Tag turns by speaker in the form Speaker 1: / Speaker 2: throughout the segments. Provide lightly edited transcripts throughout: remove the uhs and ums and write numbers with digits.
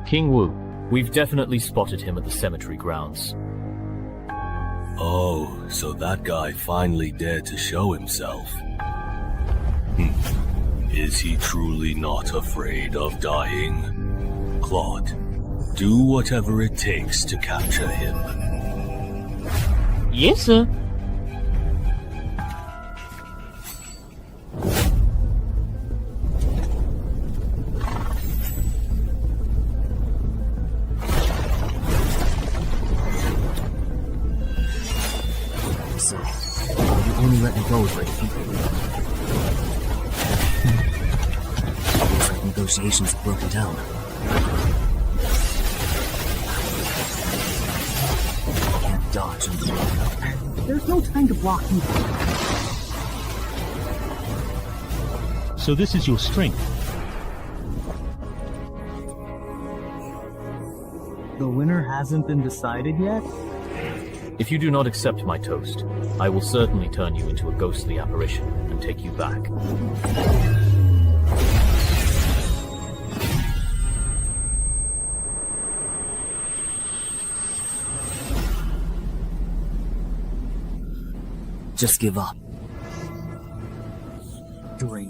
Speaker 1: King Wu. We've definitely spotted him at the cemetery grounds.
Speaker 2: Oh, so that guy finally dared to show himself. Is he truly not afraid of dying? Claude, do whatever it takes to capture him.
Speaker 1: Yes, sir.
Speaker 3: So, you only let me go with like people. Looks like negotiations have broken down. Can't dodge and block.
Speaker 4: There's no time to block you.
Speaker 5: So this is your strength.
Speaker 4: The winner hasn't been decided yet?
Speaker 1: If you do not accept my toast, I will certainly turn you into a ghostly apparition and take you back.
Speaker 3: Just give up.
Speaker 4: Great.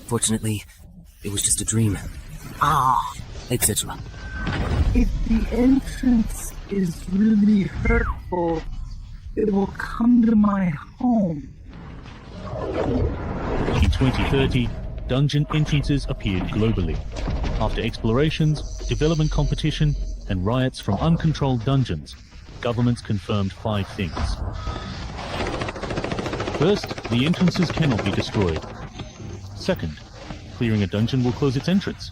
Speaker 3: Fortunately, it was just a dream, etc.
Speaker 4: If the entrance is really hurtful, it will come to my home.
Speaker 5: In 2030, dungeon entrances appeared globally. After explorations, development competition, and riots from uncontrolled dungeons, governments confirmed 5 things. First, the entrances cannot be destroyed. Second, clearing a dungeon will close its entrance.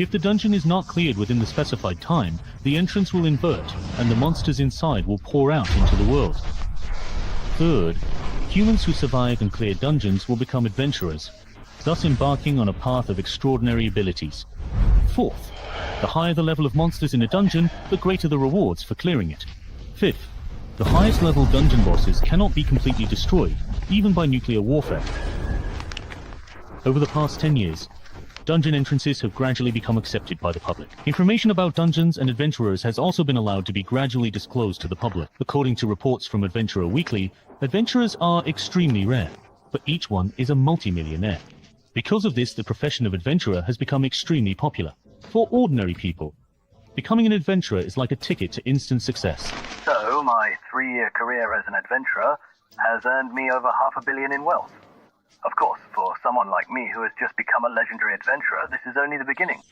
Speaker 5: If the dungeon is not cleared within the specified time, the entrance will invert, and the monsters inside will pour out into the world. Third, humans who survive and clear dungeons will become adventurers, thus embarking on a path of extraordinary abilities. Fourth, the higher the level of monsters in a dungeon, the greater the rewards for clearing it. Fifth, the highest level dungeon bosses cannot be completely destroyed, even by nuclear warfare. Over the past 10 years, dungeon entrances have gradually become accepted by the public. Information about dungeons and adventurers has also been allowed to be gradually disclosed to the public. According to reports from Adventurer Weekly, adventurers are extremely rare, but each one is a multi-millionaire. Because of this, the profession of adventurer has become extremely popular. For ordinary people, becoming an adventurer is like a ticket to instant success.
Speaker 6: So, my 3-year career as an adventurer has earned me over $500 million in wealth. Of course, for someone like me who has just become a legendary adventurer, this is only the beginning.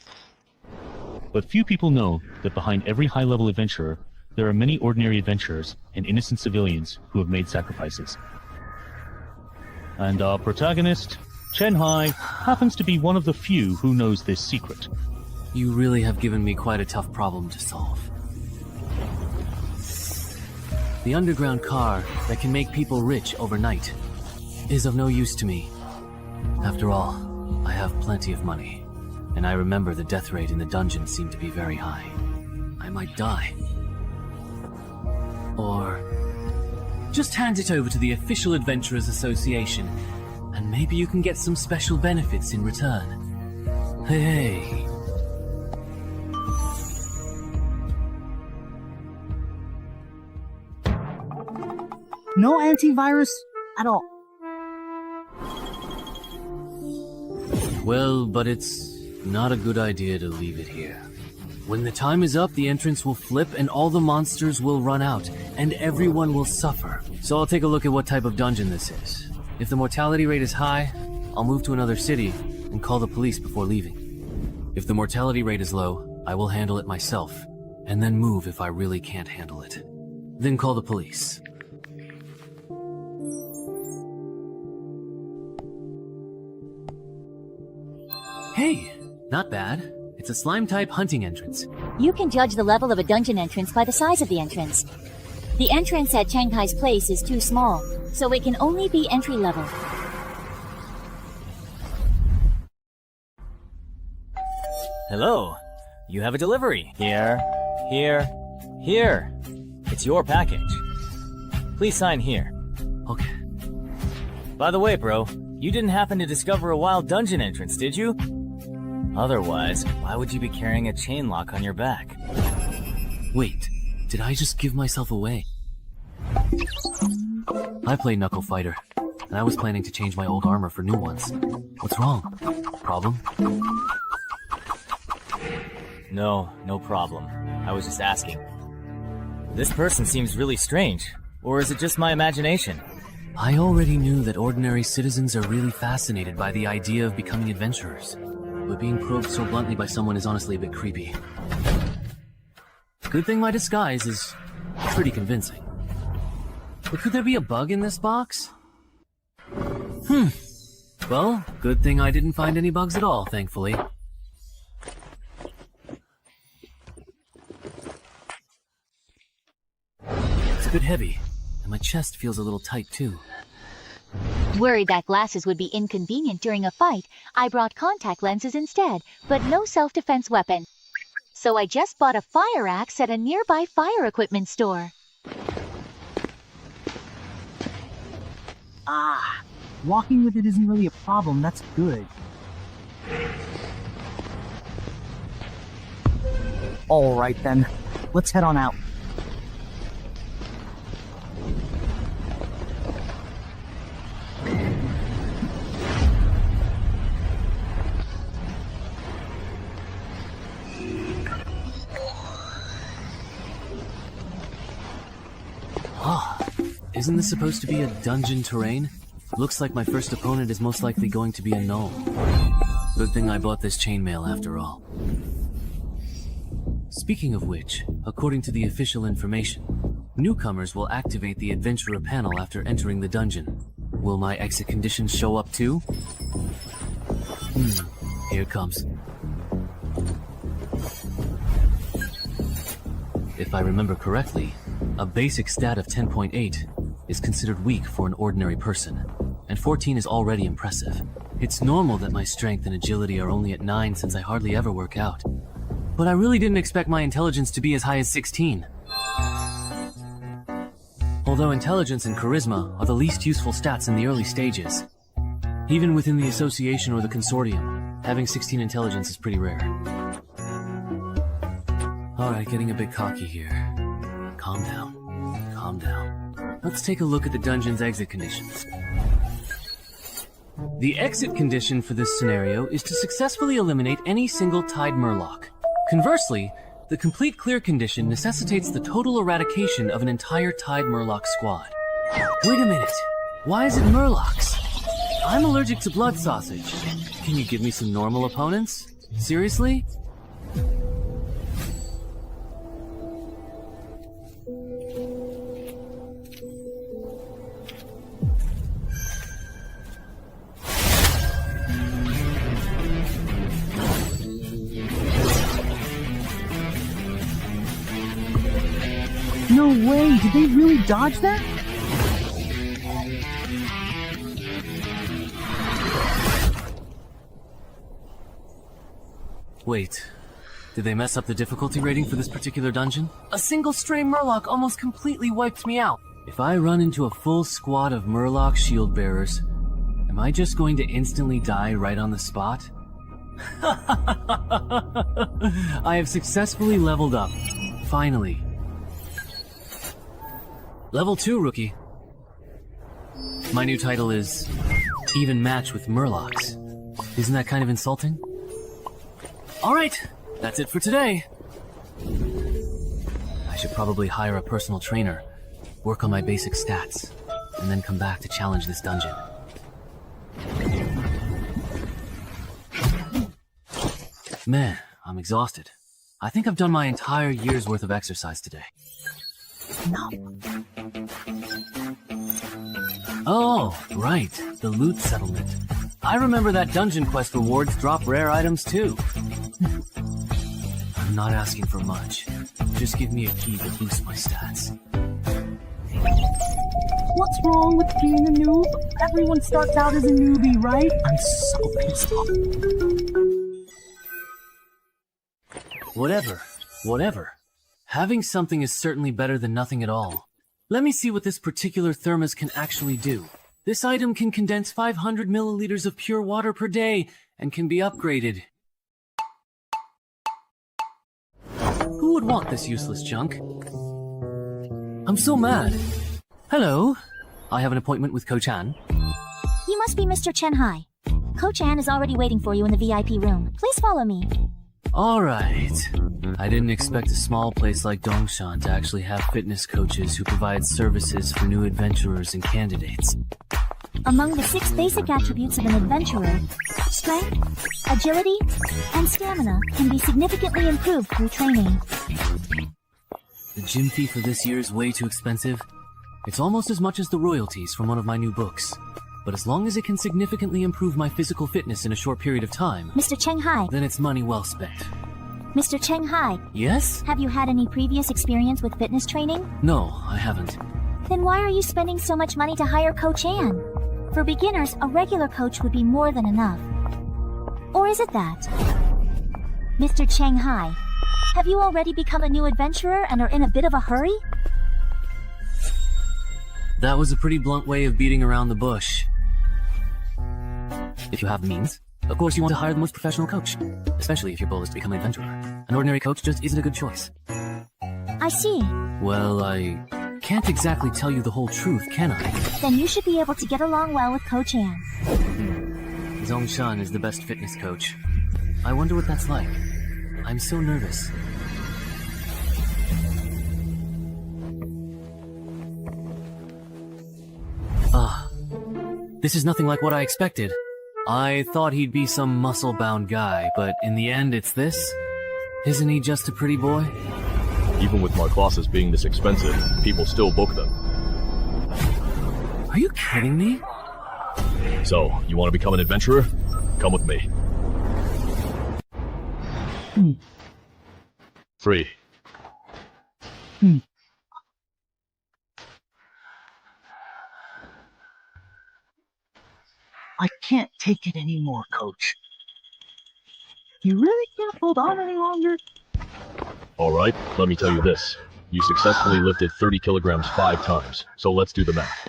Speaker 5: But few people know that behind every high-level adventurer, there are many ordinary adventurers and innocent civilians who have made sacrifices. And our protagonist, Chen Hai, happens to be one of the few who knows this secret.
Speaker 3: You really have given me quite a tough problem to solve. The underground car that can make people rich overnight is of no use to me. After all, I have plenty of money, and I remember the death rate in the dungeon seemed to be very high. I might die. Or just hand it over to the official Adventurers Association, and maybe you can get some special benefits in return. Hey.
Speaker 4: No antivirus at all.
Speaker 3: Well, but it's not a good idea to leave it here. When the time is up, the entrance will flip and all the monsters will run out, and everyone will suffer. So I'll take a look at what type of dungeon this is. If the mortality rate is high, I'll move to another city and call the police before leaving. If the mortality rate is low, I will handle it myself, and then move if I really can't handle it. Then call the police. Hey, not bad. It's a slime-type hunting entrance.
Speaker 7: You can judge the level of a dungeon entrance by the size of the entrance. The entrance at Shanghai's place is too small, so it can only be entry level.
Speaker 8: Hello. You have a delivery. Here. It's your package. Please sign here.
Speaker 3: Okay.
Speaker 8: By the way, bro, you didn't happen to discover a wild dungeon entrance, did you? Otherwise, why would you be carrying a chain lock on your back?
Speaker 3: Wait, did I just give myself away? I play Knuckle Fighter, and I was planning to change my old armor for new ones. What's wrong? Problem?
Speaker 8: No problem. I was just asking. This person seems really strange, or is it just my imagination?
Speaker 3: I already knew that ordinary citizens are really fascinated by the idea of becoming adventurers, but being probed so bluntly by someone is honestly a bit creepy. Good thing my disguise is pretty convincing. But could there be a bug in this box? Well, good thing I didn't find any bugs at all, thankfully. It's a bit heavy, and my chest feels a little tight too.
Speaker 7: Worried that glasses would be inconvenient during a fight, I brought contact lenses instead, but no self-defense weapon. So I just bought a fire axe at a nearby fire equipment store.
Speaker 4: Ah, walking with it isn't really a problem, that's good. Alright then, let's head on out.
Speaker 3: Isn't this supposed to be a dungeon terrain? Looks like my first opponent is most likely going to be a gnome. Good thing I bought this chainmail after all. Speaking of which, according to the official information, newcomers will activate the adventurer panel after entering the dungeon. Will my exit conditions show up too? Here it comes. If I remember correctly, a basic stat of 10.8 is considered weak for an ordinary person, and 14 is already impressive. It's normal that my strength and agility are only at 9 since I hardly ever work out. But I really didn't expect my intelligence to be as high as 16. Although intelligence and charisma are the least useful stats in the early stages, even within the association or the consortium, having 16 intelligence is pretty rare. Alright, getting a bit cocky here. Calm down. Let's take a look at the dungeon's exit conditions. The exit condition for this scenario is to successfully eliminate any single Tide Murloc. Conversely, the complete clear condition necessitates the total eradication of an entire Tide Murloc squad. Wait a minute, why is it Murlocs? I'm allergic to blood sausage. Can you give me some normal opponents? Seriously?
Speaker 4: No way, did they really dodge that?
Speaker 3: Wait, did they mess up the difficulty rating for this particular dungeon? A single stray Murloc almost completely wiped me out. If I run into a full squad of Murloc shield bearers, am I just going to instantly die right on the spot? I have successfully leveled up. Finally. Level 2, rookie. My new title is Even Match with Murlocs. Isn't that kind of insulting? Alright, that's it for today. I should probably hire a personal trainer, work on my basic stats, and then come back to challenge this dungeon. Man, I'm exhausted. I think I've done my entire year's worth of exercise today.
Speaker 4: No.
Speaker 3: Oh, right, the loot settlement. I remember that dungeon quest rewards drop rare items too. I'm not asking for much. Just give me a key to boost my stats.
Speaker 4: What's wrong with being a noob? Everyone starts out as a newbie, right? I'm so pissed off.
Speaker 3: Whatever. Having something is certainly better than nothing at all. Let me see what this particular thermos can actually do. This item can condense 500 milliliters of pure water per day and can be upgraded. Who would want this useless junk? I'm so mad. Hello. I have an appointment with Coach Ann.
Speaker 9: You must be Mr. Chen Hai. Coach Ann is already waiting for you in the VIP room. Please follow me.
Speaker 3: Alright. I didn't expect a small place like Dongshan to actually have fitness coaches who provide services for new adventurers and candidates.
Speaker 9: Among the 6 basic attributes of an adventurer, strength, agility, and stamina can be significantly improved through training.
Speaker 3: The gym fee for this year is way too expensive. It's almost as much as the royalties from one of my new books. But as long as it can significantly improve my physical fitness in a short period of time,
Speaker 9: Mr. Cheng Hai.
Speaker 3: then it's money well spent.
Speaker 9: Mr. Cheng Hai,
Speaker 3: Yes?
Speaker 9: have you had any previous experience with fitness training?
Speaker 3: No, I haven't.
Speaker 9: Then why are you spending so much money to hire Coach Ann? For beginners, a regular coach would be more than enough. Or is it that? Mr. Cheng Hai, have you already become a new adventurer and are in a bit of a hurry?
Speaker 3: That was a pretty blunt way of beating around the bush. If you have the means, of course you want to hire the most professional coach, especially if your goal is to become an adventurer. An ordinary coach just isn't a good choice.
Speaker 9: I see.
Speaker 3: Well, I can't exactly tell you the whole truth, can I?
Speaker 9: Then you should be able to get along well with Coach Ann.
Speaker 3: Zongshan is the best fitness coach. I wonder what that's like. I'm so nervous. This is nothing like what I expected. I thought he'd be some muscle-bound guy, but in the end it's this? Isn't he just a pretty boy?
Speaker 10: Even with my classes being this expensive, people still book them.
Speaker 3: Are you kidding me?
Speaker 10: So, you want to become an adventurer? Come with me. Free.
Speaker 4: I can't take it anymore, Coach. You really can't hold on any longer?
Speaker 10: Alright, let me tell you this. You successfully lifted 30 kilograms 5 times, so let's do the math.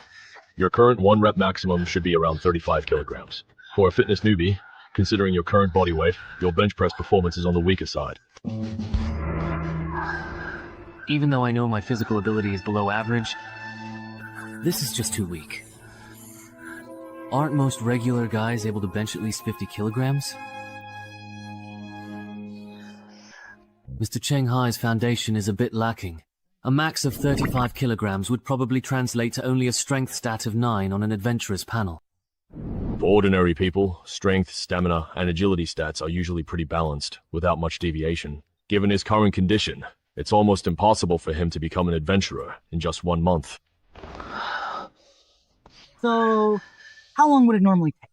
Speaker 10: Your current 1 rep maximum should be around 35 kilograms. For a fitness newbie, considering your current body weight, your bench press performance is on the weaker side.
Speaker 3: Even though I know my physical ability is below average, this is just too weak. Aren't most regular guys able to bench at least 50 kilograms? Mr. Cheng Hai's foundation is a bit lacking. A max of 35 kilograms would probably translate to only a strength stat of 9 on an adventurer's panel.
Speaker 10: For ordinary people, strength, stamina, and agility stats are usually pretty balanced, without much deviation. Given his current condition, it's almost impossible for him to become an adventurer in just 1 month.
Speaker 4: So, how long would it normally take?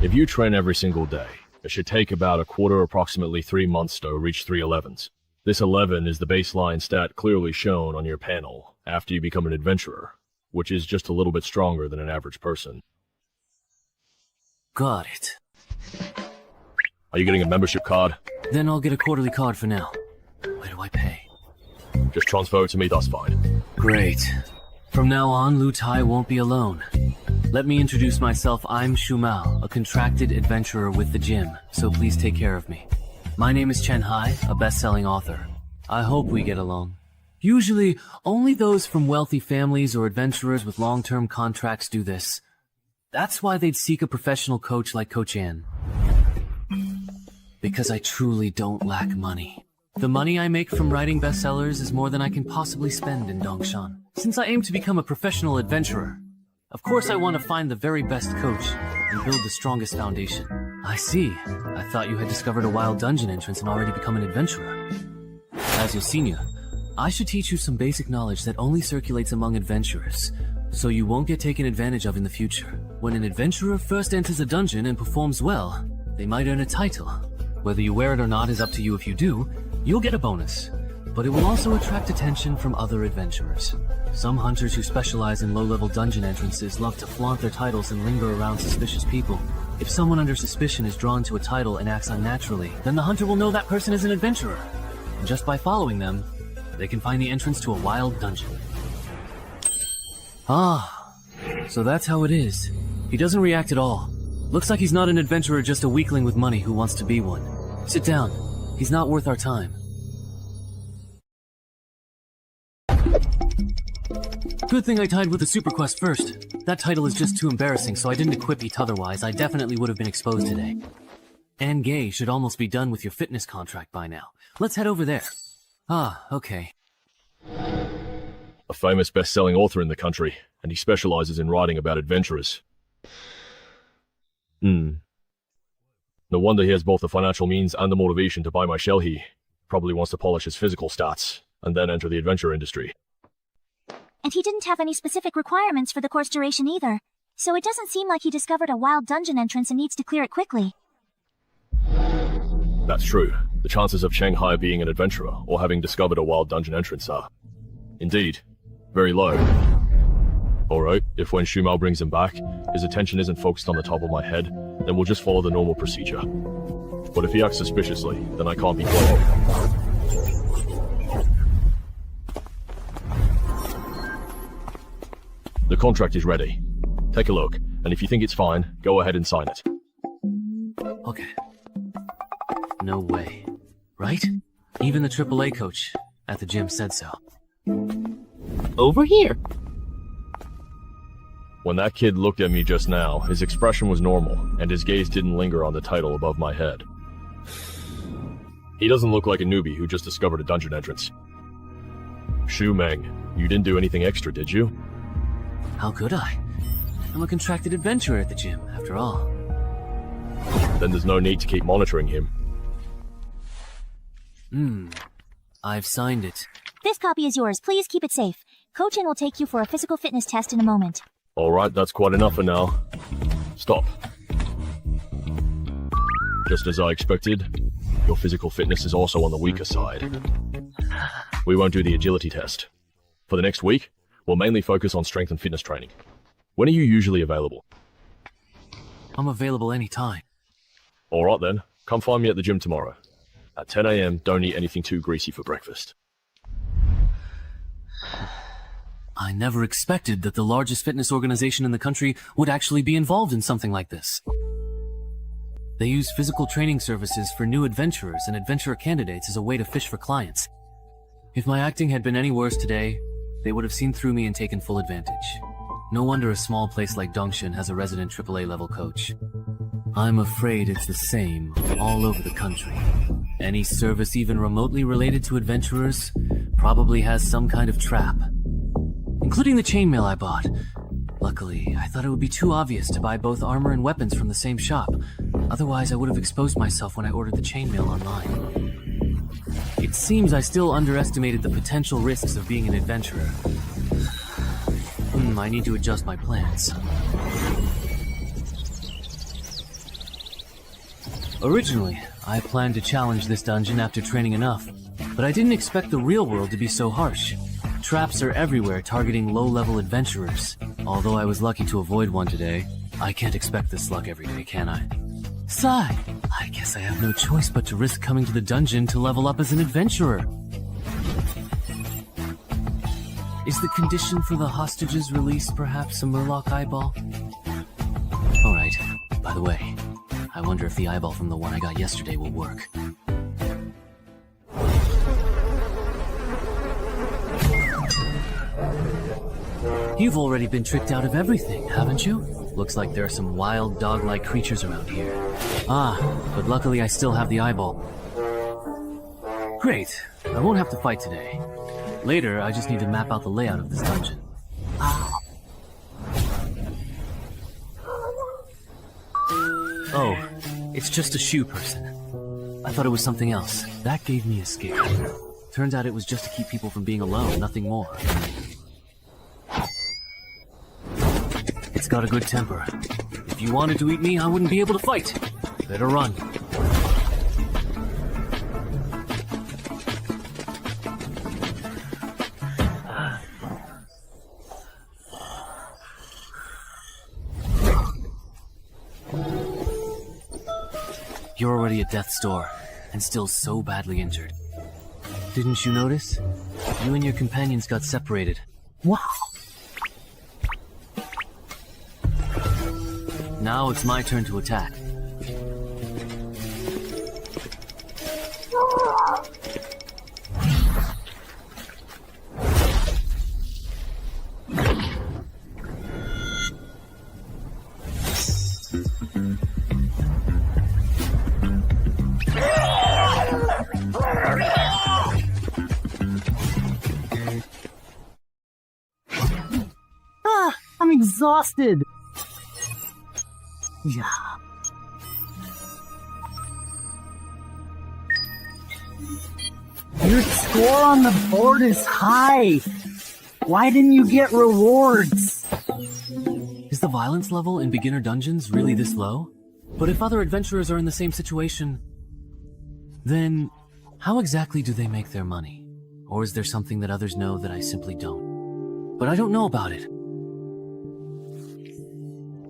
Speaker 10: If you train every single day, it should take about approximately 3 months to reach 311s. This 11 is the baseline stat clearly shown on your panel after you become an adventurer, which is just a little bit stronger than an average person.
Speaker 3: Got it.
Speaker 10: Are you getting a membership card?
Speaker 3: Then I'll get a quarterly card for now. Where do I pay?
Speaker 10: Just transfer it to me, that's fine.
Speaker 3: Great. From now on, Lu Tai won't be alone. Let me introduce myself. I'm Shu Mao, a contracted adventurer with the gym, so please take care of me. My name is Chen Hai, a best-selling author. I hope we get along. Usually, only those from wealthy families or adventurers with long-term contracts do this. That's why they'd seek a professional coach like Coach Ann. Because I truly don't lack money. The money I make from writing bestsellers is more than I can possibly spend in Dongshan. Since I aim to become a professional adventurer, of course I want to find the very best coach and build the strongest foundation. I see. I thought you had discovered a wild dungeon entrance and already become an adventurer. As your senior, I should teach you some basic knowledge that only circulates among adventurers, so you won't get taken advantage of in the future. When an adventurer first enters a dungeon and performs well, they might earn a title. Whether you wear it or not is up to you. If you do, you'll get a bonus, but it will also attract attention from other adventurers. Some hunters who specialize in low-level dungeon entrances love to flaunt their titles and linger around suspicious people. If someone under suspicion is drawn to a title and acts unnaturally, then the hunter will know that person is an adventurer. And just by following them, they can find the entrance to a wild dungeon. Ah, so that's how it is. He doesn't react at all. Looks like he's not an adventurer, just a weakling with money who wants to be one. Sit down. He's not worth our time. Good thing I tied with the super quest first. That title is just too embarrassing, so I didn't equip it, otherwise I definitely would have been exposed today. And Gay should almost be done with your fitness contract by now. Let's head over there. Ah, okay.
Speaker 10: A famous best-selling author in the country, and he specializes in writing about adventurers. No wonder he has both the financial means and the motivation to buy my shell. He probably wants to polish his physical stats, and then enter the adventure industry.
Speaker 9: And he didn't have any specific requirements for the course duration either, so it doesn't seem like he discovered a wild dungeon entrance and needs to clear it quickly.
Speaker 10: That's true. The chances of Shanghai being an adventurer or having discovered a wild dungeon entrance are, indeed, very low. Alright, if when Shumao brings him back, his attention isn't focused on the top of my head, then we'll just follow the normal procedure. But if he acts suspiciously, then I can't be followed. The contract is ready. Take a look, and if you think it's fine, go ahead and sign it.
Speaker 3: Okay. No way. Right? Even the AAA coach at the gym said so.
Speaker 1: Over here.
Speaker 10: When that kid looked at me just now, his expression was normal, and his gaze didn't linger on the title above my head. He doesn't look like a newbie who just discovered a dungeon entrance. Shu Meng, you didn't do anything extra, did you?
Speaker 3: How could I? I'm a contracted adventurer at the gym, after all.
Speaker 10: Then there's no need to keep monitoring him.
Speaker 3: I've signed it.
Speaker 9: This copy is yours. Please keep it safe. Coach N will take you for a physical fitness test in a moment.
Speaker 10: Alright, that's quite enough for now. Stop. Just as I expected, your physical fitness is also on the weaker side. We won't do the agility test. For the next week, we'll mainly focus on strength and fitness training. When are you usually available?
Speaker 3: I'm available anytime.
Speaker 10: Alright then, come find me at the gym tomorrow. At 10 AM, don't eat anything too greasy for breakfast.
Speaker 3: I never expected that the largest fitness organization in the country would actually be involved in something like this. They use physical training services for new adventurers and adventurer candidates as a way to fish for clients. If my acting had been any worse today, they would have seen through me and taken full advantage. No wonder a small place like Dongshin has a resident AAA level coach. I'm afraid it's the same all over the country. Any service even remotely related to adventurers probably has some kind of trap. Including the chainmail I bought. Luckily, I thought it would be too obvious to buy both armor and weapons from the same shop. Otherwise, I would have exposed myself when I ordered the chainmail online. It seems I still underestimated the potential risks of being an adventurer. I need to adjust my plans. Originally, I planned to challenge this dungeon after training enough, but I didn't expect the real world to be so harsh. Traps are everywhere targeting low-level adventurers. Although I was lucky to avoid one today, I can't expect this luck every day, can I? Sigh, I guess I have no choice but to risk coming to the dungeon to level up as an adventurer. Is the condition for the hostage's release perhaps a Murloc eyeball? Alright, by the way, I wonder if the eyeball from the one I got yesterday will work. You've already been tricked out of everything, haven't you? Looks like there are some wild dog-like creatures around here. Ah, but luckily I still have the eyeball. Great, I won't have to fight today. Later, I just need to map out the layout of this dungeon. Oh, it's just a shoe person. I thought it was something else. That gave me a scare. Turns out it was just to keep people from being alone, nothing more. It's got a good temper. If you wanted to eat me, I wouldn't be able to fight. Better run. You're already at death's door, and still so badly injured. Didn't you notice? You and your companions got separated.
Speaker 4: Wow.
Speaker 3: Now it's my turn to attack.
Speaker 4: I'm exhausted. Yeah. Your score on the board is high. Why didn't you get rewards?
Speaker 3: Is the violence level in beginner dungeons really this low? But if other adventurers are in the same situation, then how exactly do they make their money? Or is there something that others know that I simply don't? But I don't know about it.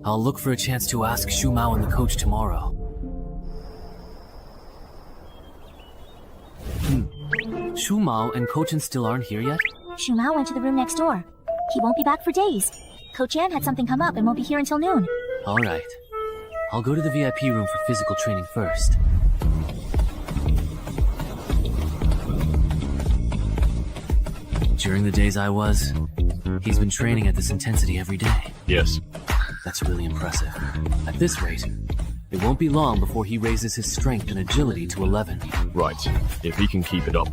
Speaker 3: I'll look for a chance to ask Shu Mao and the coach tomorrow. Shu Mao and Coach still aren't here yet?
Speaker 9: Shu Mao went to the room next door. He won't be back for days. Coach Ann had something come up and won't be here until noon.
Speaker 3: Alright. I'll go to the VIP room for physical training first. During the days he's been training at this intensity every day.
Speaker 10: Yes.
Speaker 3: That's really impressive. At this rate, it won't be long before he raises his strength and agility to 11.
Speaker 10: Right. If he can keep it up.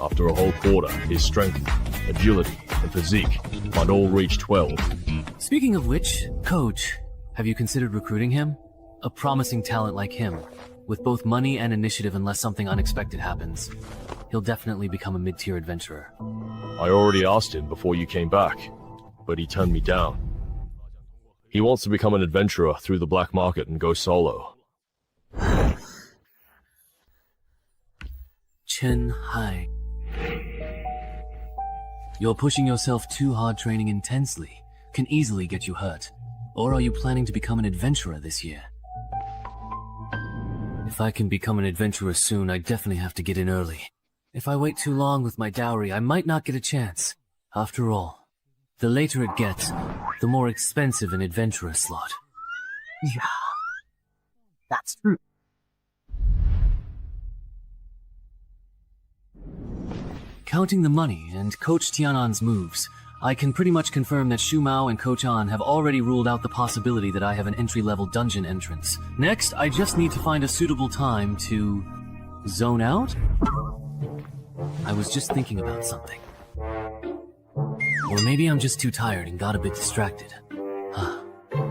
Speaker 10: After a whole quarter, his strength, agility, and physique might all reach 12.
Speaker 3: Speaking of which, Coach, have you considered recruiting him? A promising talent like him, with both money and initiative unless something unexpected happens, he'll definitely become a mid-tier adventurer.
Speaker 10: I already asked him before you came back, but he turned me down. He wants to become an adventurer through the black market and go solo.
Speaker 3: Chen Hai. You're pushing yourself too hard. Training intensely can easily get you hurt. Or are you planning to become an adventurer this year? If I can become an adventurer soon, I definitely have to get in early. If I wait too long with my dowry, I might not get a chance. After all, the later it gets, the more expensive an adventurer slot.
Speaker 4: Yeah. That's true.
Speaker 3: Counting the money and Coach Tianan's moves, I can pretty much confirm that Shu Mao and Coach An have already ruled out the possibility that I have an entry-level dungeon entrance. Next, I just need to find a suitable time to zone out? I was just thinking about something. Or maybe I'm just too tired and got a bit distracted.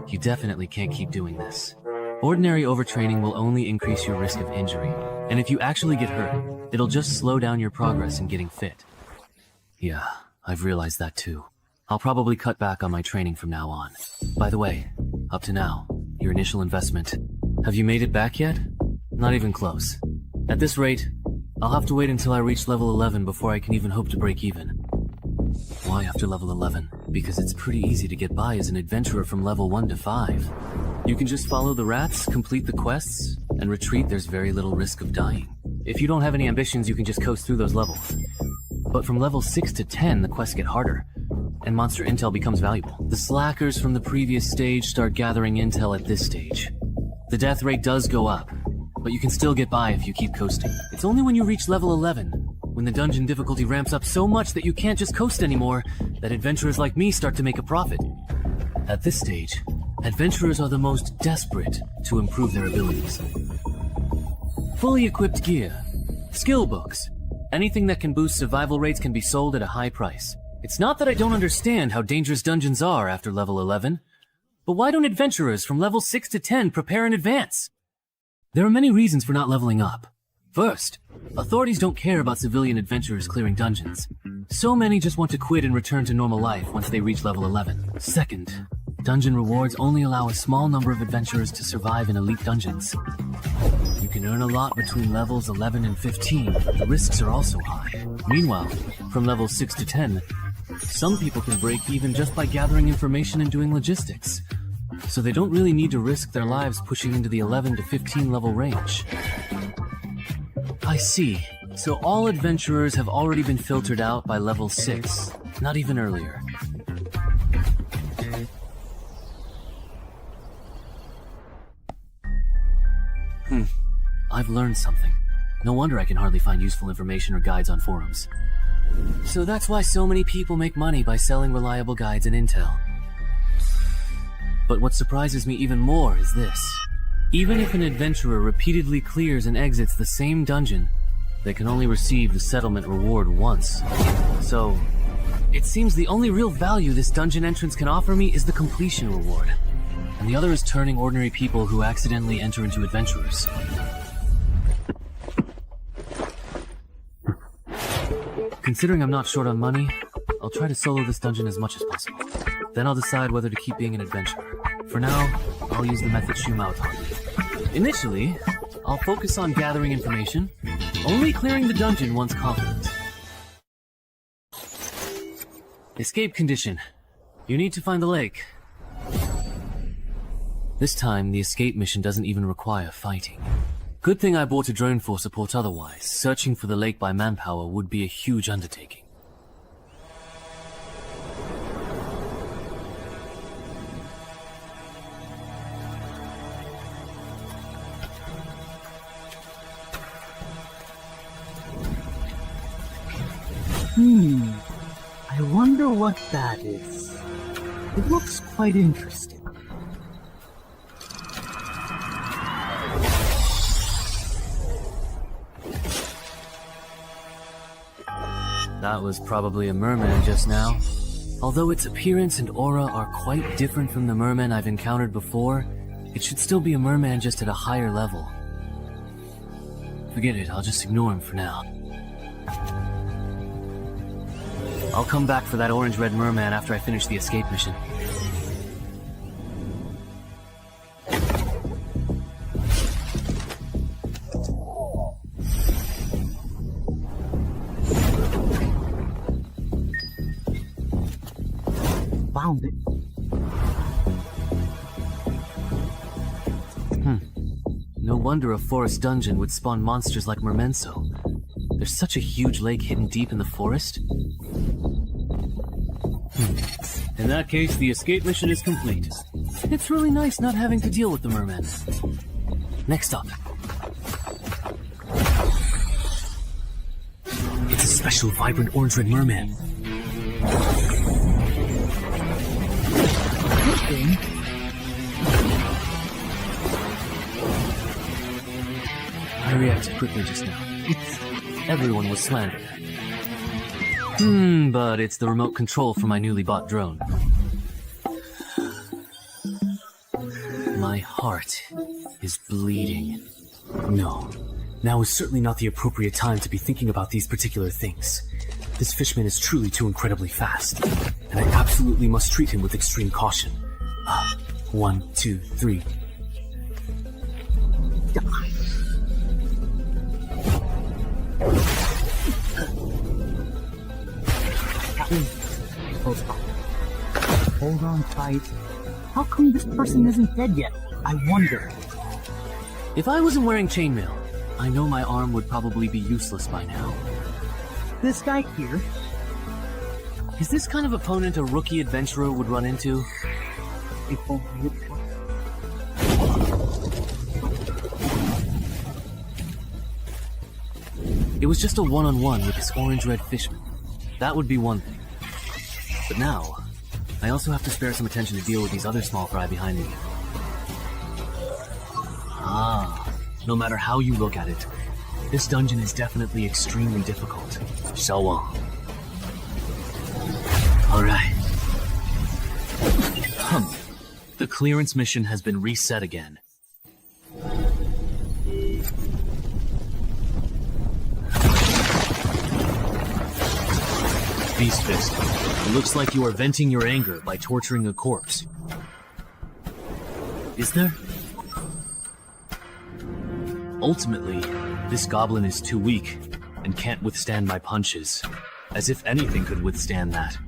Speaker 3: You definitely can't keep doing this. Ordinary overtraining will only increase your risk of injury, and if you actually get hurt, it'll just slow down your progress in getting fit. Yeah, I've realized that too. I'll probably cut back on my training from now on. By the way, up to now, your initial investment, have you made it back yet? Not even close. At this rate, I'll have to wait until I reach level 11 before I can even hope to break even. Why after level 11? Because it's pretty easy to get by as an adventurer from level 1 to 5. You can just follow the rats, complete the quests, and retreat. There's very little risk of dying. If you don't have any ambitions, you can just coast through those levels. But from level 6 to 10, the quests get harder, and monster intel becomes valuable. The slackers from the previous stage start gathering intel at this stage. The death rate does go up, but you can still get by if you keep coasting. It's only when you reach level 11, when the dungeon difficulty ramps up so much that you can't just coast anymore, that adventurers like me start to make a profit. At this stage, adventurers are the most desperate to improve their abilities. Fully equipped gear, skill books, anything that can boost survival rates can be sold at a high price. It's not that I don't understand how dangerous dungeons are after level 11, but why don't adventurers from level 6 to 10 prepare in advance? There are many reasons for not leveling up. First, authorities don't care about civilian adventurers clearing dungeons. So many just want to quit and return to normal life once they reach level 11. Second, dungeon rewards only allow a small number of adventurers to survive in elite dungeons. You can earn a lot between levels 11 and 15, but the risks are also high. Meanwhile, from levels 6 to 10, some people can break even just by gathering information and doing logistics. so they don't really need to risk their lives pushing into the 11 to 15 level range. I see. So all adventurers have already been filtered out by level 6, not even earlier. I've learned something. No wonder I can hardly find useful information or guides on forums. So that's why so many people make money by selling reliable guides and intel. But what surprises me even more is this. Even if an adventurer repeatedly clears and exits the same dungeon, they can only receive the settlement reward once. So, it seems the only real value this dungeon entrance can offer me is the completion reward. And the other is turning ordinary people who accidentally enter into adventurers. Considering I'm not short on money, I'll try to solo this dungeon as much as possible. Then I'll decide whether to keep being an adventurer. For now, I'll use the method Shumao taught me. Initially, I'll focus on gathering information, only clearing the dungeon once confident. Escape condition. You need to find the lake. This time, the escape mission doesn't even require fighting. Good thing I bought a drone for support otherwise. Searching for the lake by manpower would be a huge undertaking.
Speaker 4: I wonder what that is. It looks quite interesting.
Speaker 3: That was probably a merman just now. Although its appearance and aura are quite different from the mermen I've encountered before, it should still be a merman just at a higher level. Forget it, I'll just ignore him for now. I'll come back for that orange-red merman after I finish the escape mission.
Speaker 4: Found it.
Speaker 3: No wonder a forest dungeon would spawn monsters like mermenso. There's such a huge lake hidden deep in the forest. In that case, the escape mission is complete. It's really nice not having to deal with the mermen. Next up. It's a special vibrant orange-red merman. I reacted quickly just now. Everyone was slandered. But it's the remote control for my newly bought drone. My heart is bleeding. No, now is certainly not the appropriate time to be thinking about these particular things. This fishman is truly too incredibly fast, and I absolutely must treat him with extreme caution. 1, 2, 3.
Speaker 4: Hold on tight. How come this person isn't dead yet? I wonder.
Speaker 3: If I wasn't wearing chainmail, I know my arm would probably be useless by now.
Speaker 4: This guy here.
Speaker 3: Is this kind of opponent a rookie adventurer would run into?
Speaker 4: If only it was.
Speaker 3: It was just a one-on-one with this orange-red fishman. That would be one thing. But now, I also have to spare some attention to deal with these other small fry behind me. No matter how you look at it, this dungeon is definitely extremely difficult. Alright. The clearance mission has been reset again. Beast Fist, it looks like you are venting your anger by torturing a corpse. Is there? Ultimately, this goblin is too weak and can't withstand my punches. As if anything could withstand that.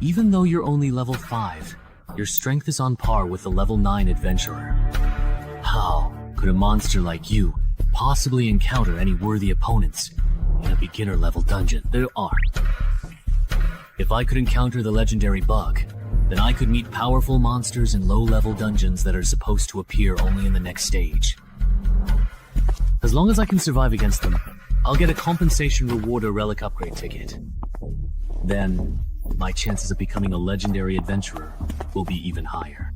Speaker 3: Even though you're only level 5, Your strength is on par with a level 9 adventurer. How could a monster like you possibly encounter any worthy opponents in a beginner level dungeon? There are. If I could encounter the legendary bug, then I could meet powerful monsters in low-level dungeons that are supposed to appear only in the next stage. As long as I can survive against them, I'll get a compensation reward or relic upgrade ticket. Then, my chances of becoming a legendary adventurer will be even higher.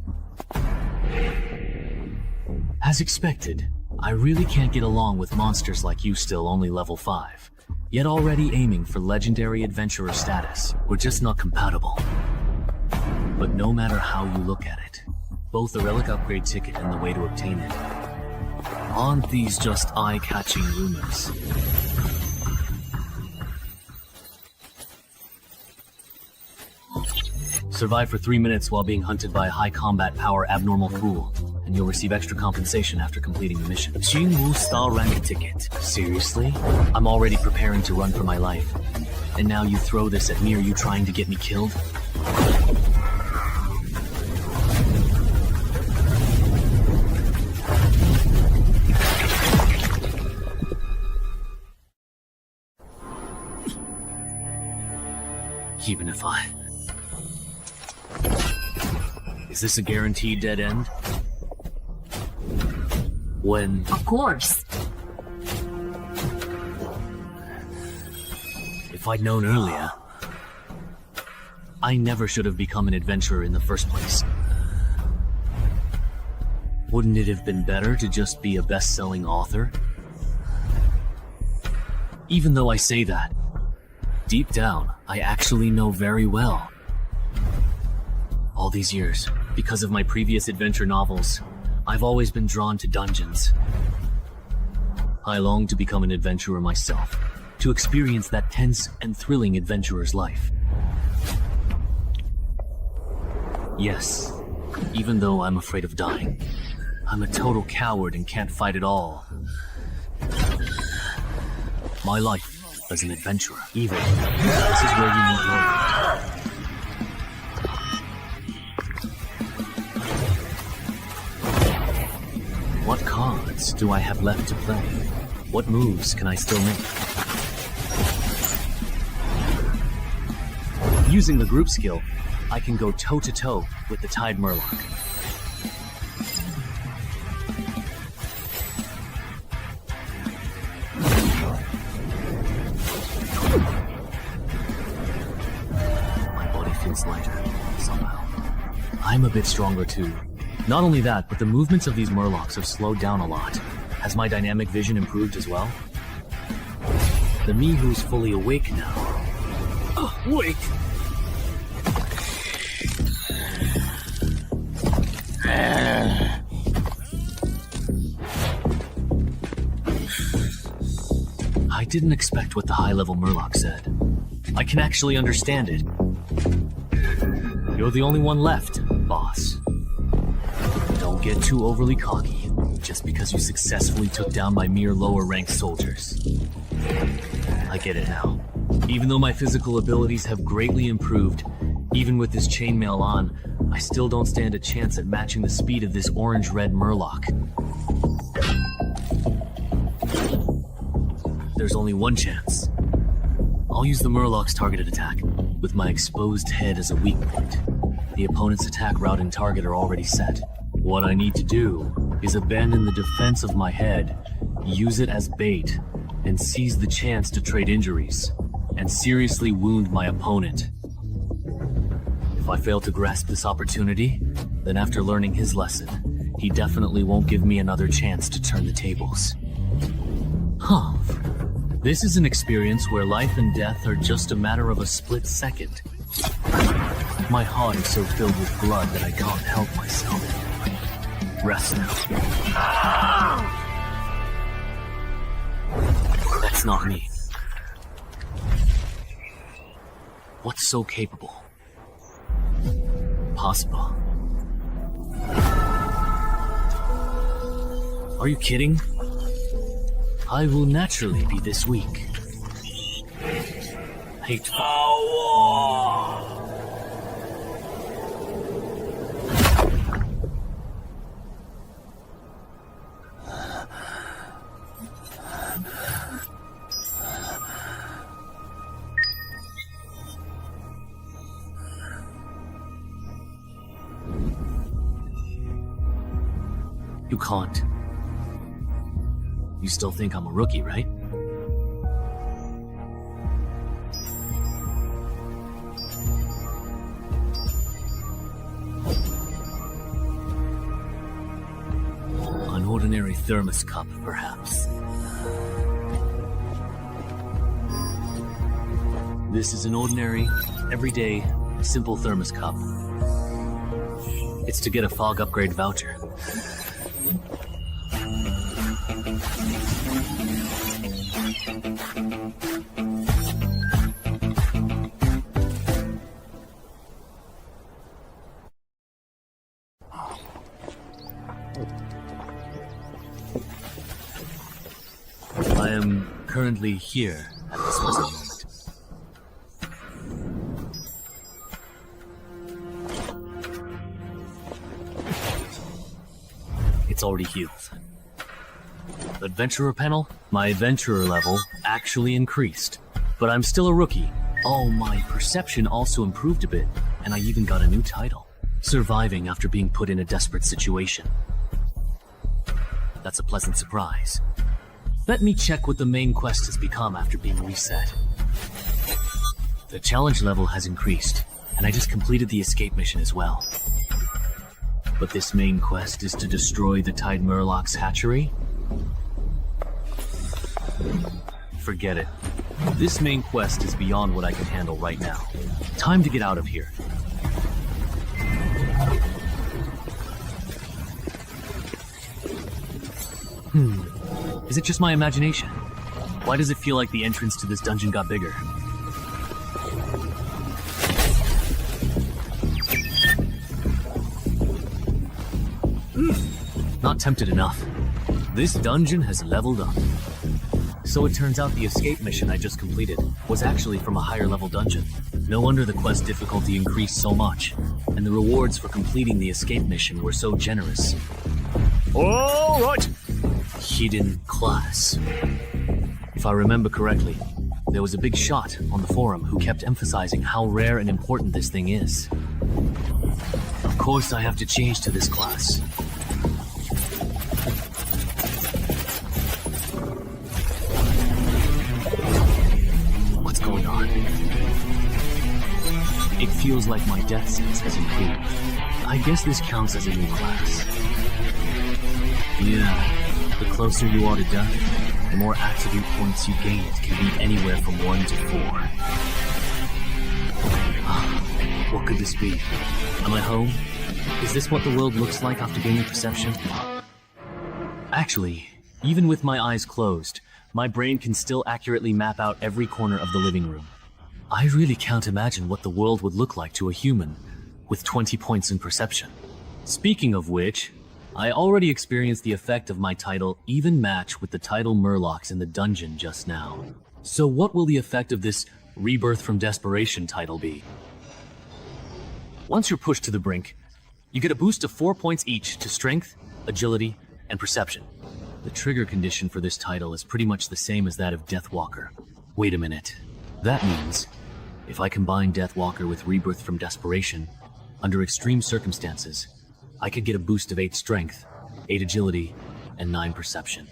Speaker 3: As expected, I really can't get along with monsters like you still only level 5, yet already aiming for legendary adventurer status. We're just not compatible. But no matter how you look at it, both the relic upgrade ticket and the way to obtain it, aren't these just eye-catching rumors? Survive for 3 minutes while being hunted by a high combat power abnormal fool, and you'll receive extra compensation after completing the mission. Jinwu Star Rank ticket. Seriously? I'm already preparing to run for my life. And now you throw this at me? Are you trying to get me killed? Even if I... Is this a guaranteed dead end? When...
Speaker 11: Of course.
Speaker 3: If I'd known earlier... I never should have become an adventurer in the first place. Wouldn't it have been better to just be a best-selling author? Even though I say that, deep down, I actually know very well. All these years, because of my previous adventure novels, I've always been drawn to dungeons. I long to become an adventurer myself, to experience that tense and thrilling adventurer's life. Yes, even though I'm afraid of dying, I'm a total coward and can't fight at all. My life as an adventurer, even. This is where you meet Lord. What cards do I have left to play? What moves can I still make? Using the group skill, I can go toe-to-toe with the Tide Murloc. My body feels lighter, somehow. I'm a bit stronger too. Not only that, but the movements of these Murlocs have slowed down a lot. Has my dynamic vision improved as well? The me who's fully awake now. Wake! I didn't expect what the high-level Murloc said. I can actually understand it. You're the only one left, boss. Don't get too overly cocky, just because you successfully took down my mere lower-ranked soldiers. I get it now. Even though my physical abilities have greatly improved, even with this chainmail on, I still don't stand a chance at matching the speed of this orange-red Murloc. There's only one chance. I'll use the Murloc's targeted attack, with my exposed head as a weak point. The opponent's attack route and target are already set. What I need to do is abandon the defense of my head, use it as bait, and seize the chance to trade injuries, and seriously wound my opponent. If I fail to grasp this opportunity, then after learning his lesson, he definitely won't give me another chance to turn the tables. Huh. This is an experience where life and death are just a matter of a split second. My heart is so filled with blood that I can't help myself. Rest now. That's not me. What's so capable? Possible. Are you kidding? I will naturally be this weak. Hateful. You can't. You still think I'm a rookie, right? An ordinary thermos cup, perhaps. This is an ordinary, everyday, simple thermos cup. It's to get a fog upgrade voucher. I am currently here at this present moment. It's already healed. Adventurer panel? My adventurer level actually increased. But I'm still a rookie. Oh, my perception also improved a bit, and I even got a new title. Surviving after being put in a desperate situation. That's a pleasant surprise. Let me check what the main quest has become after being reset. The challenge level has increased, and I just completed the escape mission as well. But this main quest is to destroy the Tide Murloc's hatchery? Forget it. This main quest is beyond what I can handle right now. Time to get out of here. Is it just my imagination? Why does it feel like the entrance to this dungeon got bigger? Not tempted enough. This dungeon has leveled up. So it turns out the escape mission I just completed was actually from a higher level dungeon. No wonder the quest difficulty increased so much, and the rewards for completing the escape mission were so generous. Alright! Hidden class. If I remember correctly, there was a big shot on the forum who kept emphasizing how rare and important this thing is. Of course I have to change to this class. What's going on? It feels like my death sense has improved. I guess this counts as a new class. Yeah, the closer you are to death, the more attribute points you gain. It can be anywhere from 1 to 4. What could this be? Am I home? Is this what the world looks like after gaining perception? Actually, even with my eyes closed, my brain can still accurately map out every corner of the living room. I really can't imagine what the world would look like to a human with 20 points in perception. Speaking of which, I already experienced the effect of my title even match with the title Murlocs in the dungeon just now. So what will the effect of this Rebirth from Desperation title be? Once you're pushed to the brink, you get a boost of 4 points each to Strength, Agility, and Perception. The trigger condition for this title is pretty much the same as that of Deathwalker. Wait a minute. That means, if I combine Deathwalker with Rebirth from Desperation, under extreme circumstances, I could get a boost of 8 Strength, 8 Agility, and 9 Perception.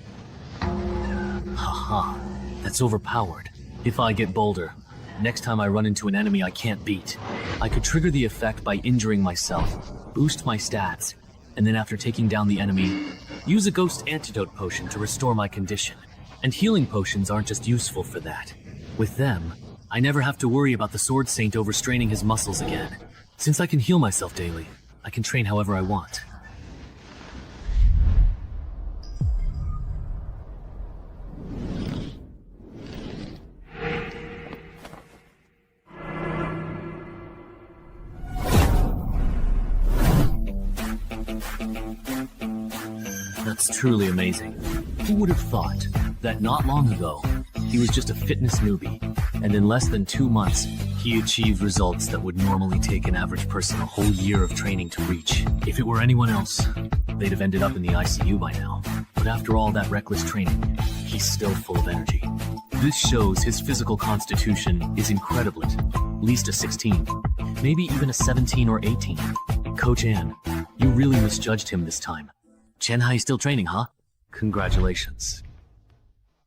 Speaker 3: Haha, that's overpowered. If I get bolder, next time I run into an enemy I can't beat, I could trigger the effect by injuring myself, boost my stats, and then after taking down the enemy, use a ghost antidote potion to restore my condition. And healing potions aren't just useful for that. With them, I never have to worry about the Sword Saint overstraining his muscles again. Since I can heal myself daily, I can train however I want. That's truly amazing. Who would have thought that not long ago, he was just a fitness newbie, and in less than 2 months, he achieved results that would normally take an average person a whole year of training to reach. If it were anyone else, they'd have ended up in the ICU by now. But after all that reckless training, he's still full of energy. This shows his physical constitution is incredible. At least a 16, maybe even a 17 or 18. Coach Ann, you really misjudged him this time. Chen-Hai still training, huh? Congratulations.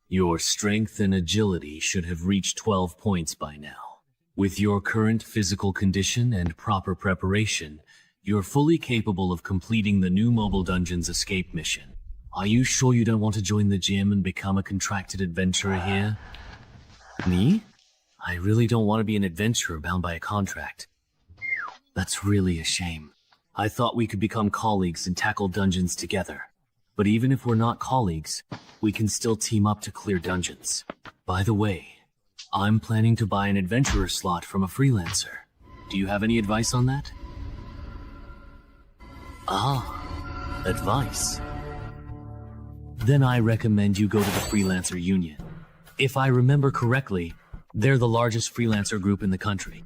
Speaker 3: Your strength and agility should have reached 12 points by now. With your current physical condition and proper preparation, you're fully capable of completing the new Mobile Dungeons escape mission. Are you sure you don't want to join the gym and become a contracted adventurer here? Me? I really don't want to be an adventurer bound by a contract. That's really a shame. I thought we could become colleagues and tackle dungeons together. But even if we're not colleagues, we can still team up to clear dungeons. By the way, I'm planning to buy an adventurer slot from a freelancer. Do you have any advice on that? Ah, advice. Then I recommend you go to the Freelancer Union. If I remember correctly, they're the largest freelancer group in the country.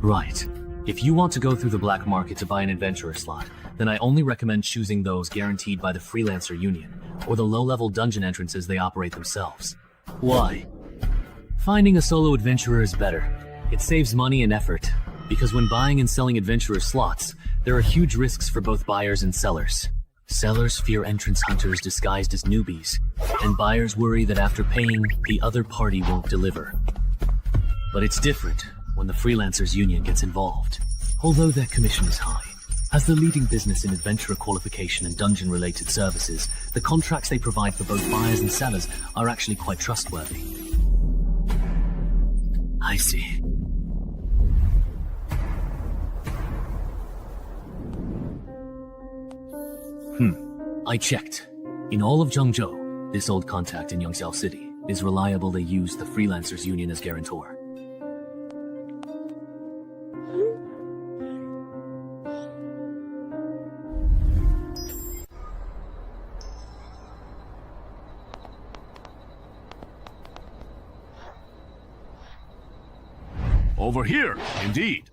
Speaker 3: Right. If you want to go through the black market to buy an adventurer slot, then I only recommend choosing those guaranteed by the Freelancer Union, or the low-level dungeon entrances they operate themselves. Why? Finding a solo adventurer is better. It saves money and effort, because when buying and selling adventurer slots, there are huge risks for both buyers and sellers. Sellers fear entrance hunters disguised as newbies, and buyers worry that after paying, the other party won't deliver. But it's different when the Freelancers Union gets involved, although their commission is high. As the leading business in adventurer qualification and dungeon-related services, the contracts they provide for both buyers and sellers are actually quite trustworthy. I see. I checked. In all of Zhengzhou, this old contact in Yangxiao City is reliable. They use the Freelancers Union as guarantor.
Speaker 2: Over here, indeed.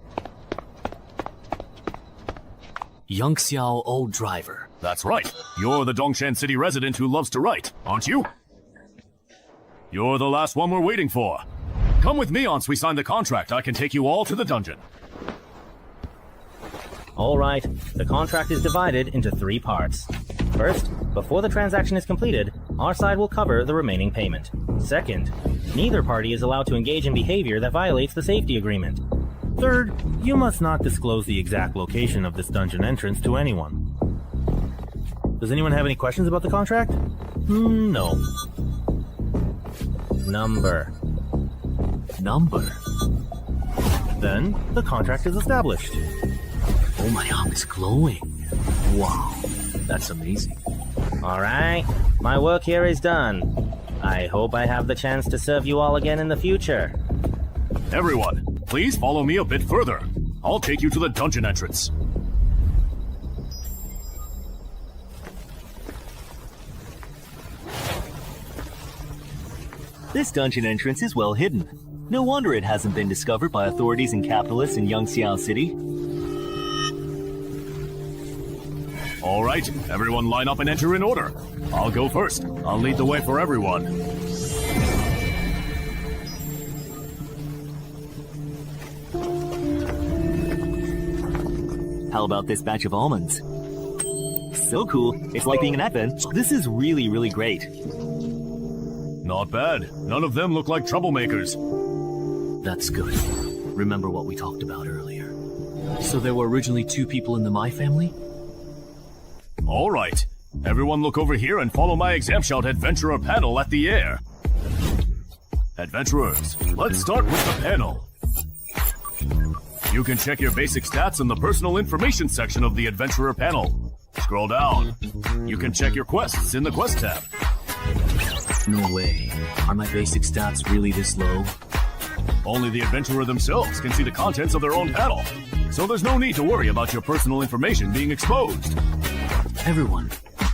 Speaker 3: Yangxiao Old Driver.
Speaker 2: That's right. You're the Dongshan City resident who loves to write, aren't you? You're the last one we're waiting for. Come with me once we sign the contract. I can take you all to the dungeon.
Speaker 11: Alright, the contract is divided into 3 parts. First, before the transaction is completed, our side will cover the remaining payment. Second, neither party is allowed to engage in behavior that violates the safety agreement. Third, you must not disclose the exact location of this dungeon entrance to anyone. Does anyone have any questions about the contract? No. Number. Then, the contract is established.
Speaker 3: Oh, my arm is glowing. Wow, that's amazing.
Speaker 11: Alright, my work here is done. I hope I have the chance to serve you all again in the future.
Speaker 2: Everyone, please follow me a bit further. I'll take you to the dungeon entrance.
Speaker 12: This dungeon entrance is well hidden. No wonder it hasn't been discovered by authorities and capitalists in Yangxiao City.
Speaker 2: All right, everyone line up and enter in order. I'll go first. I'll lead the way for everyone.
Speaker 12: How about this batch of almonds? So cool. It's like being an advent. This is really, really great.
Speaker 2: Not bad. None of them look like troublemakers.
Speaker 3: That's good. Remember what we talked about earlier. So there were originally 2 people in the My family?
Speaker 2: All right. Everyone look over here and follow my exam shout adventurer panel at the air. Adventurers, let's start with the panel. You can check your basic stats in the personal information section of the adventurer panel. Scroll down. You can check your quests in the quest tab.
Speaker 3: No way. Are my basic stats really this low?
Speaker 2: Only the adventurer themselves can see the contents of their own panel. So there's no need to worry about your personal information being exposed.
Speaker 3: Everyone,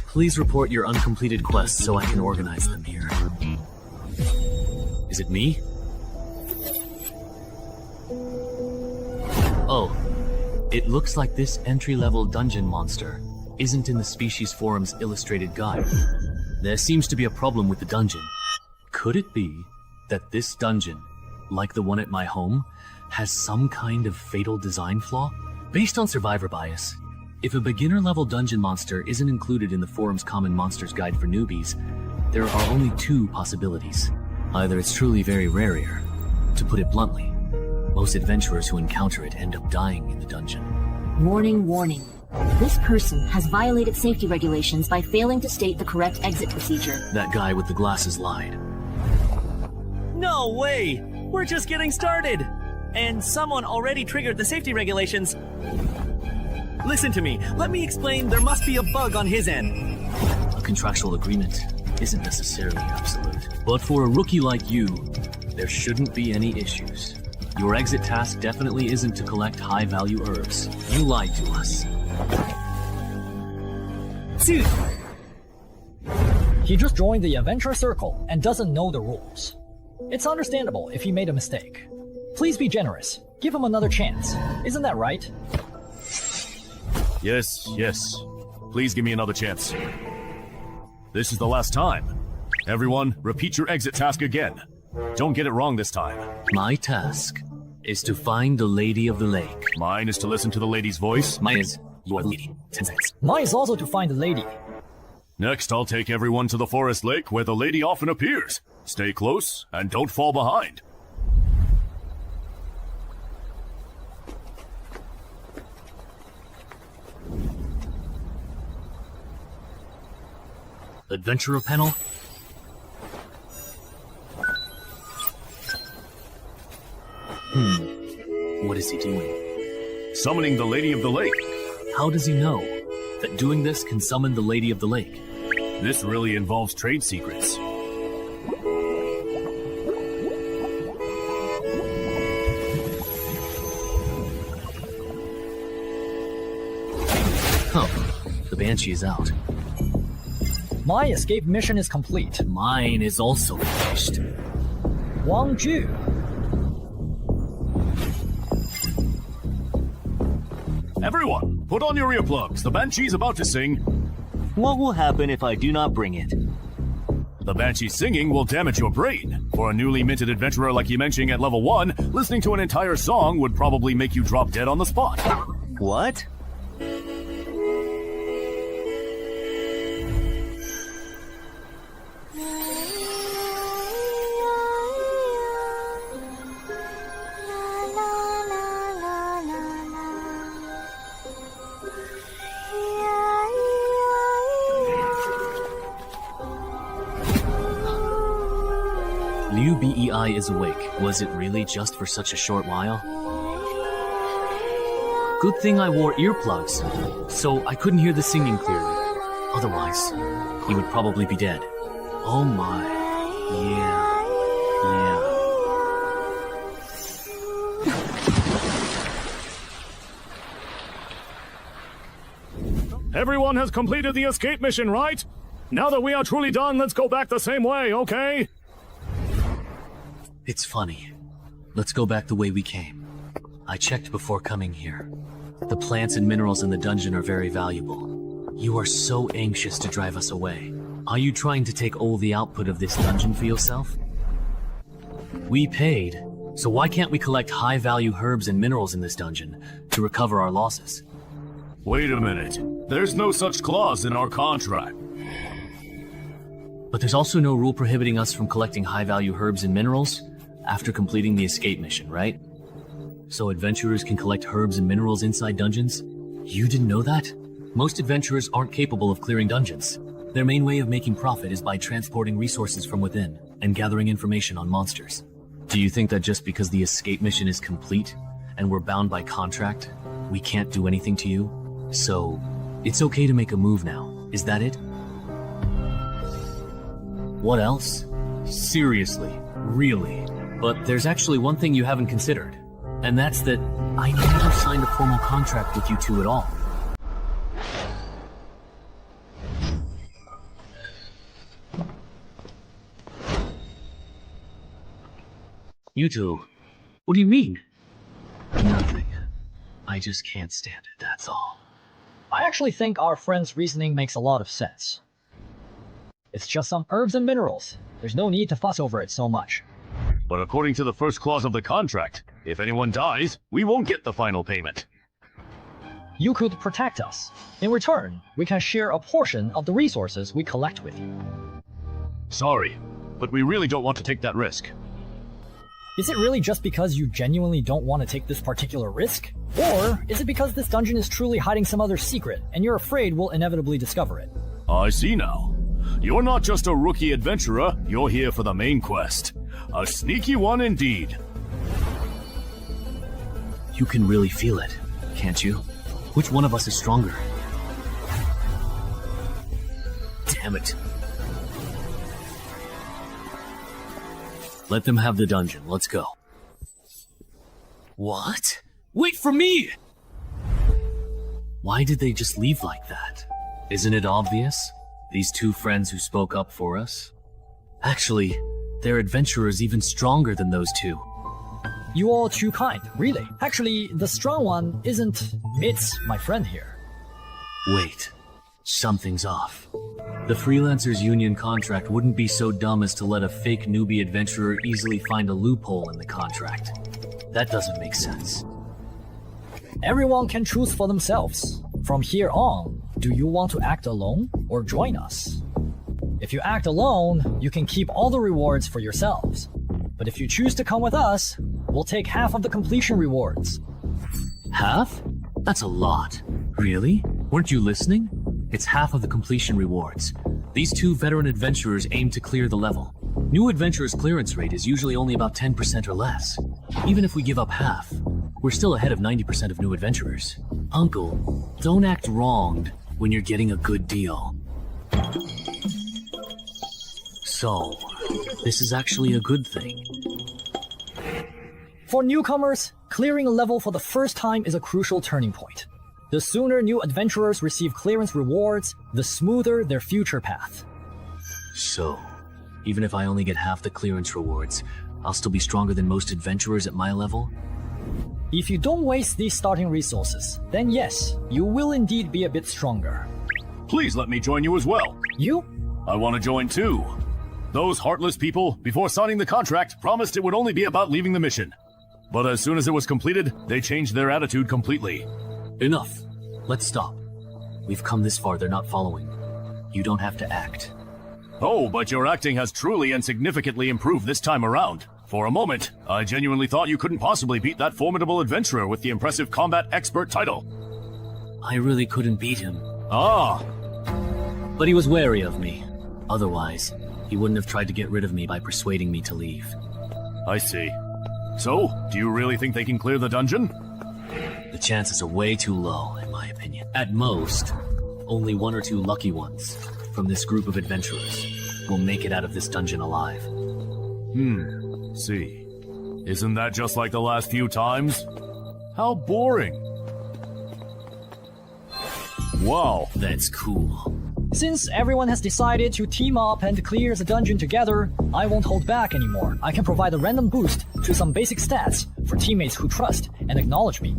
Speaker 3: please report your uncompleted quests so I can organize them here. Is it me? Oh, it looks like this entry-level dungeon monster isn't in the Species Forum's illustrated guide. There seems to be a problem with the dungeon. Could it be that this dungeon, like the one at my home, has some kind of fatal design flaw? Based on survivor bias, If a beginner-level dungeon monster isn't included in the forum's Common Monsters Guide for newbies, there are only two possibilities. Either it's truly very rare. To put it bluntly, most adventurers who encounter it end up dying in the dungeon.
Speaker 13: Warning, warning. This person has violated safety regulations by failing to state the correct exit procedure.
Speaker 3: That guy with the glasses lied.
Speaker 12: No way! We're just getting started! And someone already triggered the safety regulations. Listen to me. Let me explain. There must be a bug on his end.
Speaker 3: A contractual agreement isn't necessarily absolute. But for a rookie like you, there shouldn't be any issues. Your exit task definitely isn't to collect high-value herbs. You lied to us.
Speaker 14: Dude! He just joined the adventure circle and doesn't know the rules. It's understandable if he made a mistake. Please be generous. Give him another chance. Isn't that right?
Speaker 2: Yes, yes. Please give me another chance. This is the last time. Everyone, repeat your exit task again. Don't get it wrong this time.
Speaker 3: My task is to find the Lady of the Lake.
Speaker 2: Mine is to listen to the lady's voice.
Speaker 3: Mine is, you are the lady. 10 seconds.
Speaker 14: Mine is also to find the lady.
Speaker 2: Next, I'll take everyone to the forest lake where the lady often appears. Stay close and don't fall behind.
Speaker 3: Adventurer panel? What is he doing?
Speaker 2: Summoning the Lady of the Lake.
Speaker 3: How does he know that doing this can summon the Lady of the Lake?
Speaker 2: This really involves trade secrets.
Speaker 3: Huh. The Banshee is out.
Speaker 14: My escape mission is complete.
Speaker 3: Mine is also finished.
Speaker 14: Wang Ju.
Speaker 2: Everyone, put on your earplugs. The Banshee's about to sing.
Speaker 12: What will happen if I do not bring it?
Speaker 2: The Banshee singing will damage your brain. For a newly minted adventurer like Yimenching at level 1, listening to an entire song would probably make you drop dead on the spot.
Speaker 12: What?
Speaker 3: Liu Bei is awake. Was it really just for such a short while? Good thing I wore earplugs, so I couldn't hear the singing clearly. Otherwise, he would probably be dead. Oh my. Yeah.
Speaker 2: Everyone has completed the escape mission, right? Now that we are truly done, let's go back the same way, okay?
Speaker 3: It's funny. Let's go back the way we came. I checked before coming here. The plants and minerals in the dungeon are very valuable. You are so anxious to drive us away. Are you trying to take all the output of this dungeon for yourself? We paid, so why can't we collect high-value herbs and minerals in this dungeon to recover our losses?
Speaker 2: Wait a minute. There's no such clause in our contract.
Speaker 3: But there's also no rule prohibiting us from collecting high-value herbs and minerals after completing the escape mission, right? So adventurers can collect herbs and minerals inside dungeons? You didn't know that? Most adventurers aren't capable of clearing dungeons. Their main way of making profit is by transporting resources from within and gathering information on monsters. Do you think that just because the escape mission is complete and we're bound by contract, we can't do anything to you? So, it's okay to make a move now, is that it? What else? Seriously, really. But there's actually one thing you haven't considered, and that's that I never signed a formal contract with you two at all. You two? What do you mean? Nothing. I just can't stand it, that's all.
Speaker 14: I actually think our friend's reasoning makes a lot of sense. It's just some herbs and minerals. There's no need to fuss over it so much.
Speaker 2: But according to the first clause of the contract, if anyone dies, we won't get the final payment.
Speaker 14: you could protect us. In return, we can share a portion of the resources we collect with you.
Speaker 2: Sorry, but we really don't want to take that risk.
Speaker 14: Is it really just because you genuinely don't want to take this particular risk? Or is it because this dungeon is truly hiding some other secret, and you're afraid we'll inevitably discover it?
Speaker 2: I see now. You're not just a rookie adventurer, you're here for the main quest. A sneaky one indeed.
Speaker 3: You can really feel it, can't you? Which one of us is stronger? Damn it. Let them have the dungeon. Let's go. What? Wait for me! Why did they just leave like that? Isn't it obvious? These two friends who spoke up for us? Actually, they're adventurers even stronger than those two.
Speaker 14: You all too kind, really. Actually, the strong one isn't... It's my friend here.
Speaker 3: Wait. Something's off. The Freelancers Union contract wouldn't be so dumb as to let a fake newbie adventurer easily find a loophole in the contract. That doesn't make sense.
Speaker 14: Everyone can choose for themselves. From here on, do you want to act alone or join us? If you act alone, you can keep all the rewards for yourselves. But if you choose to come with us, we'll take half of the completion rewards.
Speaker 3: Half? That's a lot. Really? Weren't you listening? It's half of the completion rewards. These two veteran adventurers aim to clear the level. New adventurers' clearance rate is usually only about 10% or less. Even if we give up half, we're still ahead of 90% of new adventurers. Uncle, don't act wronged when you're getting a good deal. So, this is actually a good thing.
Speaker 14: For newcomers, clearing a level for the first time is a crucial turning point. The sooner new adventurers receive clearance rewards, the smoother their future path.
Speaker 3: So, even if I only get half the clearance rewards, I'll still be stronger than most adventurers at my level?
Speaker 14: If you don't waste these starting resources, then yes, you will indeed be a bit stronger.
Speaker 2: Please let me join you as well.
Speaker 14: You?
Speaker 2: I want to join too. Those heartless people, before signing the contract, promised it would only be about leaving the mission. But as soon as it was completed, they changed their attitude completely.
Speaker 3: Enough. Let's stop. We've come this far, they're not following. You don't have to act.
Speaker 2: Oh, but your acting has truly and significantly improved this time around. For a moment, I genuinely thought you couldn't possibly beat that formidable adventurer with the impressive combat expert title.
Speaker 3: I really couldn't beat him.
Speaker 2: Ah!
Speaker 3: But he was wary of me. Otherwise, he wouldn't have tried to get rid of me by persuading me to leave.
Speaker 2: I see. So, do you really think they can clear the dungeon?
Speaker 3: The chances are way too low, in my opinion. At most, only one or two lucky ones from this group of adventurers will make it out of this dungeon alive.
Speaker 2: See. Isn't that just like the last few times? How boring. Wow.
Speaker 3: That's cool.
Speaker 14: Since everyone has decided to team up and clear the dungeon together, I won't hold back anymore. I can provide a random boost to some basic stats for teammates who trust and acknowledge me.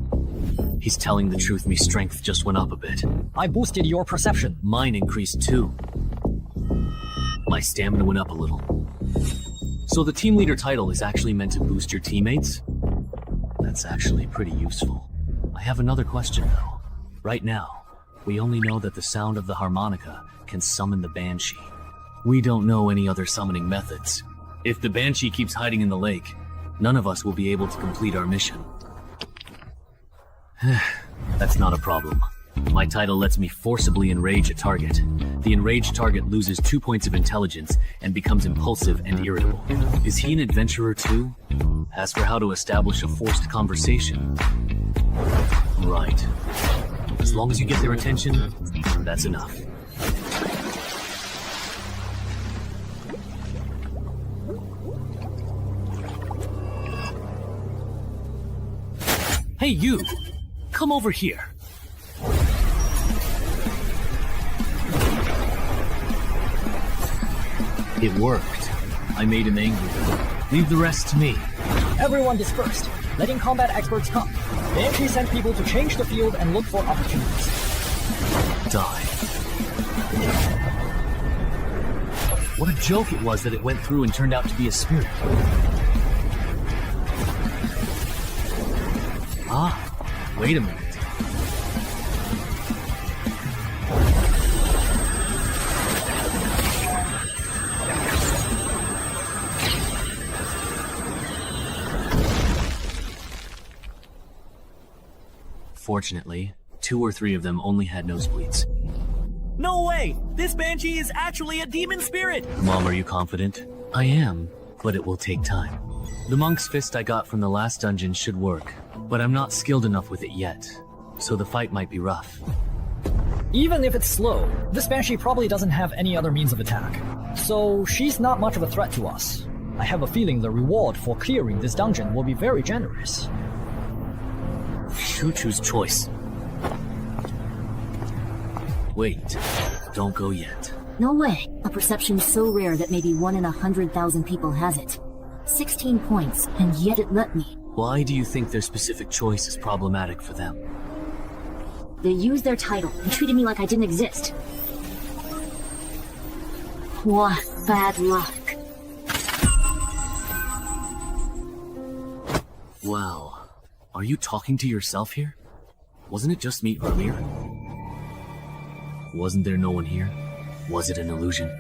Speaker 3: He's telling the truth, my strength just went up a bit.
Speaker 14: I boosted your perception.
Speaker 3: Mine increased too. My stamina went up a little. So the team leader title is actually meant to boost your teammates? That's actually pretty useful. I have another question though. Right now, we only know that the sound of the harmonica can summon the Banshee. We don't know any other summoning methods. If the Banshee keeps hiding in the lake, none of us will be able to complete our mission. That's not a problem. My title lets me forcibly enrage a target. The enraged target loses 2 points of intelligence and becomes impulsive and irritable. Is he an adventurer too? As for how to establish a forced conversation... Right. As long as you get their attention, that's enough. Hey you! Come over here. It worked. I made him angry. Leave the rest to me.
Speaker 14: Everyone dispersed, letting combat experts come. Banshee sent people to change the field and look for opportunities.
Speaker 3: Die. What a joke it was that it went through and turned out to be a spirit. Ah, wait a minute. Fortunately, 2 or 3 of them only had nosebleeds.
Speaker 12: No way! This banshee is actually a demon spirit!
Speaker 3: Mom, are you confident? I am, but it will take time. The monk's fist I got from the last dungeon should work, but I'm not skilled enough with it yet, so the fight might be rough.
Speaker 14: Even if it's slow, this banshee probably doesn't have any other means of attack, so she's not much of a threat to us. I have a feeling the reward for clearing this dungeon will be very generous.
Speaker 3: Chuchu's choice. Wait, don't go yet.
Speaker 13: No way. A perception so rare that maybe 1 in 100,000 people has it. 16 points, and yet it let me.
Speaker 3: Why do you think their specific choice is problematic for them?
Speaker 13: They used their title and treated me like I didn't exist. What bad luck.
Speaker 3: Wow. Are you talking to yourself here? Wasn't it just me earlier? Wasn't there no one here? Was it an illusion?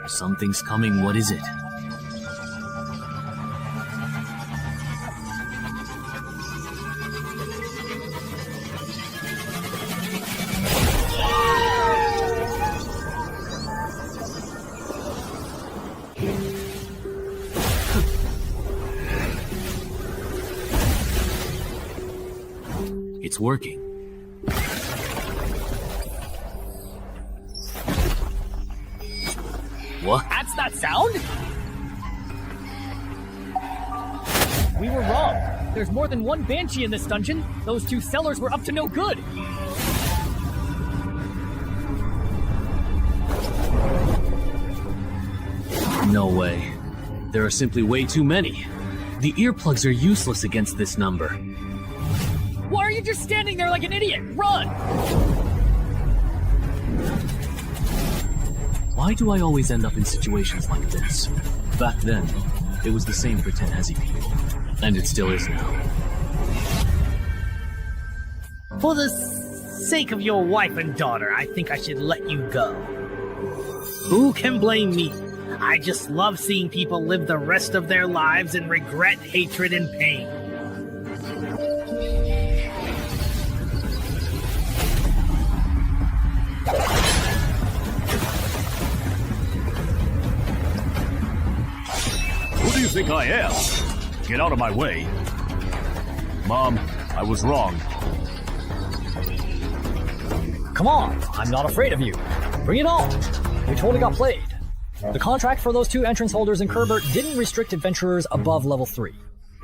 Speaker 3: Something's coming, what is it? It's working. What?
Speaker 12: That's that sound? We were wrong. There's more than one banshee in this dungeon. Those 2 sellers were up to no good.
Speaker 3: No way. There are simply way too many. The earplugs are useless against this number.
Speaker 12: Why are you just standing there like an idiot? Run!
Speaker 3: Why do I always end up in situations like this? Back then, it was the same for Tenhezi people. And it still is now.
Speaker 15: For the sake of your wife and daughter, I think I should let you go. Who can blame me? I just love seeing people live the rest of their lives in regret, hatred, and pain.
Speaker 2: Who do you think I am? Get out of my way. Mom, I was wrong.
Speaker 14: Come on, I'm not afraid of you. Bring it on. We totally got played. The contract for those 2 entrance holders in Kerbert didn't restrict adventurers above level 3.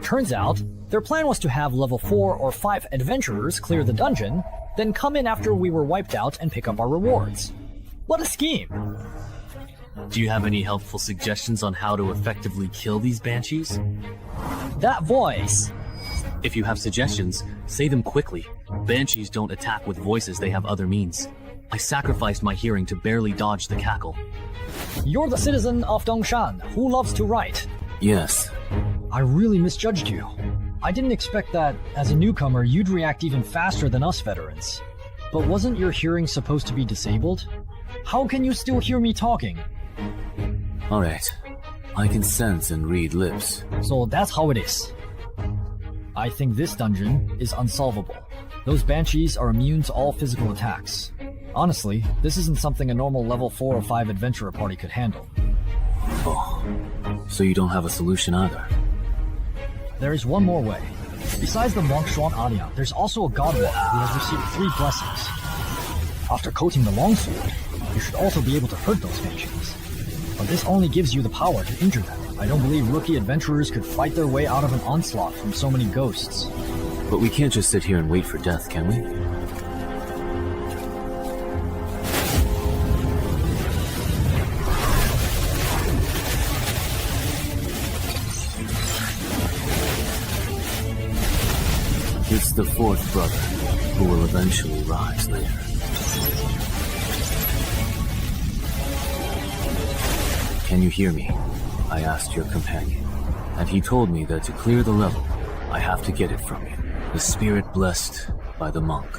Speaker 14: Turns out, their plan was to have level 4 or 5 adventurers clear the dungeon, then come in after we were wiped out and pick up our rewards. What a scheme!
Speaker 3: Do you have any helpful suggestions on how to effectively kill these banshees?
Speaker 14: That voice!
Speaker 3: If you have suggestions, say them quickly. Banshees don't attack with voices, they have other means. I sacrificed my hearing to barely dodge the cackle.
Speaker 14: You're the citizen of Dongshan who loves to write.
Speaker 3: Yes.
Speaker 14: I really misjudged you. I didn't expect that, as a newcomer, you'd react even faster than us veterans. But wasn't your hearing supposed to be disabled? How can you still hear me talking?
Speaker 3: Alright. I can sense and read lips.
Speaker 14: So that's how it is. I think this dungeon is unsolvable. Those banshees are immune to all physical attacks. Honestly, this isn't something a normal level 4 or 5 adventurer party could handle.
Speaker 3: Oh, so you don't have a solution either?
Speaker 14: There is one more way. Besides the monk Shuan Alia, there's also a god walker who has received 3 blessings. After coating the longsword, you should also be able to hurt those banshees. But this only gives you the power to injure them. I don't believe rookie adventurers could fight their way out of an onslaught from so many ghosts.
Speaker 3: But we can't just sit here and wait for death, can we? It's the 4th brother, who will eventually rise later. Can you hear me? I asked your companion, and he told me that to clear the level, I have to get it from you. The spirit blessed by the monk.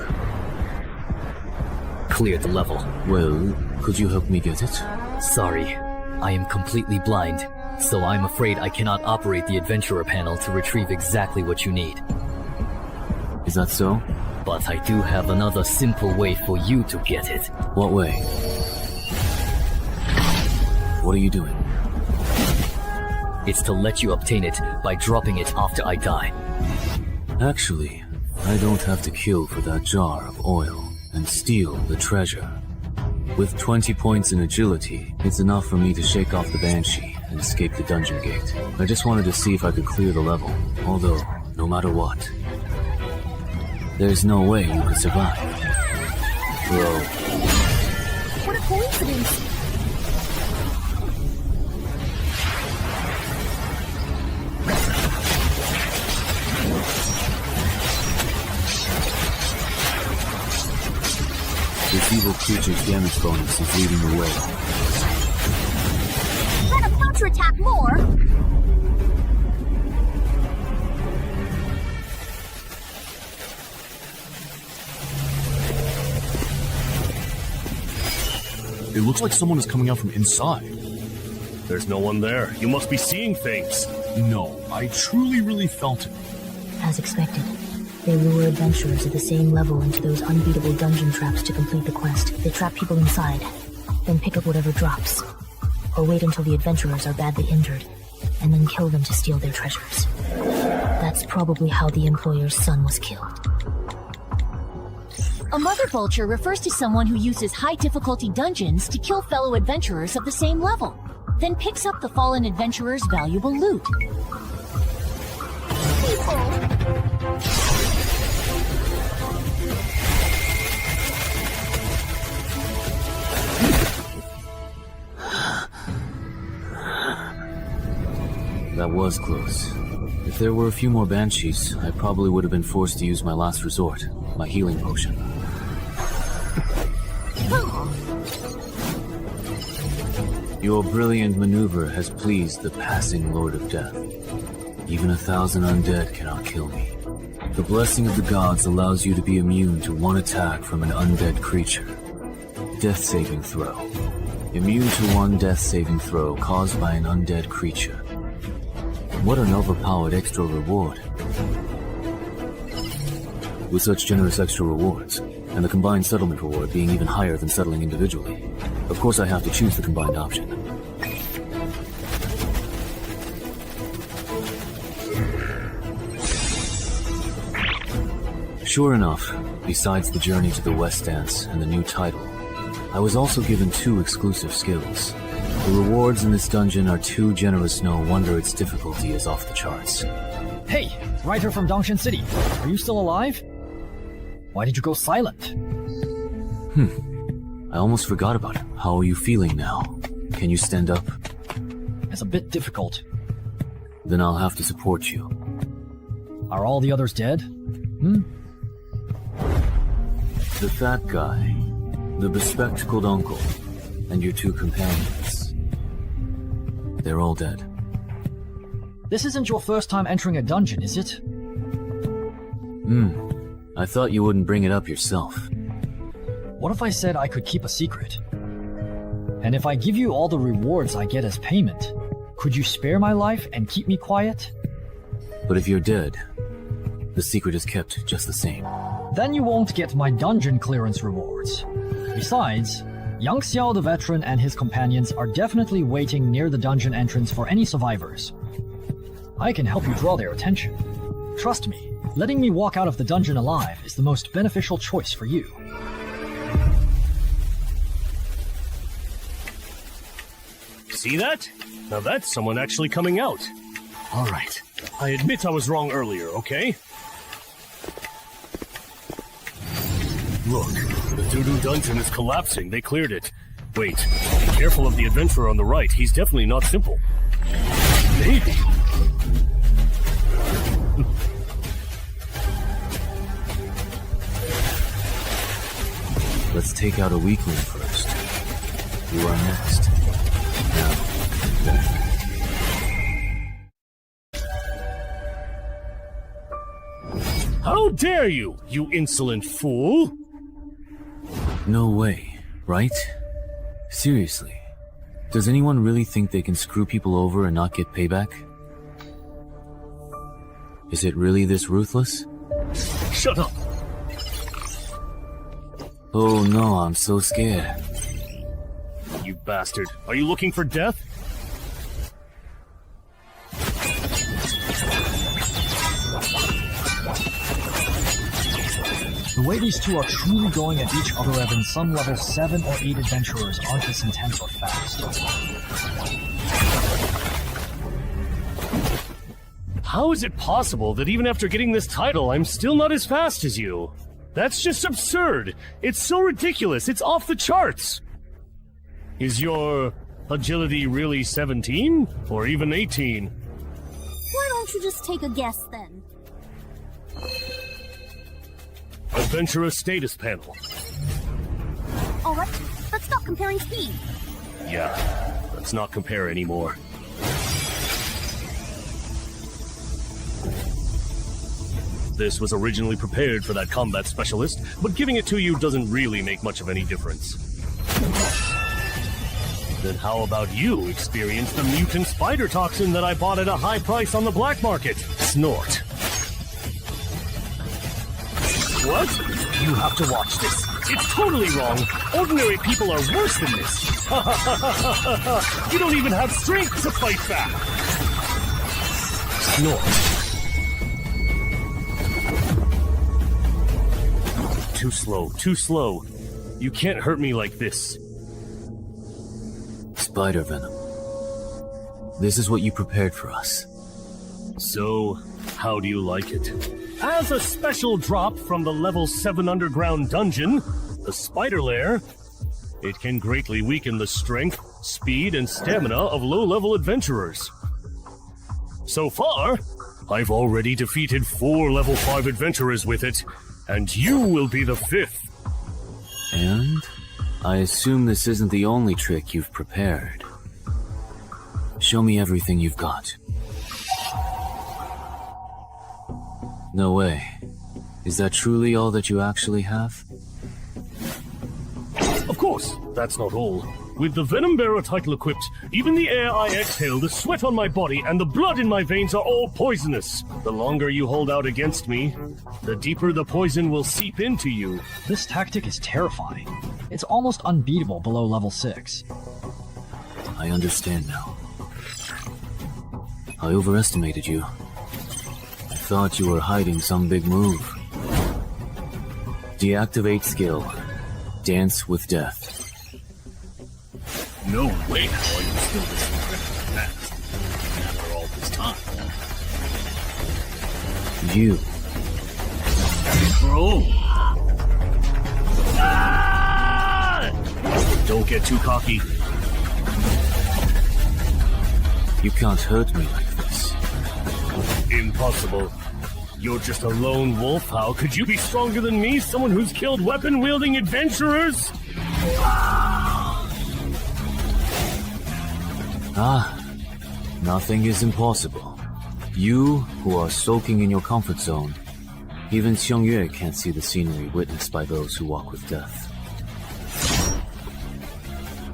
Speaker 16: Clear the level.
Speaker 3: Well, could you help me get it?
Speaker 16: Sorry, I am completely blind. So I'm afraid I cannot operate the Adventurer panel to retrieve exactly what you need.
Speaker 3: Is that so?
Speaker 16: But I do have another simple way for you to get it.
Speaker 3: What way? What are you doing?
Speaker 16: It's to let you obtain it by dropping it after I die.
Speaker 3: Actually, I don't have to kill for that jar of oil and steal the treasure. With 20 points in agility, it's enough for me to shake off the Banshee and escape the dungeon gate. I just wanted to see if I could clear the level, although, no matter what, there's no way you could survive. Bro.
Speaker 9: What a coincidence!
Speaker 3: This evil creature's damage bonus is leading the way.
Speaker 9: Try to counterattack more!
Speaker 2: It looks like someone is coming out from inside. There's no one there. You must be seeing things. No, I truly really felt it.
Speaker 13: As expected, they lure adventurers at the same level into those unbeatable dungeon traps to complete the quest. They trap people inside, then pick up whatever drops. Or wait until the adventurers are badly injured, and then kill them to steal their treasures. That's probably how the employer's son was killed.
Speaker 7: A mother vulture refers to someone who uses high-difficulty dungeons to kill fellow adventurers of the same level, then picks up the fallen adventurer's valuable loot.
Speaker 3: That was close. If there were a few more banshees, I probably would have been forced to use my last resort, my healing potion. Your brilliant maneuver has pleased the passing Lord of Death. Even 1,000 undead cannot kill me. The blessing of the gods allows you to be immune to one attack from an undead creature. Death saving throw. Immune to one death saving throw caused by an undead creature. What an overpowered extra reward. With such generous extra rewards, and the combined settlement reward being even higher than settling individually, of course I have to choose the combined option. Sure enough, besides the journey to the West Dance and the new title, I was also given 2 exclusive skills. The rewards in this dungeon are too generous, no wonder its difficulty is off the charts.
Speaker 14: Hey, writer from Dongshan City, are you still alive? Why did you go silent?
Speaker 3: I almost forgot about it. How are you feeling now? Can you stand up?
Speaker 14: It's a bit difficult.
Speaker 3: Then I'll have to support you.
Speaker 14: Are all the others dead?
Speaker 3: The fat guy, the bespectacled uncle, and your 2 companions. They're all dead.
Speaker 14: This isn't your first time entering a dungeon, is it?
Speaker 3: I thought you wouldn't bring it up yourself.
Speaker 14: What if I said I could keep a secret? And if I give you all the rewards I get as payment, could you spare my life and keep me quiet?
Speaker 3: But if you're dead, the secret is kept just the same.
Speaker 14: Then you won't get my dungeon clearance rewards. Besides, Yang Xiao the veteran and his companions are definitely waiting near the dungeon entrance for any survivors. I can help you draw their attention. Trust me, letting me walk out of the dungeon alive is the most beneficial choice for you.
Speaker 2: See that? Now that's someone actually coming out. Alright. I admit I was wrong earlier, okay? Look, the doo-doo dungeon is collapsing. They cleared it. Wait, be careful of the adventurer on the right. He's definitely not simple. Maybe.
Speaker 3: Let's take out a weakling first. You are next. Now, then.
Speaker 2: How dare you, you insolent fool!
Speaker 3: No way, right? Seriously. Does anyone really think they can screw people over and not get payback? Is it really this ruthless?
Speaker 2: Shut up!
Speaker 3: Oh no, I'm so scared.
Speaker 2: You bastard. Are you looking for death?
Speaker 14: The way these two are truly going at each other have been some level 7 or 8 adventurers aren't this intense or fast.
Speaker 2: How is it possible that even after getting this title, I'm still not as fast as you? That's just absurd! It's so ridiculous, it's off the charts! Is your agility really 17? Or even 18?
Speaker 9: Why don't you just take a guess then?
Speaker 2: Adventurer status panel.
Speaker 9: Alright, let's stop comparing speed.
Speaker 2: Yeah, let's not compare anymore. This was originally prepared for that combat specialist, but giving it to you doesn't really make much of any difference. Then how about you experience the mutant spider toxin that I bought at a high price on the black market? Snort. What? You have to watch this. It's totally wrong. Ordinary people are worse than this. You don't even have strength to fight back. Snort. Too slow, too slow. You can't hurt me like this.
Speaker 3: Spider venom. This is what you prepared for us.
Speaker 2: So, how do you like it? As a special drop from the level 7 underground dungeon, the Spider Lair, it can greatly weaken the strength, speed, and stamina of low-level adventurers. So far, I've already defeated 4 level 5 adventurers with it, and you will be the 5th.
Speaker 3: And I assume this isn't the only trick you've prepared. Show me everything you've got. No way. Is that truly all that you actually have?
Speaker 2: Of course, that's not all. With the Venom Bearer title equipped, even the air I exhale, the sweat on my body, and the blood in my veins are all poisonous. The longer you hold out against me, the deeper the poison will seep into you.
Speaker 14: This tactic is terrifying. It's almost unbeatable below level 6.
Speaker 3: I understand now. I overestimated you. I thought you were hiding some big move. Deactivate skill. Dance with death.
Speaker 2: No way how are you still this incredibly fast after all this time.
Speaker 3: You.
Speaker 2: Bro! Ah! Don't get too cocky.
Speaker 3: You can't hurt me like this.
Speaker 2: Impossible. You're just a lone wolf. How could you be stronger than me? Someone who's killed weapon-wielding adventurers?
Speaker 3: Nothing is impossible. You, who are soaking in your comfort zone, even Xiangyue can't see the scenery witnessed by those who walk with death.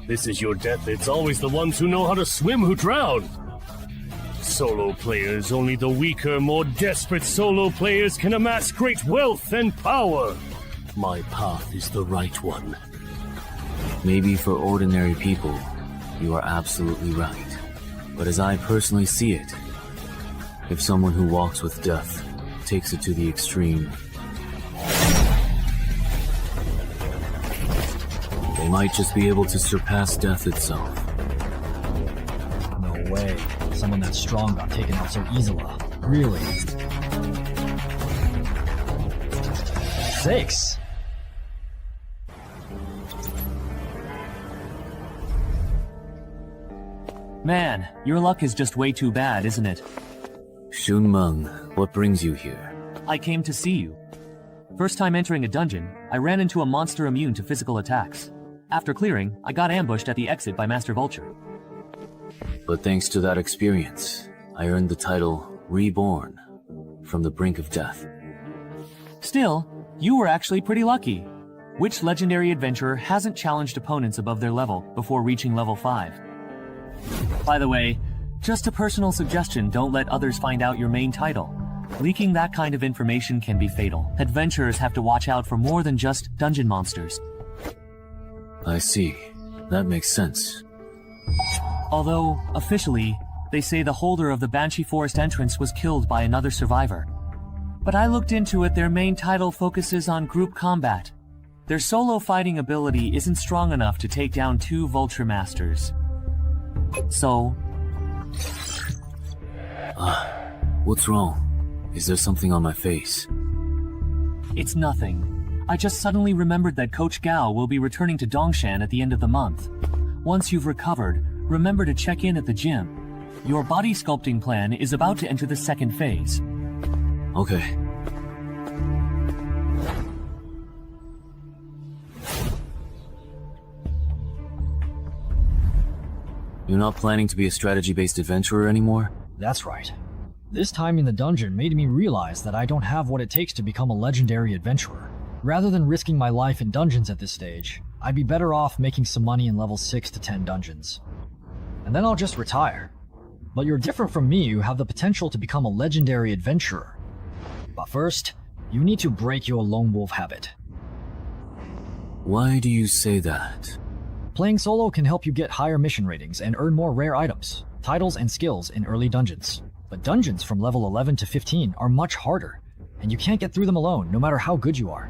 Speaker 2: This is your death. It's always the ones who know how to swim who drown. Solo players, only the weaker, more desperate solo players can amass great wealth and power. My path is the right one.
Speaker 3: Maybe for ordinary people, you are absolutely right. But as I personally see it, if someone who walks with death takes it to the extreme, they might just be able to surpass death itself.
Speaker 14: No way. Someone that strong got taken out so easily. Really? 6.
Speaker 3: Man, your luck is just way too bad, isn't it? Shunmeng, what brings you here?
Speaker 17: I came to see you. First time entering a dungeon, I ran into a monster immune to physical attacks. After clearing, I got ambushed at the exit by Master Vulture.
Speaker 3: But thanks to that experience, I earned the title Reborn, from the brink of death.
Speaker 17: Still, you were actually pretty lucky. Which legendary adventurer hasn't challenged opponents above their level before reaching level 5? By the way, just a personal suggestion, don't let others find out your main title. Leaking that kind of information can be fatal. Adventurers have to watch out for more than just dungeon monsters.
Speaker 3: I see. That makes sense.
Speaker 17: Although, officially, they say the holder of the Banshee Forest entrance was killed by another survivor. But I looked into it, their main title focuses on group combat. Their solo fighting ability isn't strong enough to take down 2 Vulture Masters. So...
Speaker 3: What's wrong? Is there something on my face?
Speaker 17: It's nothing. I just suddenly remembered that Coach Gao will be returning to Dongshan at the end of the month. Once you've recovered, remember to check in at the gym. Your body sculpting plan is about to enter the second phase.
Speaker 3: Okay. You're not planning to be a strategy-based adventurer anymore?
Speaker 14: That's right. This time in the dungeon made me realize that I don't have what it takes to become a legendary adventurer. Rather than risking my life in dungeons at this stage, I'd be better off making some money in level 6 to 10 dungeons. And then I'll just retire. But you're different from me, you have the potential to become a legendary adventurer. But first, you need to break your lone wolf habit.
Speaker 3: Why do you say that?
Speaker 14: Playing solo can help you get higher mission ratings and earn more rare items, titles, and skills in early dungeons. But dungeons from level 11 to 15 are much harder, and you can't get through them alone, no matter how good you are.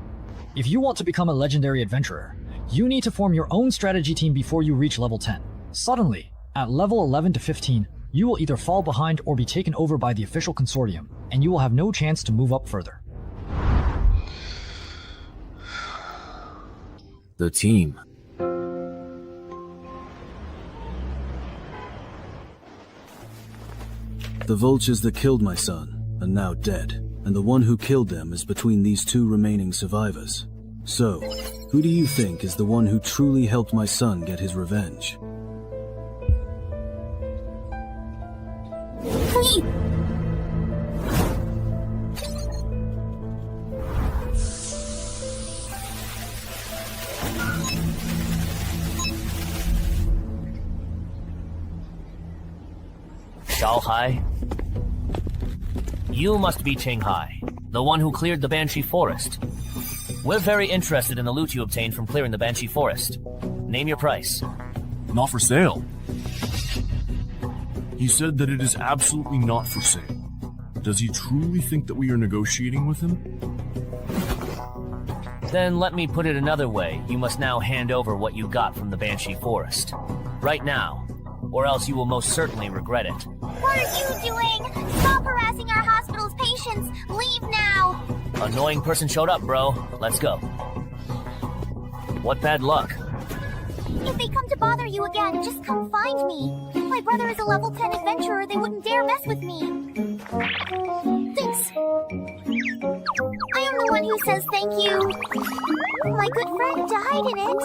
Speaker 14: If you want to become a legendary adventurer, you need to form your own strategy team before you reach level 10. Suddenly, at level 11 to 15, you will either fall behind or be taken over by the official consortium, and you will have no chance to move up further.
Speaker 3: The team. The vultures that killed my son are now dead, and the one who killed them is between these 2 remaining survivors. So, who do you think is the one who truly helped my son get his revenge?
Speaker 1: Hai? You must be Cheng Hai, the one who cleared the Banshee Forest. We're very interested in the loot you obtained from clearing the Banshee Forest. Name your price.
Speaker 2: Not for sale. He said that it is absolutely not for sale. Does he truly think that we are negotiating with him?
Speaker 1: Then let me put it another way. You must now hand over what you got from the Banshee Forest. Right now, or else you will most certainly regret it.
Speaker 9: What are you doing? Stop harassing our hospital's patients! Leave now!
Speaker 1: Annoying person showed up, bro. Let's go. What bad luck.
Speaker 9: If they come to bother you again, just come find me. My brother is a level 10 adventurer, they wouldn't dare mess with me. Thanks. I am the one who says thank you. My good friend died in it.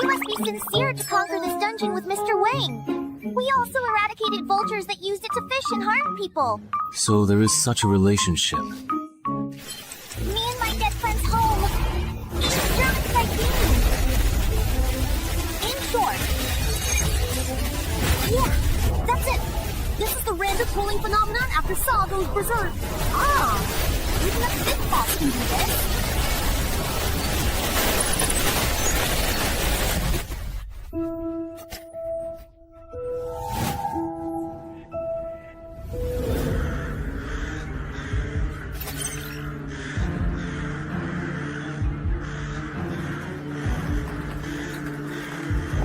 Speaker 9: He must be sincere to conquer this dungeon with Mr. Wang. We also eradicated vultures that used it to fish and harm people.
Speaker 3: So there is such a relationship.
Speaker 9: Me and my dead friend's home. Just like me. In short. Yeah, that's it. This is the random cooling phenomenon after Saw goes berserk. Ah, even a big boss can do this.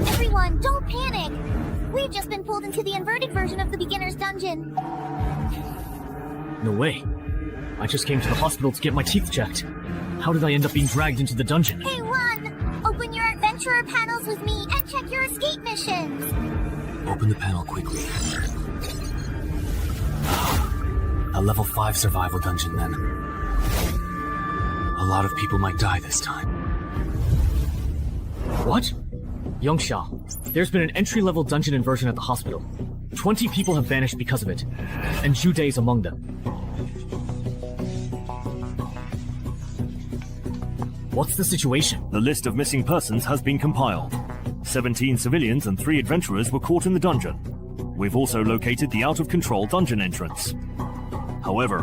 Speaker 9: Everyone, don't panic! We've just been pulled into the inverted version of the beginner's dungeon.
Speaker 1: No way. I just came to the hospital to get my teeth checked. How did I end up being dragged into the dungeon?
Speaker 9: Hey, run! Open your adventurer panels with me and check your escape missions!
Speaker 3: Open the panel quickly. A level 5 survival dungeon then. A lot of people might die this time.
Speaker 1: What? Yongsha, there's been an entry-level dungeon inversion at the hospital. 20 people have vanished because of it, and Jude is among them. What's the situation?
Speaker 2: The list of missing persons has been compiled. 17 civilians and 3 adventurers were caught in the dungeon. We've also located the out-of-control dungeon entrance. However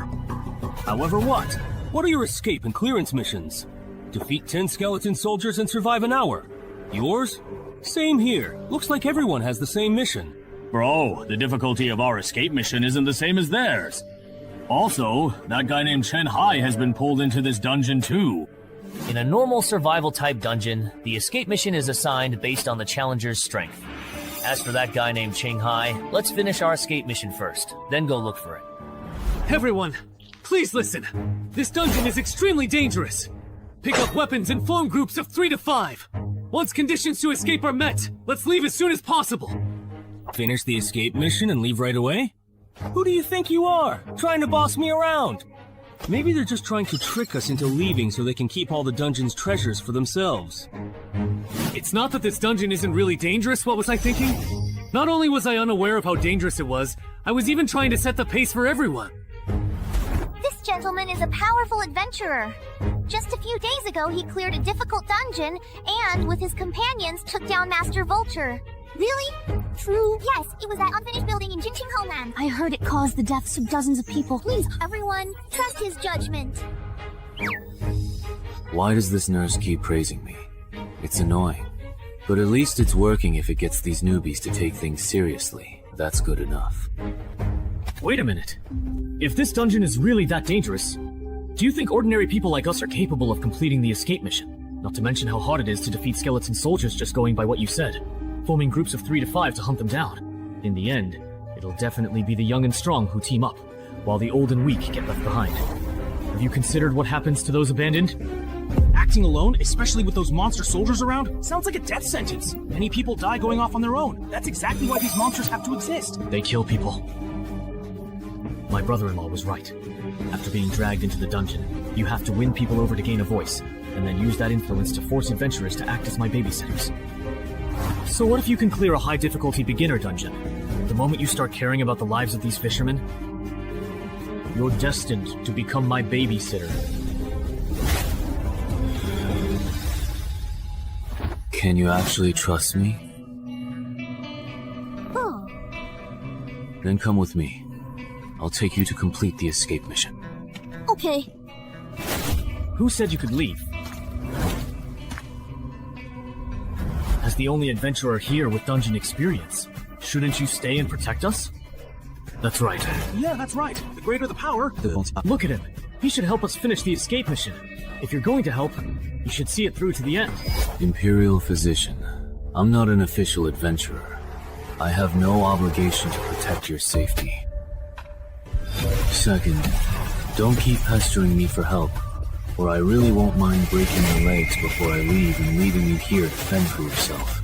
Speaker 18: what? What are your escape and clearance missions? Defeat 10 skeleton soldiers and survive an hour. Yours? Same here. Looks like everyone has the same mission.
Speaker 2: Bro, the difficulty of our escape mission isn't the same as theirs. Also, that guy named Chen Hai has been pulled into this dungeon too.
Speaker 1: In a normal survival-type dungeon, the escape mission is assigned based on the challenger's strength. As for that guy named Cheng Hai, let's finish our escape mission first, then go look for it.
Speaker 17: Everyone, please listen. This dungeon is extremely dangerous. Pick up weapons and form groups of 3 to 5. Once conditions to escape are met, let's leave as soon as possible.
Speaker 18: Finish the escape mission and leave right away? Who do you think you are? Trying to boss me around? Maybe they're just trying to trick us into leaving so they can keep all the dungeon's treasures for themselves.
Speaker 17: It's not that this dungeon isn't really dangerous, what was I thinking? Not only was I unaware of how dangerous it was, I was even trying to set the pace for everyone.
Speaker 9: This gentleman is a powerful adventurer. Just a few days ago, he cleared a difficult dungeon and, with his companions, took down Master Vulture. Really? True? Yes, it was that unfinished building in Jinqing Homeland. I heard it caused the deaths of dozens of people. Please, everyone, trust his judgment.
Speaker 3: Why does this nurse keep praising me? It's annoying. But at least it's working if it gets these newbies to take things seriously. That's good enough.
Speaker 17: Wait a minute. If this dungeon is really that dangerous, do you think ordinary people like us are capable of completing the escape mission? Not to mention how hard it is to defeat skeleton soldiers just going by what you said. Forming groups of 3 to 5 to hunt them down. In the end, it'll definitely be the young and strong who team up, while the old and weak get left behind. Have you considered what happens to those abandoned?
Speaker 19: Acting alone, especially with those monster soldiers around, sounds like a death sentence. Many people die going off on their own. That's exactly why these monsters have to exist.
Speaker 17: They kill people. My brother-in-law was right. After being dragged into the dungeon, you have to win people over to gain a voice, and then use that influence to force adventurers to act as my babysitters. So what if you can clear a high-difficulty beginner dungeon? The moment you start caring about the lives of these fishermen, you're destined to become my babysitter.
Speaker 3: Can you actually trust me?
Speaker 9: Oh.
Speaker 3: Then come with me. I'll take you to complete the escape mission.
Speaker 9: Okay.
Speaker 17: Who said you could leave? As the only adventurer here with dungeon experience, shouldn't you stay and protect us? That's right.
Speaker 19: Yeah, that's right. The greater the power,
Speaker 17: Look at him. He should help us finish the escape mission. If you're going to help, you should see it through to the end.
Speaker 3: Imperial Physician, I'm not an official adventurer. I have no obligation to protect your safety. Second, don't keep pestering me for help, or I really won't mind breaking your legs before I leave and leaving you here to fend for yourself.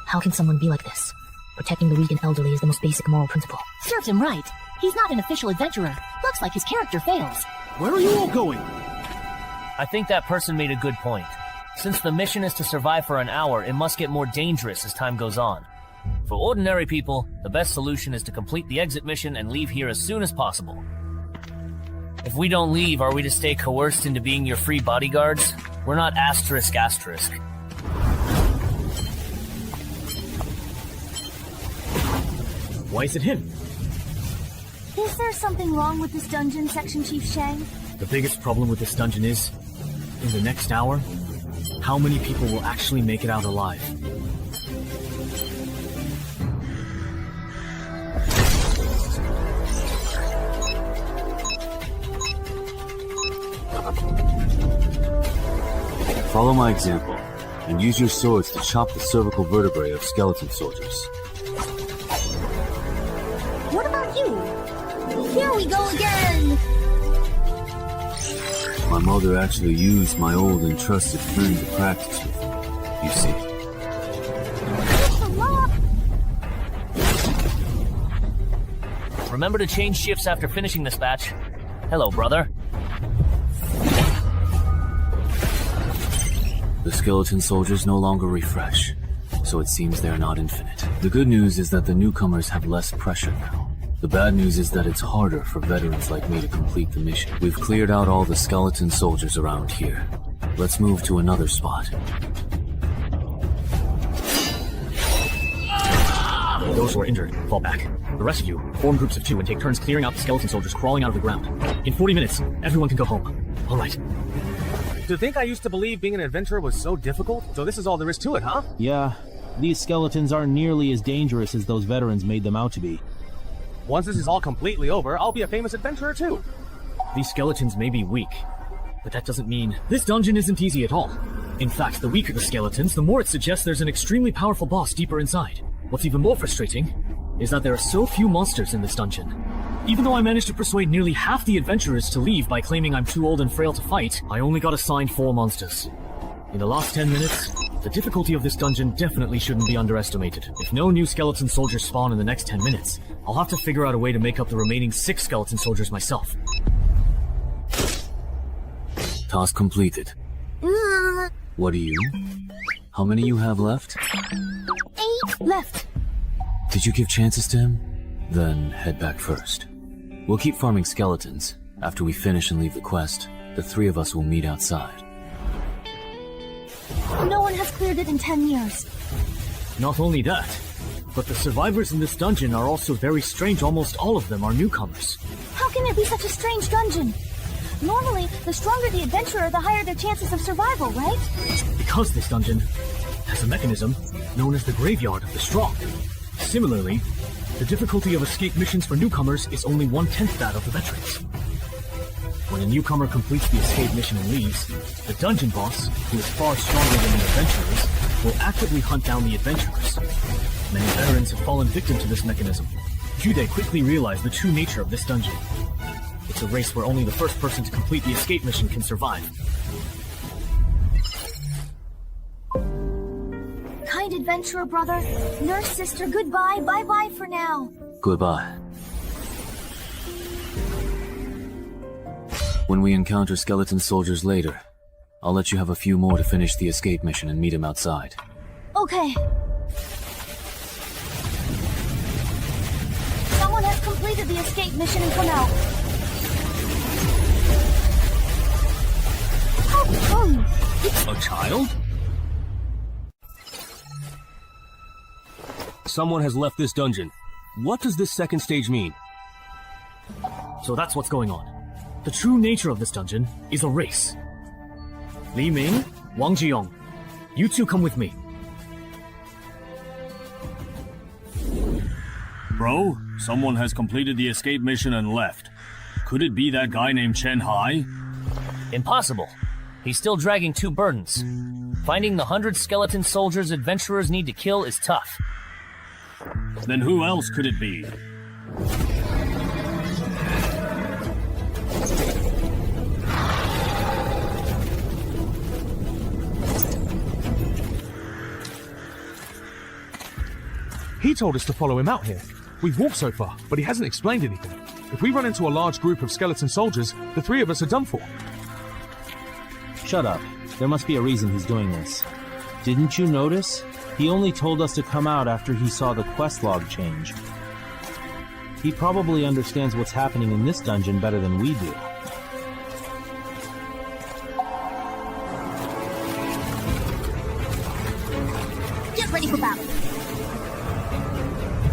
Speaker 13: How can someone be like this? Protecting the weak and elderly is the most basic moral principle.
Speaker 7: Serves him right. He's not an official adventurer. Looks like his character fails.
Speaker 19: Where are you all going?
Speaker 1: I think that person made a good point. Since the mission is to survive for an hour, it must get more dangerous as time goes on. For ordinary people, the best solution is to complete the exit mission and leave here as soon as possible. If we don't leave, are we to stay coerced into being your free bodyguards? We're not asterisk.
Speaker 17: Why is it him?
Speaker 9: Is there something wrong with this dungeon, Section Chief Shang?
Speaker 17: The biggest problem with this dungeon is, in the next hour, how many people will actually make it out alive?
Speaker 3: Follow my example, and use your swords to chop the cervical vertebrae of skeleton soldiers.
Speaker 9: What about you? Here we go again!
Speaker 3: My mother actually used my old and trusted friend to practice with me, you see.
Speaker 1: Remember to change shifts after finishing this batch. Hello, brother.
Speaker 3: The skeleton soldiers no longer refresh, so it seems they're not infinite. The good news is that the newcomers have less pressure now. The bad news is that it's harder for veterans like me to complete the mission. We've cleared out all the skeleton soldiers around here. Let's move to another spot. Those who are injured, fall back. The rest of you, form groups of 2 and take turns clearing out the skeleton soldiers crawling out of the ground. In 40 minutes, everyone can go home. All right.
Speaker 19: To think I used to believe being an adventurer was so difficult? So this is all there is to it, huh?
Speaker 20: Yeah. These skeletons aren't nearly as dangerous as those veterans made them out to be.
Speaker 19: Once this is all completely over, I'll be a famous adventurer too.
Speaker 3: These skeletons may be weak, but that doesn't mean this dungeon isn't easy at all. In fact, the weaker the skeletons, the more it suggests there's an extremely powerful boss deeper inside. What's even more frustrating is that there are so few monsters in this dungeon. Even though I managed to persuade nearly half the adventurers to leave by claiming I'm too old and frail to fight, I only got assigned 4 monsters. In the last 10 minutes, the difficulty of this dungeon definitely shouldn't be underestimated. If no new skeleton soldiers spawn in the next 10 minutes, I'll have to figure out a way to make up the remaining 6 skeleton soldiers myself.
Speaker 16: Task completed. What do you? How many you have left?
Speaker 9: 8 left.
Speaker 16: Did you give chances to him? Then head back first. We'll keep farming skeletons. After we finish and leave the quest, the 3 of us will meet outside.
Speaker 9: No one has cleared it in 10 years.
Speaker 3: Not only that, but the survivors in this dungeon are also very strange. Almost all of them are newcomers.
Speaker 9: How can there be such a strange dungeon? Normally, the stronger the adventurer, the higher their chances of survival, right?
Speaker 3: Because this dungeon has a mechanism known as the Graveyard of the Strong. Similarly, the difficulty of escape missions for newcomers is only 1/10 that of the veterans. When a newcomer completes the escape mission and leaves, the dungeon boss, who is far stronger than the adventurers, will actively hunt down the adventurers. Many veterans have fallen victim to this mechanism. Jude quickly realized the true nature of this dungeon. It's a race where only the first person to complete the escape mission can survive.
Speaker 9: Kind adventurer brother, nurse sister, goodbye, bye-bye for now.
Speaker 16: Goodbye. When we encounter skeleton soldiers later, I'll let you have a few more to finish the escape mission and meet him outside.
Speaker 9: Okay. Someone has completed the escape mission and come out.
Speaker 18: A child? Someone has left this dungeon. What does this second stage mean?
Speaker 3: So that's what's going on. The true nature of this dungeon is a race. Li Ming, Wang Jiyong, you 2 come with me.
Speaker 2: Bro, someone has completed the escape mission and left. Could it be that guy named Chen Hai?
Speaker 1: Impossible. He's still dragging 2 burdens. Finding the 100 skeleton soldiers adventurers need to kill is tough.
Speaker 2: Then who else could it be?
Speaker 19: He told us to follow him out here. We've walked so far, but he hasn't explained anything. If we run into a large group of skeleton soldiers, the 3 of us are done for.
Speaker 20: Shut up. There must be a reason he's doing this. Didn't you notice? He only told us to come out after he saw the quest log change. He probably understands what's happening in this dungeon better than we do.
Speaker 9: Get ready for battle.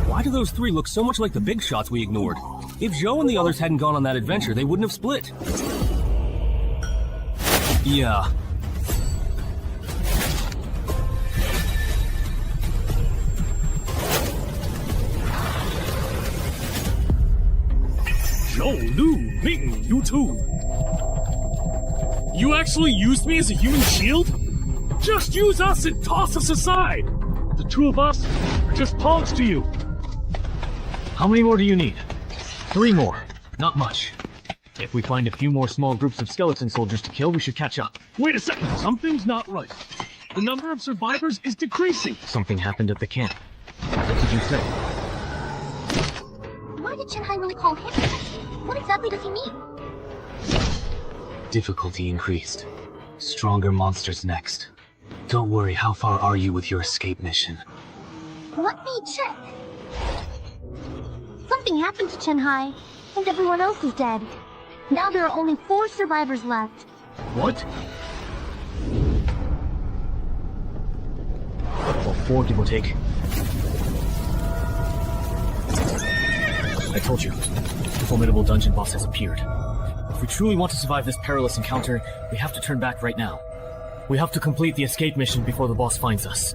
Speaker 18: Why do those 3 look so much like the big shots we ignored? If Zhou and the others hadn't gone on that adventure, they wouldn't have split. Yeah.
Speaker 2: Zhou, Lu, Ming, you 2. You actually used me as a human shield? Just use us and toss us aside! The 2 of us are just pawns to you!
Speaker 3: How many more do you need? 3 more. Not much. If we find a few more small groups of skeleton soldiers to kill, we should catch up.
Speaker 2: Wait a second, something's not right. The number of survivors is decreasing.
Speaker 3: Something happened at the camp. What did you say?
Speaker 9: Why did Chen Hai really call him that? What exactly does he mean?
Speaker 16: Difficulty increased. Stronger monsters next. Don't worry, how far are you with your escape mission?
Speaker 9: Let me check. Something happened to Chen Hai, and everyone else is dead. Now there are only 4 survivors left.
Speaker 3: What? Well, 4 give or take.
Speaker 17: I told you, the formidable dungeon boss has appeared. If we truly want to survive this perilous encounter, we have to turn back right now. We have to complete the escape mission before the boss finds us.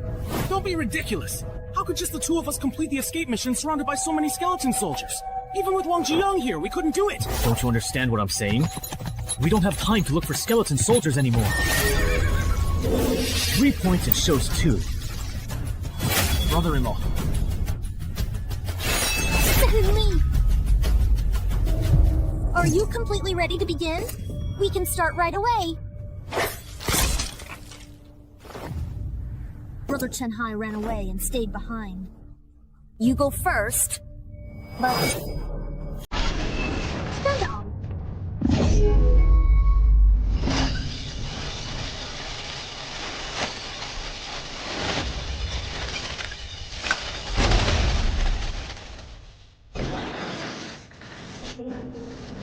Speaker 19: Don't be ridiculous! How could just the two of us complete the escape mission surrounded by so many skeleton soldiers? Even with Wang Jiyoung here, we couldn't do it!
Speaker 17: Don't you understand what I'm saying? We don't have time to look for skeleton soldiers anymore. 3 points, it shows 2. Brother-in-law.
Speaker 9: Suddenly! Are you completely ready to begin? We can start right away. Brother Chen-hai ran away and stayed behind. You go first, but... stand on.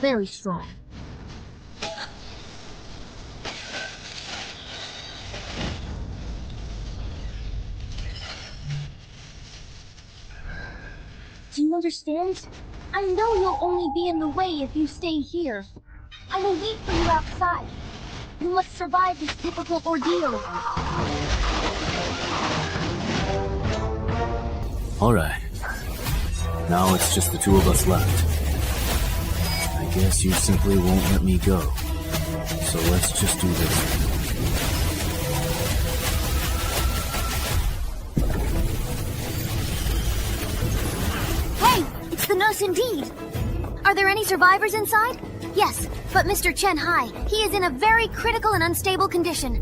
Speaker 9: Very strong. Do you understand? I know you'll only be in the way if you stay here. I will wait for you outside. You must survive this difficult ordeal.
Speaker 16: Alright. Now it's just the two of us left. I guess you simply won't let me go. So let's just do this.
Speaker 9: The nurse indeed. Are there any survivors inside? Yes, but Mr. Chen-hai, he is in a very critical and unstable condition.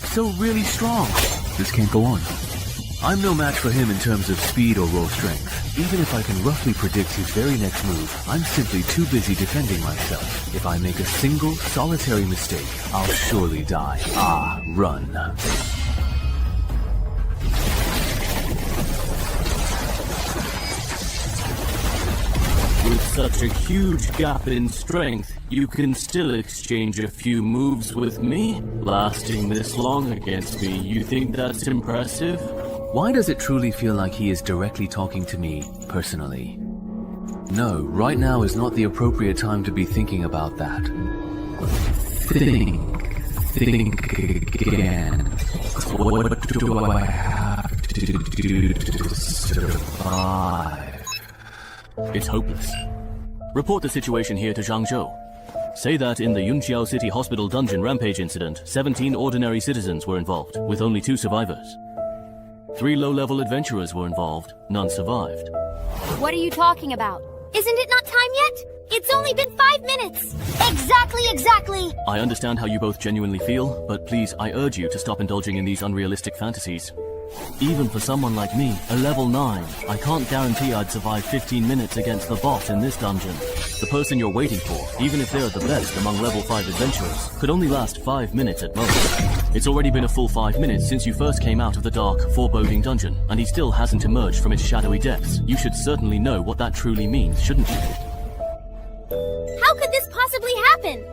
Speaker 16: So really strong. This can't go on. I'm no match for him in terms of speed or raw strength. Even if I can roughly predict his very next move, I'm simply too busy defending myself. If I make a single, solitary mistake, I'll surely die. Ah, run.
Speaker 18: With such a huge gap in strength, you can still exchange a few moves with me? Lasting this long against me, you think that's impressive?
Speaker 16: Why does it truly feel like he is directly talking to me, personally? No, right now is not the appropriate time to be thinking about that. Think again. What do I have to do to survive?
Speaker 18: It's hopeless. Report the situation here to Zhangzhou. Say that in the Yunqiao City Hospital dungeon rampage incident, 17 ordinary citizens were involved, with only 2 survivors. 3 low-level adventurers were involved, none survived.
Speaker 9: What are you talking about? Isn't it not time yet? It's only been 5 minutes! Exactly!
Speaker 18: I understand how you both genuinely feel, but please, I urge you to stop indulging in these unrealistic fantasies. Even for someone like me, a level 9, I can't guarantee I'd survive 15 minutes against the boss in this dungeon. The person you're waiting for, even if they're the best among level 5 adventurers, could only last 5 minutes at most. It's already been a full 5 minutes since you first came out of the dark, foreboding dungeon, and he still hasn't emerged from its shadowy depths. You should certainly know what that truly means, shouldn't you?
Speaker 9: How could this possibly happen?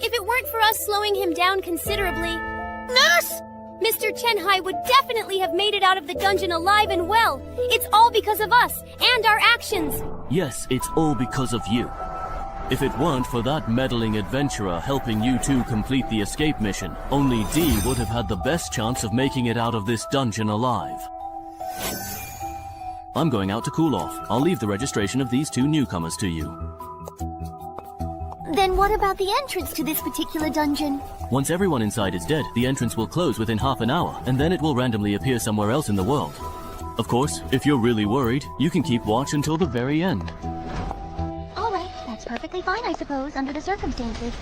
Speaker 9: If it weren't for us slowing him down considerably... Nurse! Mr. Chen-hai would definitely have made it out of the dungeon alive and well. It's all because of us, and our actions.
Speaker 18: Yes, it's all because of you. If it weren't for that meddling adventurer helping you two complete the escape mission, only D would have had the best chance of making it out of this dungeon alive. I'm going out to cool off. I'll leave the registration of these 2 newcomers to you.
Speaker 9: Then what about the entrance to this particular dungeon?
Speaker 18: Once everyone inside is dead, the entrance will close within half an hour, and then it will randomly appear somewhere else in the world. Of course, if you're really worried, you can keep watch until the very end.
Speaker 9: Alright, that's perfectly fine, I suppose, under the circumstances.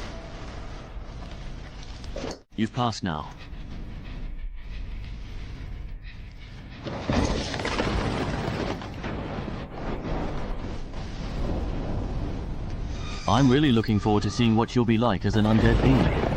Speaker 18: You've passed now. I'm really looking forward to seeing what you'll be like as an undead being.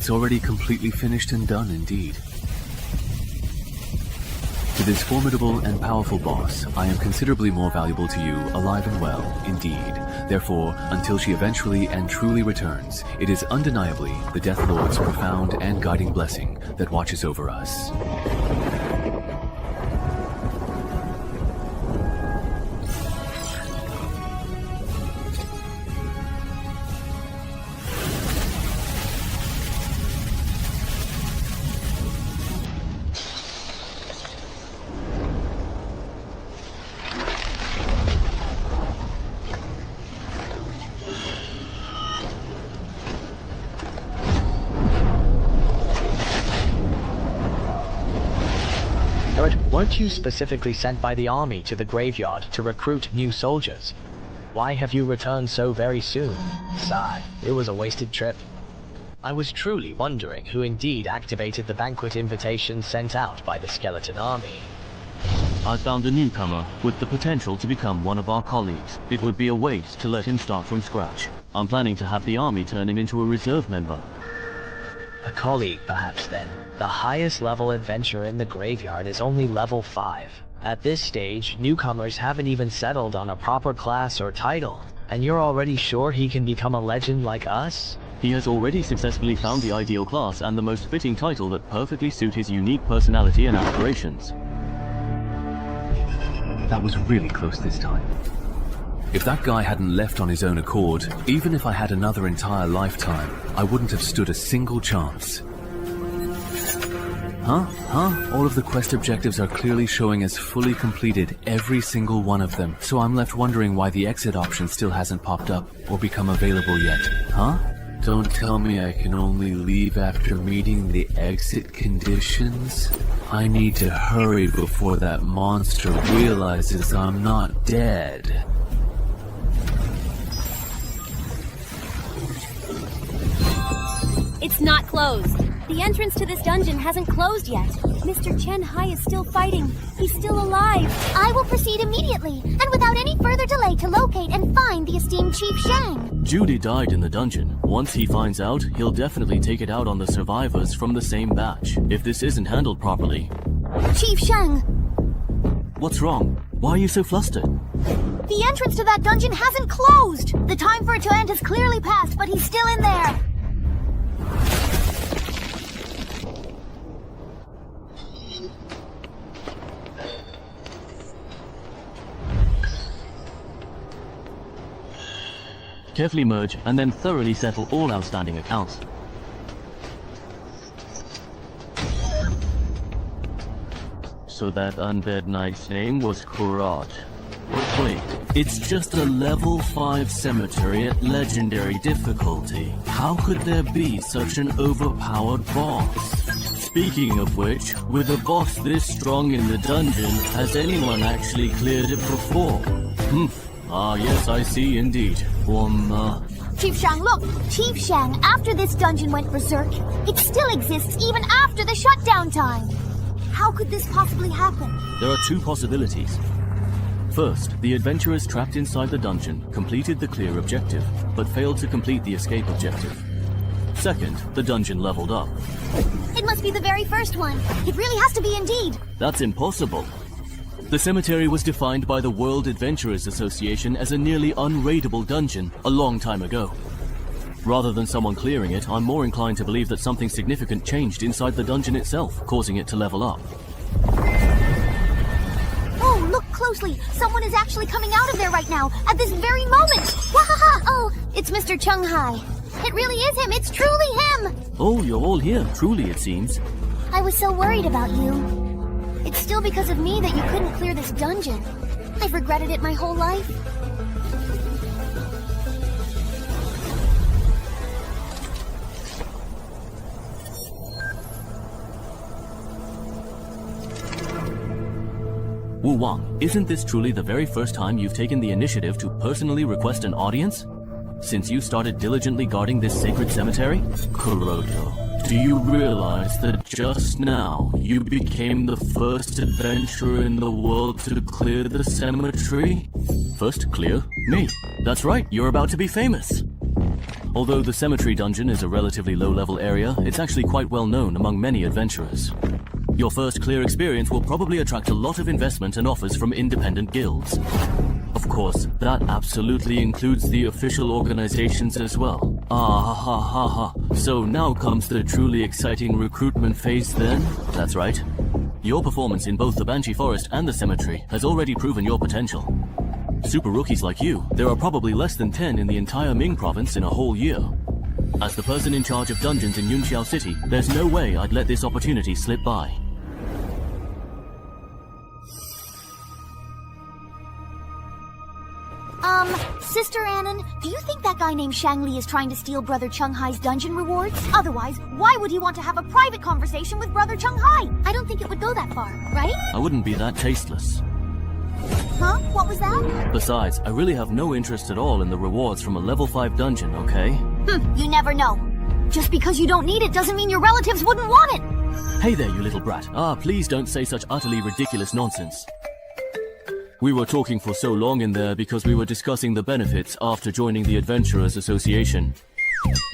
Speaker 16: It's already completely finished and done indeed. To this formidable and powerful boss, I am considerably more valuable to you, alive and well, indeed. Therefore, until she eventually and truly returns, it is undeniably the Death Lord's profound and guiding blessing that watches over us.
Speaker 21: Weren't you specifically sent by the army to the graveyard to recruit new soldiers? Why have you returned so very soon? Sigh, it was a wasted trip. I was truly wondering who indeed activated the banquet invitation sent out by the skeleton army.
Speaker 17: I found a newcomer with the potential to become one of our colleagues. It would be a waste to let him start from scratch. I'm planning to have the army turn him into a reserve member.
Speaker 21: A colleague, perhaps, then. The highest level adventurer in the graveyard is only level 5. At this stage, newcomers haven't even settled on a proper class or title. And you're already sure he can become a legend like us?
Speaker 17: He has already successfully found the ideal class and the most fitting title that perfectly suit his unique personality and aspirations.
Speaker 16: That was really close this time. If that guy hadn't left on his own accord, even if I had another entire lifetime, I wouldn't have stood a single chance. Huh? All of the quest objectives are clearly showing as fully completed, every single one of them. So I'm left wondering why the exit option still hasn't popped up or become available yet. Huh? Don't tell me I can only leave after meeting the exit conditions? I need to hurry before that monster realizes I'm not dead.
Speaker 22: It's not closed. The entrance to this dungeon hasn't closed yet. Mr. Chen Hai is still fighting. He's still alive.
Speaker 9: I will proceed immediately, and without any further delay, to locate and find the esteemed Chief Shang.
Speaker 17: Judy died in the dungeon. Once he finds out, he'll definitely take it out on the survivors from the same batch. If this isn't handled properly...
Speaker 9: Chief Shang!
Speaker 17: What's wrong? Why are you so flustered?
Speaker 9: The entrance to that dungeon hasn't closed! The time for it to end has clearly passed, but he's still in there!
Speaker 17: Carefully merge and then thoroughly settle all outstanding accounts. So that undead knight's name was Kurat. Wait, it's just a level 5 cemetery at legendary difficulty. How could there be such an overpowered boss? Speaking of which, with a boss this strong in the dungeon, has anyone actually cleared it before? Ah, yes, I see indeed.
Speaker 9: Chief Shang, look! Chief Shang, after this dungeon went berserk, it still exists even after the shutdown time! How could this possibly happen?
Speaker 17: There are two possibilities. First, the adventurers trapped inside the dungeon completed the clear objective, but failed to complete the escape objective. Second, the dungeon leveled up.
Speaker 9: It must be the very first one. It really has to be indeed.
Speaker 17: That's impossible. The cemetery was defined by the World Adventurers Association as a nearly unraidable dungeon a long time ago. Rather than someone clearing it, I'm more inclined to believe that something significant changed inside the dungeon itself, causing it to level up.
Speaker 9: Oh, look closely! Someone is actually coming out of there right now, at this very moment! Wahaha! Oh, it's Mr. Chung Hai. It really is him! It's truly him!
Speaker 17: Oh, you're all here, truly it seems.
Speaker 9: I was so worried about you. It's still because of me that you couldn't clear this dungeon. I've regretted it my whole life.
Speaker 17: Wu Wang, isn't this truly the very first time you've taken the initiative to personally request an audience? Since you started diligently guarding this sacred cemetery? Kuroto, do you realize that just now you became the first adventurer in the world to clear the cemetery? First clear? Me. That's right, you're about to be famous.
Speaker 16: Although the cemetery dungeon is a relatively low-level area, it's actually quite well known among many adventurers. Your first clear experience will probably attract a lot of investment and offers from independent guilds. Of course, that absolutely includes the official organizations as well. Ah ha ha ha. So now comes the truly exciting recruitment phase then? That's right. Your performance in both the Banshee Forest and the cemetery has already proven your potential. Super rookies like you, there are probably less than 10 in the entire Ming province in a whole year. As the person in charge of dungeons in Yunqiao City, there's no way I'd let this opportunity slip by.
Speaker 22: Sister Annan, do you think that guy named Shangli is trying to steal Brother Chung Hai's dungeon rewards? Otherwise, why would he want to have a private conversation with Brother Chung Hai? I don't think it would go that far, right?
Speaker 16: I wouldn't be that tasteless.
Speaker 22: Huh? What was that?
Speaker 16: Besides, I really have no interest at all in the rewards from a level 5 dungeon, okay?
Speaker 22: You never know. Just because you don't need it doesn't mean your relatives wouldn't want it.
Speaker 16: Hey there, you little brat. Please don't say such utterly ridiculous nonsense. We were talking for so long in there because we were discussing the benefits after joining the Adventurers Association.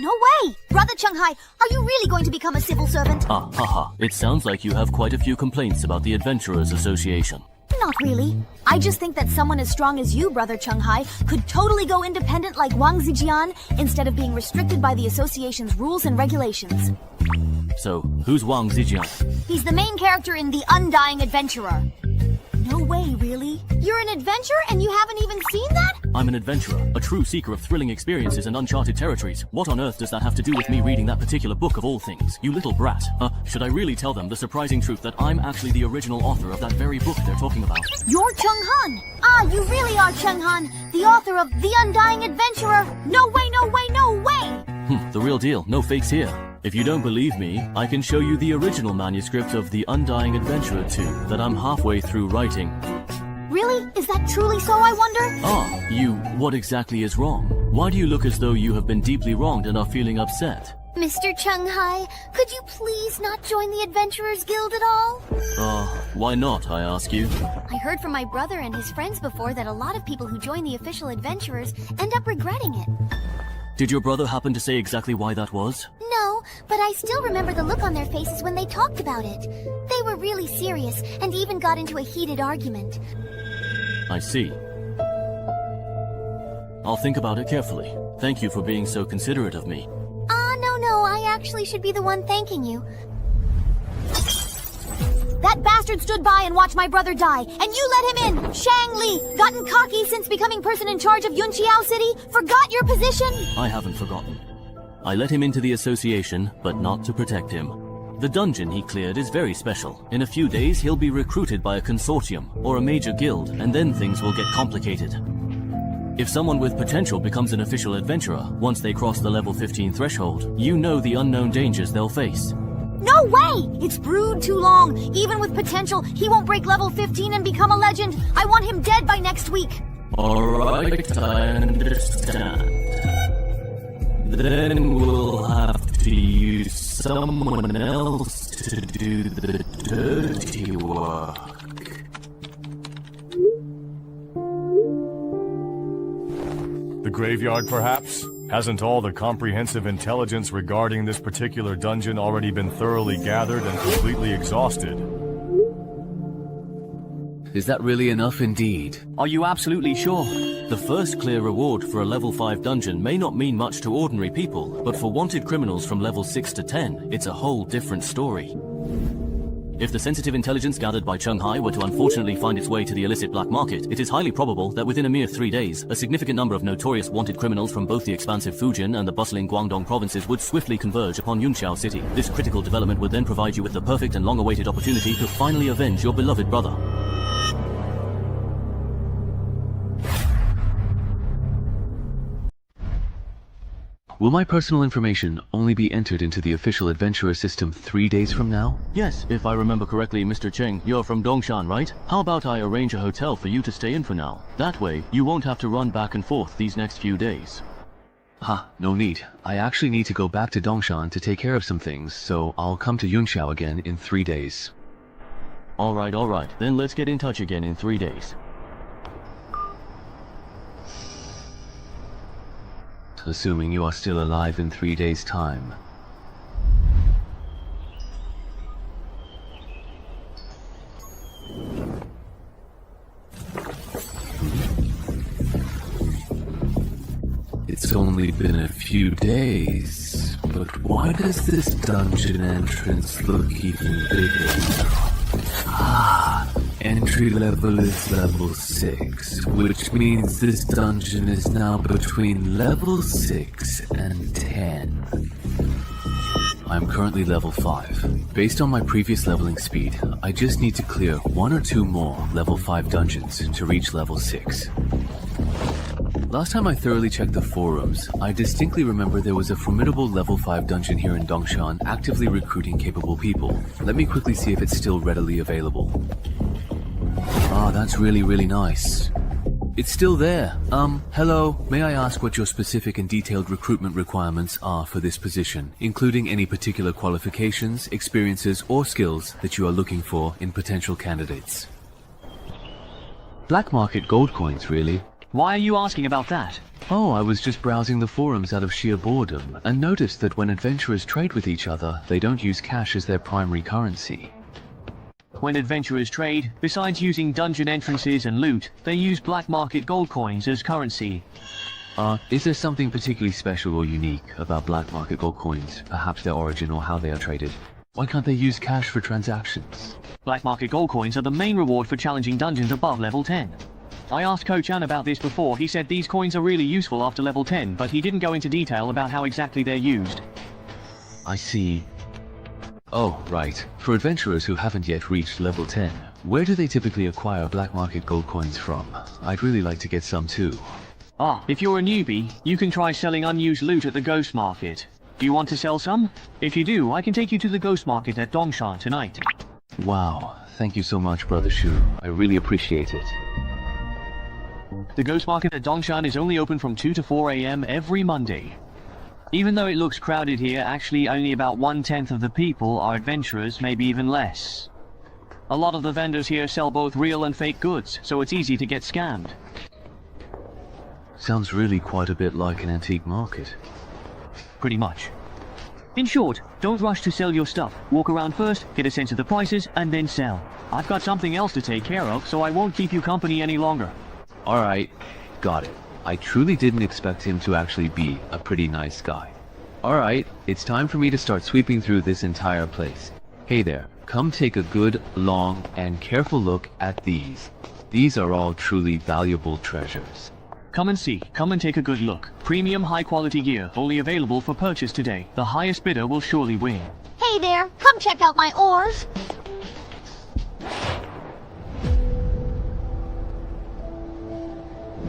Speaker 22: No way! Brother Chung Hai, are you really going to become a civil servant?
Speaker 16: Haha. It sounds like you have quite a few complaints about the Adventurers Association.
Speaker 22: Not really. I just think that someone as strong as you, Brother Chung Hai, could totally go independent like Wang Zijian instead of being restricted by the association's rules and regulations.
Speaker 16: So, who's Wang Zijian?
Speaker 22: He's the main character in The Undying Adventurer. No way, really? You're an adventurer and you haven't even seen that?
Speaker 16: I'm an adventurer, a true seeker of thrilling experiences and uncharted territories. What on earth does that have to do with me reading that particular book of all things? You little brat. Should I really tell them the surprising truth that I'm actually the original author of that very book they're talking about?
Speaker 22: You're Chung Han! You really are Chung Han, the author of The Undying Adventurer! No way, no way, no way!
Speaker 16: The real deal, no fakes here. If you don't believe me, I can show you the original manuscript of The Undying Adventurer 2 that I'm halfway through writing.
Speaker 22: Really? Is that truly so, I wonder?
Speaker 16: What exactly is wrong? Why do you look as though you have been deeply wronged and are feeling upset?
Speaker 22: Mr. Chung Hai, could you please not join the Adventurers Guild at all?
Speaker 16: Why not, I ask you?
Speaker 22: I heard from my brother and his friends before that a lot of people who join the official adventurers end up regretting it.
Speaker 16: Did your brother happen to say exactly why that was?
Speaker 22: No, but I still remember the look on their faces when they talked about it. They were really serious and even got into a heated argument.
Speaker 16: I see. I'll think about it carefully. Thank you for being so considerate of me.
Speaker 22: No, I actually should be the one thanking you. That bastard stood by and watched my brother die, and you let him in! Shang Li, gotten cocky since becoming person in charge of Yunqiao City? Forgot your position?
Speaker 16: I haven't forgotten. I let him into the association, but not to protect him. The dungeon he cleared is very special. In a few days, he'll be recruited by a consortium or a major guild, and then things will get complicated. If someone with potential becomes an official adventurer, once they cross the level 15 threshold, you know the unknown dangers they'll face.
Speaker 22: No way! It's brewed too long. Even with potential, he won't break level 15 and become a legend. I want him dead by next week.
Speaker 16: Alright, I understand. Then we'll have to use someone else to do the dirty work.
Speaker 2: The graveyard, perhaps? Hasn't all the comprehensive intelligence regarding this particular dungeon already been thoroughly gathered and completely exhausted?
Speaker 16: Is that really enough indeed? Are you absolutely sure? The first clear reward for a level 5 dungeon may not mean much to ordinary people, but for wanted criminals from level 6 to 10, it's a whole different story. If the sensitive intelligence gathered by Chung Hai were to unfortunately find its way to the illicit black market, it is highly probable that within a mere 3 days, a significant number of notorious wanted criminals from both the expansive Fujian and the bustling Guangdong provinces would swiftly converge upon Yunqiao City. This critical development would then provide you with the perfect and long-awaited opportunity to finally avenge your beloved brother. Will my personal information only be entered into the official adventurer system 3 days from now? Yes, if I remember correctly, Mr. Cheng, you're from Dongshan, right? How about I arrange a hotel for you to stay in for now? That way, you won't have to run back and forth these next few days. No need. I actually need to go back to Dongshan to take care of some things, so I'll come to Yunqiao again in 3 days. Alright. Then let's get in touch again in 3 days. assuming you are still alive in 3 days' time. It's only been a few days, but why does this dungeon entrance look even bigger now? Ah, entry level is level 6, which means this dungeon is now between level 6 and 10. I'm currently level 5. Based on my previous leveling speed, I just need to clear 1 or 2 more level 5 dungeons to reach level 6. Last time I thoroughly checked the forums, I distinctly remember there was a formidable level 5 dungeon here in Dongshan actively recruiting capable people. Let me quickly see if it's still readily available. Ah, that's really nice. It's still there. Hello, may I ask what your specific and detailed recruitment requirements are for this position, including any particular qualifications, experiences, or skills that you are looking for in potential candidates? Black market gold coins, really.
Speaker 17: Why are you asking about that?
Speaker 16: Oh, I was just browsing the forums out of sheer boredom, and noticed that when adventurers trade with each other, they don't use cash as their primary currency.
Speaker 17: When adventurers trade, besides using dungeon entrances and loot, they use black market gold coins as currency.
Speaker 16: Is there something particularly special or unique about black market gold coins, perhaps their origin or how they are traded? Why can't they use cash for transactions?
Speaker 17: Black market gold coins are the main reward for challenging dungeons above level 10. I asked Ko-chan about this before. He said these coins are really useful after level 10, but he didn't go into detail about how exactly they're used.
Speaker 16: I see. Oh, right. For adventurers who haven't yet reached level 10, where do they typically acquire black market gold coins from? I'd really like to get some too.
Speaker 17: If you're a newbie, you can try selling unused loot at the Ghost Market. Do you want to sell some? If you do, I can take you to the Ghost Market at Dongshan tonight.
Speaker 16: Wow, thank you so much, Brother Shu. I really appreciate it.
Speaker 17: The Ghost Market at Dongshan is only open from 2 to 4 AM every Monday. Even though it looks crowded here, actually only about 1/10 of the people are adventurers, maybe even less. A lot of the vendors here sell both real and fake goods, so it's easy to get scammed.
Speaker 16: Sounds really quite a bit like an antique market.
Speaker 17: Pretty much. In short, don't rush to sell your stuff. Walk around first, get a sense of the prices, and then sell. I've got something else to take care of, so I won't keep you company any longer.
Speaker 16: Alright, got it. I truly didn't expect him to actually be a pretty nice guy. Alright, it's time for me to start sweeping through this entire place. Hey there, come take a good, long, and careful look at these. These are all truly valuable treasures.
Speaker 17: Come and see, come and take a good look. Premium high quality gear, only available for purchase today. The highest bidder will surely win.
Speaker 22: Hey there, come check out my ores.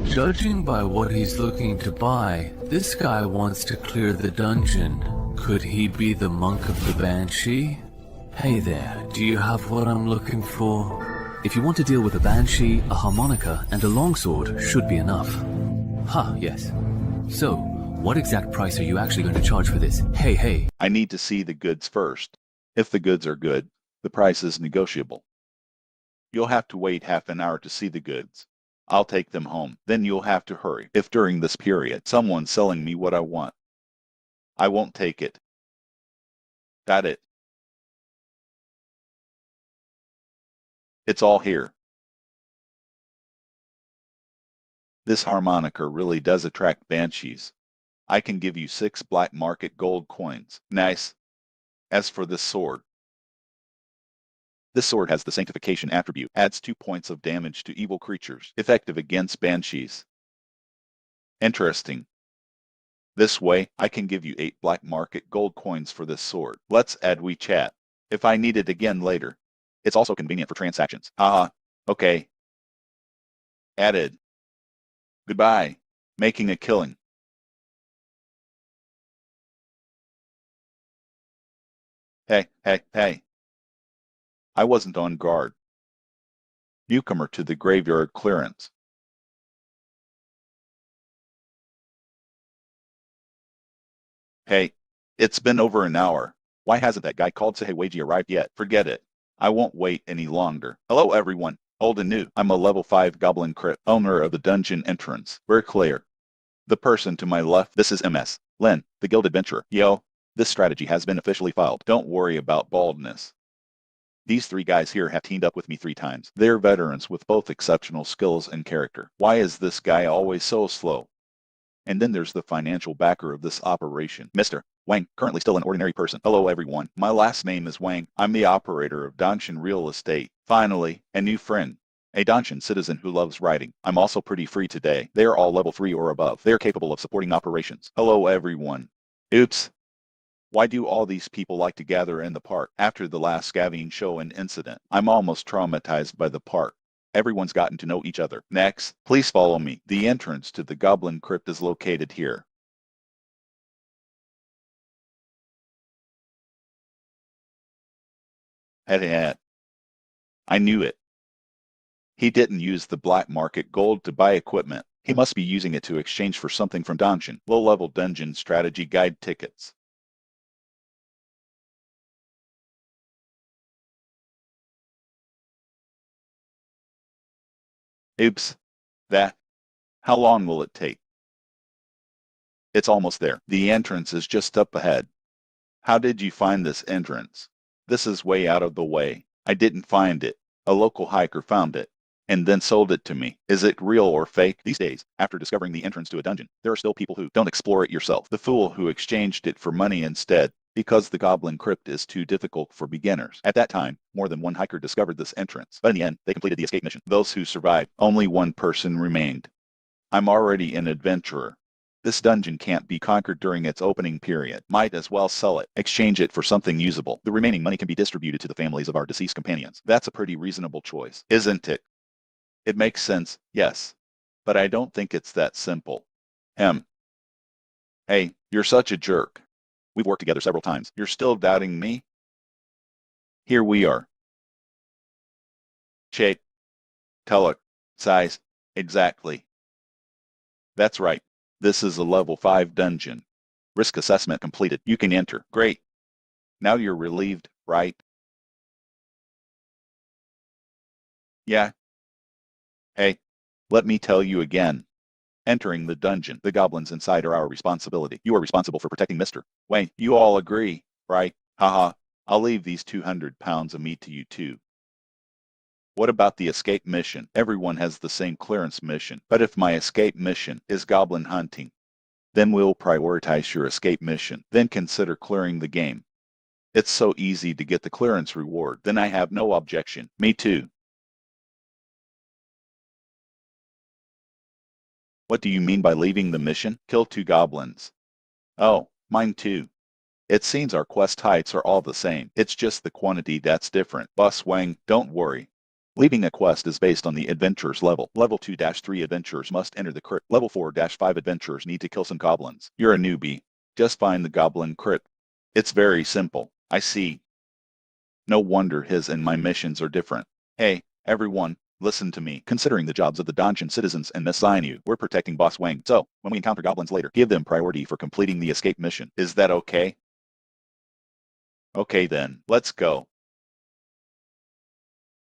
Speaker 16: Judging by what he's looking to buy, this guy wants to clear the dungeon. Could he be the monk of the Banshee? Hey there, do you have what I'm looking for? If you want to deal with a Banshee, a harmonica, and a longsword should be enough. Yes. So, what exact price are you actually going to charge for this? Hey.
Speaker 5: I need to see the goods first. If the goods are good, the price is negotiable. You'll have to wait half an hour to see the goods. I'll take them home. Then you'll have to hurry. If during this period someone's selling me what I want, I won't take it. Got it? It's all here. This harmonica really does attract banshees. I can give you 6 black market gold coins. Nice. As for this sword has the sanctification attribute, adds 2 points of damage to evil creatures, effective against banshees. Interesting. This way, I can give you 8 black market gold coins for this sword. Let's add WeChat. If I need it again later. It's also convenient for transactions. Okay. Added. Goodbye. Making a killing. Hey. I wasn't on guard. Newcomer to the graveyard clearance. Hey, it's been over an hour. Why hasn't that guy called Sahewaji arrived yet? Forget it. I won't wait any longer. Hello everyone, old and new. I'm a level 5 goblin crypt, owner of the dungeon entrance. We're clear. The person to my left, this is MS. Len, the Guild Adventurer. Yo, this strategy has been officially filed. Don't worry about baldness. These three guys here have teamed up with me 3 times. They're veterans with both exceptional skills and character. Why is this guy always so slow? And then there's the financial backer of this operation, Mr. Wang, currently still an ordinary person. Hello everyone, my last name is Wang. I'm the operator of Danshan Real Estate. Finally, a new friend. A Danshan citizen who loves writing. I'm also pretty free today. They are all level 3 or above. They are capable of supporting operations. Hello everyone. Oops. Why do all these people like to gather in the park after the last scavenging show and incident? I'm almost traumatized by the park. Everyone's gotten to know each other. Next, please follow me. The entrance to the Goblin Crypt is located here. Head. I knew it. He didn't use the black market gold to buy equipment. He must be using it to exchange for something from Danshan. Low-level dungeon strategy guide tickets. Oops. How long will it take? It's almost there. The entrance is just up ahead. How did you find this entrance? This is way out of the way. I didn't find it. A local hiker found it, and then sold it to me. Is it real or fake? These days, after discovering the entrance to a dungeon, there are still people who don't explore it yourself. The fool who exchanged it for money instead, because the Goblin Crypt is too difficult for beginners. At that time, more than one hiker discovered this entrance, but in the end, they completed the escape mission. Those who survived, only one person remained. I'm already an adventurer. This dungeon can't be conquered during its opening period. Might as well sell it. Exchange it for something usable. The remaining money can be distributed to the families of our deceased companions. That's a pretty reasonable choice, isn't it? It makes sense, yes. But I don't think it's that simple. Hey, you're such a jerk. We've worked together several times. You're still doubting me? Here we are. Shape. Color. Size. Exactly. That's right. This is a level 5 dungeon. Risk assessment completed. You can enter. Great. Now you're relieved, right? Yeah. Hey, let me tell you again. Entering the dungeon, the goblins inside are our responsibility. You are responsible for protecting Mr. Wayne. You all agree, right? Haha. I'll leave these 200 pounds of meat to you too. What about the escape mission? Everyone has the same clearance mission. But if my escape mission is goblin hunting, then we'll prioritize your escape mission. Then consider clearing the game. It's so easy to get the clearance reward. Then I have no objection. Me too. What do you mean by leaving the mission? Kill 2 goblins. Oh, mine too. It seems our quest heights are all the same. It's just the quantity that's different. Boss Wang, don't worry. Leaving a quest is based on the adventurer's level. Level 2-3 adventurers must enter the crypt. Level 4-5 adventurers need to kill some goblins. You're a newbie. Just find the goblin crypt. It's very simple. I see. No wonder his and my missions are different. Hey, everyone, listen to me. Considering the jobs of the Danshan citizens and assign you, we're protecting Boss Wang. So, when we encounter goblins later, give them priority for completing the escape mission. Is that okay? Okay then, let's go.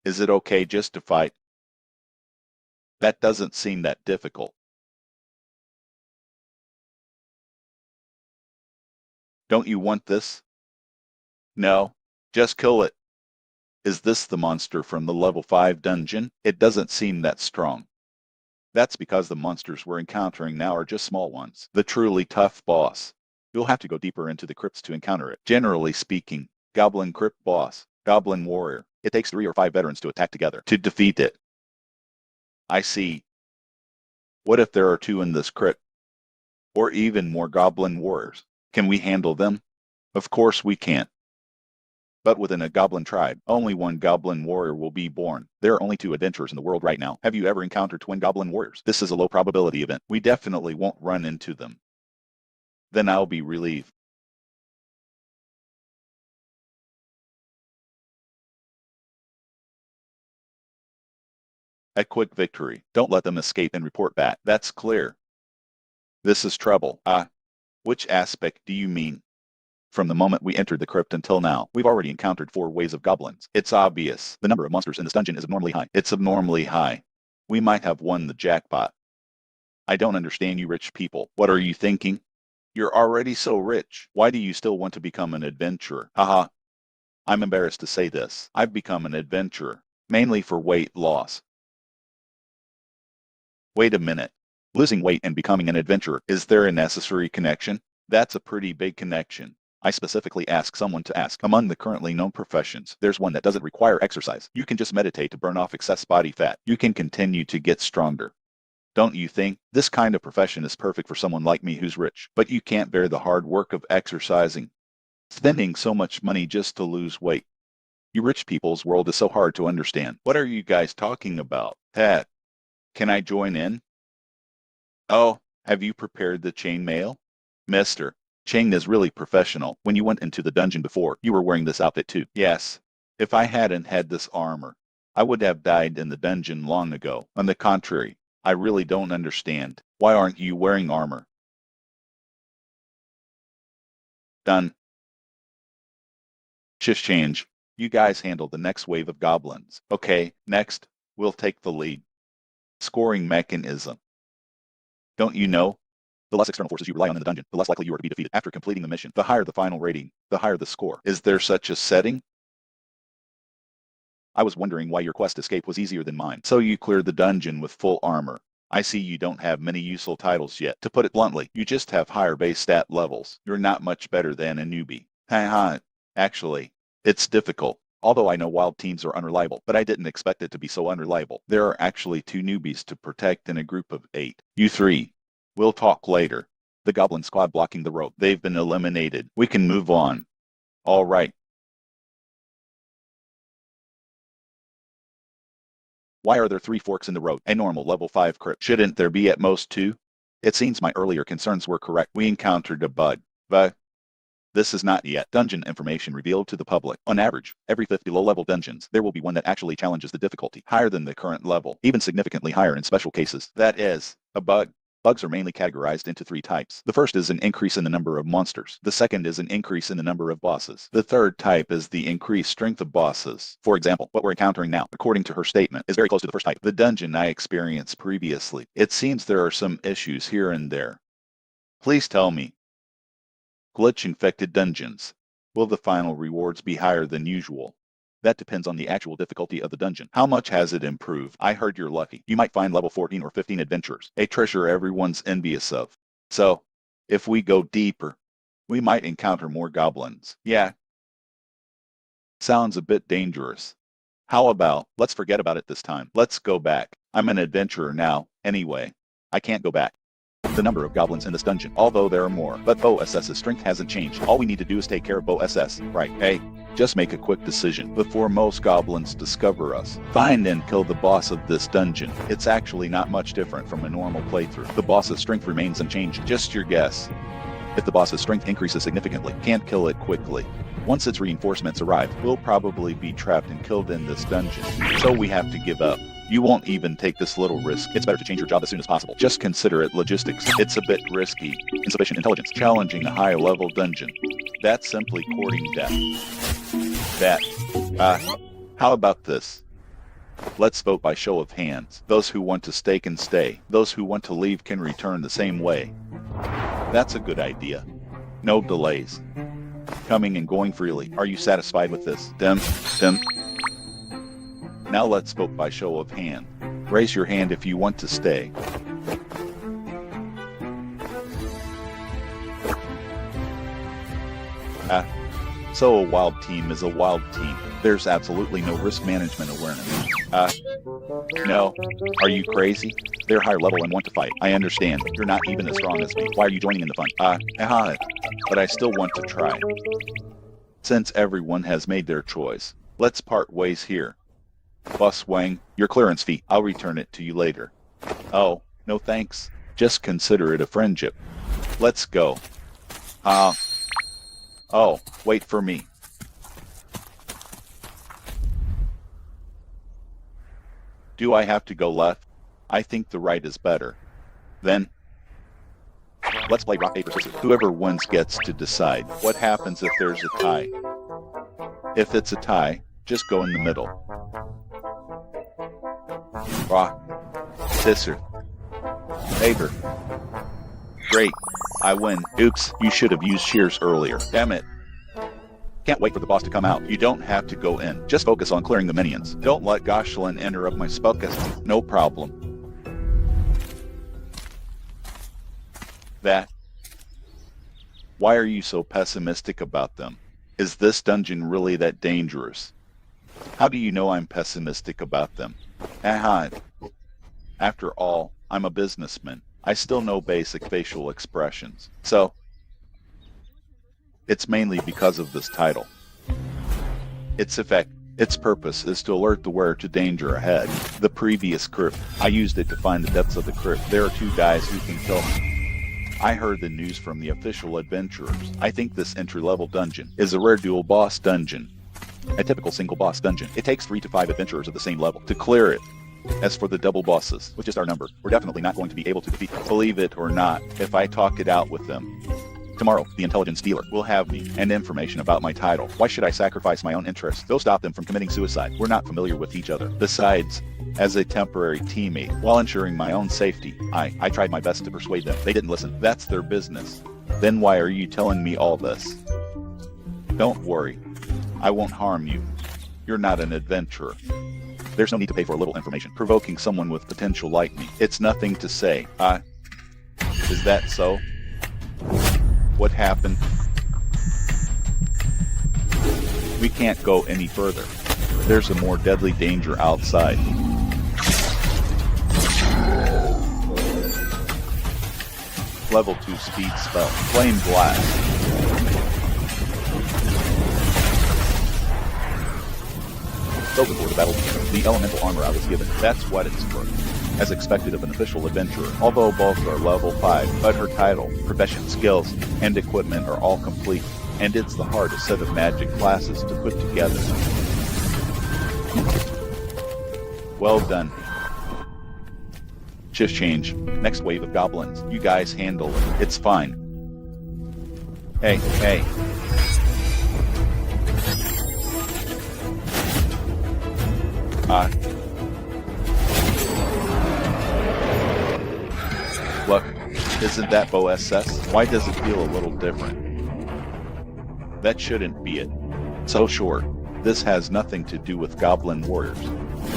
Speaker 5: Is it okay just to fight? That doesn't seem that difficult. Don't you want this? No, just kill it. Is this the monster from the level 5 dungeon? It doesn't seem that strong. That's because the monsters we're encountering now are just small ones. The truly tough boss. You'll have to go deeper into the crypts to encounter it. Generally speaking, Goblin Crypt Boss, Goblin Warrior. It takes 3 or 5 veterans to attack together to defeat it. I see. What if there are 2 in this crypt? Or even more Goblin Warriors? Can we handle them? Of course we can't. But within a Goblin tribe, only 1 Goblin Warrior will be born. There are only 2 adventurers in the world right now. Have you ever encountered twin Goblin Warriors? This is a low probability event. We definitely won't run into them. Then I'll be relieved. A quick victory. Don't let them escape and report back. That's clear. This is trouble. Which aspect do you mean? From the moment we entered the crypt until now, we've already encountered 4 waves of goblins. It's obvious. The number of monsters in this dungeon is abnormally high. It's abnormally high. We might have won the jackpot. I don't understand you rich people. What are you thinking? You're already so rich. Why do you still want to become an adventurer? Haha. I'm embarrassed to say this. I've become an adventurer, mainly for weight loss. Wait a minute. Losing weight and becoming an adventurer, is there a necessary connection? That's a pretty big connection. I specifically ask someone to ask. Among the currently known professions, there's one that doesn't require exercise. You can just meditate to burn off excess body fat. You can continue to get stronger. Don't you think? This kind of profession is perfect for someone like me who's rich, but you can't bear the hard work of exercising. Spending so much money just to lose weight. You rich people's world is so hard to understand. What are you guys talking about? Pat, can I join in? Oh, have you prepared the chain mail? Mister, Chang is really professional. When you went into the dungeon before, you were wearing this outfit too. Yes. If I hadn't had this armor, I would have died in the dungeon long ago. On the contrary, I really don't understand. Why aren't you wearing armor? Done. Shift change. You guys handle the next wave of goblins. Okay, next, we'll take the lead. Scoring mechanism. Don't you know? The less external forces you rely on in the dungeon, the less likely you are to be defeated. After completing the mission, the higher the final rating, the higher the score. Is there such a setting? I was wondering why your quest escape was easier than mine. So you cleared the dungeon with full armor. I see you don't have many useful titles yet. To put it bluntly, you just have higher base stat levels. You're not much better than a newbie. Haha. Actually, it's difficult. Although I know wild teams are unreliable, but I didn't expect it to be so unreliable. There are actually 2 newbies to protect in a group of 8. You 3. We'll talk later. The goblin squad blocking the road. They've been eliminated. We can move on. All right. Why are there 3 forks in the road? A normal level 5 crypt. Shouldn't there be at most 2? It seems my earlier concerns were correct. We encountered a bug. But this is not yet dungeon information revealed to the public. On average, every 50 low-level dungeons, there will be one that actually challenges the difficulty higher than the current level, even significantly higher in special cases. That is, a bug. Bugs are mainly categorized into 3 types. The first is an increase in the number of monsters. The second is an increase in the number of bosses. The third type is the increased strength of bosses. For example, what we're encountering now, according to her statement, is very close to the first type. The dungeon I experienced previously. It seems there are some issues here and there. Please tell me. Glitch-infected dungeons. Will the final rewards be higher than usual? That depends on the actual difficulty of the dungeon. How much has it improved? I heard you're lucky. You might find level 14 or 15 adventurers, a treasure everyone's envious of. So, if we go deeper, we might encounter more goblins. Yeah. Sounds a bit dangerous. How about, let's forget about it this time. Let's go back. I'm an adventurer now, anyway. I can't go back. The number of goblins in this dungeon, although there are more, but Bo SS's strength hasn't changed. All we need to do is take care of Bo SS, right? Hey. Just make a quick decision before most goblins discover us. Find and kill the boss of this dungeon. It's actually not much different from a normal playthrough. The boss's strength remains unchanged. Just your guess. If the boss's strength increases significantly, can't kill it quickly. Once its reinforcements arrive, we'll probably be trapped and killed in this dungeon. So we have to give up. You won't even take this little risk. It's better to change your job as soon as possible. Just consider it logistics. It's a bit risky. Insufficient intelligence. Challenging a high-level dungeon. That's simply courting death. How about this? Let's vote by show of hands. Those who want to stay can stay. Those who want to leave can return the same way. That's a good idea. No delays. Coming and going freely. Are you satisfied with this? Dem. Now let's vote by show of hand. Raise your hand if you want to stay. So a wild team is a wild team. There's absolutely no risk management awareness. No. Are you crazy? They're higher level and want to fight. I understand. You're not even as strong as me. Why are you joining in the fun? But I still want to try. Since everyone has made their choice, let's part ways here. Boss Wang, your clearance fee. I'll return it to you later. Oh, no thanks. Just consider it a friendship. Let's go. Oh, wait for me. Do I have to go left? I think the right is better. Then, let's play rock, paper, scissors. Whoever wins gets to decide. What happens if there's a tie? If it's a tie, just go in the middle. Rock, scissors. Favor. Great. I win. Oops, you should have used shears earlier. Damn it. Can't wait for the boss to come out. You don't have to go in. Just focus on clearing the minions. Don't let Goshlin interrupt my spellcasting. No problem. That. Why are you so pessimistic about them? Is this dungeon really that dangerous? How do you know I'm pessimistic about them? Aha. After all, I'm a businessman. I still know basic facial expressions. So, it's mainly because of this title. Its effect, its purpose is to alert the wearer to danger ahead. The previous crypt, I used it to find the depths of the crypt. There are 2 guys who can kill me. I heard the news from the official adventurers. I think this entry-level dungeon is a rare dual boss dungeon. A typical single boss dungeon. It takes 3 to 5 adventurers of the same level to clear it. As for the double bosses, which is our number, we're definitely not going to be able to defeat them. Believe it or not, if I talk it out with them. Tomorrow, the intelligence dealer will have me and information about my title. Why should I sacrifice my own interests? Go stop them from committing suicide. We're not familiar with each other. Besides, as a temporary teammate, while ensuring my own safety, I tried my best to persuade them. They didn't listen. That's their business. Then why are you telling me all this? Don't worry. I won't harm you. You're not an adventurer. There's no need to pay for a little information. Provoking someone with potential like me. It's nothing to say. Is that so? What happened? We can't go any further. There's a more deadly danger outside. Level 2 speed spell. Flame Blast. So before the battle began, the elemental armor I was given, that's what it's for. As expected of an official adventurer, although both are level 5, but her title, profession, skills, and equipment are all complete, and it's the hardest set of magic classes to put together. Well done. Shift change. Next wave of goblins. You guys handle it. It's fine. Hey. Look, isn't that Bo SS? Why does it feel a little different? That shouldn't be it. So sure, this has nothing to do with goblin warriors.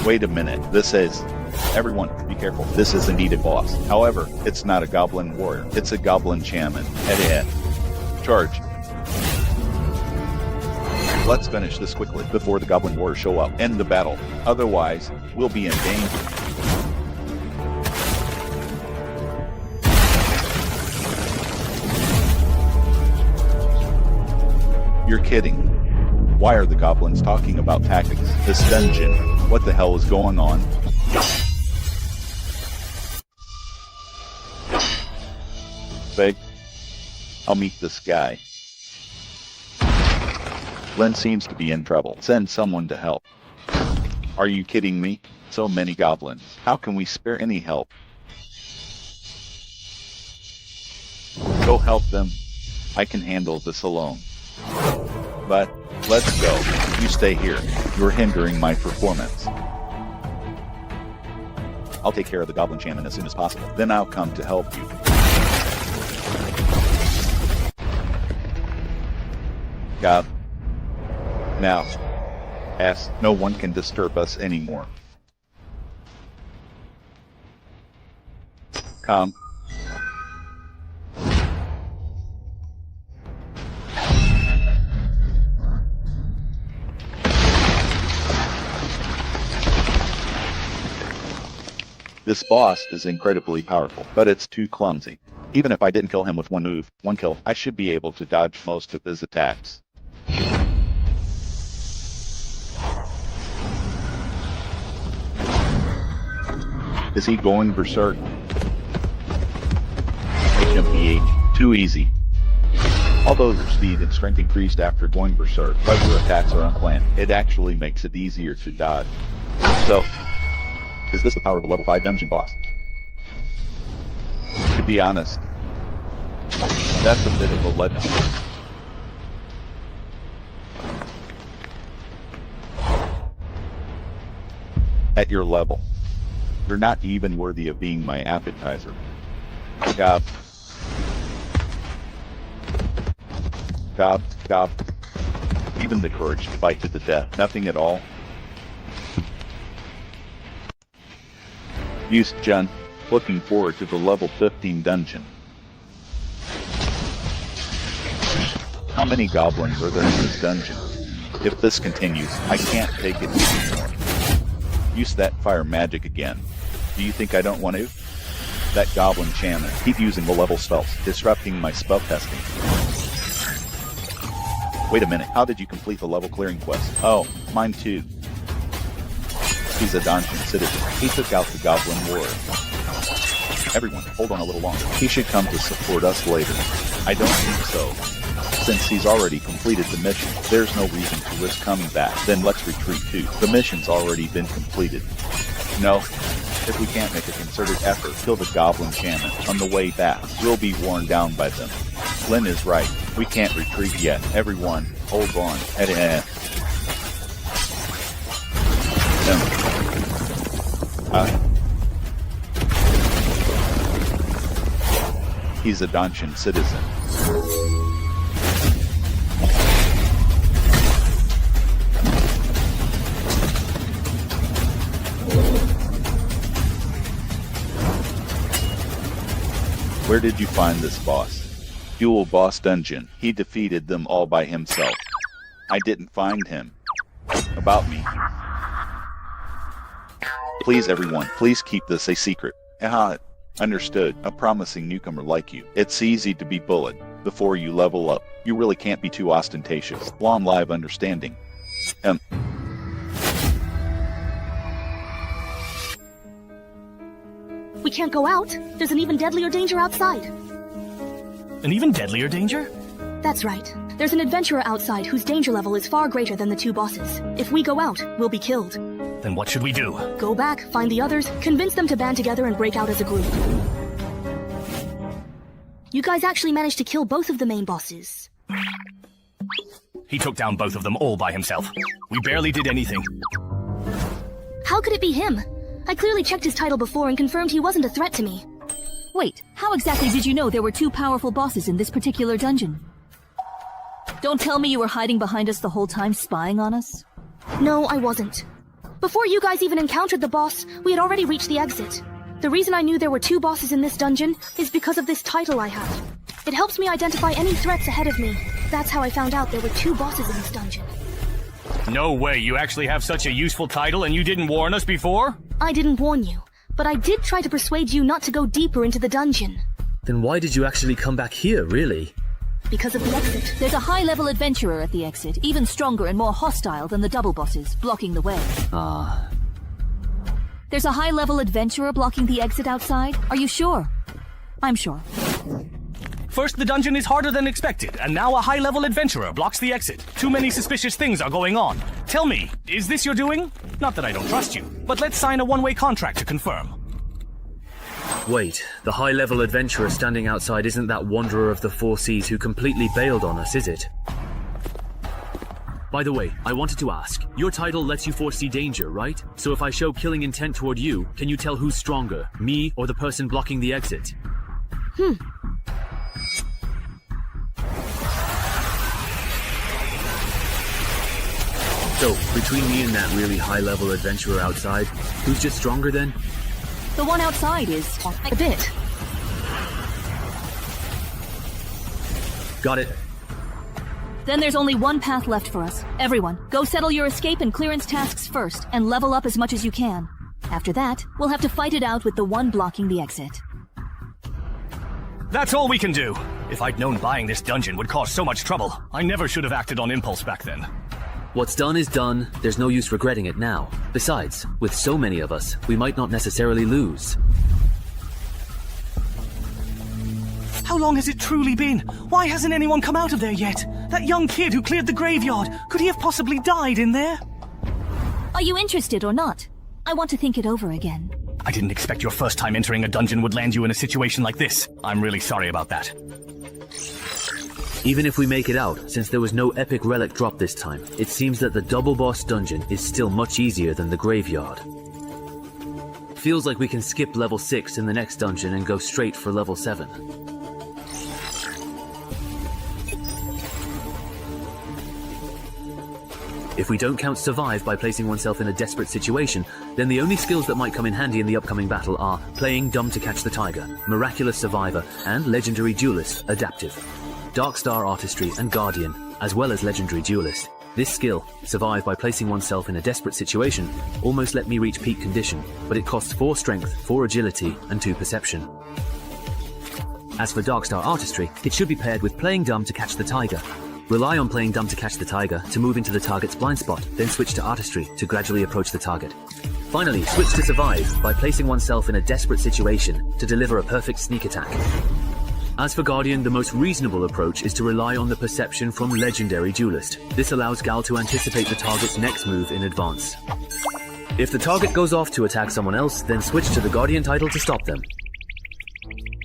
Speaker 5: Wait a minute, this is... Everyone, be careful, this is indeed a boss. However, it's not a goblin warrior, it's a goblin shaman. Head. Charge. Let's finish this quickly before the goblin warriors show up. End the battle. Otherwise, we'll be in danger. You're kidding. Why are the goblins talking about tactics? This dungeon. What the hell is going on? Beg. I'll meet this guy. Len seems to be in trouble. Send someone to help. Are you kidding me? So many goblins. How can we spare any help? Go help them. I can handle this alone. But, let's go. You stay here. You're hindering my performance. I'll take care of the goblin shaman as soon as possible. Then I'll come to help you. God. Now, no one can disturb us anymore. Come. This boss is incredibly powerful, but it's too clumsy. Even if I didn't kill him with one move, one kill, I should be able to dodge most of his attacks. Is he going berserk? HMPH. Too easy. Although your speed and strength increased after going berserk, but your attacks are unplanned, it actually makes it easier to dodge. So, is this the power of a level 5 dungeon boss? To be honest, that's a bit of a letdown. At your level, you're not even worthy of being my appetizer. Gob. Gob, gob. Even the courage to fight to the death. Nothing at all. Use Jun. Looking forward to the level 15 dungeon. How many goblins are there in this dungeon? If this continues, I can't take it anymore. Use that fire magic again. Do you think I don't want to? That goblin shaman. Keep using the level spells, disrupting my spell testing. Wait a minute, how did you complete the level clearing quest? Oh, mine too. He's a dungeon citizen. He took out the goblin warrior. Everyone, hold on a little longer. He should come to support us later. I don't think so. Since he's already completed the mission, there's no reason to risk coming back. Then let's retreat too. The mission's already been completed. No. If we can't make a concerted effort, kill the goblin shaman on the way back, we'll be worn down by them. Lynn is right. We can't retreat yet. Everyone, hold on. He's a dungeon citizen. Where did you find this boss? Dual boss dungeon. He defeated them all by himself. I didn't find him. About me. Please everyone, please keep this a secret. Understood. A promising newcomer like you. It's easy to be bullied before you level up. You really can't be too ostentatious. Long live understanding.
Speaker 6: We can't go out. There's an even deadlier danger outside.
Speaker 12: An even deadlier danger?
Speaker 6: That's right. There's an adventurer outside whose danger level is far greater than the two bosses. If we go out, we'll be killed.
Speaker 12: Then what should we do?
Speaker 6: Go back, find the others, convince them to band together and break out as a group. You guys actually managed to kill both of the main bosses.
Speaker 12: He took down both of them all by himself. We barely did anything.
Speaker 6: How could it be him? I clearly checked his title before and confirmed he wasn't a threat to me.
Speaker 8: Wait, how exactly did you know there were two powerful bosses in this particular dungeon? Don't tell me you were hiding behind us the whole time, spying on us?
Speaker 6: No, I wasn't. Before you guys even encountered the boss, we had already reached the exit. The reason I knew there were two bosses in this dungeon is because of this title I have. It helps me identify any threats ahead of me. That's how I found out there were two bosses in this dungeon.
Speaker 12: No way, you actually have such a useful title and you didn't warn us before?
Speaker 6: I didn't warn you, but I did try to persuade you not to go deeper into the dungeon.
Speaker 3: Then why did you actually come back here, really?
Speaker 6: Because of the exit.
Speaker 8: There's a high-level adventurer at the exit, even stronger and more hostile than the double bosses, blocking the way.
Speaker 3: Ah.
Speaker 8: There's a high-level adventurer blocking the exit outside? Are you sure? I'm sure.
Speaker 12: First, the dungeon is harder than expected, and now a high-level adventurer blocks the exit. Too many suspicious things are going on. Tell me, is this your doing? Not that I don't trust you, but let's sign a one-way contract to confirm.
Speaker 3: Wait, the high-level adventurer standing outside isn't that wanderer of the four seas who completely bailed on us, is it? By the way, I wanted to ask, your title lets you foresee danger, right? So if I show killing intent toward you, can you tell who's stronger, me or the person blocking the exit? So, between me and that really high-level adventurer outside, who's just stronger then?
Speaker 8: The one outside is
Speaker 6: a bit.
Speaker 3: Got it.
Speaker 8: Then there's only one path left for us. Everyone, go settle your escape and clearance tasks first, and level up as much as you can. After that, we'll have to fight it out with the one blocking the exit.
Speaker 12: That's all we can do. If I'd known buying this dungeon would cause so much trouble, I never should have acted on impulse back then.
Speaker 3: What's done is done. There's no use regretting it now. Besides, with so many of us, we might not necessarily lose.
Speaker 12: How long has it truly been? Why hasn't anyone come out of there yet? That young kid who cleared the graveyard, could he have possibly died in there?
Speaker 8: Are you interested or not? I want to think it over again.
Speaker 12: I didn't expect your first time entering a dungeon would land you in a situation like this. I'm really sorry about that.
Speaker 3: Even if we make it out, since there was no epic relic drop this time, it seems that the double boss dungeon is still much easier than the graveyard. feels like we can skip level 6 in the next dungeon and go straight for level 7. If we don't count survive by placing oneself in a desperate situation, then the only skills that might come in handy in the upcoming battle are playing dumb to catch the tiger, miraculous survivor, and legendary duelist, adaptive. Dark Star Artistry and Guardian, as well as legendary duelist. This skill, survive by placing oneself in a desperate situation, almost let me reach peak condition, but it costs 4 strength, 4 agility, and 2 perception. As for Dark Star Artistry, it should be paired with playing dumb to catch the tiger. Rely on playing dumb to catch the tiger to move into the target's blind spot, then switch to artistry to gradually approach the target. Finally, switch to survive by placing oneself in a desperate situation to deliver a perfect sneak attack. As for Guardian, the most reasonable approach is to rely on the perception from Legendary Duelist. This allows Gal to anticipate the target's next move in advance. If the target goes off to attack someone else, then switch to the Guardian title to stop them.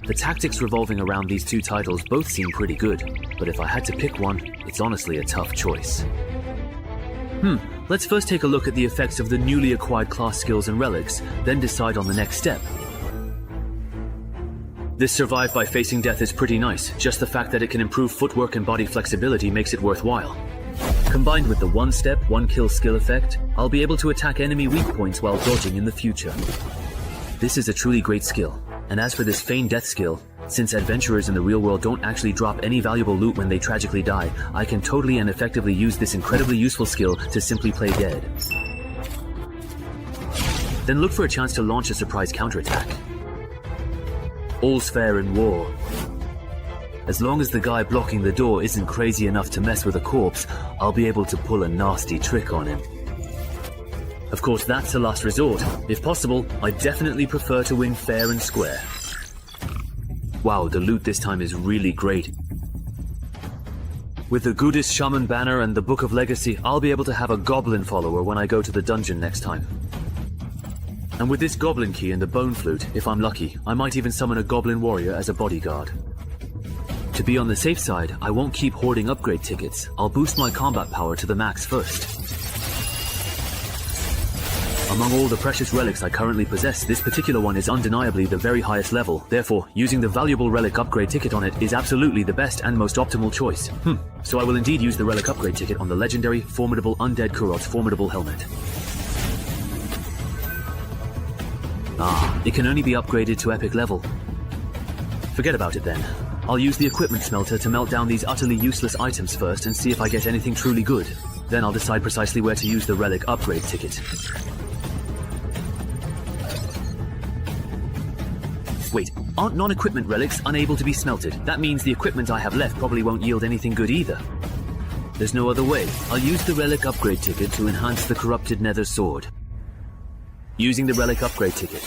Speaker 3: The tactics revolving around these two titles both seem pretty good, but if I had to pick one, it's honestly a tough choice. Let's first take a look at the effects of the newly acquired class skills and relics, then decide on the next step. This survive by facing death is pretty nice, just the fact that it can improve footwork and body flexibility makes it worthwhile. Combined with the one step, one kill skill effect, I'll be able to attack enemy weak points while dodging in the future. This is a truly great skill. And as for this feigned death skill, since adventurers in the real world don't actually drop any valuable loot when they tragically die, I can totally and effectively use this incredibly useful skill to simply play dead. Then look for a chance to launch a surprise counterattack. All's fair in war. As long as the guy blocking the door isn't crazy enough to mess with a corpse, I'll be able to pull a nasty trick on him. Of course, that's a last resort. If possible, I definitely prefer to win fair and square. Wow, the loot this time is really great. With the Goodist Shaman banner and the Book of Legacy, I'll be able to have a goblin follower when I go to the dungeon next time. And with this goblin key and the bone flute, if I'm lucky, I might even summon a goblin warrior as a bodyguard. To be on the safe side, I won't keep hoarding upgrade tickets. I'll boost my combat power to the max first. Among all the precious relics I currently possess, this particular one is undeniably the very highest level. Therefore, using the valuable relic upgrade ticket on it is absolutely the best and most optimal choice. So I will indeed use the relic upgrade ticket on the legendary, formidable Undead Kurot's formidable helmet. It can only be upgraded to epic level. Forget about it then. I'll use the equipment smelter to melt down these utterly useless items first and see if I get anything truly good. Then I'll decide precisely where to use the relic upgrade ticket. Wait, aren't non-equipment relics unable to be smelted? That means the equipment I have left probably won't yield anything good either. There's no other way. I'll use the relic upgrade ticket to enhance the corrupted nether sword. Using the relic upgrade ticket.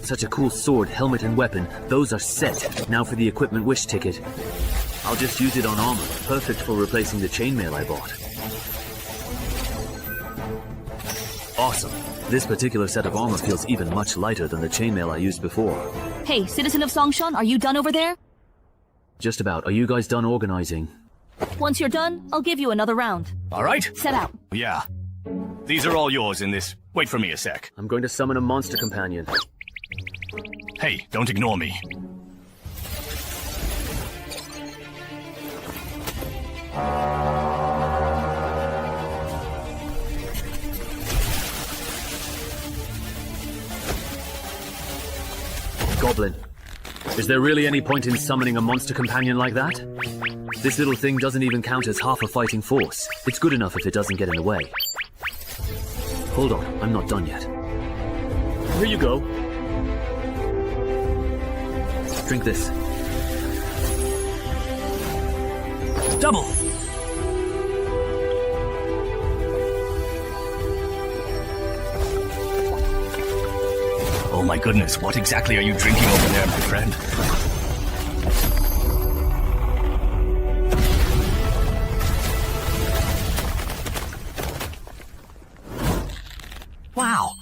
Speaker 3: Such a cool sword, helmet, and weapon. Those are set. Now for the equipment wish ticket. I'll just use it on armor. Perfect for replacing the chainmail I bought. Awesome. This particular set of armor feels even much lighter than the chainmail I used before.
Speaker 8: Hey, citizen of Songshan, are you done over there?
Speaker 3: Just about. Are you guys done organizing?
Speaker 8: Once you're done, I'll give you another round.
Speaker 2: All right.
Speaker 8: Set out.
Speaker 2: Yeah. These are all yours in this. Wait for me a sec.
Speaker 3: I'm going to summon a monster companion.
Speaker 2: Hey, don't ignore me.
Speaker 3: Goblin. Is there really any point in summoning a monster companion like that? This little thing doesn't even count as half a fighting force. It's good enough if it doesn't get in the way. Hold on, I'm not done yet. Here you go. Drink this.
Speaker 2: Double! Oh my goodness, what exactly are you drinking over there, my friend?
Speaker 19: Wow!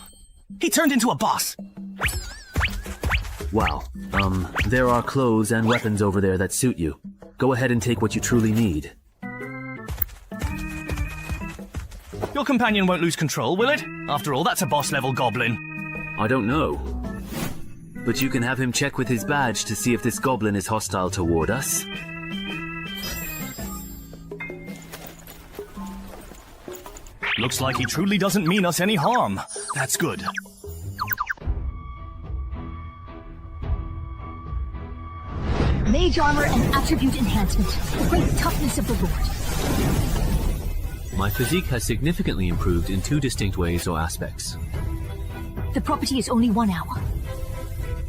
Speaker 19: He turned into a boss!
Speaker 3: Wow. There are clothes and weapons over there that suit you. Go ahead and take what you truly need.
Speaker 12: Your companion won't lose control, will it? After all, that's a boss-level goblin.
Speaker 3: I don't know. But you can have him check with his badge to see if this goblin is hostile toward us.
Speaker 12: Looks like he truly doesn't mean us any harm. That's good.
Speaker 8: Mage armor and attribute enhancement. Great toughness of the Lord.
Speaker 3: My physique has significantly improved in 2 distinct ways or aspects.
Speaker 8: The property is only 1 hour.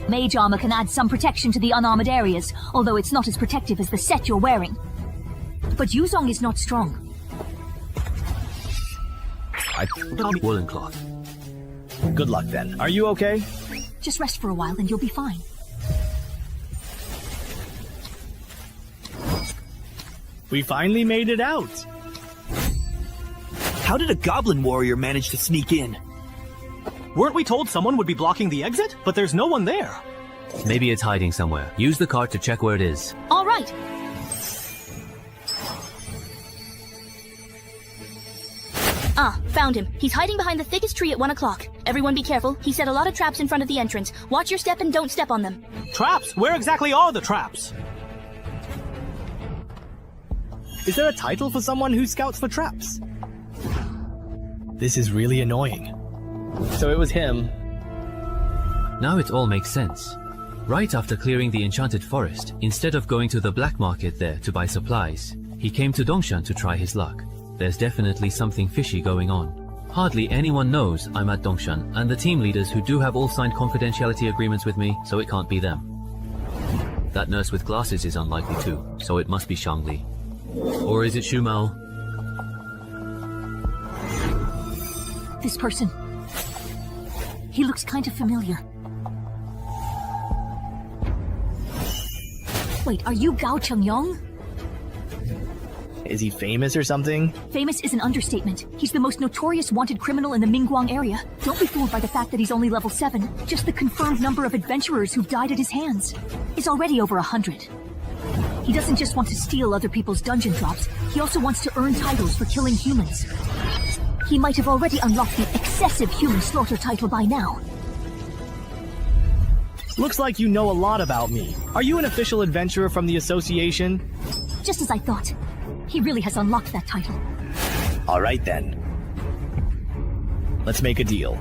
Speaker 8: Mage armor can add some protection to the unarmored areas, although it's not as protective as the set you're wearing. But Yuzong is not strong.
Speaker 3: I put on woolen cloth.
Speaker 11: Good luck then. Are you okay?
Speaker 8: Just rest for a while and you'll be fine.
Speaker 11: We finally made it out.
Speaker 12: How did a goblin warrior manage to sneak in? Weren't we told someone would be blocking the exit? But there's no one there.
Speaker 3: Maybe it's hiding somewhere. Use the cart to check where it is.
Speaker 8: All right.
Speaker 6: Found him. He's hiding behind the thickest tree at 1 o'clock. Everyone be careful. He set a lot of traps in front of the entrance. Watch your step and don't step on them.
Speaker 12: Traps? Where exactly are the traps?
Speaker 11: Is there a title for someone who scouts for traps? This is really annoying. So it was him.
Speaker 3: Now it all makes sense. Right after clearing the enchanted forest, instead of going to the black market there to buy supplies, he came to Dongshan to try his luck. There's definitely something fishy going on. Hardly anyone knows I'm at Dongshan, and the team leaders who do have all signed confidentiality agreements with me, so it can't be them. That nurse with glasses is unlikely too, so it must be Shangli. Or is it Shumao?
Speaker 8: This person. He looks kind of familiar. Wait, are you Gao Chengyong?
Speaker 11: Is he famous or something?
Speaker 8: Famous is an understatement. He's the most notorious wanted criminal in the Mingguang area. Don't be fooled by the fact that he's only level 7. Just the confirmed number of adventurers who've died at his hands is already over 100. He doesn't just want to steal other people's dungeon drops, he also wants to earn titles for killing humans. He might have already unlocked the excessive human slaughter title by now.
Speaker 11: Looks like you know a lot about me. Are you an official adventurer from the association?
Speaker 8: Just as I thought. He really has unlocked that title.
Speaker 11: Alright then. Let's make a deal.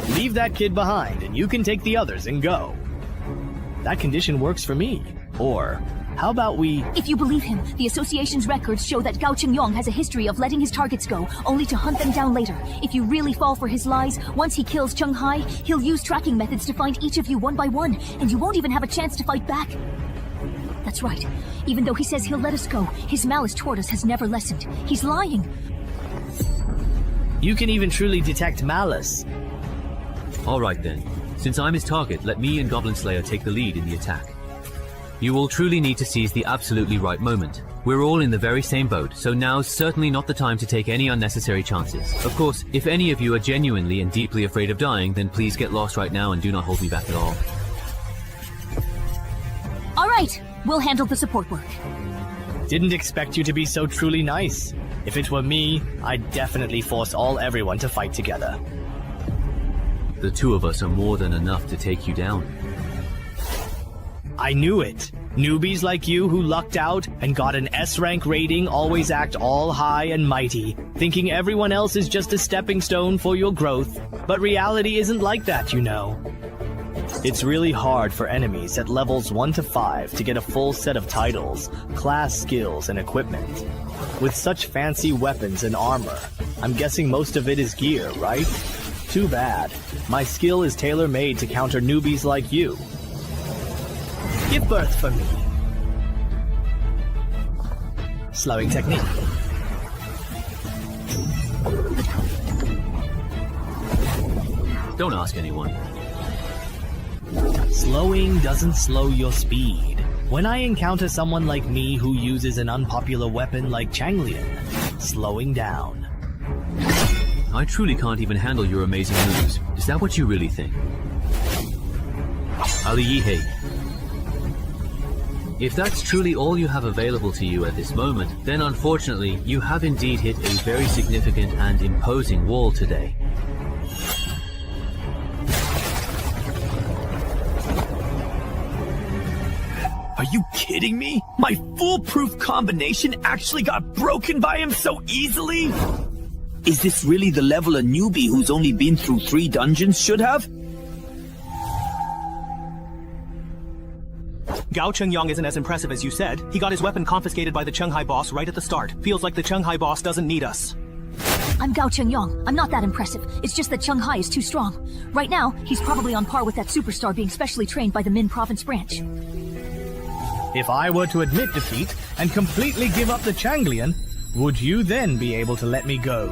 Speaker 11: Leave that kid behind and you can take the others and go. That condition works for me. Or, how about we...
Speaker 8: If you believe him, the association's records show that Gao Chengyong has a history of letting his targets go, only to hunt them down later. If you really fall for his lies, once he kills Cheng Hai, he'll use tracking methods to find each of you one by one, and you won't even have a chance to fight back. That's right. Even though he says he'll let us go, his malice toward us has never lessened. He's lying.
Speaker 11: You can even truly detect malice.
Speaker 3: Alright then. Since I'm his target, let me and Goblin Slayer take the lead in the attack. You will truly need to seize the absolutely right moment. We're all in the very same boat, so now's certainly not the time to take any unnecessary chances. Of course, if any of you are genuinely and deeply afraid of dying, then please get lost right now and do not hold me back at all.
Speaker 8: Alright, we'll handle the support work.
Speaker 11: Didn't expect you to be so truly nice. If it were me, I'd definitely force everyone to fight together.
Speaker 3: The two of us are more than enough to take you down.
Speaker 11: I knew it. Newbies like you who lucked out and got an S-rank rating always act all high and mighty, thinking everyone else is just a stepping stone for your growth. But reality isn't like that, you know. It's really hard for enemies at levels 1 to 5 to get a full set of titles, class skills, and equipment. With such fancy weapons and armor, I'm guessing most of it is gear, right? Too bad. My skill is tailor-made to counter newbies like you. Give birth for me. Slowing technique.
Speaker 3: Don't ask anyone.
Speaker 11: Slowing doesn't slow your speed. When I encounter someone like me who uses an unpopular weapon like Changlian, slowing down.
Speaker 3: I truly can't even handle your amazing moves. Is that what you really think? Ali Yihei. If that's truly all you have available to you at this moment, then unfortunately, you have indeed hit a very significant and imposing wall today.
Speaker 4: Are you kidding me? My foolproof combination actually got broken by him so easily? Is this really the level a newbie who's only been through 3 dungeons should have?
Speaker 19: Gao Chengyang isn't as impressive as you said. He got his weapon confiscated by the Chenghai boss right at the start. Feels like the Chenghai boss doesn't need us.
Speaker 8: I'm Gao Chengyang. I'm not that impressive. It's just that Chenghai is too strong. Right now, he's probably on par with that superstar being specially trained by the Min province branch.
Speaker 15: If I were to admit defeat and completely give up the Changlian, would you then be able to let me go?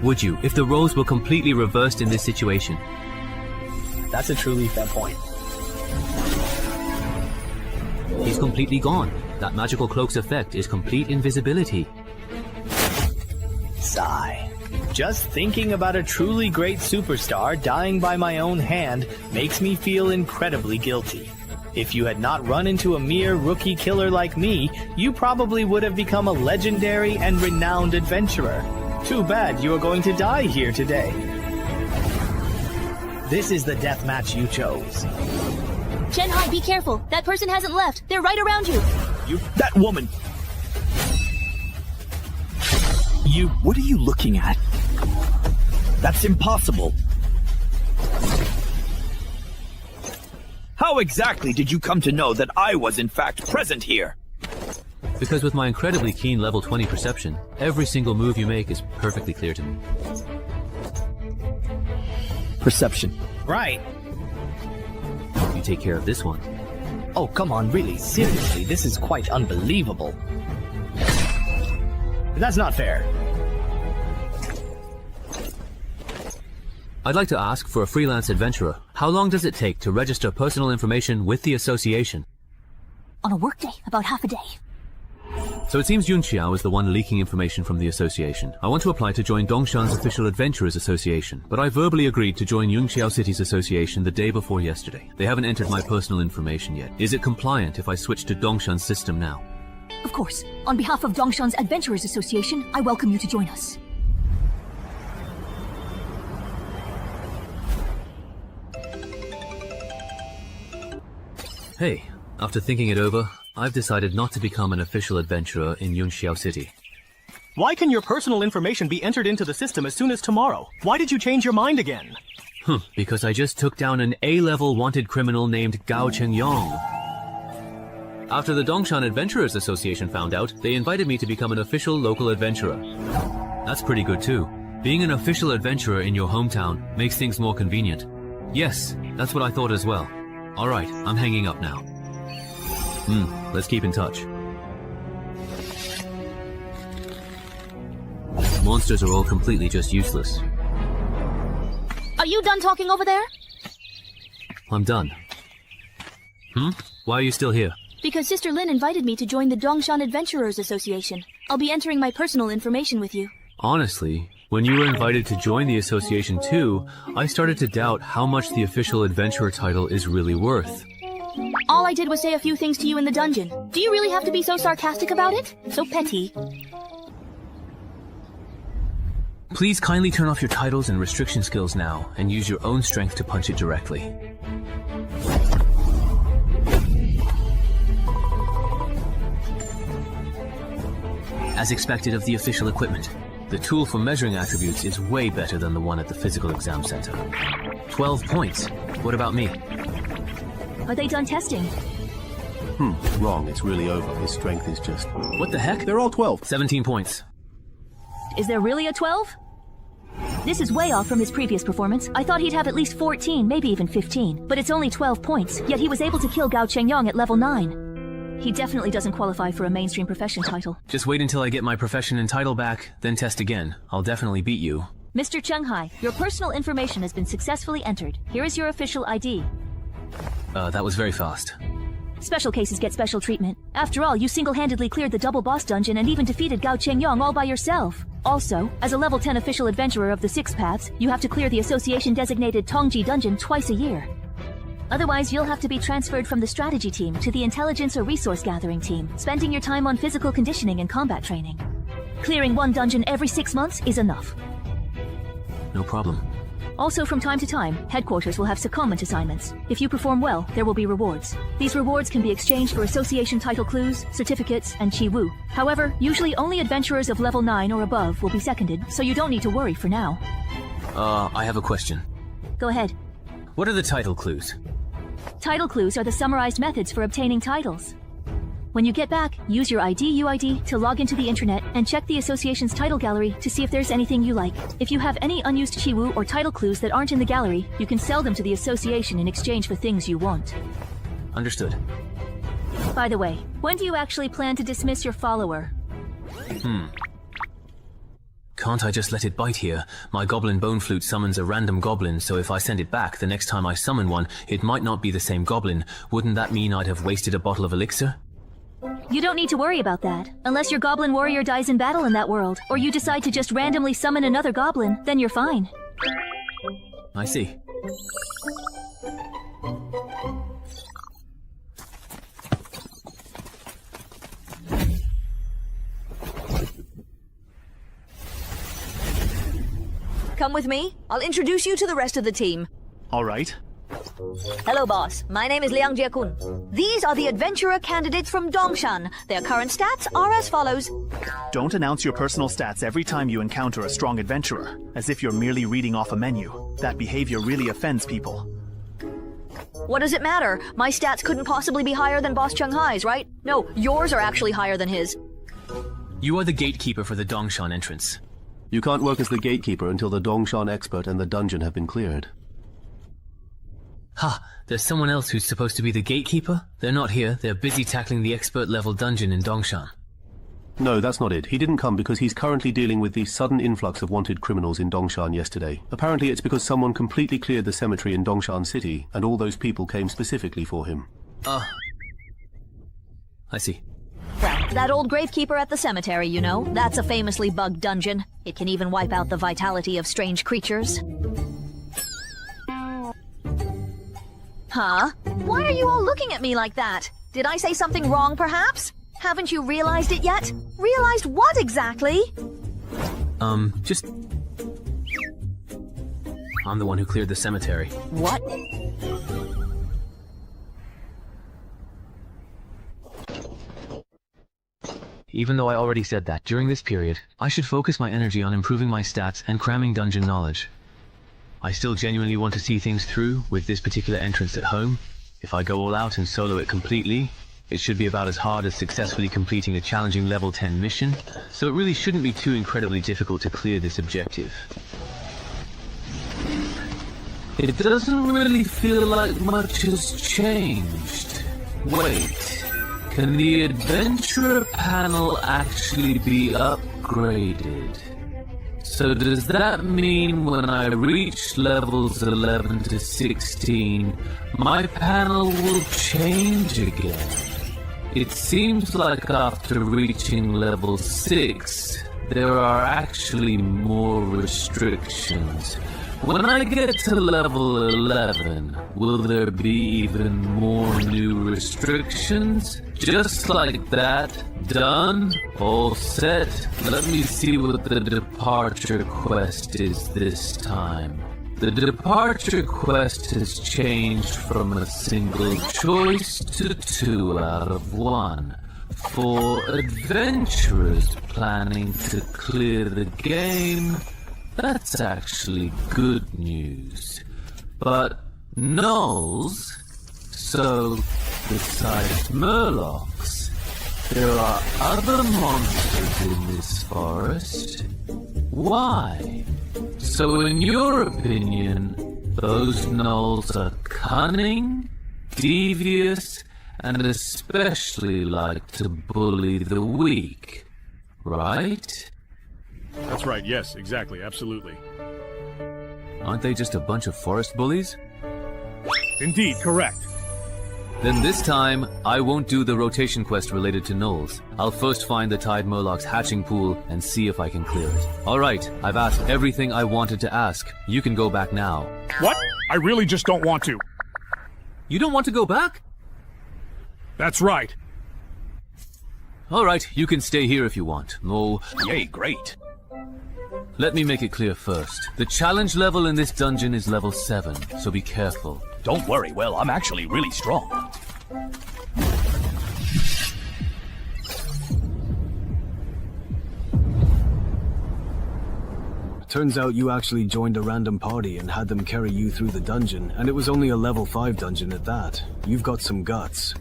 Speaker 3: Would you, if the roles were completely reversed in this situation?
Speaker 15: That's a truly fair point.
Speaker 3: He's completely gone. That magical cloak's effect is complete invisibility.
Speaker 15: Sigh. Just thinking about a truly great superstar dying by my own hand makes me feel incredibly guilty. If you had not run into a mere rookie killer like me, you probably would have become a legendary and renowned adventurer. Too bad you are going to die here today. This is the death match you chose.
Speaker 6: Chenghai, be careful. That person hasn't left. They're right around you.
Speaker 4: That woman! What are you looking at? That's impossible. How exactly did you come to know that I was in fact present here?
Speaker 3: Because with my incredibly keen level 20 perception, every single move you make is perfectly clear to me.
Speaker 4: Perception.
Speaker 15: Right.
Speaker 3: You take care of this one.
Speaker 15: Oh, come on, really, seriously, this is quite unbelievable. That's not fair.
Speaker 3: I'd like to ask, for a freelance adventurer, how long does it take to register personal information with the association?
Speaker 8: On a workday, about half a day.
Speaker 3: So it seems Yunqiao is the one leaking information from the association. I want to apply to join Dongshan's Official Adventurers Association, but I verbally agreed to join Yunqiao City's association the day before yesterday. They haven't entered my personal information yet. Is it compliant if I switch to Dongshan's system now?
Speaker 8: Of course. On behalf of Dongshan's Adventurers Association, I welcome you to join us.
Speaker 3: Hey, after thinking it over, I've decided not to become an official adventurer in Yunqiao City.
Speaker 19: Why can your personal information be entered into the system as soon as tomorrow? Why did you change your mind again?
Speaker 3: Because I just took down an A-level wanted criminal named Gao Chengyang. After the Dongshan Adventurers Association found out, they invited me to become an official local adventurer. That's pretty good too. Being an official adventurer in your hometown makes things more convenient. Yes, that's what I thought as well. Alright, I'm hanging up now. Let's keep in touch. Monsters are all completely just useless.
Speaker 6: Are you done talking over there?
Speaker 3: I'm done. Why are you still here?
Speaker 6: Because Sister Lin invited me to join the Dongshan Adventurers Association. I'll be entering my personal information with you.
Speaker 3: Honestly, when you were invited to join the association too, I started to doubt how much the official adventurer title is really worth.
Speaker 6: All I did was say a few things to you in the dungeon. Do you really have to be so sarcastic about it? So petty.
Speaker 3: Please kindly turn off your titles and restriction skills now, and use your own strength to punch it directly. As expected of the official equipment, the tool for measuring attributes is way better than the one at the physical exam center. 12 points. What about me?
Speaker 8: Are they done testing?
Speaker 10: Wrong. It's really over. His strength is just...
Speaker 3: What the heck?
Speaker 10: They're all 12.
Speaker 3: 17 points.
Speaker 8: Is there really a 12? This is way off from his previous performance. I thought he'd have at least 14, maybe even 15. But it's only 12 points, yet he was able to kill Gao Chengyang at level 9. He definitely doesn't qualify for a mainstream profession title.
Speaker 3: Just wait until I get my profession and title back, then test again. I'll definitely beat you.
Speaker 8: Mr. Chenghai, your personal information has been successfully entered. Here is your official ID.
Speaker 3: That was very fast.
Speaker 8: Special cases get special treatment. After all, you single-handedly cleared the double boss dungeon and even defeated Gao Chengyang all by yourself. Also, as a level 10 official adventurer of the Six Paths, you have to clear the association-designated Tongji dungeon twice a year. Otherwise, you'll have to be transferred from the strategy team to the intelligence or resource gathering team, spending your time on physical conditioning and combat training. Clearing one dungeon every 6 months is enough.
Speaker 16: No problem.
Speaker 8: Also, from time to time, headquarters will have secondment assignments. If you perform well, there will be rewards. These rewards can be exchanged for association title clues, certificates, and chi wu. However, usually only adventurers of level 9 or above will be seconded, so you don't need to worry for now.
Speaker 16: I have a question.
Speaker 8: Go ahead.
Speaker 16: What are the title clues?
Speaker 8: Title clues are the summarized methods for obtaining titles. When you get back, use your UID to log into the internet and check the association's title gallery to see if there's anything you like. If you have any unused Chiwu or title clues that aren't in the gallery, you can sell them to the association in exchange for things you want.
Speaker 16: Understood.
Speaker 8: By the way, when do you actually plan to dismiss your follower?
Speaker 16: Can't I just let it bite here? My goblin bone flute summons a random goblin, so if I send it back, the next time I summon one, it might not be the same goblin. Wouldn't that mean I'd have wasted a bottle of elixir?
Speaker 8: You don't need to worry about that. Unless your goblin warrior dies in battle in that world, or you decide to just randomly summon another goblin, then you're fine.
Speaker 16: I see.
Speaker 13: Come with me. I'll introduce you to the rest of the team.
Speaker 14: All right.
Speaker 13: Hello, boss. My name is Liang Jiakun. These are the adventurer candidates from Dongshan. Their current stats are as follows.
Speaker 14: Don't announce your personal stats every time you encounter a strong adventurer, as if you're merely reading off a menu. That behavior really offends people.
Speaker 13: What does it matter? My stats couldn't possibly be higher than Boss Chung Hai's, right? No, yours are actually higher than his.
Speaker 16: You are the gatekeeper for the Dongshan entrance.
Speaker 10: You can't work as the gatekeeper until the Dongshan expert and the dungeon have been cleared.
Speaker 16: Ha! There's someone else who's supposed to be the gatekeeper? They're not here, they're busy tackling the expert level dungeon in Dongshan.
Speaker 10: No, that's not it. He didn't come because he's currently dealing with the sudden influx of wanted criminals in Dongshan yesterday. Apparently it's because someone completely cleared the cemetery in Dongshan City, and all those people came specifically for him.
Speaker 16: I see.
Speaker 13: That old gravekeeper at the cemetery, you know. That's a famously bugged dungeon. It can even wipe out the vitality of strange creatures. Huh? Why are you all looking at me like that? Did I say something wrong, perhaps? Haven't you realized it yet? Realized what exactly?
Speaker 16: Just... I'm the one who cleared the cemetery.
Speaker 13: What?
Speaker 16: Even though I already said that, during this period, I should focus my energy on improving my stats and cramming dungeon knowledge. I still genuinely want to see things through with this particular entrance at home. If I go all out and solo it completely, it should be about as hard as successfully completing a challenging level 10 mission, so it really shouldn't be too incredibly difficult to clear this objective. It doesn't really feel like much has changed. Wait, can the adventurer panel actually be upgraded? So does that mean when I reach levels 11 to 16, my panel will change again? It seems like after reaching level 6, there are actually more restrictions. When I get to level 11, will there be even more new restrictions? Just like that? Done? All set? Let me see what the departure quest is this time. The departure quest has changed from a single choice to 2 out of 1. For adventurers planning to clear the game, that's actually good news. But gnolls, so besides murlocs, there are other monsters in this forest. Why? So in your opinion, those gnolls are cunning, devious, and especially like to bully the weak, right?
Speaker 23: That's right, yes, exactly, absolutely.
Speaker 16: Aren't they just a bunch of forest bullies?
Speaker 23: Indeed, correct.
Speaker 16: Then this time, I won't do the rotation quest related to gnolls. I'll first find the Tide Murloc's hatching pool and see if I can clear it. Alright, I've asked everything I wanted to ask. You can go back now.
Speaker 23: What? I really just don't want to.
Speaker 3: You don't want to go back?
Speaker 23: That's right.
Speaker 3: Alright, you can stay here if you want. Oh,
Speaker 1: yay, great.
Speaker 3: Let me make it clear first. The challenge level in this dungeon is level 7, so be careful.
Speaker 1: Don't worry, well, I'm actually really strong.
Speaker 7: Turns out you actually joined a random party and had them carry you through the dungeon, and it was only a level 5 dungeon at that. You've got some guts.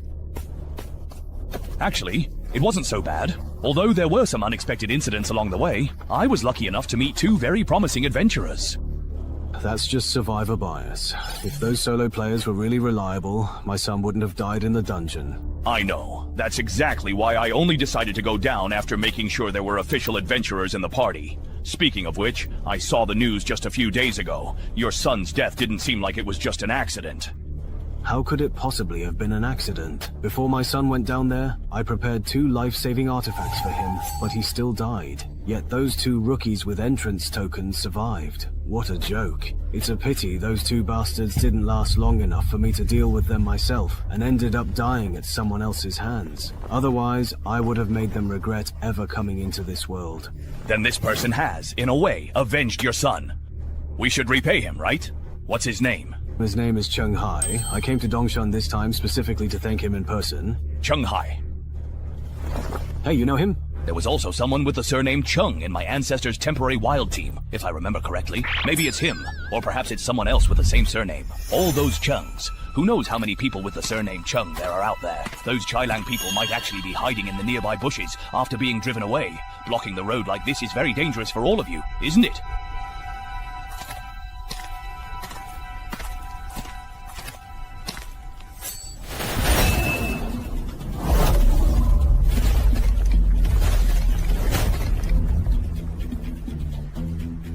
Speaker 1: Actually, it wasn't so bad. Although there were some unexpected incidents along the way, I was lucky enough to meet 2 very promising adventurers.
Speaker 7: That's just survivor bias. If those solo players were really reliable, my son wouldn't have died in the dungeon.
Speaker 1: I know. That's exactly why I only decided to go down after making sure there were official adventurers in the party. Speaking of which, I saw the news just a few days ago. Your son's death didn't seem like it was just an accident.
Speaker 7: How could it possibly have been an accident? Before my son went down there, I prepared 2 life-saving artifacts for him, but he still died. Yet those 2 rookies with entrance tokens survived. What a joke. It's a pity those 2 bastards didn't last long enough for me to deal with them myself, and ended up dying at someone else's hands. Otherwise, I would have made them regret ever coming into this world.
Speaker 1: Then this person has, in a way, avenged your son. We should repay him, right? What's his name?
Speaker 7: His name is Chung Hai. I came to Dongshan this time specifically to thank him in person.
Speaker 1: Chung Hai.
Speaker 7: Hey, you know him?
Speaker 1: There was also someone with the surname Chung in my ancestors' temporary wild team, if I remember correctly. Maybe it's him, or perhaps it's someone else with the same surname. All those Chungs. Who knows how many people with the surname Chung there are out there? Those Chailang people might actually be hiding in the nearby bushes after being driven away. Blocking the road like this is very dangerous for all of you, isn't it?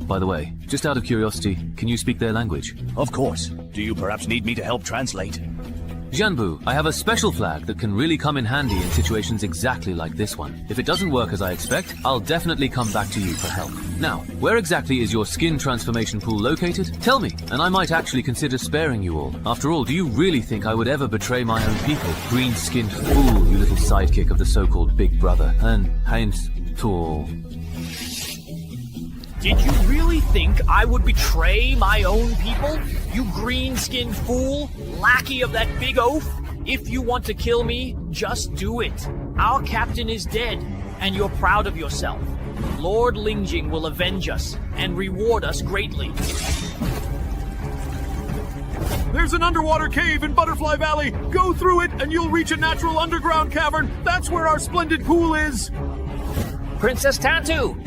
Speaker 3: By the way, just out of curiosity, can you speak their language?
Speaker 1: Of course. Do you perhaps need me to help translate?
Speaker 3: Jianbu, I have a special flag that can really come in handy in situations exactly like this one. If it doesn't work as I expect, I'll definitely come back to you for help. Now, where exactly is your skin transformation pool located? Tell me, and I might actually consider sparing you all. After all, do you really think I would ever betray my own people? Green-skinned fool, you little sidekick of the so-called Big Brother. And Heinz Tool.
Speaker 15: Did you really think I would betray my own people? You green-skinned fool, lackey of that big oaf? If you want to kill me, just do it. Our captain is dead, and you're proud of yourself. Lord Lingjing will avenge us, and reward us greatly.
Speaker 23: There's an underwater cave in Butterfly Valley. Go through it, and you'll reach a natural underground cavern. That's where our splendid pool is.
Speaker 15: Princess Tattoo!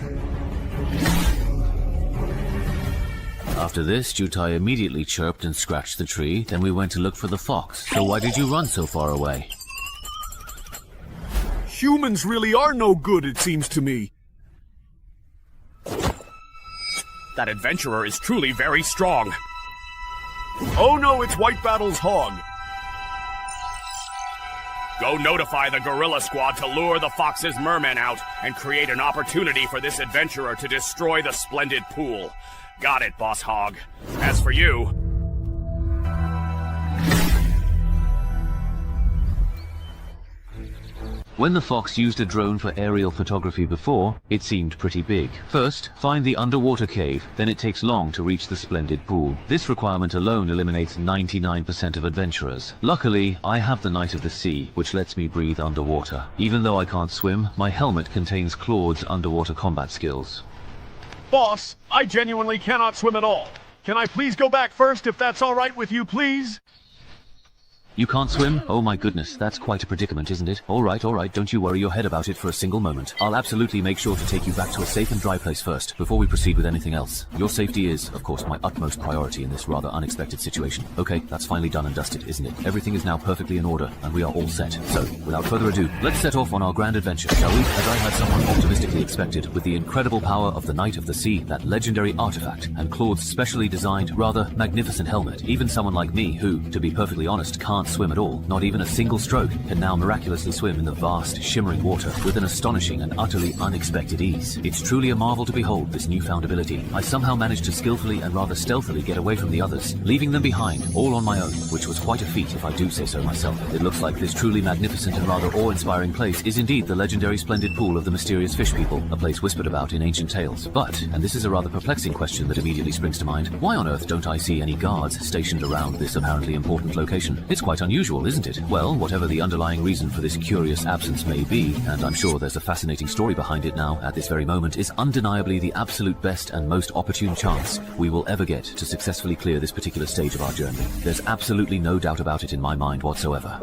Speaker 3: After this, Jutai immediately chirped and scratched the tree, then we went to look for the fox. So why did you run so far away?
Speaker 23: Humans really are no good, it seems to me.
Speaker 2: That adventurer is truly very strong.
Speaker 23: Oh no, it's White Battle's hog.
Speaker 2: Go notify the gorilla squad to lure the fox's mermen out and create an opportunity for this adventurer to destroy the splendid pool. Got it, Boss Hog. As for you...
Speaker 3: When the fox used a drone for aerial photography before, it seemed pretty big. First, find the underwater cave, then it takes long to reach the splendid pool. This requirement alone eliminates 99% of adventurers. Luckily, I have the Knight of the Sea, which lets me breathe underwater. Even though I can't swim, my helmet contains Claude's underwater combat skills.
Speaker 23: Boss, I genuinely cannot swim at all. Can I please go back first if that's all right with you, please?
Speaker 3: You can't swim? Oh my goodness, that's quite a predicament, isn't it? Alright, don't you worry your head about it for a single moment. I'll absolutely make sure to take you back to a safe and dry place first, before we proceed with anything else. Your safety is, of course, my utmost priority in this rather unexpected situation. Okay, that's finally done and dusted, isn't it? Everything is now perfectly in order, and we are all set. So, without further ado, let's set off on our grand adventure, shall we? As I had somewhat optimistically expected, with the incredible power of the Knight of the Sea, that legendary artifact, and Claude's specially designed, rather magnificent helmet, even someone like me, who, to be perfectly honest, can't
Speaker 16: can't swim at all, not even a single stroke, can now miraculously swim in the vast, shimmering water with an astonishing and utterly unexpected ease. It's truly a marvel to behold this newfound ability. I somehow managed to skillfully and rather stealthily get away from the others, leaving them behind, all on my own, which was quite a feat if I do say so myself. It looks like this truly magnificent and rather awe-inspiring place is indeed the legendary splendid pool of the mysterious fish people, a place whispered about in ancient tales. But, and this is a rather perplexing question that immediately springs to mind, why on earth don't I see any guards stationed around this apparently important location? It's quite unusual, isn't it? Well, whatever the underlying reason for this curious absence may be, and I'm sure there's a fascinating story behind it now, at this very moment, is undeniably the absolute best and most opportune chance we will ever get to successfully clear this particular stage of our journey. There's absolutely no doubt about it in my mind whatsoever.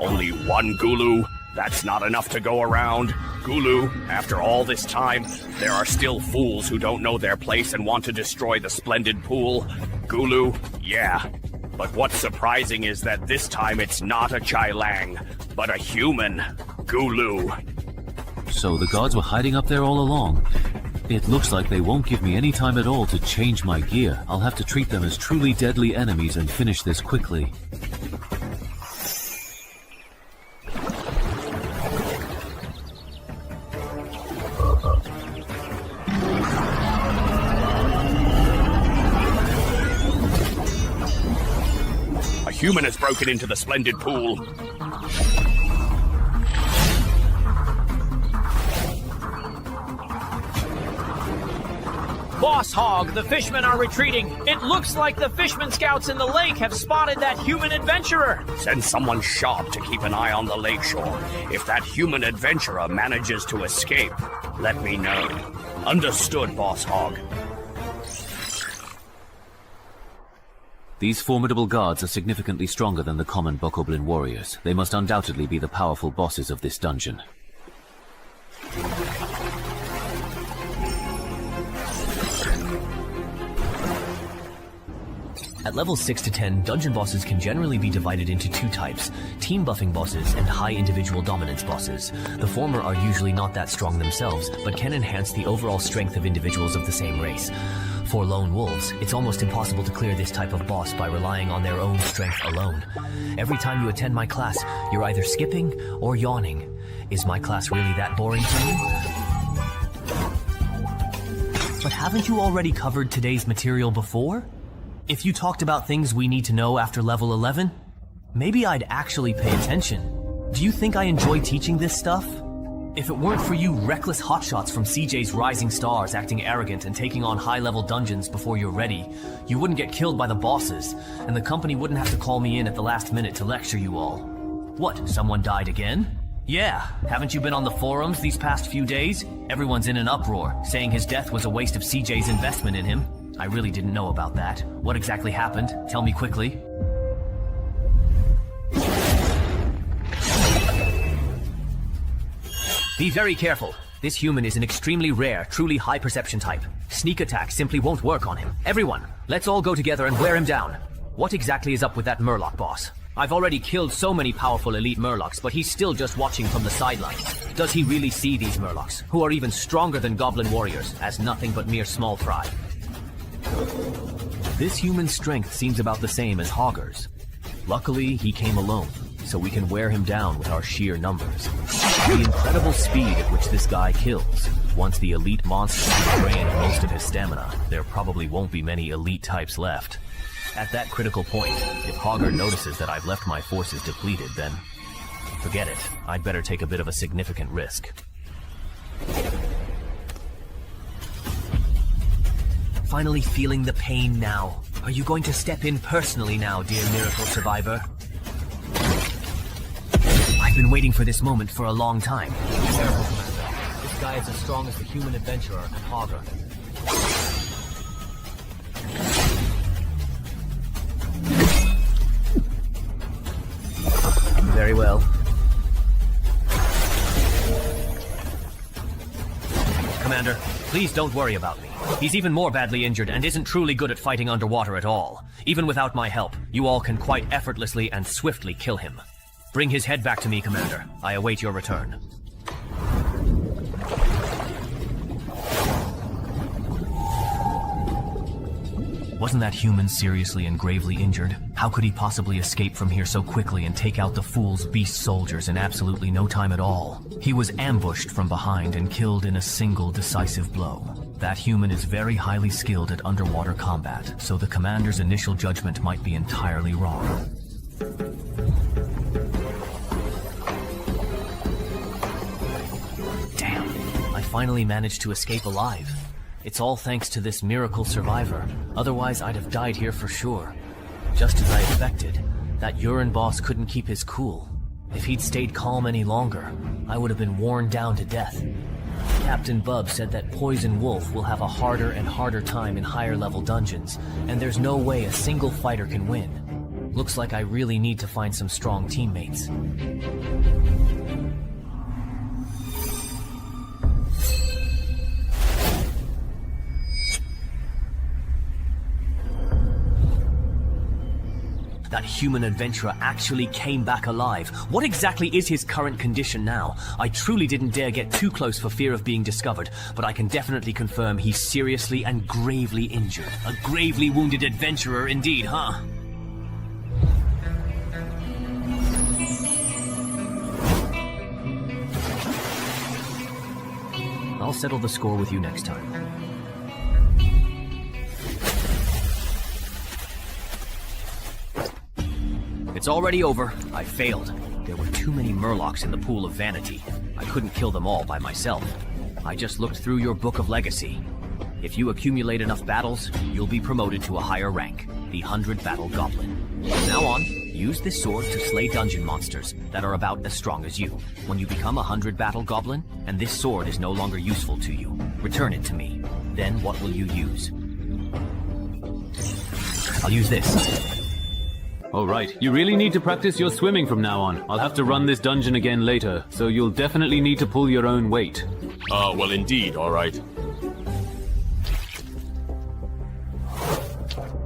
Speaker 18: Only one Gulu? That's not enough to go around. Gulu, after all this time, there are still fools who don't know their place and want to destroy the splendid pool. Gulu, yeah. But what's surprising is that this time it's not a Chai Lang, but a human Gulu.
Speaker 16: So the guards were hiding up there all along. It looks like they won't give me any time at all to change my gear. I'll have to treat them as truly deadly enemies and finish this quickly.
Speaker 18: A human has broken into the splendid pool.
Speaker 20: Boss Hog, the fishmen are retreating. It looks like the fishman scouts in the lake have spotted that human adventurer.
Speaker 18: Send someone sharp to keep an eye on the lakeshore. If that human adventurer manages to escape, let me know. Understood, Boss Hog.
Speaker 16: These formidable guards are significantly stronger than the common Bokoblin warriors. They must undoubtedly be the powerful bosses of this dungeon.
Speaker 21: At levels 6 to 10, dungeon bosses can generally be divided into two types, team buffing bosses and high individual dominance bosses. The former are usually not that strong themselves, but can enhance the overall strength of individuals of the same race. For lone wolves, it's almost impossible to clear this type of boss by relying on their own strength alone. Every time you attend my class, you're either skipping or yawning. Is my class really that boring to you? But haven't you already covered today's material before? If you talked about things we need to know after level 11, maybe I'd actually pay attention. Do you think I enjoy teaching this stuff? If it weren't for you reckless hotshots from CJ's Rising Stars acting arrogant and taking on high-level dungeons before you're ready, you wouldn't get killed by the bosses, and the company wouldn't have to call me in at the last minute to lecture you all. What, someone died again? Yeah, haven't you been on the forums these past few days? Everyone's in an uproar, saying his death was a waste of CJ's investment in him. I really didn't know about that. What exactly happened? Tell me quickly. Be very careful. This human is an extremely rare, truly high perception type. Sneak attack simply won't work on him. Everyone, let's all go together and wear him down. What exactly is up with that Murloc boss? I've already killed so many powerful elite Murlocs, but he's still just watching from the sidelines. Does he really see these Murlocs, who are even stronger than Goblin warriors, as nothing but mere small fry? This human's strength seems about the same as Hogger's. Luckily, he came alone, so we can wear him down with our sheer numbers. The incredible speed at which this guy kills. Once the elite monster has drained most of his stamina, there probably won't be many elite types left. At that critical point, if Hogger notices that I've left my forces depleted, then forget it. I'd better take a bit of a significant risk. Finally feeling the pain now. Are you going to step in personally now, dear miracle survivor? I've been waiting for this moment for a long time. Careful, Commander. This guy is as strong as the human adventurer and Hogger. Very well. Commander, please don't worry about me. He's even more badly injured and isn't truly good at fighting underwater at all. Even without my help, you all can quite effortlessly and swiftly kill him. Bring his head back to me, Commander. I await your return. Wasn't that human seriously and gravely injured? How could he possibly escape from here so quickly and take out the fool's beast soldiers in absolutely no time at all? He was ambushed from behind and killed in a single decisive blow. That human is very highly skilled at underwater combat, so the commander's initial judgment might be entirely wrong. Damn, I finally managed to escape alive. It's all thanks to this miracle survivor. Otherwise, I'd have died here for sure. Just as I expected, that urine boss couldn't keep his cool. If he'd stayed calm any longer, I would have been worn down to death. Captain Bub said that Poison Wolf will have a harder and harder time in higher level dungeons, and there's no way a single fighter can win. Looks like I really need to find some strong teammates. That human adventurer actually came back alive. What exactly is his current condition now? I truly didn't dare get too close for fear of being discovered, but I can definitely confirm he's seriously and gravely injured. A gravely wounded adventurer indeed, huh? I'll settle the score with you next time. It's already over. I failed. There were too many Murlocs in the pool of vanity. I couldn't kill them all by myself. I just looked through your book of legacy. If you accumulate enough battles, you'll be promoted to a higher rank, the 100 Battle Goblin. From now on, use this sword to slay dungeon monsters that are about as strong as you. When you become a 100 Battle Goblin, and this sword is no longer useful to you, return it to me. Then what will you use? I'll use this.
Speaker 3: All right, you really need to practice your swimming from now on. I'll have to run this dungeon again later, so you'll definitely need to pull your own weight.
Speaker 2: Well, indeed, all right.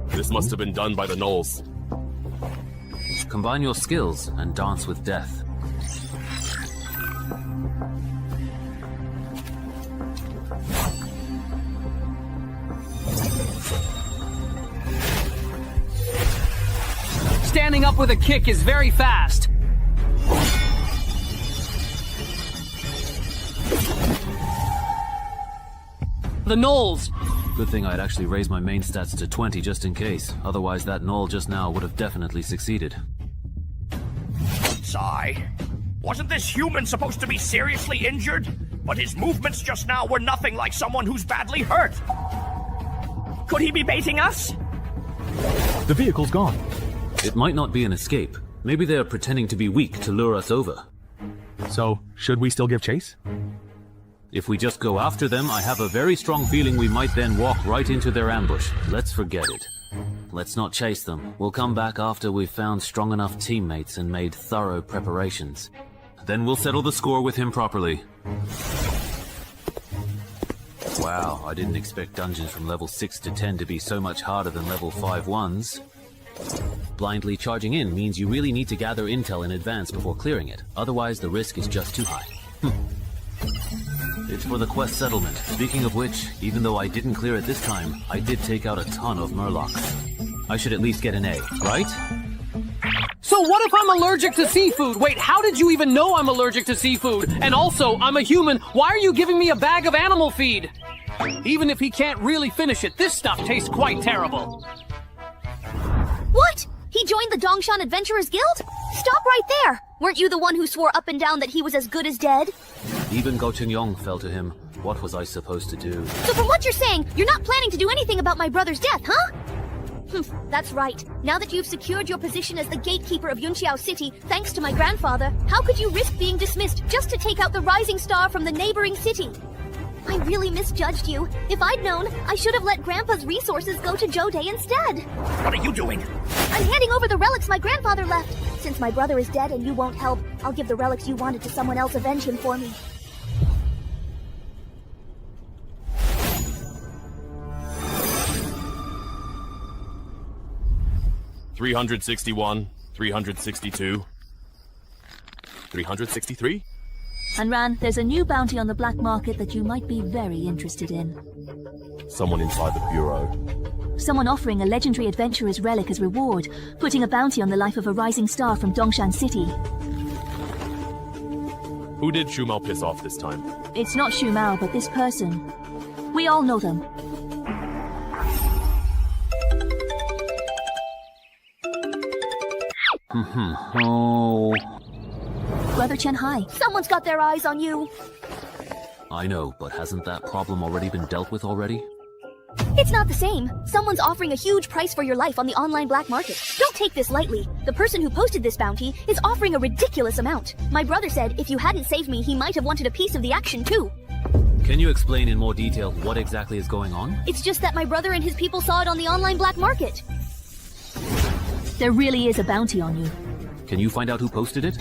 Speaker 2: This must have been done by the gnolls.
Speaker 3: Combine your skills and dance with death.
Speaker 12: Standing up with a kick is very fast. The gnolls.
Speaker 3: Good thing I'd actually raised my main stats to 20 just in case. Otherwise that gnoll just now would have definitely succeeded.
Speaker 18: Sigh. Wasn't this human supposed to be seriously injured? But his movements just now were nothing like someone who's badly hurt. Could he be baiting us?
Speaker 3: The vehicle's gone. It might not be an escape. Maybe they're pretending to be weak to lure us over.
Speaker 19: So, should we still give chase?
Speaker 3: If we just go after them, I have a very strong feeling we might then walk right into their ambush. Let's forget it. Let's not chase them. We'll come back after we've found strong enough teammates and made thorough preparations. Then we'll settle the score with him properly. Wow, I didn't expect dungeons from level 6 to 10 to be so much harder than level 5 ones. Blindly charging in means you really need to gather intel in advance before clearing it. Otherwise, the risk is just too high. It's for the quest settlement. Speaking of which, even though I didn't clear it this time, I did take out a ton of Murlocs. I should at least get an A, right?
Speaker 12: So what if I'm allergic to seafood? Wait, how did you even know I'm allergic to seafood? And also, I'm a human. Why are you giving me a bag of animal feed? Even if he can't really finish it, this stuff tastes quite terrible.
Speaker 6: What? He joined the Dongshan Adventurers Guild? Stop right there! Weren't you the one who swore up and down that he was as good as dead?
Speaker 3: Even Go Yong fell to him. What was I supposed to do?
Speaker 6: So from what you're saying, you're not planning to do anything about my brother's death, huh? That's right. Now that you've secured your position as the gatekeeper of Yunqiao City, thanks to my grandfather, how could you risk being dismissed just to take out the rising star from the neighboring city? I really misjudged you. If I'd known, I should have let Grandpa's resources go to Jode instead.
Speaker 18: What are you doing?
Speaker 6: I'm handing over the relics my grandfather left. Since my brother is dead and you won't help, I'll give the relics you wanted to someone else avenge him for me.
Speaker 2: $361, $362.
Speaker 9: 363?
Speaker 8: And Ran, there's a new bounty on the black market that you might be very interested in.
Speaker 9: Someone inside the bureau.
Speaker 8: Someone offering a legendary adventurer's relic as reward, putting a bounty on the life of a rising star from Dongshan City.
Speaker 9: Who did Shumao piss off this time?
Speaker 8: It's not Shu Mao, but this person. We all know them.
Speaker 16: Oh.
Speaker 8: Brother Chen Hai, someone's got their eyes on you.
Speaker 16: I know, but hasn't that problem already been dealt with already?
Speaker 6: It's not the same. Someone's offering a huge price for your life on the online black market. Don't take this lightly. The person who posted this bounty is offering a ridiculous amount. My brother said if you hadn't saved me, he might have wanted a piece of the action too.
Speaker 3: Can you explain in more detail what exactly is going on?
Speaker 6: It's just that my brother and his people saw it on the online black market.
Speaker 8: There really is a bounty on you.
Speaker 16: Can you find out who posted it?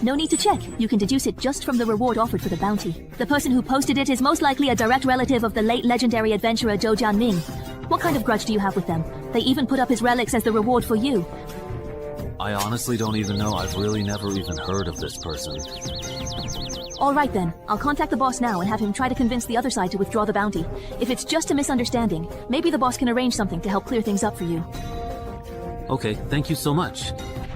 Speaker 8: No need to check. You can deduce it just from the reward offered for the bounty. The person who posted it is most likely a direct relative of the late legendary adventurer Zhou Jianming. What kind of grudge do you have with them? They even put up his relics as the reward for you.
Speaker 16: I honestly don't even know. I've really never even heard of this person.
Speaker 8: Alright then, I'll contact the boss now and have him try to convince the other side to withdraw the bounty. If it's just a misunderstanding, maybe the boss can arrange something to help clear things up for you.
Speaker 3: Okay, thank you so much.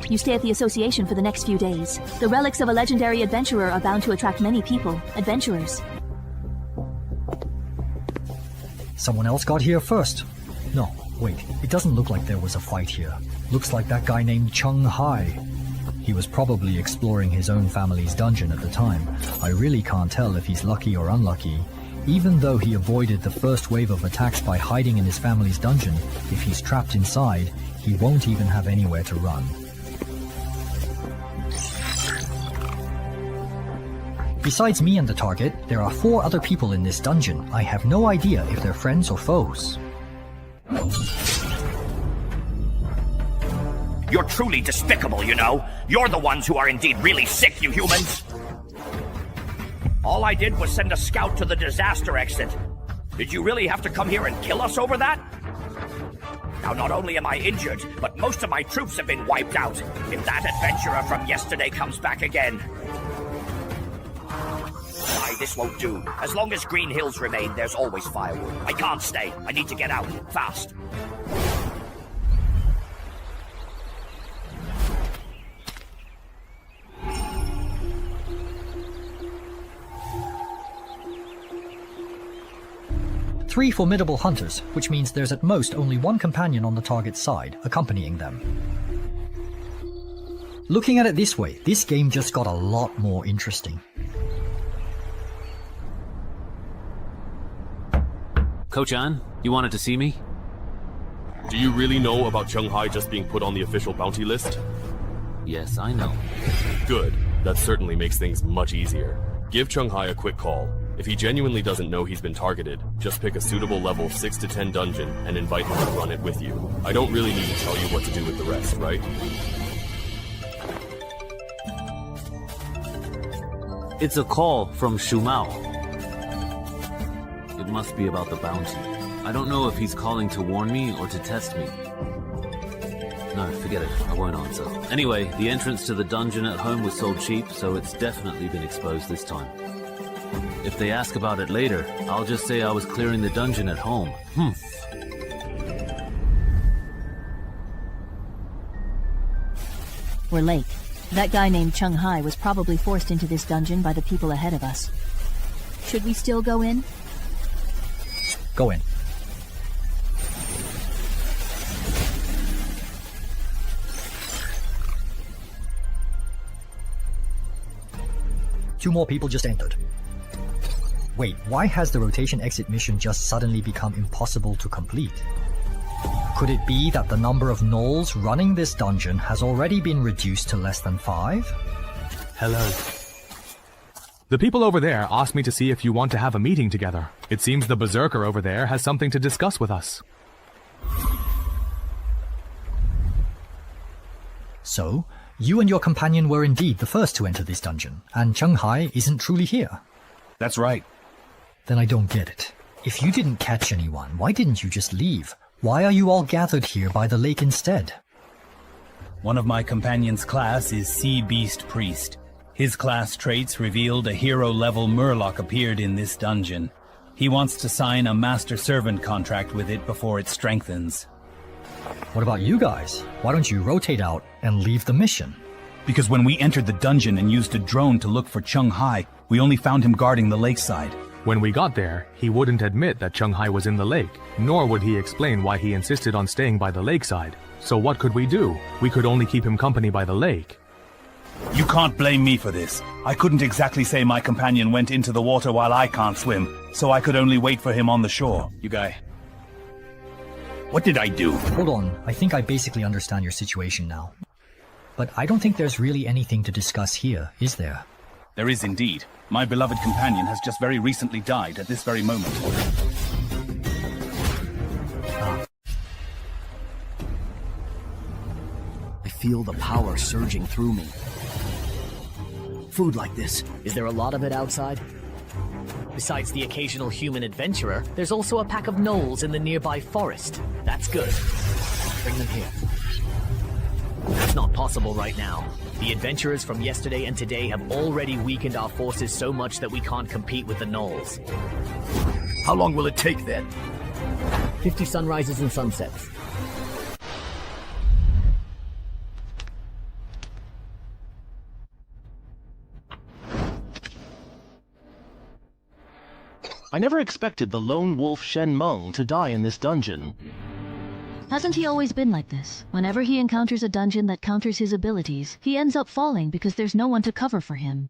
Speaker 8: You stay at the association for the next few days. The relics of a legendary adventurer are bound to attract many people, adventurers.
Speaker 17: Someone else got here first. No, wait, it doesn't look like there was a fight here. Looks like that guy named Chung Hai. He was probably exploring his own family's dungeon at the time. I really can't tell if he's lucky or unlucky. Even though he avoided the first wave of attacks by hiding in his family's dungeon, if he's trapped inside, he won't even have anywhere to run. Besides me and the target, there are 4 other people in this dungeon. I have no idea if they're friends or foes.
Speaker 18: You're truly despicable, you know. You're the ones who are indeed really sick, you humans. All I did was send a scout to the disaster exit. Did you really have to come here and kill us over that? Now, not only am I injured, but most of my troops have been wiped out. If that adventurer from yesterday comes back again... Why, this won't do. As long as Green Hills remain, there's always firewood. I can't stay. I need to get out. Fast.
Speaker 17: Three formidable hunters, which means there's at most only one companion on the target's side, accompanying them. Looking at it this way, this game just got a lot more interesting.
Speaker 3: Ko-chan, you wanted to see me?
Speaker 9: Do you really know about Chung Hai just being put on the official bounty list?
Speaker 3: Yes, I know.
Speaker 9: Good. That certainly makes things much easier. Give Chung Hai a quick call. If he genuinely doesn't know he's been targeted, just pick a suitable level 6 to 10 dungeon and invite him to run it with you. I don't really need to tell you what to do with the rest, right?
Speaker 3: It's a call from Shu Mao. It must be about the bounty. I don't know if he's calling to warn me or to test me. No, forget it. I won't answer. Anyway, the entrance to the dungeon at home was sold cheap, so it's definitely been exposed this time. If they ask about it later, I'll just say I was clearing the dungeon at home.
Speaker 8: We're late. That guy named Chung Hai was probably forced into this dungeon by the people ahead of us. Should we still go in?
Speaker 17: Go in. Two more people just entered. Wait, why has the rotation exit mission just suddenly become impossible to complete? Could it be that the number of gnolls running this dungeon has already been reduced to less than 5?
Speaker 22: Hello. The people over there asked me to see if you want to have a meeting together. It seems the berserker over there has something to discuss with us.
Speaker 17: So, you and your companion were indeed the first to enter this dungeon, and Chung Hai isn't truly here.
Speaker 24: That's right.
Speaker 17: Then I don't get it. If you didn't catch anyone, why didn't you just leave? Why are you all gathered here by the lake instead?
Speaker 24: One of my companion's class is Sea Beast Priest.
Speaker 4: His class traits revealed a hero-level Murloc appeared in this dungeon. He wants to sign a master-servant contract with it before it strengthens.
Speaker 17: What about you guys? Why don't you rotate out and leave the mission?
Speaker 4: Because when we entered the dungeon and used a drone to look for Chung Hai, we only found him guarding the lakeside.
Speaker 22: When we got there, he wouldn't admit that Chung Hai was in the lake, nor would he explain why he insisted on staying by the lakeside. So what could we do? We could only keep him company by the lake.
Speaker 4: You can't blame me for this. I couldn't exactly say my companion went into the water while I can't swim, so I could only wait for him on the shore. You guy. What did I do?
Speaker 17: Hold on, I think I basically understand your situation now. But I don't think there's really anything to discuss here, is there?
Speaker 4: There is indeed. My beloved companion has just very recently died at this very moment.
Speaker 5: I feel the power surging through me. Food like this, is there a lot of it outside?
Speaker 21: Besides the occasional human adventurer, there's also a pack of gnolls in the nearby forest. That's good. Bring them here. That's not possible right now. The adventurers from yesterday and today have already weakened our forces so much that we can't compete with the gnolls.
Speaker 5: How long will it take then? 50 sunrises and sunsets.
Speaker 11: I never expected the lone wolf Shen Meng to die in this dungeon.
Speaker 24: Hasn't he always been like this? Whenever he encounters a dungeon that counters his abilities, he ends up falling because there's no one to cover for him.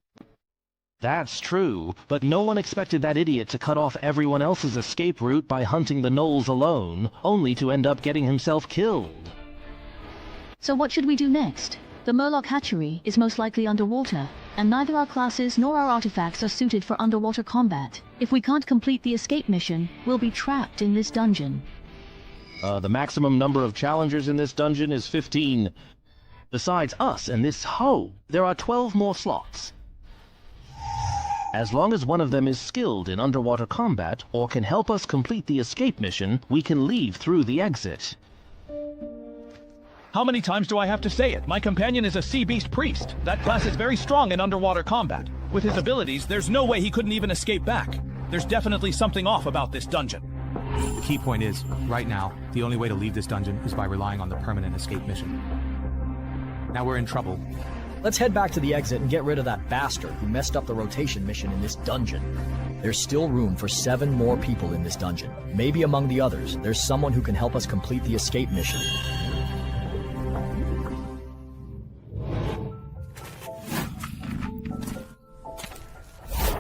Speaker 11: That's true, but no one expected that idiot to cut off everyone else's escape route by hunting the gnolls alone, only to end up getting himself killed.
Speaker 24: So what should we do next? The Murloc hatchery is most likely underwater, and neither our classes nor our artifacts are suited for underwater combat. If we can't complete the escape mission, we'll be trapped in this dungeon.
Speaker 11: The maximum number of challengers in this dungeon is 15. Besides us and this hoe, there are 12 more slots. As long as one of them is skilled in underwater combat or can help us complete the escape mission, we can leave through the exit.
Speaker 20: How many times do I have to say it? My companion is a sea beast priest. That class is very strong in underwater combat. With his abilities, there's no way he couldn't even escape back. There's definitely something off about this dungeon.
Speaker 22: The key point is, right now, the only way to leave this dungeon is by relying on the permanent escape mission. Now we're in trouble.
Speaker 5: Let's head back to the exit and get rid of that bastard who messed up the rotation mission in this dungeon. There's still room for 7 more people in this dungeon. Maybe among the others, there's someone who can help us complete the escape mission.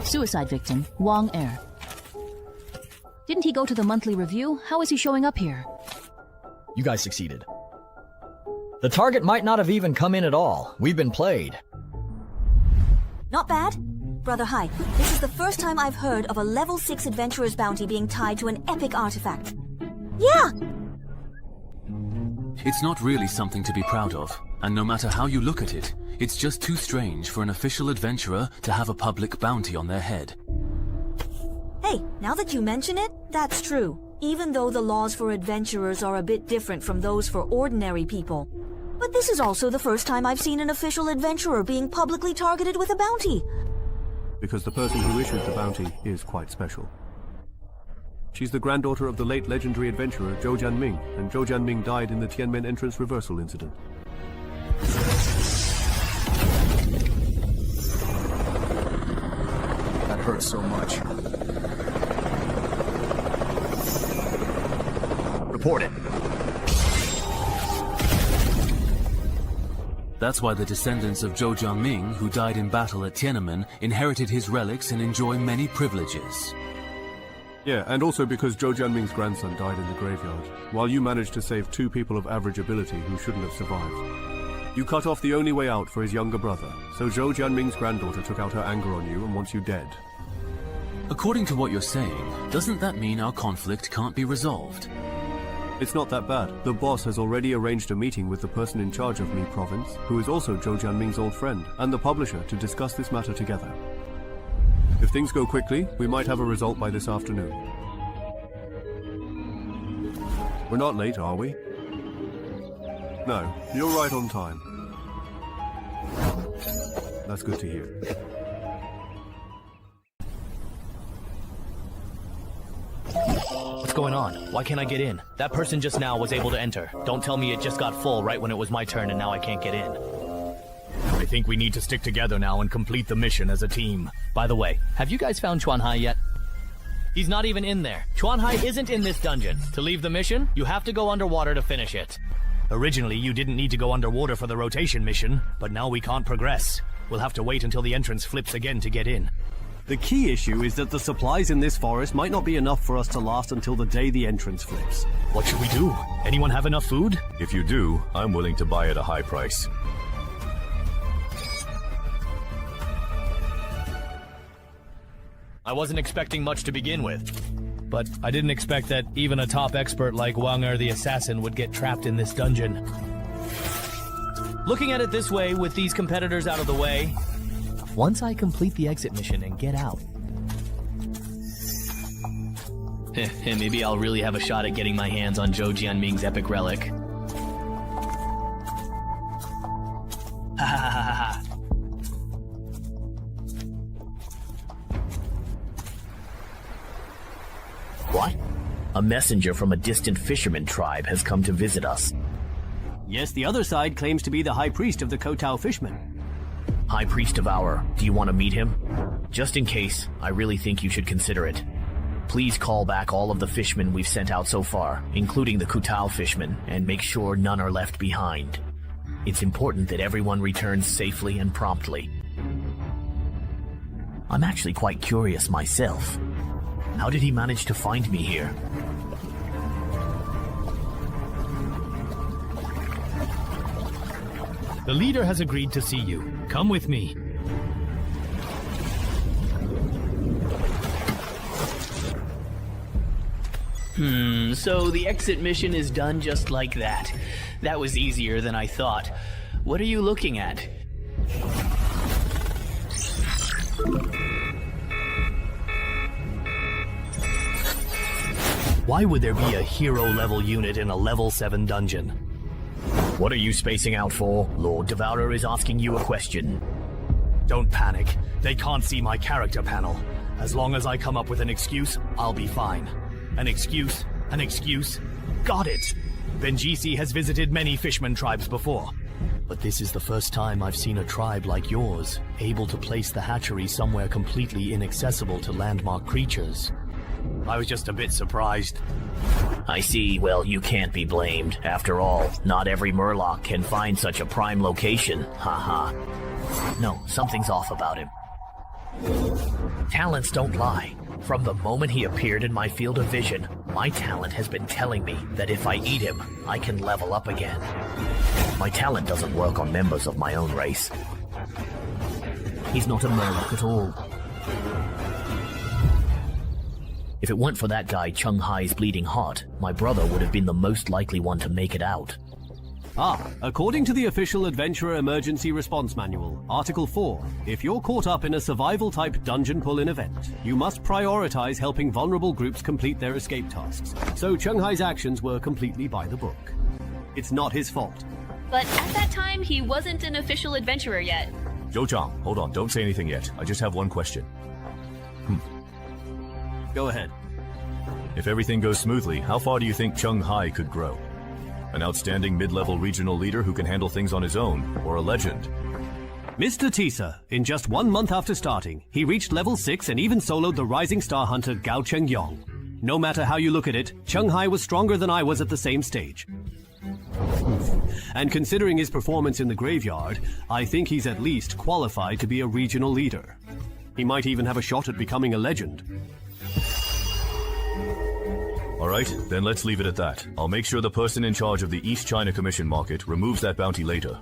Speaker 24: Suicide victim, Wang Er. Didn't he go to the monthly review? How is he showing up here?
Speaker 5: You guys succeeded. The target might not have even come in at all. We've been played.
Speaker 13: Not bad. Brother Hai, this is the first time I've heard of a level 6 adventurer's bounty being tied to an epic artifact. Yeah!
Speaker 16: It's not really something to be proud of, and no matter how you look at it, it's just too strange for an official adventurer to have a public bounty on their head.
Speaker 13: Hey, now that you mention it, that's true. Even though the laws for adventurers are a bit different from those for ordinary people. But this is also the first time I've seen an official adventurer being publicly targeted with a bounty.
Speaker 10: Because the person who issued the bounty is quite special. She's the granddaughter of the late legendary adventurer Zhou Jianming, and Zhou Jianming died in the Tianmen entrance reversal incident.
Speaker 5: That hurts so much. Report it.
Speaker 16: That's why the descendants of Zhou Jianming, who died in battle at Tiananmen, inherited his relics and enjoy many privileges.
Speaker 10: Yeah, and also because Zhou Jianming's grandson died in the graveyard, while you managed to save 2 people of average ability who shouldn't have survived. You cut off the only way out for his younger brother, so Zhou Jianming's granddaughter took out her anger on you and wants you dead.
Speaker 16: According to what you're saying, doesn't that mean our conflict can't be resolved?
Speaker 10: It's not that bad. The boss has already arranged a meeting with the person in charge of Mi Province, who is also Zhou Jianming's old friend, and the publisher to discuss this matter together. If things go quickly, we might have a result by this afternoon. We're not late, are we? No, you're right on time.
Speaker 1: That's good to hear.
Speaker 21: What's going on? Why can't I get in? That person just now was able to enter. Don't tell me it just got full right when it was my turn and now I can't get in.
Speaker 9: I think we need to stick together now and complete the mission as a team.
Speaker 21: By the way, have you guys found Chuanhai yet? He's not even in there. Chuanhai isn't in this dungeon. To leave the mission, you have to go underwater to finish it. Originally, you didn't need to go underwater for the rotation mission, but now we can't progress. We'll have to wait until the entrance flips again to get in.
Speaker 1: The key issue is that the supplies in this forest might not be enough for us to last until the day the entrance flips.
Speaker 9: What should we do? Anyone have enough food? If you do, I'm willing to buy at a high price.
Speaker 21: I wasn't expecting much to begin with, but I didn't expect that even a top expert like Wanger the Assassin would get trapped in this dungeon. Looking at it this way, with these competitors out of the way, once I complete the exit mission and get out, maybe I'll really have a shot at getting my hands on Zhou Jianming's epic relic. Ha ha ha ha. What? A messenger from a distant fisherman tribe has come to visit us.
Speaker 3: Yes, the other side claims to be the High Priest of the Kotao Fishmen.
Speaker 21: High Priest of Our, do you want to meet him? Just in case, I really think you should consider it. Please call back all of the fishmen we've sent out so far, including the Kutao fishmen, and make sure none are left behind. It's important that everyone returns safely and promptly. I'm actually quite curious myself. How did he manage to find me here?
Speaker 9: The leader has agreed to see you. Come with me.
Speaker 21: So the exit mission is done just like that. That was easier than I thought. What are you looking at? Why would there be a hero-level unit in a level 7 dungeon? What are you spacing out for? Lord Devourer is asking you a question.
Speaker 9: Don't panic. They can't see my character panel. As long as I come up with an excuse, I'll be fine. An excuse? An excuse? Got it! Benjisi has visited many fishman tribes before.
Speaker 21: But this is the first time I've seen a tribe like yours, able to place the hatchery somewhere completely inaccessible to landmark creatures.
Speaker 9: I was just a bit surprised.
Speaker 21: I see. Well, you can't be blamed. After all, not every Murloc can find such a prime location. Haha. No, something's off about him. Talents don't lie. From the moment he appeared in my field of vision, my talent has been telling me that if I eat him, I can level up again. My talent doesn't work on members of my own race. He's not a Murloc at all. If it weren't for that guy Chung Hai's bleeding heart, my brother would have been the most likely one to make it out.
Speaker 3: According to the official Adventurer Emergency Response Manual, Article 4, if you're caught up in a survival-type dungeon pull-in event, you must prioritize helping vulnerable groups complete their escape tasks. So Chung Hai's actions were completely by the book. It's not his fault.
Speaker 7: But at that time, he wasn't an official adventurer yet.
Speaker 9: Zhou Zhang, hold on, don't say anything yet. I just have one question.
Speaker 3: Go ahead.
Speaker 9: If everything goes smoothly, how far do you think Chung Hai could grow? An outstanding mid-level regional leader who can handle things on his own, or a legend?
Speaker 3: Mr. Tisa, in just 1 month after starting, he reached level 6 and even soloed the rising star hunter Gao Chengyong. No matter how you look at it, Chung Hai was stronger than I was at the same stage. And considering his performance in the graveyard, I think he's at least qualified to be a regional leader. He might even have a shot at becoming a legend.
Speaker 9: Alright, then let's leave it at that. I'll make sure the person in charge of the East China Commission market removes that bounty later.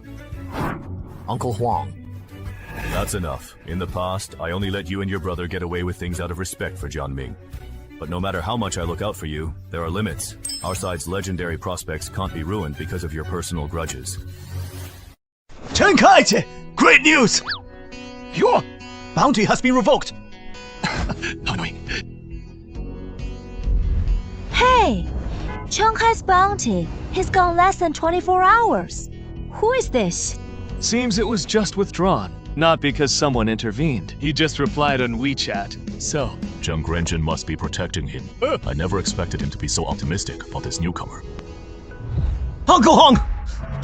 Speaker 21: Uncle Huang.
Speaker 9: That's enough. In the past, I only let you and your brother get away with things out of respect for Jianming. But no matter how much I look out for you, there are limits. Our side's legendary prospects can't be ruined because of your personal grudges.
Speaker 14: Chen Kaiche! Great news! Your bounty has been revoked! How annoying.
Speaker 15: Hey! Chung Hai's bounty. He's gone less than 24 hours. Who is this?
Speaker 16: Seems it was just withdrawn.
Speaker 2: Not because someone intervened. He just replied on WeChat. So,
Speaker 12: Zheng Renjin must be protecting him. I never expected him to be so optimistic about this newcomer.
Speaker 14: Uncle Hong!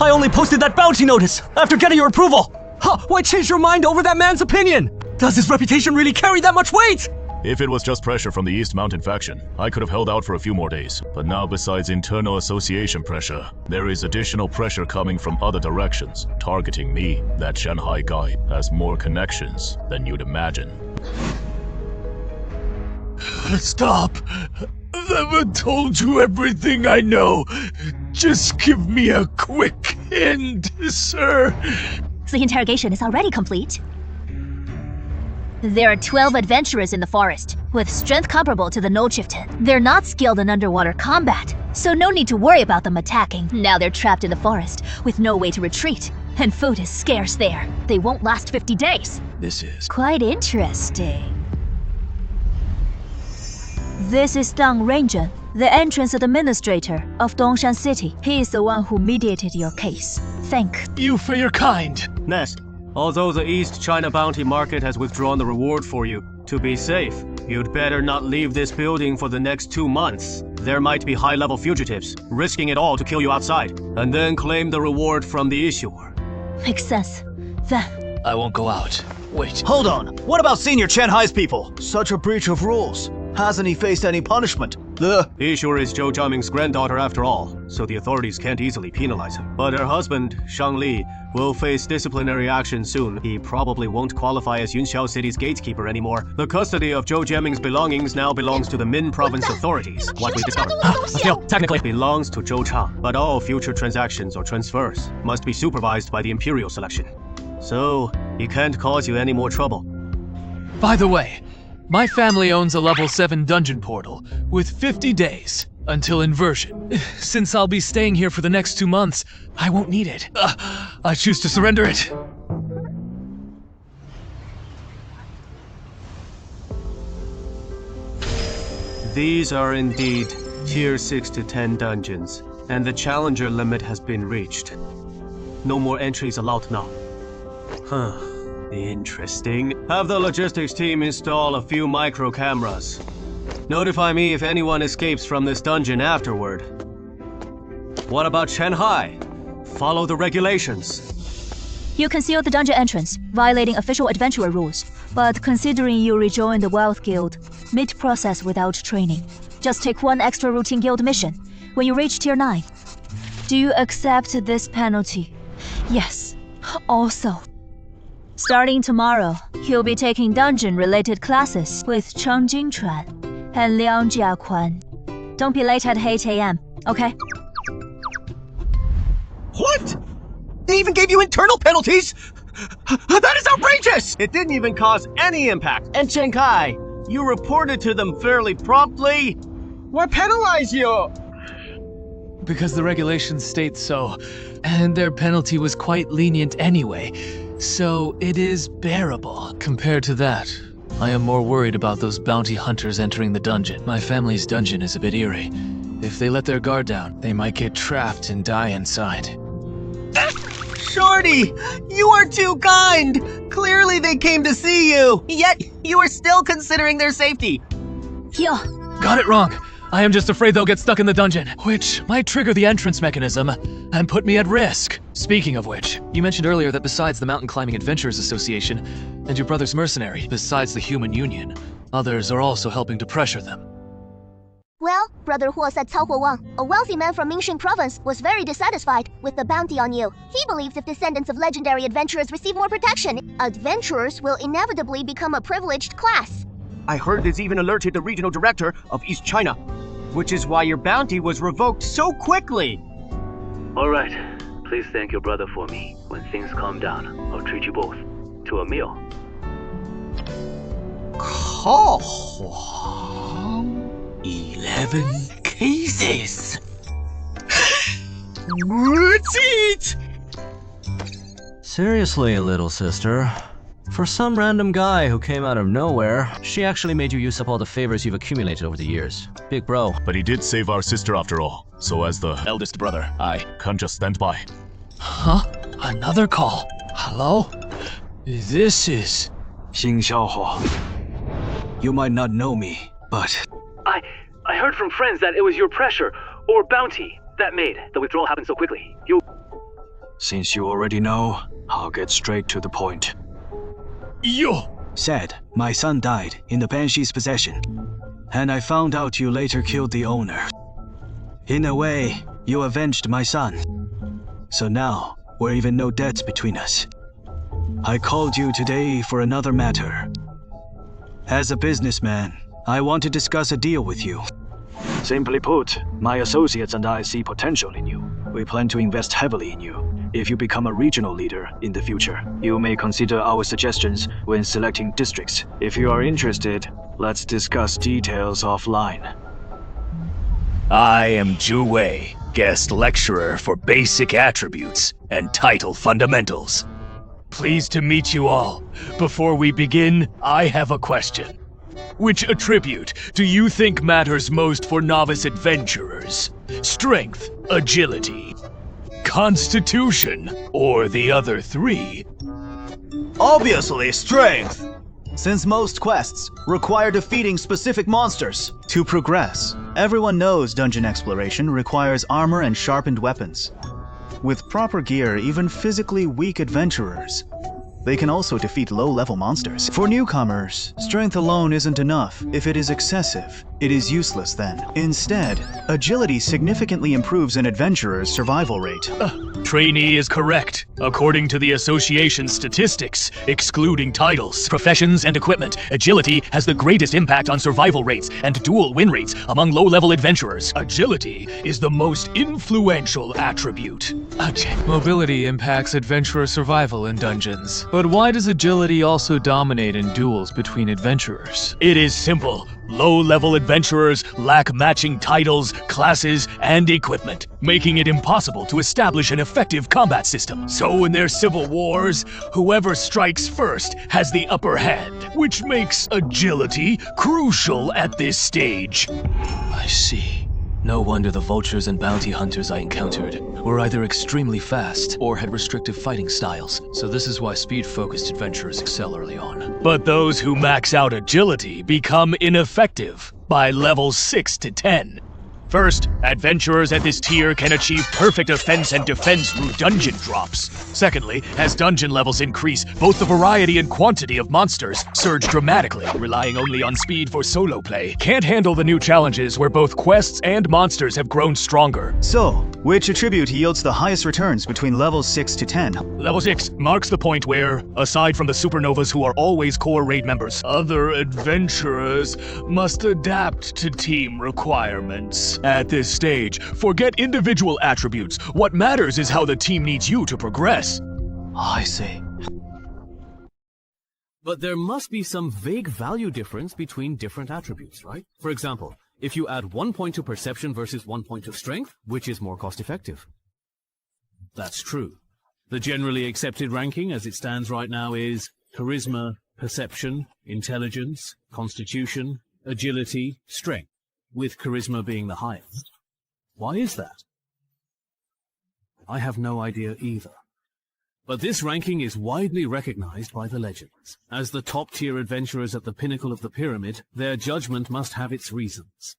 Speaker 14: I only posted that bounty notice after getting your approval! Huh, why change your mind over that man's opinion? Does his reputation really carry that much weight?
Speaker 12: If it was just pressure from the East Mountain faction, I could have held out for a few more days. But now, besides internal association pressure, there is additional pressure coming from other directions, targeting me. That Shanghai guy has more connections than you'd imagine.
Speaker 19: Stop! I've never told you everything I know. Just give me a quick hint, sir.
Speaker 8: The interrogation is already complete. There are 12 adventurers in the forest, with strength comparable to the Null Chieftain. They're not skilled in underwater combat, so no need to worry about them attacking. Now they're trapped in the forest, with no way to retreat, and food is scarce there. They won't last 50 days.
Speaker 19: This is
Speaker 8: quite interesting. This is Dang Renjin, the entrance administrator of Dongshan City. He is the one who mediated your case. Thank
Speaker 19: you for your kind.
Speaker 1: Nest, although the East China bounty market has withdrawn the reward for you, to be safe, you'd better not leave this building for the next 2 months. There might be high-level fugitives, risking it all to kill you outside, and then claim the reward from the issuer.
Speaker 8: Makes sense. Then
Speaker 19: I won't go out. Wait.
Speaker 14: Hold on. What about Senior Shanghai's people? Such a breach of rules. Hasn't he faced any punishment? The
Speaker 1: issuer is Zhou Jiaming's granddaughter after all, so the authorities can't easily penalize him. But her husband, Shang Li, will face disciplinary action soon. He probably won't qualify as Yunxiao City's gatekeeper anymore. The custody of Zhou Jiaming's belongings now belongs to the Min Province authorities. What we discovered technically belongs to Zhou Chang, but all future transactions or transfers must be supervised by the Imperial Selection. So, he can't cause you any more trouble.
Speaker 2: by the way, my family owns a level 7 dungeon portal with 50 days until inversion. Since I'll be staying here for the next 2 months, I won't need it. I choose to surrender it.
Speaker 1: These are indeed Tier 6 to 10 dungeons, and the Challenger limit has been reached. No more entries allowed now. Huh. Interesting. Have the logistics team install a few micro cameras. Notify me if anyone escapes from this dungeon afterward. What about Shanghai? Follow the regulations.
Speaker 8: You concealed the dungeon entrance, violating official adventurer rules. But considering you rejoined the Wealth Guild mid-process without training, just take one extra routine guild mission when you reach Tier 9. Do you accept this penalty? Yes. Also, starting tomorrow, you'll be taking dungeon-related classes with Cheng Jingchuan and Liang Jiaquan. Don't be late at 8 AM, okay?
Speaker 14: What? They even gave you internal penalties? That is outrageous!
Speaker 1: It didn't even cause any impact. And Shanghai, you reported to them fairly promptly. Why penalize you?
Speaker 2: Because the regulations state so, and their penalty was quite lenient anyway, so it is bearable. Compared to that, I am more worried about those bounty hunters entering the dungeon. My family's dungeon is a bit eerie. If they let their guard down, they might get trapped and die inside.
Speaker 23: Shorty, you are too kind! Clearly they came to see you, yet you are still considering their safety.
Speaker 8: Yo.
Speaker 2: Got it wrong. I am just afraid they'll get stuck in the dungeon, which might trigger the entrance mechanism and put me at risk. Speaking of which, you mentioned earlier that besides the Mountain Climbing Adventurers Association and your brother's mercenary, besides the Human Union, others are also helping to pressure them.
Speaker 25: Well, Brother Huo said Cao Huowang, a wealthy man from Mingxing Province, was very dissatisfied with the bounty on you. He believes if descendants of legendary adventurers receive more protection, adventurers will inevitably become a privileged class.
Speaker 23: I heard this even alerted the regional director of East China, which is why your bounty was revoked so quickly.
Speaker 16: Alright, please thank your brother for me. When things calm down, I'll treat you both to a meal.
Speaker 23: Oh. 11 cases. Let's eat!
Speaker 26: Seriously, little sister. For some random guy who came out of nowhere, she actually made you use up all the favors you've accumulated over the years. Big bro.
Speaker 12: But he did save our sister after all. So as the eldest brother, I can't just stand by.
Speaker 2: Huh? Another call. Hello?
Speaker 14: This is Xing Xiaohua. You might not know me, but
Speaker 2: I heard from friends that it was your pressure or bounty that made the withdrawal happen so quickly.
Speaker 14: Since you already know, I'll get straight to the point.
Speaker 19: Yo!
Speaker 14: Said, my son died in the Banshee's possession, and I found out you later killed the owner. In a way, you avenged my son. So now, we're even no debts between us. I called you today for another matter. As a businessman, I want to discuss a deal with you. Simply put, my associates and I see potential in you. We plan to invest heavily in you. If you become a regional leader in the future, you may consider our suggestions when selecting districts. If you are interested, let's discuss details offline.
Speaker 19: I am Zhu Wei, guest lecturer for basic attributes and title fundamentals. Pleased to meet you all. Before we begin, I have a question. Which attribute do you think matters most for novice adventurers? Strength, agility, constitution, or the other three?
Speaker 4: Obviously, strength! Since most quests require defeating specific monsters. To progress, everyone knows dungeon exploration requires armor and sharpened weapons. With proper gear, even physically weak adventurers, they can also defeat low-level monsters. For newcomers, strength alone isn't enough. If it is excessive, it is useless then. Instead, agility significantly improves an adventurer's survival rate.
Speaker 19: Trainee is correct. According to the association's statistics, excluding titles, professions, and equipment, agility has the greatest impact on survival rates and dual win rates among low-level adventurers. Agility is the most influential attribute.
Speaker 2: Mobility impacts adventurer survival in dungeons. But why does agility also dominate in duels between adventurers?
Speaker 19: It is simple. Low-level adventurers lack matching titles, classes, and equipment, making it impossible to establish an effective combat system. So in their civil wars, whoever strikes first has the upper hand, which makes agility crucial at this stage.
Speaker 2: I see. No wonder the vultures and bounty hunters I encountered were either extremely fast or had restrictive fighting styles, so this is why speed-focused adventurers excel early on.
Speaker 19: But those who max out agility become ineffective by levels 6 to 10. First, adventurers at this tier can achieve perfect offense and defense through dungeon drops. Secondly, as dungeon levels increase, both the variety and quantity of monsters surge dramatically, relying only on speed for solo play. Can't handle the new challenges where both quests and monsters have grown stronger.
Speaker 4: So, which attribute yields the highest returns between levels 6 to 10?
Speaker 19: Level 6 marks the point where, aside from the supernovas who are always core raid members, other adventurers must adapt to team requirements. At this stage, forget individual attributes. What matters is how the team needs you to progress.
Speaker 2: I see.
Speaker 3: But there must be some vague value difference between different attributes, right? For example, if you add 1 point to perception versus 1 point to strength, which is more cost-effective? That's true. The generally accepted ranking as it stands right now is charisma, perception, intelligence, constitution, agility, strength, with charisma being the highest. Why is that? I have no idea either. But this ranking is widely recognized by the legends. As the top-tier adventurers at the pinnacle of the pyramid, their judgment must have its reasons.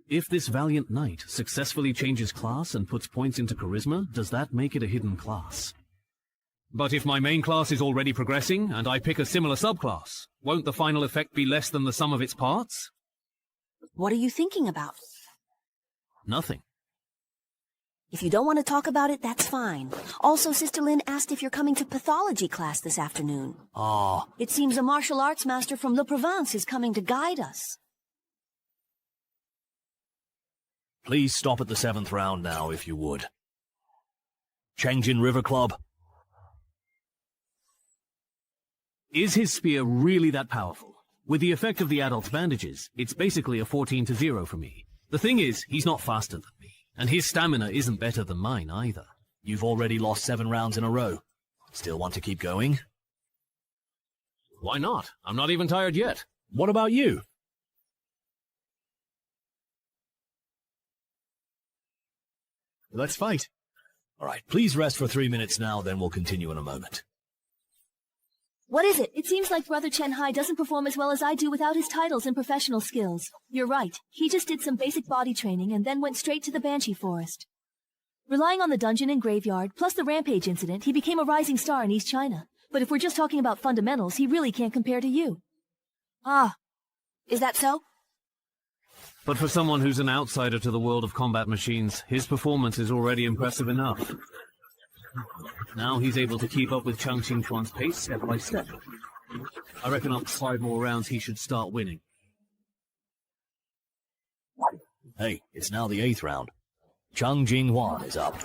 Speaker 3: If this valiant knight successfully changes class and puts points into charisma, does that make it a hidden class? But if my main class is already progressing, and I pick a similar subclass, won't the final effect be less than the sum of its parts?
Speaker 6: What are you thinking about?
Speaker 3: Nothing.
Speaker 6: If you don't want to talk about it, that's fine. Also, Sister Lin asked if you're coming to pathology class this afternoon.
Speaker 3: Ah.
Speaker 6: It seems a martial arts master from Le Provence is coming to guide us.
Speaker 11: Please stop at the 7th round now, if you would. Changin River Club.
Speaker 3: Is his spear really that powerful? With the effect of the adult's bandages, it's basically a 14-0 for me. The thing is, he's not faster than me, and his stamina isn't better than mine either.
Speaker 11: You've already lost 7 rounds in a row. Still want to keep going?
Speaker 3: Why not? I'm not even tired yet.
Speaker 11: What about you? let's fight. Alright, please rest for 3 minutes now, then we'll continue in a moment.
Speaker 8: What is it? It seems like Brother Chen Hai doesn't perform as well as I do without his titles and professional skills. You're right. He just did some basic body training and then went straight to the Banshee Forest. Relying on the dungeon and graveyard, plus the rampage incident, he became a rising star in East China. But if we're just talking about fundamentals, he really can't compare to you. Ah, is that so?
Speaker 3: But for someone who's an outsider to the world of combat machines, his performance is already impressive enough. Now he's able to keep up with Chang Qingchuan's pace step by step. I reckon after 5 more rounds he should start winning.
Speaker 11: Hey, it's now the 8th round. Chang Jinghuan is up.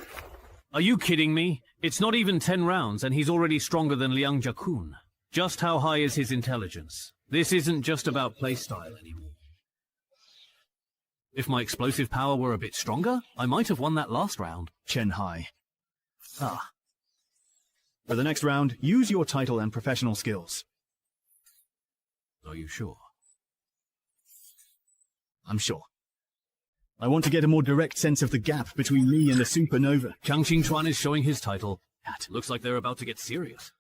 Speaker 3: Are you kidding me? It's not even 10 rounds and he's already stronger than Liang Jiakun. Just how high is his intelligence? This isn't just about playstyle anymore. If my explosive power were a bit stronger, I might have won that last round.
Speaker 4: Chen Hai. For the next round, use your title and professional skills.
Speaker 3: Are you sure?
Speaker 4: I'm sure. I want to get a more direct sense of the gap between me and the supernova.
Speaker 3: Chang Qingchuan is showing his title. Looks like they're about to get serious.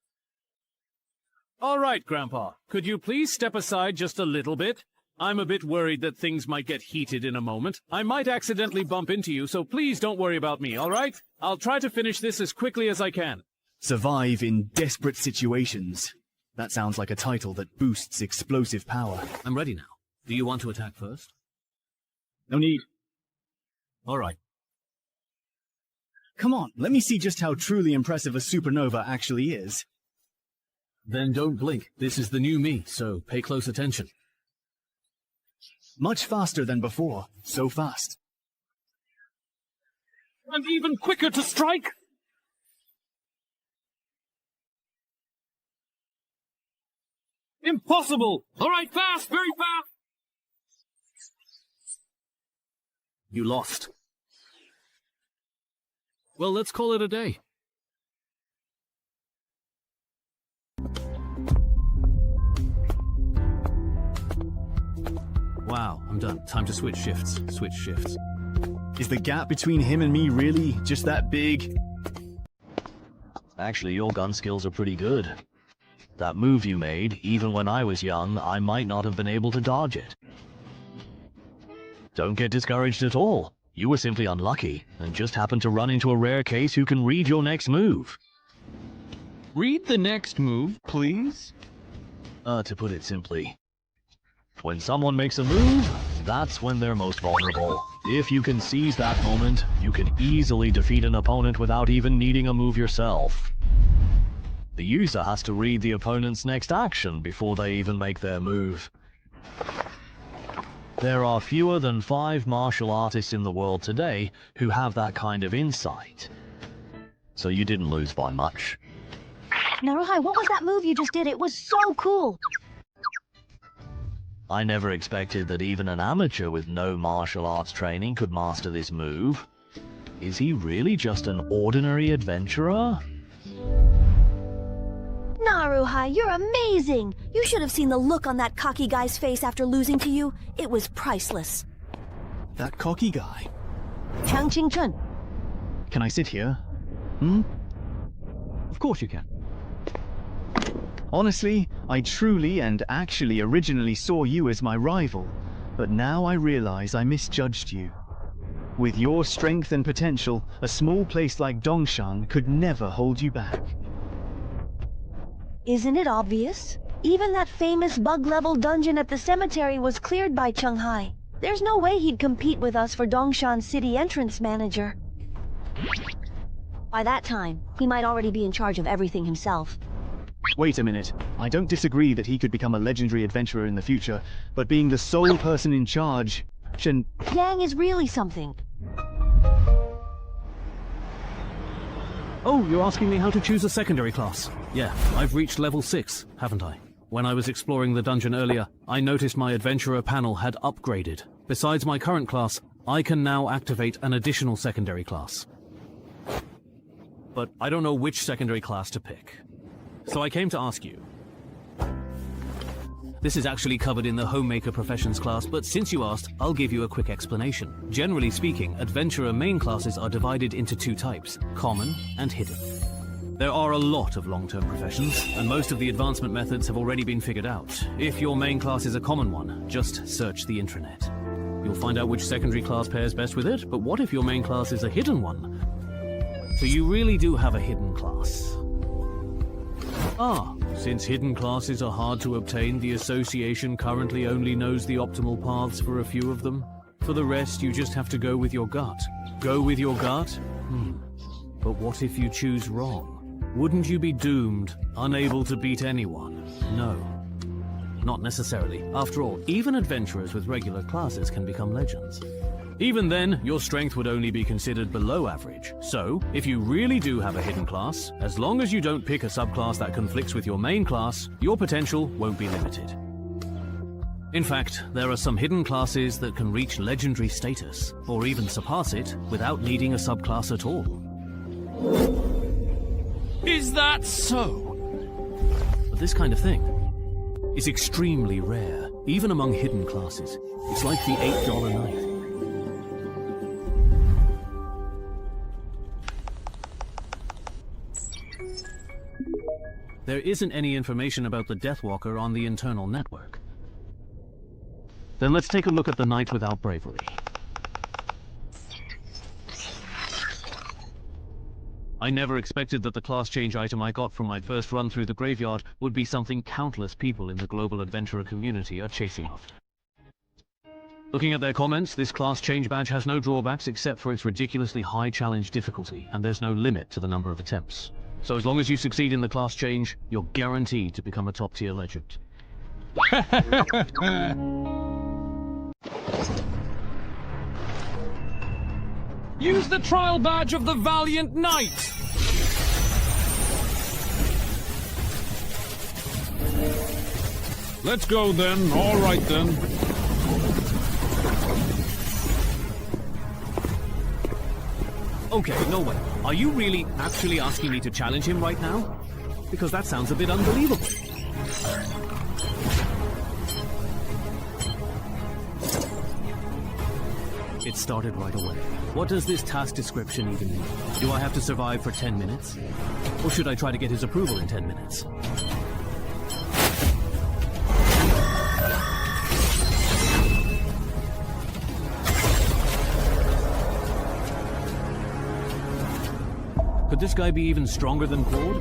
Speaker 13: All right, Grandpa. Could you please step aside just a little bit? I'm a bit worried that things might get heated in a moment. I might accidentally bump into you, so please don't worry about me, all right? I'll try to finish this as quickly as I can.
Speaker 4: Survive in desperate situations. That sounds like a title that boosts explosive power.
Speaker 3: I'm ready now. Do you want to attack first?
Speaker 4: No need.
Speaker 3: All right.
Speaker 4: Come on, let me see just how truly impressive a supernova actually is.
Speaker 3: Then don't blink. This is the new me, so pay close attention.
Speaker 4: Much faster than before. So fast.
Speaker 13: And even quicker to strike! Impossible! All right, fast! Very fast!
Speaker 3: You lost. Well, let's call it a day. Wow, I'm done. Time to switch shifts. Switch shifts.
Speaker 4: Is the gap between him and me really just that big?
Speaker 26: Actually, your gun skills are pretty good. That move you made, even when I was young, I might not have been able to dodge it. Don't get discouraged at all. You were simply unlucky, and just happened to run into a rare case who can read your next move.
Speaker 17: Read the next move, please?
Speaker 26: To put it simply, when someone makes a move, that's when they're most vulnerable. If you can seize that moment, you can easily defeat an opponent without even needing a move yourself. The user has to read the opponent's next action before they even make their move. There are fewer than 5 martial artists in the world today who have that kind of insight. So you didn't lose by much.
Speaker 15: Naruhai, what was that move you just did? It was so cool!
Speaker 26: I never expected that even an amateur with no martial arts training could master this move. Is he really just an ordinary adventurer?
Speaker 6: Naruhai, you're amazing! You should have seen the look on that cocky guy's face after losing to you. It was priceless.
Speaker 4: That cocky guy?
Speaker 15: Chang Qingchun.
Speaker 4: Can I sit here?
Speaker 17: Of course you can.
Speaker 4: Honestly, I truly and actually originally saw you as my rival, but now I realize I misjudged you. With your strength and potential, a small place like Dongshan could never hold you back.
Speaker 15: Isn't it obvious? Even that famous bug-level dungeon at the cemetery was cleared by Cheng Hai. There's no way he'd compete with us for Dongshan City entrance manager. By that time, he might already be in charge of everything himself.
Speaker 4: Wait a minute. I don't disagree that he could become a legendary adventurer in the future, but being the sole person in charge...
Speaker 15: Yang is really something.
Speaker 3: Oh, you're asking me how to choose a secondary class? Yeah, I've reached level 6, haven't I? When I was exploring the dungeon earlier, I noticed my adventurer panel had upgraded. Besides my current class, I can now activate an additional secondary class. But I don't know which secondary class to pick. So I came to ask you.
Speaker 13: This is actually covered in the Homemaker Professions class, but since you asked, I'll give you a quick explanation. Generally speaking, Adventurer main classes are divided into two types, common and hidden. There are a lot of long-term professions, and most of the advancement methods have already been figured out. If your main class is a common one, just search the intranet. You'll find out which secondary class pairs best with it, but what if your main class is a hidden one? So you really do have a hidden class. Since hidden classes are hard to obtain, the association currently only knows the optimal paths for a few of them. For the rest, you just have to go with your gut. Go with your gut? But what if you choose wrong? Wouldn't you be doomed, unable to beat anyone? No. Not necessarily. After all, even adventurers with regular classes can become legends. Even then, your strength would only be considered below average. So, if you really do have a hidden class, as long as you don't pick a subclass that conflicts with your main class, your potential won't be limited. In fact, there are some hidden classes that can reach legendary status, or even surpass it, without needing a subclass at all. Is that so? But this kind of thing is extremely rare, even among hidden classes. It's like the $8 knife. There isn't any information about the Deathwalker on the internal network. Then let's take a look at the Knight Without Bravery. I never expected that the class change item I got from my first run through the graveyard would be something countless people in the global adventurer community are chasing after. Looking at their comments, this class change badge has no drawbacks except for its ridiculously high challenge difficulty, and there's no limit to the number of attempts. So as long as you succeed in the class change, you're guaranteed to become a top-tier legend. Use the trial badge of the Valiant Knight!
Speaker 5: Let's go then. All right then.
Speaker 13: Okay, no way. Are you really actually asking me to challenge him right now? Because that sounds a bit unbelievable. It started right away. What does this task description even mean? Do I have to survive for 10 minutes? Or should I try to get his approval in 10 minutes? Could this guy be even stronger than Claude?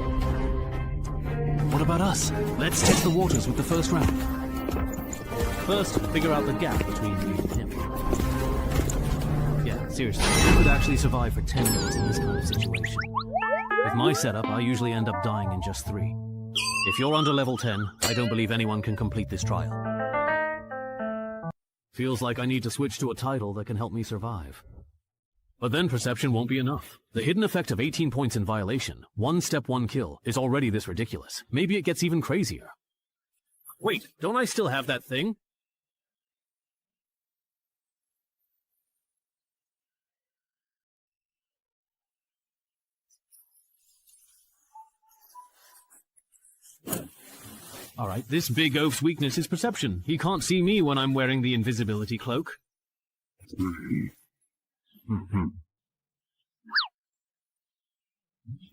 Speaker 13: What about us? Let's test the waters with the first round. First, figure out the gap between you and him. Yeah, seriously, who could actually survive for 10 minutes in this kind of situation? With my setup, I usually end up dying in just 3. If you're under level 10, I don't believe anyone can complete this trial. Feels like I need to switch to a title that can help me survive. But then perception won't be enough. The hidden effect of 18 points in violation, 1 step 1 kill, is already this ridiculous. Maybe it gets even crazier. Wait, don't I still have that thing? Alright, this big oaf's weakness is perception. He can't see me when I'm wearing the invisibility cloak.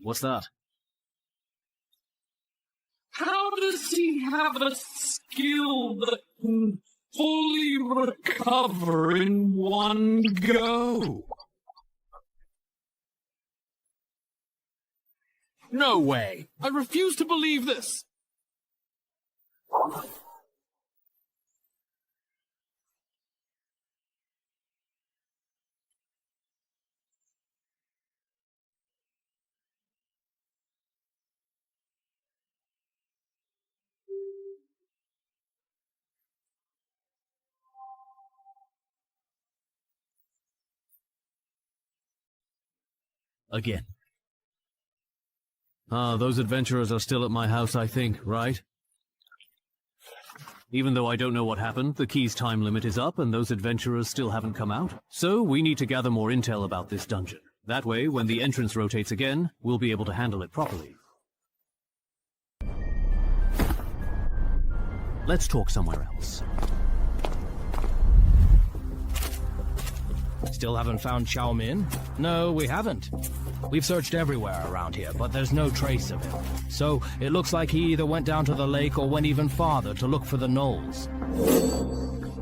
Speaker 13: What's that?
Speaker 5: How does he have a skill that can fully recover in one go? No way! I refuse to believe this!
Speaker 13: Again. Those adventurers are still at my house, I think, right? Even though I don't know what happened, the key's time limit is up and those adventurers still haven't come out. So we need to gather more intel about this dungeon. That way, when the entrance rotates again, we'll be able to handle it properly.
Speaker 11: Let's talk somewhere else.
Speaker 7: Still haven't found Xiao Min? No, we haven't. We've searched everywhere around here, but there's no trace of him. So, it looks like he either went down to the lake or went even farther to look for the gnolls.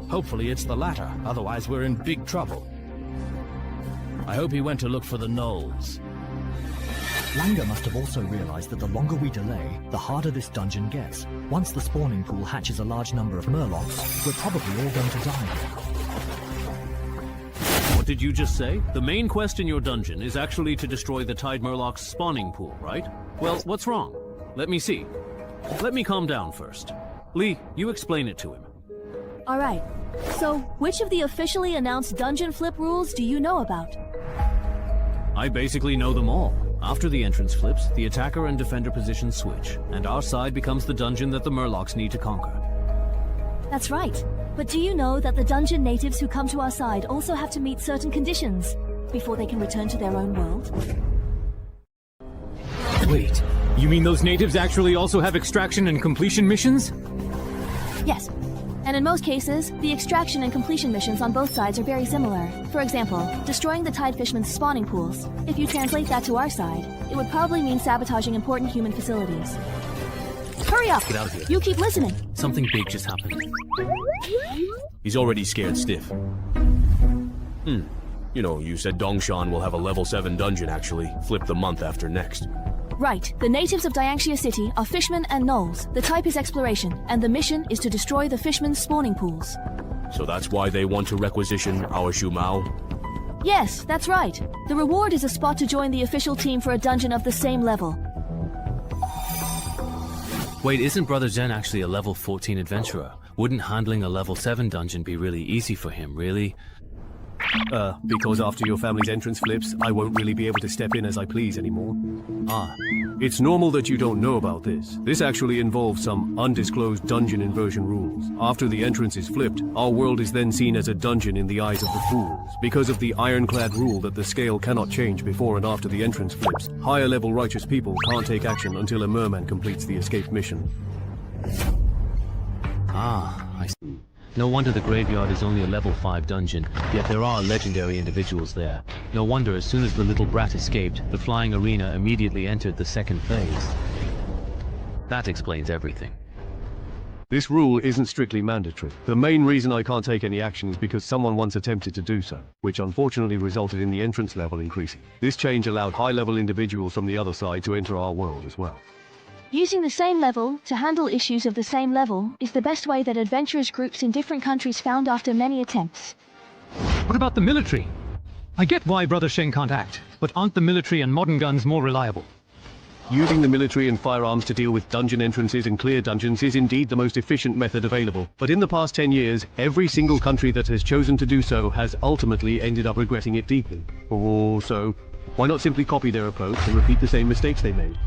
Speaker 7: Hopefully it's the latter, otherwise we're in big trouble. I hope he went to look for the gnolls.
Speaker 10: Langer must have also realized that the longer we delay, the harder this dungeon gets. Once the spawning pool hatches a large number of murlocs, we're probably all going to die here.
Speaker 13: What did you just say? The main quest in your dungeon is actually to destroy the Tide Murloc's spawning pool, right? Well, what's wrong? Let me see. Let me calm down first. Lee, you explain it to him.
Speaker 8: Alright, so which of the officially announced dungeon flip rules do you know about?
Speaker 13: I basically know them all. After the entrance flips, the attacker and defender positions switch, and our side becomes the dungeon that the Murlocs need to conquer.
Speaker 8: That's right. But do you know that the dungeon natives who come to our side also have to meet certain conditions before they can return to their own world?
Speaker 13: Wait, you mean those natives actually also have extraction and completion missions?
Speaker 8: Yes. And in most cases, the extraction and completion missions on both sides are very similar. For example, destroying the Tide Fishman's spawning pools. If you translate that to our side, it would probably mean sabotaging important human facilities. Hurry up!
Speaker 3: Get out of here.
Speaker 8: You keep listening.
Speaker 3: Something big just happened.
Speaker 9: He's already scared stiff. You know, you said Dongshan will have a level 7 dungeon actually, flip the month after next.
Speaker 8: Right. The natives of Dianxia City are fishmen and gnolls. The type is exploration, and the mission is to destroy the fishmen's spawning pools.
Speaker 9: So that's why they want to requisition our Shumao?
Speaker 8: Yes, that's right. The reward is a spot to join the official team for a dungeon of the same level.
Speaker 3: Wait, isn't Brother Zen actually a level 14 adventurer? Wouldn't handling a level 7 dungeon be really easy for him, really?
Speaker 1: Because after your family's entrance flips, I won't really be able to step in as I please anymore. It's normal that you don't know about this. This actually involves some undisclosed dungeon inversion rules. After the entrance is flipped, our world is then seen as a dungeon in the eyes of the fools. Because of the ironclad rule that the scale cannot change before and after the entrance flips, higher level righteous people can't take action until a merman completes the escape mission.
Speaker 3: I see. No wonder the graveyard is only a level 5 dungeon, yet there are legendary individuals there. No wonder as soon as the little brat escaped, the flying arena immediately entered the second phase. That explains everything.
Speaker 1: This rule isn't strictly mandatory. The main reason I can't take any action is because someone once attempted to do so, which unfortunately resulted in the entrance level increasing. This change allowed high-level individuals from the other side to enter our world as well.
Speaker 15: Using the same level to handle issues of the same level is the best way that adventurers groups in different countries found after many attempts.
Speaker 13: What about the military? I get why Brother Sheng can't act, but aren't the military and modern guns more reliable?
Speaker 1: Using the military and firearms to deal with dungeon entrances and clear dungeons is indeed the most efficient method available. But in the past 10 years, every single country that has chosen to do so has ultimately ended up regretting it deeply. So, why not simply copy their approach and repeat the same mistakes they made?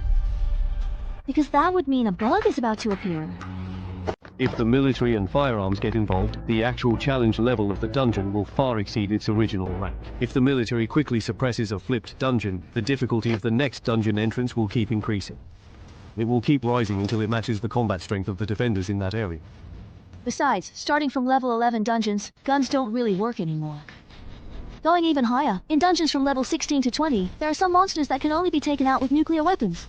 Speaker 15: Because that would mean a bug is about to appear.
Speaker 1: If the military and firearms get involved, the actual challenge level of the dungeon will far exceed its original rank. If the military quickly suppresses a flipped dungeon, the difficulty of the next dungeon entrance will keep increasing. It will keep rising until it matches the combat strength of the defenders in that area.
Speaker 15: Besides, starting from level 11 dungeons, guns don't really work anymore. Going even higher, in dungeons from level 16 to 20, there are some monsters that can only be taken out with nuclear weapons.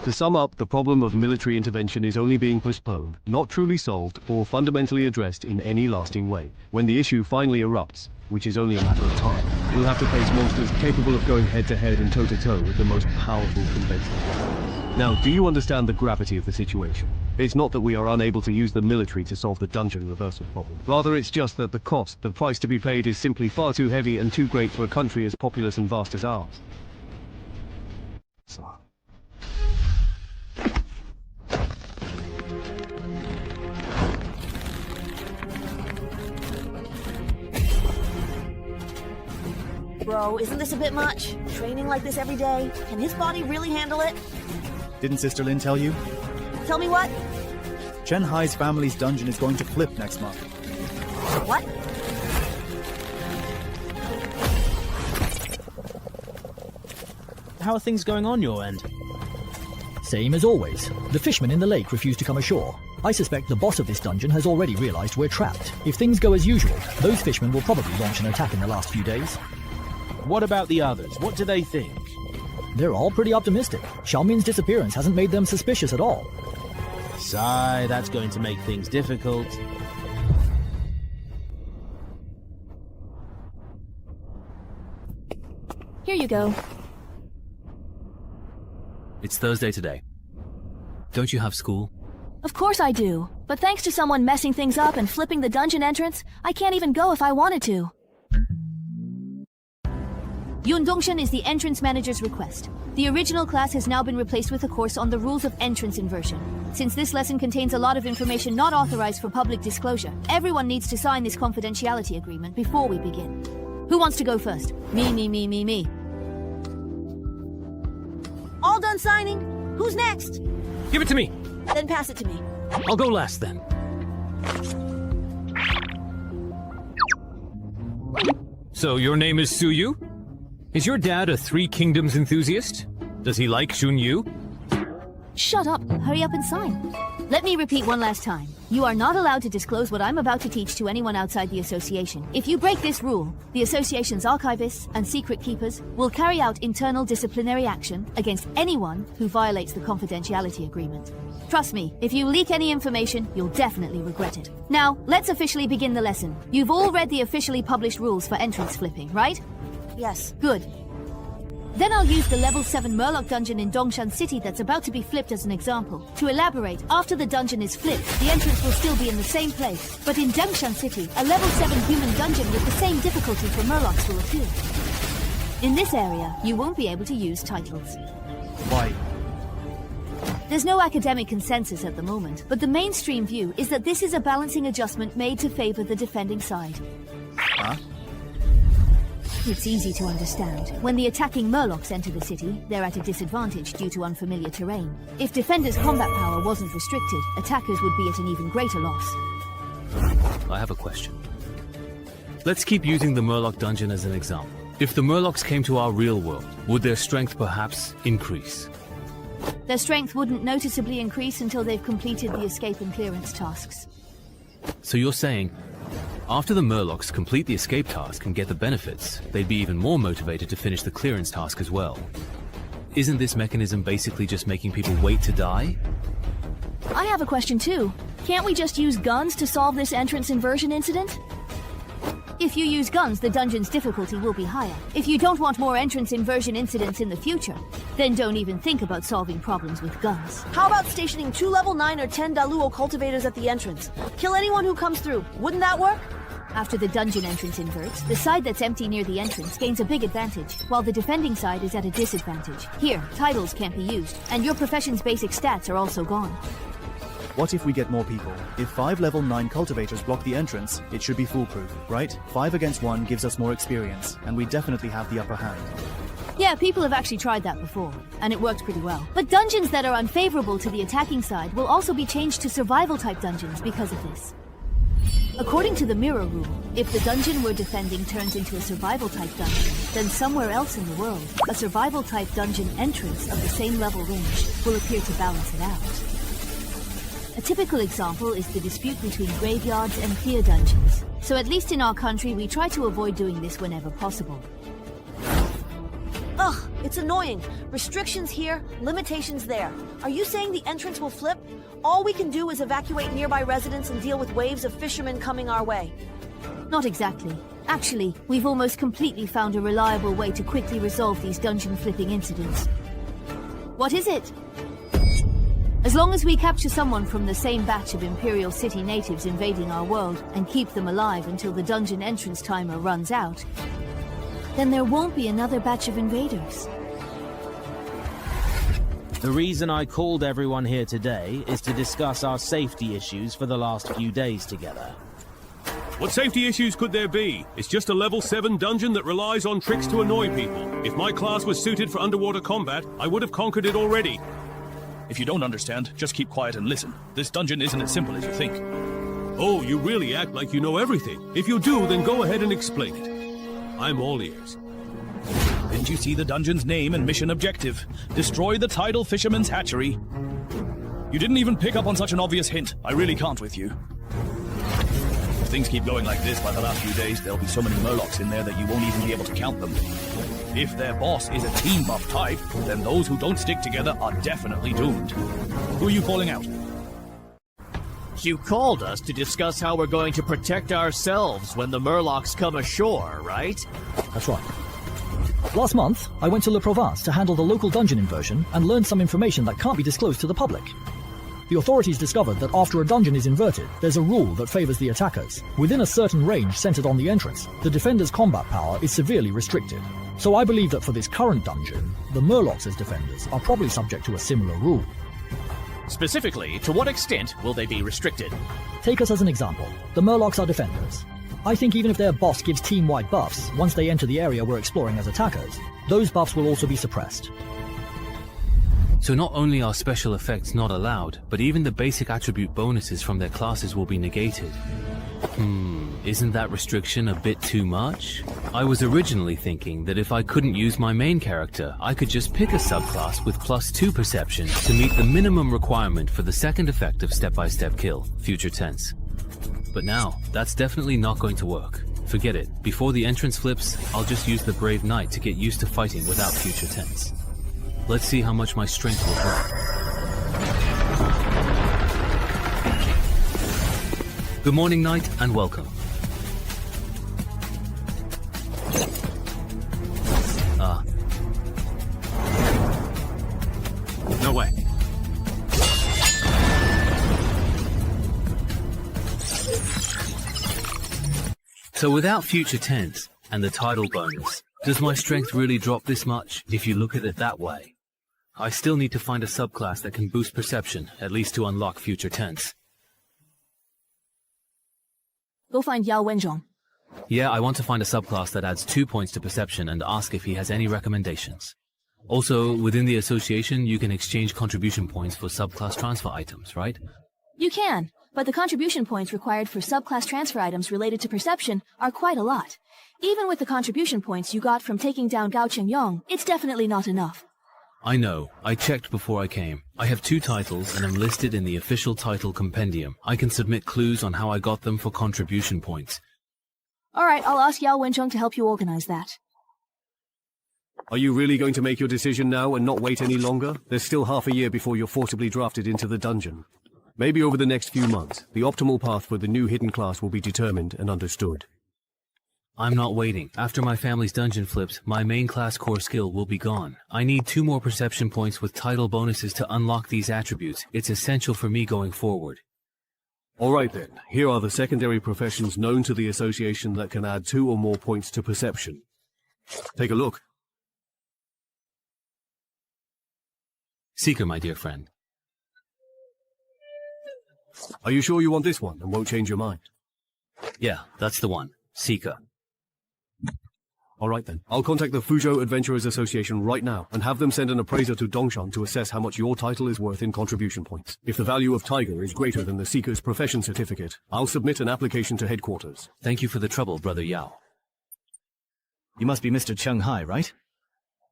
Speaker 1: To sum up, the problem of military intervention is only being postponed, not truly solved, or fundamentally addressed in any lasting way. When the issue finally erupts, which is only a matter of time, we'll have to face monsters capable of going head-to-head and toe-to-toe with the most powerful competitors. Now, do you understand the gravity of the situation? It's not that we are unable to use the military to solve the dungeon reversal problem. Rather, it's just that the price to be paid is simply far too heavy and too great for a country as populous and vast as ours.
Speaker 6: Bro, isn't this a bit much? Training like this every day? Can his body really handle it?
Speaker 4: Didn't Sister Lin tell you?
Speaker 6: Tell me what?
Speaker 4: Chen Hai's family's dungeon is going to flip next month.
Speaker 6: What?
Speaker 18: How are things going on your end?
Speaker 10: Same as always. The fishermen in the lake refuse to come ashore. I suspect the boss of this dungeon has already realized we're trapped. If things go as usual, those fishermen will probably launch an attack in the last few days.
Speaker 7: What about the others? What do they think?
Speaker 10: They're all pretty optimistic. Xiaomin's disappearance hasn't made them suspicious at all.
Speaker 7: Sigh, that's going to make things difficult.
Speaker 8: Here you go.
Speaker 3: It's Thursday today. Don't you have school?
Speaker 8: Of course I do. But thanks to someone messing things up and flipping the dungeon entrance, I can't even go if I wanted to. Yun Dongshan is the entrance manager's request. The original class has now been replaced with a course on the rules of entrance inversion. Since this lesson contains a lot of information not authorized for public disclosure, everyone needs to sign this confidentiality agreement before we begin. Who wants to go first? Me.
Speaker 6: All done signing? Who's next?
Speaker 13: Give it to me.
Speaker 6: Then pass it to me.
Speaker 13: I'll go last then. So your name is Suyu? Is your dad a Three Kingdoms enthusiast? Does he like Shunyu?
Speaker 8: Shut up. Hurry up and sign. Let me repeat one last time. You are not allowed to disclose what I'm about to teach to anyone outside the association. If you break this rule, the association's archivists and secret keepers will carry out internal disciplinary action against anyone who violates the confidentiality agreement. Trust me, if you leak any information, you'll definitely regret it. Now, let's officially begin the lesson. You've all read the officially published rules for entrance flipping, right?
Speaker 6: Yes.
Speaker 8: Good. Then I'll use the level 7 Murloc dungeon in Dongshan City that's about to be flipped as an example. To elaborate, after the dungeon is flipped, the entrance will still be in the same place. But in Dongshan City, a level 7 human dungeon with the same difficulty for Murlocs will appear. In this area, you won't be able to use titles.
Speaker 4: Why?
Speaker 8: There's no academic consensus at the moment, but the mainstream view is that this is a balancing adjustment made to favor the defending side.
Speaker 4: Huh?
Speaker 8: It's easy to understand. When the attacking Murlocs enter the city, they're at a disadvantage due to unfamiliar terrain. If defenders' combat power wasn't restricted, attackers would be at an even greater loss.
Speaker 3: I have a question. Let's keep using the Murloc dungeon as an example. If the Murlocs came to our real world, would their strength perhaps increase?
Speaker 8: Their strength wouldn't noticeably increase until they've completed the escape and clearance tasks.
Speaker 3: So you're saying, after the Murlocs complete the escape task and get the benefits, they'd be even more motivated to finish the clearance task as well. Isn't this mechanism basically just making people wait to die?
Speaker 8: I have a question too. Can't we just use guns to solve this entrance inversion incident? If you use guns, the dungeon's difficulty will be higher. If you don't want more entrance inversion incidents in the future, then don't even think about solving problems with guns.
Speaker 6: How about stationing 2 level 9 or 10 Daluo cultivators at the entrance? Kill anyone who comes through. Wouldn't that work?
Speaker 8: After the dungeon entrance inverts, the side that's empty near the entrance gains a big advantage, while the defending side is at a disadvantage. Here, titles can't be used, and your profession's basic stats are also gone.
Speaker 4: What if we get more people? If 5 level 9 cultivators block the entrance, it should be foolproof, right? 5 against 1 gives us more experience, and we definitely have the upper hand.
Speaker 8: Yeah, people have actually tried that before, and it worked pretty well. But dungeons that are unfavorable to the attacking side will also be changed to survival-type dungeons because of this. According to the mirror rule, if the dungeon we're defending turns into a survival-type dungeon, then somewhere else in the world, a survival-type dungeon entrance of the same level range will appear to balance it out. A typical example is the dispute between graveyards and fear dungeons. So at least in our country, we try to avoid doing this whenever possible.
Speaker 6: Ugh, it's annoying. Restrictions here, limitations there. Are you saying the entrance will flip? All we can do is evacuate nearby residents and deal with waves of fishermen coming our way.
Speaker 8: Not exactly. Actually, we've almost completely found a reliable way to quickly resolve these dungeon flipping incidents. What is it? As long as we capture someone from the same batch of Imperial City natives invading our world and keep them alive until the dungeon entrance timer runs out, then there won't be another batch of invaders.
Speaker 7: The reason I called everyone here today is to discuss our safety issues for the last few days together.
Speaker 13: What safety issues could there be? It's just a level 7 dungeon that relies on tricks to annoy people. If my class was suited for underwater combat, I would have conquered it already.
Speaker 11: If you don't understand, just keep quiet and listen. This dungeon isn't as simple as you think.
Speaker 13: Oh, you really act like you know everything. If you do, then go ahead and explain it. I'm all ears.
Speaker 18: Didn't you see the dungeon's name and mission objective? Destroy the tidal fisherman's hatchery. You didn't even pick up on such an obvious hint. I really can't with you. If things keep going like this, by the last few days, there'll be so many murlocs in there that you won't even be able to count them. If their boss is a team buff type, then those who don't stick together are definitely doomed. Who are you calling out?
Speaker 20: You called us to discuss how we're going to protect ourselves when the murlocs come ashore, right?
Speaker 10: That's right. Last month, I went to Le Provence to handle the local dungeon inversion and learned some information that can't be disclosed to the public. The authorities discovered that after a dungeon is inverted, there's a rule that favors the attackers. Within a certain range centered on the entrance, the defender's combat power is severely restricted. So I believe that for this current dungeon, the murlocs as defenders are probably subject to a similar rule.
Speaker 20: Specifically, to what extent will they be restricted?
Speaker 10: Take us as an example. The murlocs are defenders. I think even if their boss gives team-wide buffs, once they enter the area we're exploring as attackers, those buffs will also be suppressed.
Speaker 3: So not only are special effects not allowed, but even the basic attribute bonuses from their classes will be negated. Isn't that restriction a bit too much? I was originally thinking that if I couldn't use my main character, I could just pick a subclass with +2 perception to meet the minimum requirement for the second effect of step-by-step kill, future tense. But now, that's definitely not going to work. Forget it. Before the entrance flips, I'll just use the Brave Knight to get used to fighting without future tense. Let's see how much my strength will drop. Good morning, Knight, and welcome.
Speaker 1: No way.
Speaker 3: So without future tense and the tidal bonus, does my strength really drop this much if you look at it that way? I still need to find a subclass that can boost perception, at least to unlock future tense.
Speaker 8: Go find Yao Wenzhong.
Speaker 3: Yeah, I want to find a subclass that adds 2 points to perception and ask if he has any recommendations. Also, within the association, you can exchange contribution points for subclass transfer items, right?
Speaker 8: You can, but the contribution points required for subclass transfer items related to perception are quite a lot. Even with the contribution points you got from taking down Gao Chengyong, it's definitely not enough.
Speaker 3: I know. I checked before I came. I have 2 titles and am listed in the official title compendium. I can submit clues on how I got them for contribution points.
Speaker 8: Alright, I'll ask Yao Wenzhong to help you organize that.
Speaker 1: Are you really going to make your decision now and not wait any longer? There's still half a year before you're forcibly drafted into the dungeon. Maybe over the next few months, the optimal path for the new hidden class will be determined and understood.
Speaker 3: I'm not waiting. After my family's dungeon flips, my main class core skill will be gone. I need 2 more perception points with title bonuses to unlock these attributes. It's essential for me going forward.
Speaker 1: Alright then, here are the secondary professions known to the association that can add 2 or more points to perception. Take a look.
Speaker 3: Seeker, my dear friend.
Speaker 1: Are you sure you want this one and won't change your mind?
Speaker 3: Yeah, that's the one. Seeker.
Speaker 1: Alright then, I'll contact the Fuzhou Adventurers Association right now and have them send an appraiser to Dongshan to assess how much your title is worth in contribution points. If the value of Tiger is greater than the Seeker's profession certificate, I'll submit an application to headquarters.
Speaker 3: Thank you for the trouble, Brother Yao.
Speaker 14: You must be Mr. Cheng Hai, right?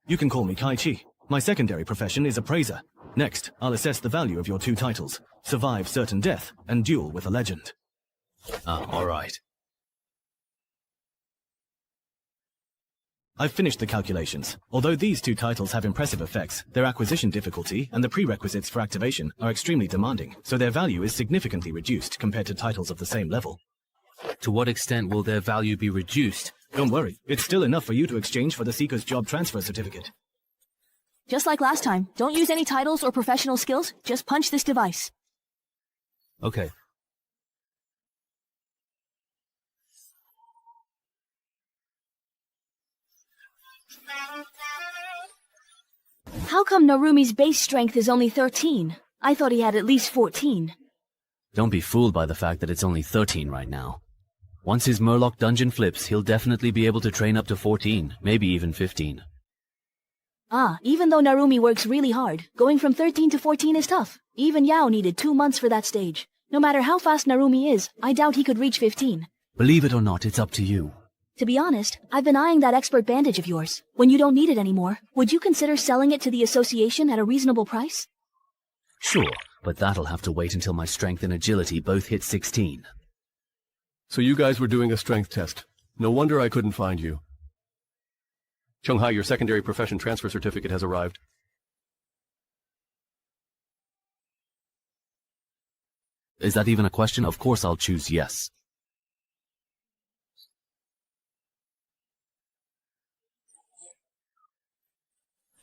Speaker 14: You can call me Kai Chi. My secondary profession is appraiser. Next, I'll assess the value of your 2 titles, survive certain death, and duel with a legend.
Speaker 3: Alright.
Speaker 14: I've finished the calculations. Although these 2 titles have impressive effects, their acquisition difficulty and the prerequisites for activation are extremely demanding, so their value is significantly reduced compared to titles of the same level.
Speaker 3: To what extent will their value be reduced?
Speaker 14: Don't worry, it's still enough for you to exchange for the Seeker's job transfer certificate.
Speaker 8: Just like last time, don't use any titles or professional skills, just punch this device.
Speaker 3: Okay.
Speaker 8: How come Narumi's base strength is only 13? I thought he had at least 14.
Speaker 3: Don't be fooled by the fact that it's only 13 right now. Once his Murloc dungeon flips, he'll definitely be able to train up to 14, maybe even 15.
Speaker 8: Even though Narumi works really hard, going from 13 to 14 is tough. Even Yao needed 2 months for that stage. No matter how fast Narumi is, I doubt he could reach 15.
Speaker 3: Believe it or not, it's up to you.
Speaker 8: To be honest, I've been eyeing that expert bandage of yours. When you don't need it anymore, would you consider selling it to the association at a reasonable price?
Speaker 3: Sure, but that'll have to wait until my strength and agility both hit 16.
Speaker 16: So you guys were doing a strength test. No wonder I couldn't find you. Chung-Hai, your secondary profession transfer certificate has arrived.
Speaker 3: Is that even a question? Of course I'll choose yes.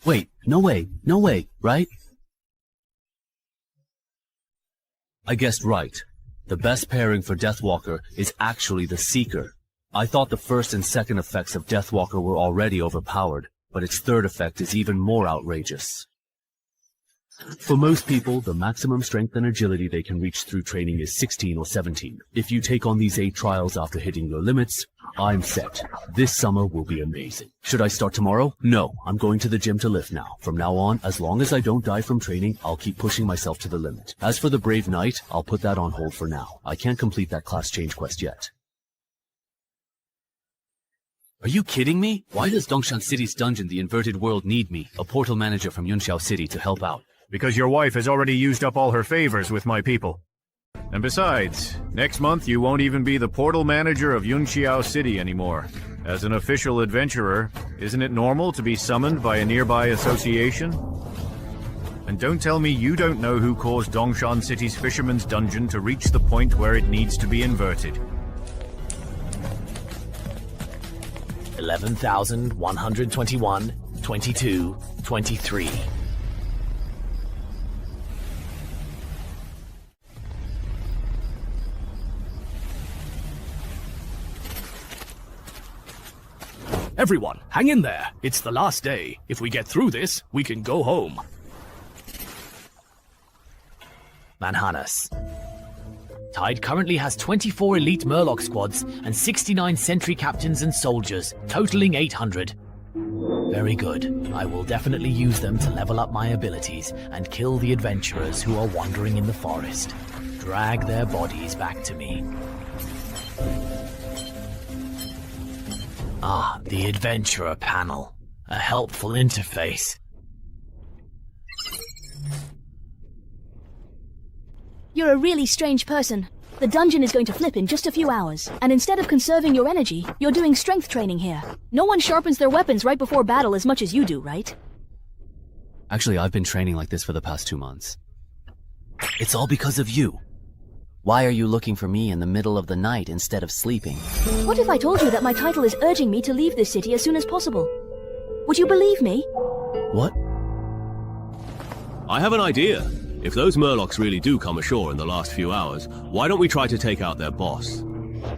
Speaker 3: Wait, no way, right? I guessed right. The best pairing for Deathwalker is actually the Seeker. I thought the first and second effects of Deathwalker were already overpowered, but its third effect is even more outrageous. For most people, the maximum strength and agility they can reach through training is 16 or 17. If you take on these 8 trials after hitting your limits, I'm set. This summer will be amazing. Should I start tomorrow? No, I'm going to the gym to lift now. From now on, as long as I don't die from training, I'll keep pushing myself to the limit. As for the Brave Knight, I'll put that on hold for now. I can't complete that class change quest yet. Are you kidding me? Why does Dongshan City's dungeon, the Inverted World, need me, a portal manager from Yunxiao City, to help out?
Speaker 21: Because your wife has already used up all her favors with my people. And besides, next month you won't even be the portal manager of Yunxiao City anymore. As an official adventurer, isn't it normal to be summoned by a nearby association? And don't tell me you don't know who caused Dongshan City's Fisherman's Dungeon to reach the point where it needs to be inverted.
Speaker 11: 11,121, 22, 23.
Speaker 18: Everyone, hang in there. It's the last day. If we get through this, we can go home.
Speaker 11: Manhanas. Tide currently has 24 elite Murloc squads and 69 sentry captains and soldiers, totaling 800. Very good. I will definitely use them to level up my abilities and kill the adventurers who are wandering in the forest. Drag their bodies back to me. Ah, the Adventurer panel. A helpful interface.
Speaker 8: You're a really strange person. The dungeon is going to flip in just a few hours, and instead of conserving your energy, you're doing strength training here. No one sharpens their weapons right before battle as much as you do, right?
Speaker 3: Actually, I've been training like this for the past 2 months. It's all because of you. Why are you looking for me in the middle of the night instead of sleeping?
Speaker 8: What if I told you that my title is urging me to leave this city as soon as possible? Would you believe me?
Speaker 3: What?
Speaker 1: I have an idea. If those Murlocs really do come ashore in the last few hours, why don't we try to take out their boss?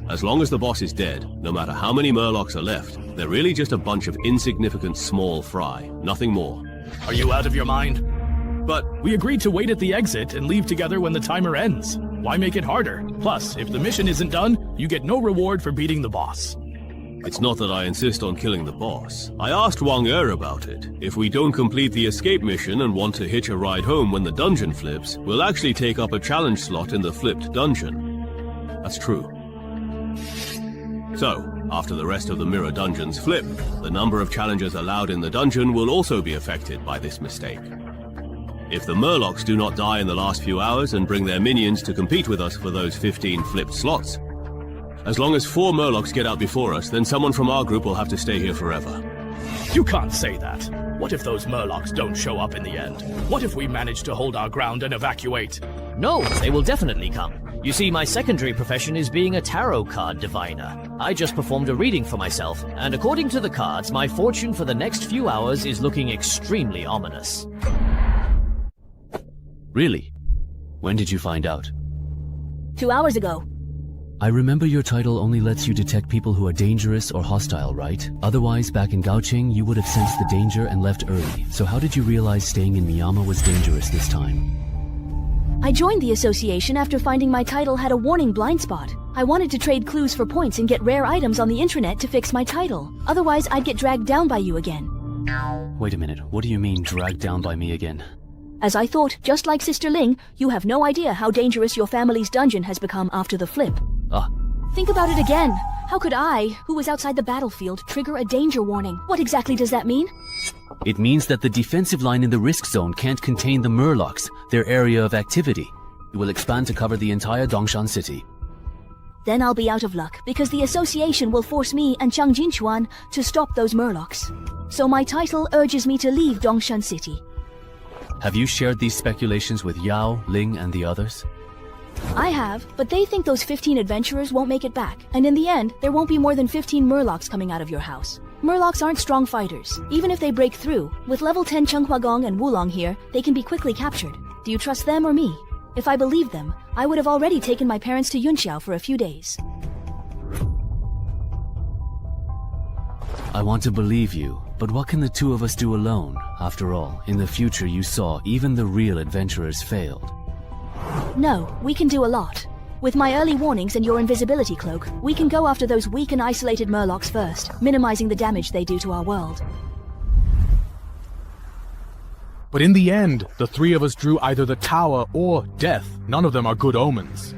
Speaker 1: As long as the boss is dead, no matter how many Murlocs are left, they're really just a bunch of insignificant small fry, nothing more.
Speaker 18: Are you out of your mind? But we agreed to wait at the exit and leave together when the timer ends. Why make it harder? Plus, if the mission isn't done, you get no reward for beating the boss.
Speaker 1: It's not that I insist on killing the boss. I asked Wang Er about it. If we don't complete the escape mission and want to hitch a ride home when the dungeon flips, we'll actually take up a challenge slot in the flipped dungeon. That's true. So, after the rest of the mirror dungeons flip, the number of challengers allowed in the dungeon will also be affected by this mistake. If the Murlocs do not die in the last few hours and bring their minions to compete with us for those 15 flipped slots, as long as 4 Murlocs get out before us, then someone from our group will have to stay here forever.
Speaker 18: You can't say that. What if those Murlocs don't show up in the end? What if we manage to hold our ground and evacuate?
Speaker 20: No, they will definitely come. You see, my secondary profession is being a tarot card diviner. I just performed a reading for myself, and according to the cards, my fortune for the next few hours is looking extremely ominous.
Speaker 3: Really? When did you find out?
Speaker 8: 2 hours ago.
Speaker 3: I remember your title only lets you detect people who are dangerous or hostile, right? Otherwise, back in Gaoqing, you would have sensed the danger and left early. So how did you realize staying in Miyama was dangerous this time?
Speaker 8: I joined the association after finding my title had a warning blind spot. I wanted to trade clues for points and get rare items on the intranet to fix my title. Otherwise, I'd get dragged down by you again.
Speaker 3: Wait a minute, what do you mean, dragged down by me again?
Speaker 8: As I thought, just like Sister Ling, you have no idea how dangerous your family's dungeon has become after the flip.
Speaker 3: Ah,
Speaker 8: Think about it again. How could I, who was outside the battlefield, trigger a danger warning? What exactly does that mean?
Speaker 3: It means that the defensive line in the risk zone can't contain the Murlocs, their area of activity. It will expand to cover the entire Dongshan city.
Speaker 8: Then I'll be out of luck, because the association will force me and Chang Jinchuan to stop those Murlocs. So my title urges me to leave Dongshan City.
Speaker 3: Have you shared these speculations with Yao, Ling, and the others?
Speaker 8: I have, but they think those 15 adventurers won't make it back, and in the end, there won't be more than 15 Murlocs coming out of your house. Murlocs aren't strong fighters. Even if they break through, with level 10 Chenghua Gong and Wulong here, they can be quickly captured. Do you trust them or me? If I believed them, I would have already taken my parents to Yunxiao for a few days.
Speaker 3: I want to believe you, but what can the two of us do alone? After all, in the future you saw even the real adventurers failed.
Speaker 8: No, we can do a lot. With my early warnings and your invisibility cloak, we can go after those weak and isolated Murlocs first, minimizing the damage they do to our world.
Speaker 12: But in the end, the three of us drew either the tower or death. None of them are good omens.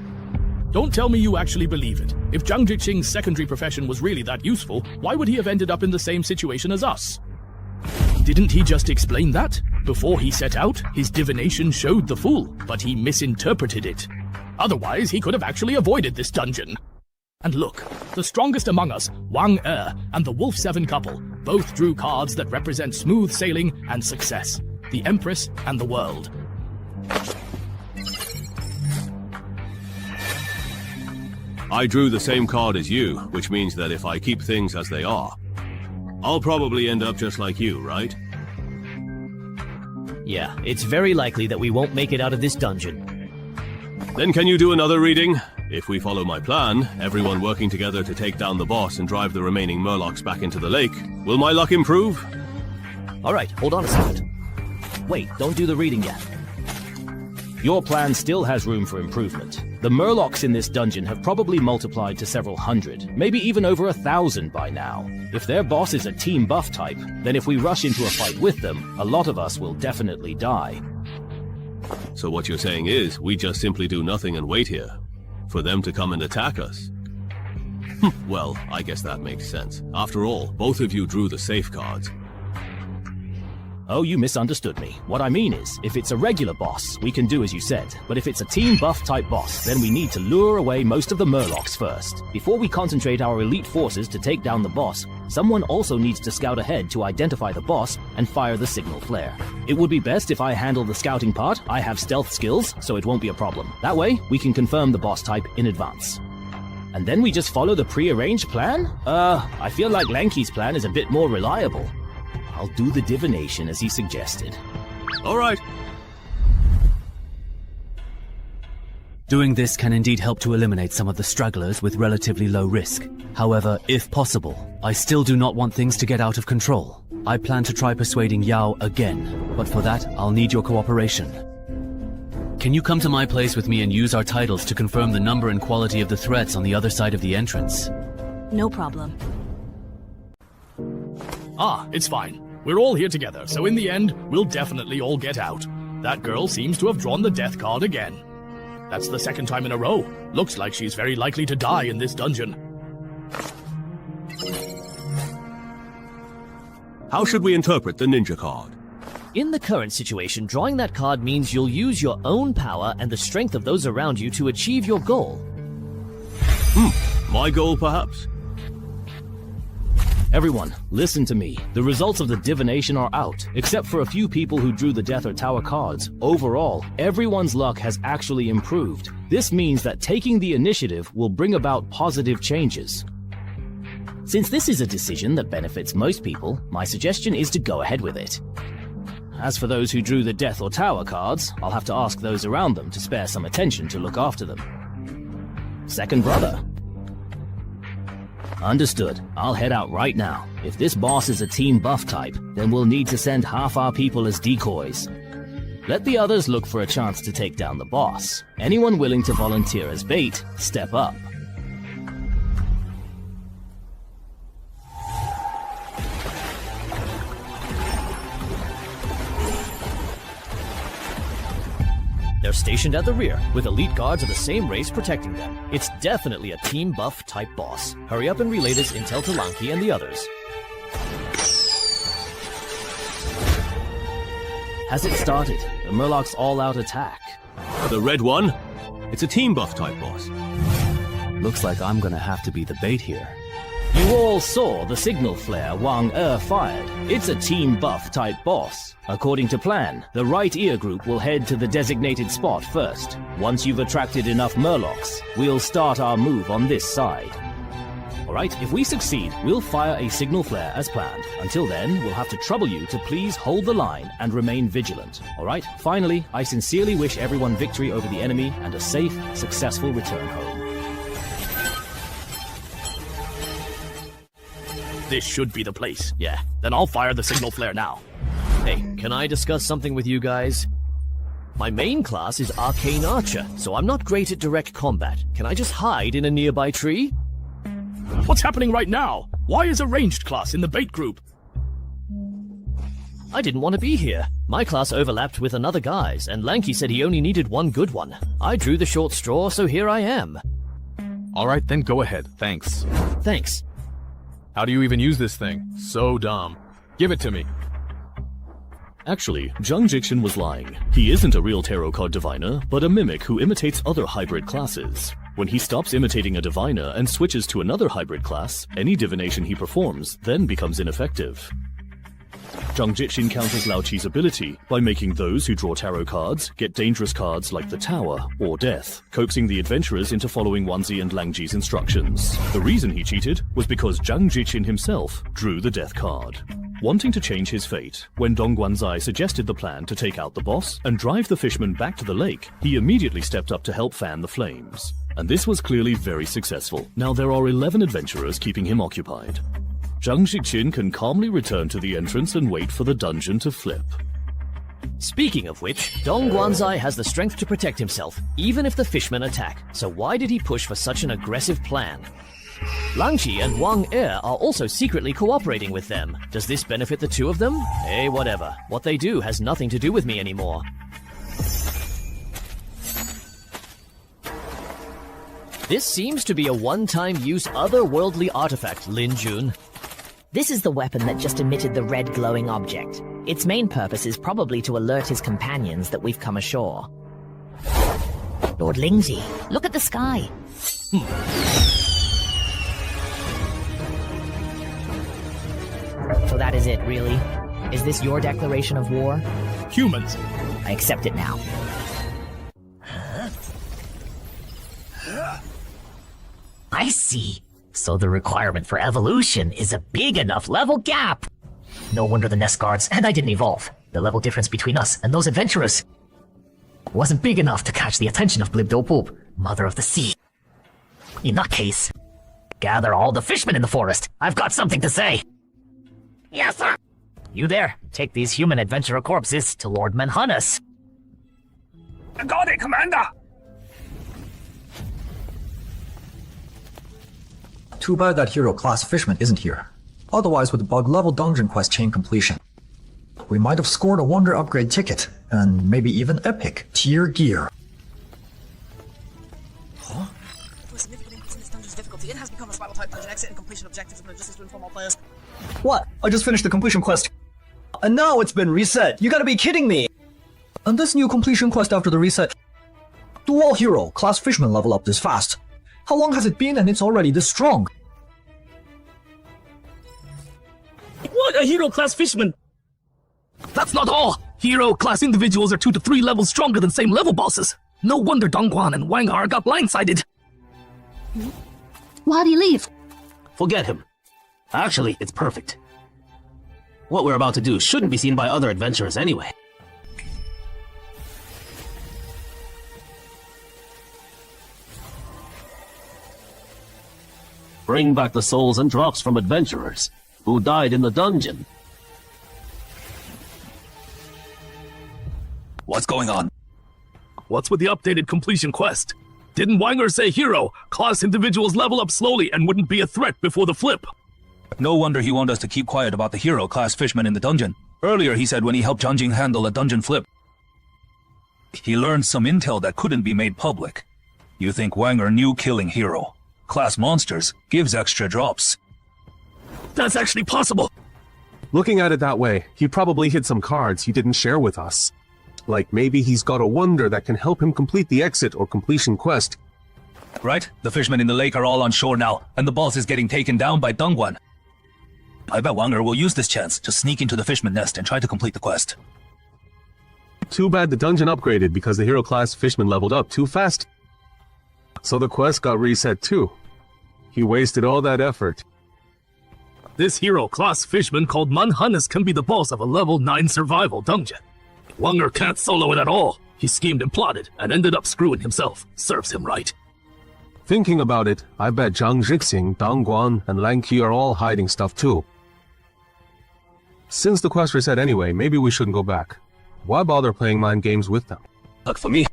Speaker 18: Don't tell me you actually believe it. If Zhang Zhiqing's secondary profession was really that useful, why would he have ended up in the same situation as us? Didn't he just explain that? Before he set out, his divination showed the fool, but he misinterpreted it. Otherwise, he could have actually avoided this dungeon. And look, the strongest among us, Wang Er and the Wolf 7 couple, both drew cards that represent smooth sailing and success. The Empress and the world.
Speaker 21: I drew the same card as you, which means that if I keep things as they are, I'll probably end up just like you, right?
Speaker 20: Yeah, it's very likely that we won't make it out of this dungeon.
Speaker 21: Then can you do another reading? If we follow my plan, everyone working together to take down the boss and drive the remaining Murlocs back into the lake, will my luck improve?
Speaker 20: Alright, hold on a second. Wait, don't do the reading yet. Your plan still has room for improvement. The Murlocs in this dungeon have probably multiplied to several hundred, maybe even over 1,000 by now. If their boss is a team buff type, then if we rush into a fight with them, a lot of us will definitely die.
Speaker 21: So what you're saying is, we just simply do nothing and wait here, for them to come and attack us? Well, I guess that makes sense. After all, both of you drew the safe cards.
Speaker 20: Oh, you misunderstood me. What I mean is, if it's a regular boss, we can do as you said. But if it's a team buff type boss, then we need to lure away most of the Murlocs first. Before we concentrate our elite forces to take down the boss, someone also needs to scout ahead to identify the boss and fire the signal flare. It would be best if I handle the scouting part. I have stealth skills, so it won't be a problem. That way, we can confirm the boss type in advance. And then we just follow the pre-arranged plan? I feel like Lanky's plan is a bit more reliable. I'll do the divination as he suggested.
Speaker 21: All right.
Speaker 3: Doing this can indeed help to eliminate some of the stragglers with relatively low risk. However, if possible, I still do not want things to get out of control. I plan to try persuading Yao again, but for that, I'll need your cooperation. Can you come to my place with me and use our titles to confirm the number and quality of the threats on the other side of the entrance?
Speaker 8: No problem.
Speaker 18: Ah, it's fine. We're all here together, so in the end, we'll definitely all get out. That girl seems to have drawn the death card again. That's the second time in a row. Looks like she's very likely to die in this dungeon.
Speaker 21: How should we interpret the ninja card?
Speaker 20: In the current situation, drawing that card means you'll use your own power and the strength of those around you to achieve your goal.
Speaker 21: My goal, perhaps?
Speaker 20: Everyone, listen to me. The results of the divination are out, except for a few people who drew the death or tower cards. Overall, everyone's luck has actually improved. This means that taking the initiative will bring about positive changes. Since this is a decision that benefits most people, my suggestion is to go ahead with it. As for those who drew the death or tower cards, I'll have to ask those around them to spare some attention to look after them. Second brother. Understood. I'll head out right now. If this boss is a team buff type, then we'll need to send half our people as decoys. Let the others look for a chance to take down the boss. Anyone willing to volunteer as bait, step up. They're stationed at the rear, with elite guards of the same race protecting them. It's definitely a team buff type boss. Hurry up and relay this intel to Lanky and the others. Has it started? The Murloc's all-out attack.
Speaker 1: The red one? It's a team buff type boss.
Speaker 3: Looks like I'm gonna have to be the bait here.
Speaker 20: You all saw the signal flare Wang fired. It's a team buff type boss. According to plan, the right ear group will head to the designated spot first. Once you've attracted enough Murlocs, we'll start our move on this side. Alright, if we succeed, we'll fire a signal flare as planned. Until then, we'll have to trouble you to please hold the line and remain vigilant. Alright, finally, I sincerely wish everyone victory over the enemy and a safe, successful return home.
Speaker 11: This should be the place. Yeah, then I'll fire the signal flare now.
Speaker 20: Hey, can I discuss something with you guys? My main class is Arcane Archer, so I'm not great at direct combat. Can I just hide in a nearby tree?
Speaker 18: What's happening right now? Why is a ranged class in the bait group?
Speaker 20: I didn't want to be here. My class overlapped with another guy's, and Lanky said he only needed one good one. I drew the short straw, so here I am.
Speaker 12: Alright, then go ahead. Thanks.
Speaker 20: Thanks.
Speaker 12: How do you even use this thing? So dumb. Give it to me.
Speaker 2: Actually, Zhang Jixin was lying. He isn't a real tarot card diviner, but a mimic who imitates other hybrid classes. When he stops imitating a diviner and switches to another hybrid class, any divination he performs then becomes ineffective. Zhang Jixin counters Lao Chi's ability by making those who draw tarot cards get dangerous cards like the Tower or Death, coaxing the adventurers into following Wanzi and Langji's instructions. The reason he cheated was because Zhang Jixin himself drew the Death card. Wanting to change his fate, when Dong Guanzai suggested the plan to take out the boss and drive the fisherman back to the lake, he immediately stepped up to help fan the flames. And this was clearly very successful. Now there are 11 adventurers keeping him occupied. Zhang Jixin can calmly return to the entrance and wait for the dungeon to flip.
Speaker 20: Speaking of which, Dong Guanzai has the strength to protect himself, even if the fishmen attack, so why did he push for such an aggressive plan? Langqi and Wang Er are also secretly cooperating with them. Does this benefit the two of them? Hey, whatever. What they do has nothing to do with me anymore. This seems to be a one-time use otherworldly artifact, Lin Jun.
Speaker 19: This is the weapon that just emitted the red glowing object. Its main purpose is probably to alert his companions that we've come ashore. Lord Lingzi, look at the sky. So that is it, really? Is this your declaration of war?
Speaker 18: Humans.
Speaker 19: I accept it now. I see. So the requirement for evolution is a big enough level gap. No wonder the nest guards and I didn't evolve. The level difference between us and those adventurers wasn't big enough to catch the attention of Blibdopoop, Mother of the Sea. In that case, gather all the fishmen in the forest. I've got something to say. Yes, sir. You there, take these human adventurer corpses to Lord Manhanus.
Speaker 18: Got it, Commander!
Speaker 10: Too bad that hero class fisherman isn't here. Otherwise, with the bug level dungeon quest chain completion, we might have scored a wonder upgrade ticket, and maybe even epic tier gear.
Speaker 22: Huh? To a significant increase in this dungeon's difficulty, it has become a spiral type dungeon. Exit and completion objectives have been adjusted to inform all players.
Speaker 10: What? I just finished the completion quest. And now it's been reset. You gotta be kidding me! And this new completion quest after the reset. Do all hero class fisherman level up this fast? How long has it been and it's already this strong?
Speaker 18: What? A hero class fisherman? That's not all! Hero class individuals are 2 to 3 levels stronger than same level bosses. No wonder Dongguan and Wang Er got blindsided.
Speaker 8: Why'd he leave?
Speaker 23: Forget him. Actually, it's perfect. What we're about to do shouldn't be seen by other adventurers anyway. Bring back the souls and drops from adventurers who died in the dungeon.
Speaker 18: What's going on? What's with the updated completion quest? Didn't Wanger say hero, class individuals level up slowly and wouldn't be a threat before the flip?
Speaker 24: No wonder he wanted us to keep quiet about the hero class fishman in the dungeon. Earlier he said when he helped Zhang Jing handle a dungeon flip, He learned some intel that couldn't be made public. You think Wanger knew killing Hero? Class monsters gives extra drops.
Speaker 18: That's actually possible!
Speaker 5: Looking at it that way, he probably hid some cards he didn't share with us. Like maybe he's got a wonder that can help him complete the exit or completion quest.
Speaker 24: Right? The fishmen in the lake are all on shore now, and the boss is getting taken down by Dongguan. I bet Wanger will use this chance to sneak into the fishman nest and try to complete the quest.
Speaker 5: Too bad the dungeon upgraded because the hero class fishman leveled up too fast. So the quest got reset too. He wasted all that effort.
Speaker 18: This hero class fishman called Manhannes can be the boss of a level 9 survival dungeon. Wanger can't solo it at all. He schemed and plotted and ended up screwing himself. Serves him right.
Speaker 5: Thinking about it, I bet Zhang Zhixing, Dangguan, and Lan Qi are all hiding stuff too. Since the quest reset anyway, maybe we shouldn't go back. Why bother playing mind games with them?
Speaker 24: Look for me.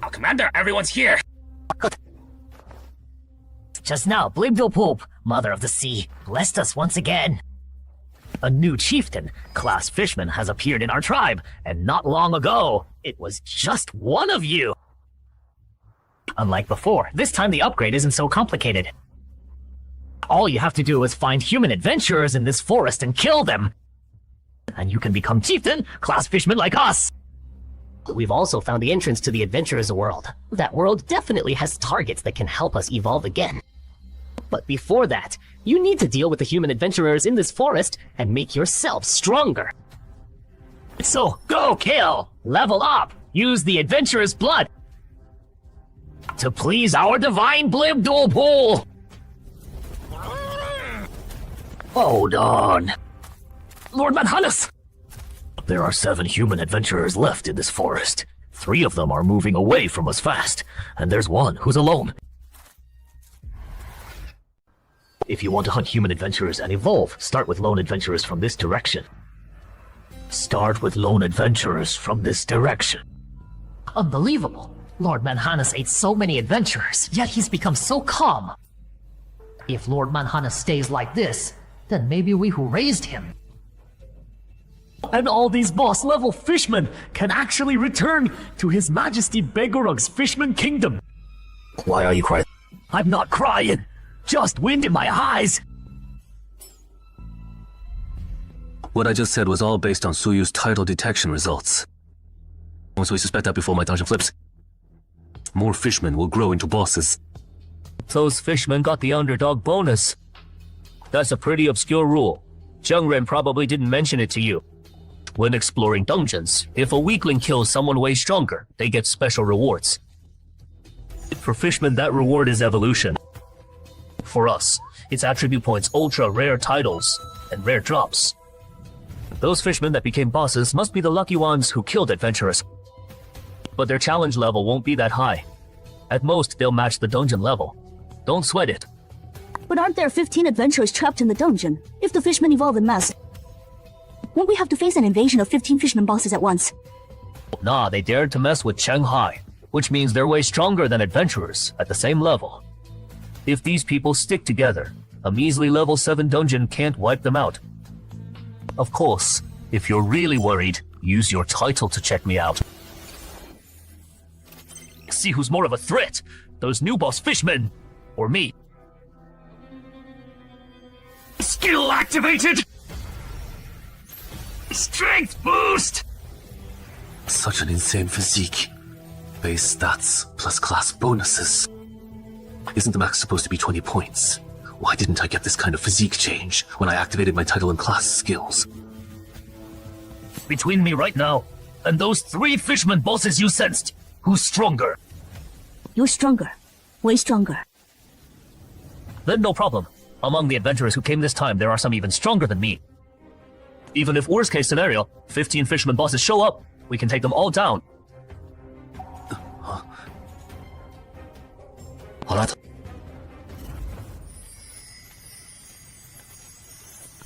Speaker 19: Oh, Commander, everyone's here! Just now, Blibdopulp, Mother of the Sea, blessed us once again. A new chieftain, class fishman, has appeared in our tribe, and not long ago, it was just one of you. Unlike before, this time the upgrade isn't so complicated. All you have to do is find human adventurers in this forest and kill them. And you can become chieftain, class fishman like us. We've also found the entrance to the adventurers world. That world definitely has targets that can help us evolve again. But before that, you need to deal with the human adventurers in this forest and make yourself stronger. So, go kill! Level up! Use the adventurer's blood! To please our divine Blibdopulp! Hold on. Lord Manhannes! There are 7 human adventurers left in this forest. 3 of them are moving away from us fast, and there's 1 who's alone. If you want to hunt human adventurers and evolve, start with lone adventurers from this direction. Start with lone adventurers from this direction. Unbelievable! Lord Manhannes ate so many adventurers, yet he's become so calm. If Lord Manhannes stays like this, then maybe we who raised him and all these boss-level fishmen can actually return to His Majesty Begorug's Fishman Kingdom. Why are you crying? I'm not crying! Just wind in my eyes!
Speaker 16: What I just said was all based on Suyu's title detection results. So we suspect that before my dungeon flips, more fishmen will grow into bosses.
Speaker 20: Those fishmen got the underdog bonus. That's a pretty obscure rule. Zhengren probably didn't mention it to you. When exploring dungeons, if a weakling kills someone way stronger, they get special rewards. For fishmen, that reward is evolution. For us, it's attribute points, ultra rare titles, and rare drops. Those fishmen that became bosses must be the lucky ones who killed adventurers. But their challenge level won't be that high. At most, they'll match the dungeon level. Don't sweat it.
Speaker 9: But aren't there 15 adventurers trapped in the dungeon? If the fishmen evolve en masse, won't we have to face an invasion of 15 fishmen bosses at once?
Speaker 20: Nah, they dared to mess with Chenghai, which means they're way stronger than adventurers at the same level. If these people stick together, a measly level 7 dungeon can't wipe them out. Of course, if you're really worried, use your title to check me out. See who's more of a threat, those new boss fishmen, or me. Skill activated! Strength boost!
Speaker 16: Such an insane physique. Base stats plus class bonuses. Isn't the max supposed to be 20 points? Why didn't I get this kind of physique change when I activated my title and class skills?
Speaker 20: Between me right now and those 3 fishmen bosses you sensed, who's stronger?
Speaker 9: You're stronger. Way stronger.
Speaker 20: Then no problem. Among the adventurers who came this time, there are some even stronger than me. Even if worst case scenario, 15 fisherman bosses show up, we can take them all down.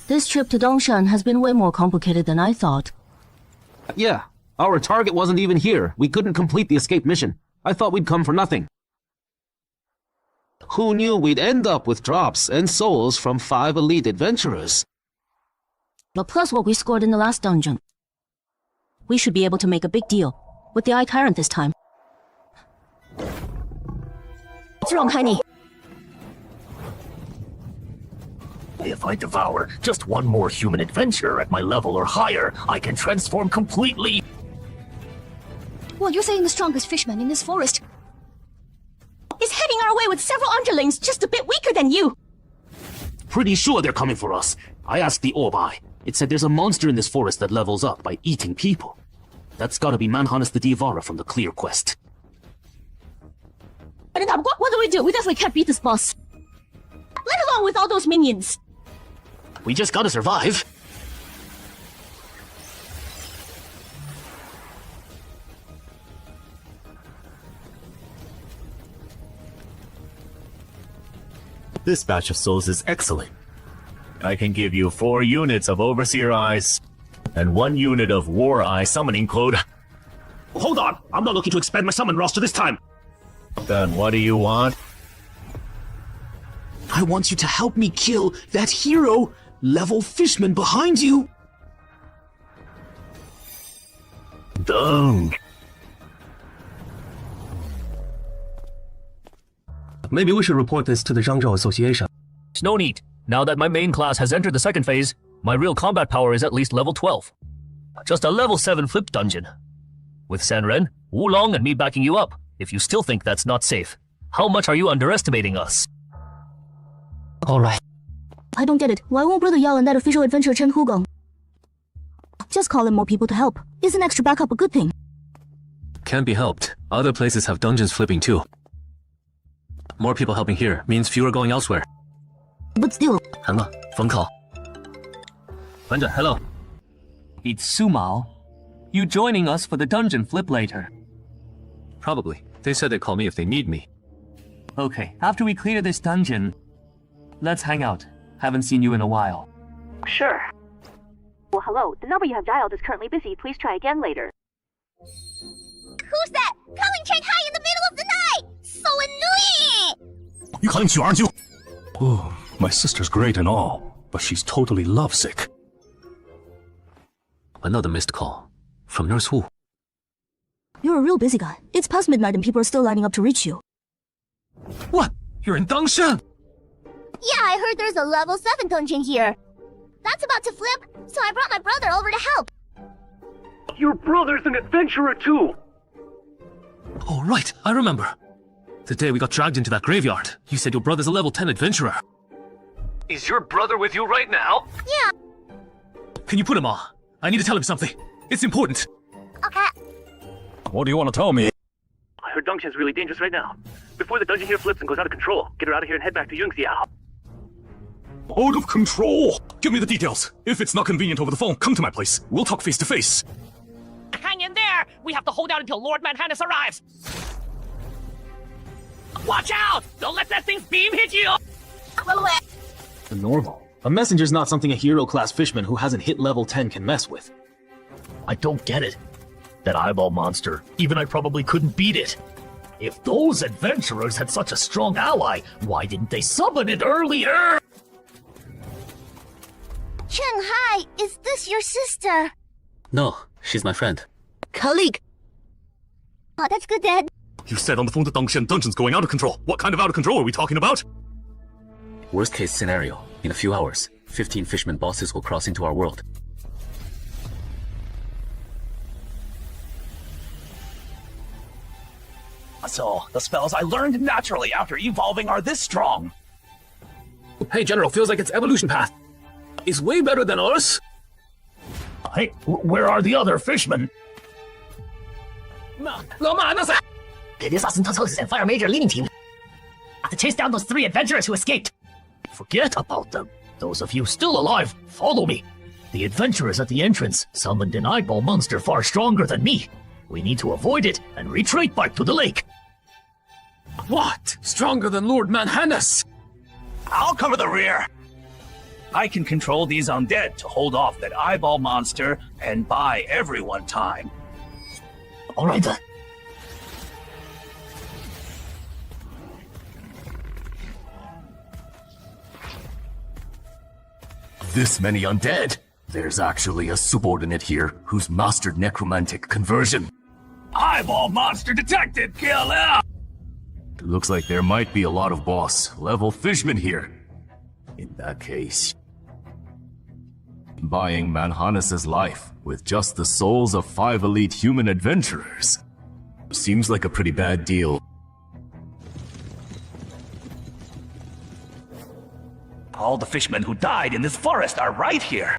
Speaker 9: This trip to Dongshan has been way more complicated than I thought.
Speaker 23: Yeah, our target wasn't even here. We couldn't complete the escape mission. I thought we'd come for nothing. Who knew we'd end up with drops and souls from 5 elite adventurers?
Speaker 9: But plus what we scored in the last dungeon. We should be able to make a big deal with the Eye Tyrant this time. What's wrong, honey?
Speaker 4: If I devour just one more human adventurer at my level or higher, I can transform completely.
Speaker 9: Well, you're saying the strongest fishman in this forest is heading our way with several underlings just a bit weaker than you.
Speaker 23: Pretty sure they're coming for us. I asked the Orbai. It said there's a monster in this forest that levels up by eating people. That's gotta be Manhannes the Divara from the Clear Quest.
Speaker 9: What do we do? We definitely can't beat this boss. Let alone with all those minions.
Speaker 23: We just gotta survive.
Speaker 21: This batch of souls is excellent. I can give you 4 units of Overseer Eyes and 1 unit of War Eye summoning code.
Speaker 23: Hold on! I'm not looking to expand my summon roster this time!
Speaker 21: Then what do you want?
Speaker 23: I want you to help me kill that hero level fishman behind you!
Speaker 21: Done.
Speaker 6: Maybe we should report this to the Zhangzhou Association.
Speaker 18: No need. Now that my main class has entered the second phase, my real combat power is at least level 12. Just a level 7 flip dungeon. With Sanren, Wulong, and me backing you up, if you still think that's not safe, how much are you underestimating us?
Speaker 9: Alright. I don't get it. Why won't Brother Yao and that official adventurer Chen Hugong just call in more people to help? Isn't extra backup a good thing?
Speaker 14: Can't be helped. Other places have dungeons flipping too. More people helping here means fewer going elsewhere.
Speaker 9: But still...
Speaker 14: 韩乐，phone call. 班长, hello.
Speaker 15: It's Sumao. You joining us for the dungeon flip later?
Speaker 14: Probably. They said they'd call me if they need me.
Speaker 15: Okay, after we clear this dungeon, let's hang out. Haven't seen you in a while.
Speaker 8: Sure. Well, hello. The number you have dialed is currently busy. Please try again later.
Speaker 17: Who's that? Calling Chen Hai in the middle of the night! So annoying!
Speaker 24: You calling Qiu, aren't you? Oh, my sister's great and all, but she's totally lovesick.
Speaker 14: Another missed call. From Nurse Wu.
Speaker 9: You're a real busy guy. It's past midnight and people are still lining up to reach you.
Speaker 24: What? You're in Dangshan?
Speaker 17: Yeah, I heard there's a level 7 dungeon here. That's about to flip, so I brought my brother over to help.
Speaker 24: Your brother's an adventurer too!
Speaker 14: Oh, right. I remember. The day we got dragged into that graveyard, you said your brother's a level 10 adventurer.
Speaker 24: Is your brother with you right now?
Speaker 17: Yeah.
Speaker 14: Can you put him on? I need to tell him something. It's important.
Speaker 17: Okay.
Speaker 24: What do you want to tell me?
Speaker 23: I heard Dongshan's really dangerous right now. Before the dungeon here flips and goes out of control, get her out of here and head back to Yungxiao.
Speaker 24: Out of control! Give me the details. If it's not convenient over the phone, come to my place. We'll talk face to face.
Speaker 11: Hang in there! We have to hold out until Lord Manhannes arrives! Watch out! Don't let that thing's beam hit you!
Speaker 23: The normal. A messenger's not something a hero-class fishman who hasn't hit level 10 can mess with.
Speaker 4: I don't get it. That eyeball monster, even I probably couldn't beat it. If those adventurers had such a strong ally, why didn't they summon it earlier?
Speaker 17: Chen Hai, is this your sister?
Speaker 14: No, she's my friend.
Speaker 17: Colleague. Oh, that's good, Dad.
Speaker 24: You said on the phone that Dongshan Dungeon's going out of control. What kind of out of control are we talking about?
Speaker 14: Worst case scenario. In a few hours, 15 fisherman bosses will cross into our world.
Speaker 18: So, the spells I learned naturally after evolving are this strong.
Speaker 24: Hey, General, feels like its evolution path is way better than ours.
Speaker 4: Hey, where are the other fishmen?
Speaker 19: It is Austin Totosis and Fire Major leading team. Have to chase down those 3 adventurers who escaped.
Speaker 4: Forget about them. Those of you still alive, follow me. The adventurers at the entrance summoned an eyeball monster far stronger than me. We need to avoid it and retreat back to the lake.
Speaker 24: What? Stronger than Lord Manhannes?
Speaker 18: I'll cover the rear. I can control these undead to hold off that eyeball monster and buy everyone time.
Speaker 4: Alright then.
Speaker 18: This many undead?
Speaker 4: There's actually a subordinate here who's mastered necromantic conversion.
Speaker 23: Eyeball monster detected! Kill him!
Speaker 4: Looks like there might be a lot of boss-level fishmen here. In that case, buying Manhannes' life with just the souls of 5 elite human adventurers seems like a pretty bad deal.
Speaker 24: All the fishmen who died in this forest are right here.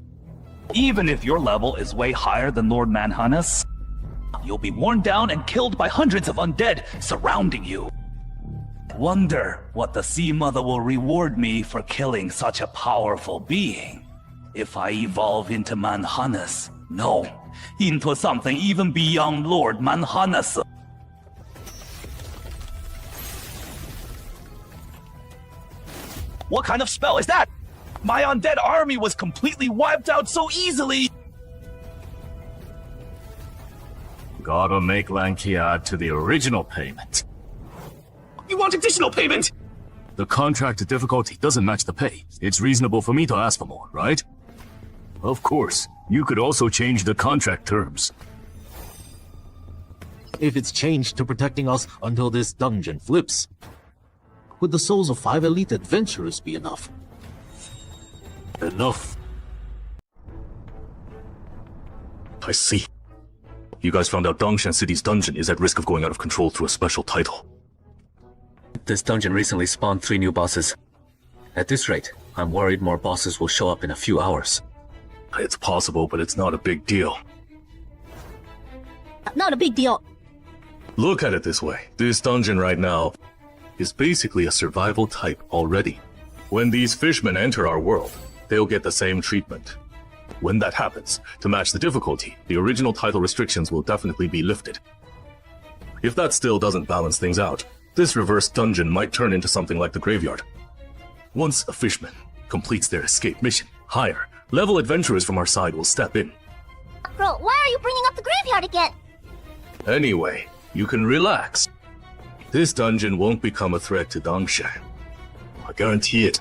Speaker 24: Even if your level is way higher than Lord Manhannes, you'll be worn down and killed by hundreds of undead surrounding you. Wonder what the Sea Mother will reward me for killing such a powerful being. If I evolve into Manhannes, no, into something even beyond Lord Manhannes. What kind of spell is that? My undead army was completely wiped out so easily!
Speaker 4: Gotta make Lankia add to the original payment.
Speaker 23: You want additional payment?
Speaker 4: The contract difficulty doesn't match the pay. It's reasonable for me to ask for more, right? Of course, you could also change the contract terms.
Speaker 16: If it's changed to protecting us until this dungeon flips, would the souls of 5 elite adventurers be enough?
Speaker 4: Enough. I see. You guys found out Dongshan City's dungeon is at risk of going out of control through a special title.
Speaker 16: This dungeon recently spawned 3 new bosses. At this rate, I'm worried more bosses will show up in a few hours.
Speaker 4: It's possible, but it's not a big deal.
Speaker 9: Not a big deal.
Speaker 4: Look at it this way. This dungeon right now is basically a survival type already. When these fishmen enter our world, they'll get the same treatment. When that happens, to match the difficulty, the original title restrictions will definitely be lifted. If that still doesn't balance things out, this reverse dungeon might turn into something like the graveyard. Once a fishman completes their escape mission, higher level adventurers from our side will step in.
Speaker 17: Bro, why are you bringing up the graveyard again?
Speaker 4: Anyway, you can relax. This dungeon won't become a threat to Dongshan. I guarantee it.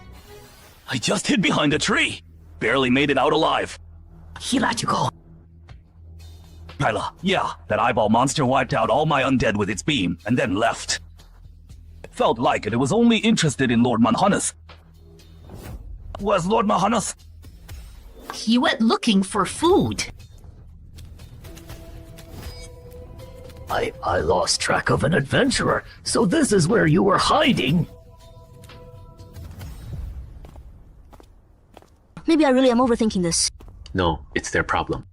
Speaker 24: I just hid behind a tree. Barely made it out alive.
Speaker 19: He let you go.
Speaker 24: Kyla, yeah, that eyeball monster wiped out all my undead with its beam, and then left. Felt like it was only interested in Lord Manhannes. Where's Lord Manhannes?
Speaker 19: He went looking for food. I lost track of an adventurer, so this is where you were hiding.
Speaker 9: Maybe I really am overthinking this.
Speaker 16: No, it's their problem.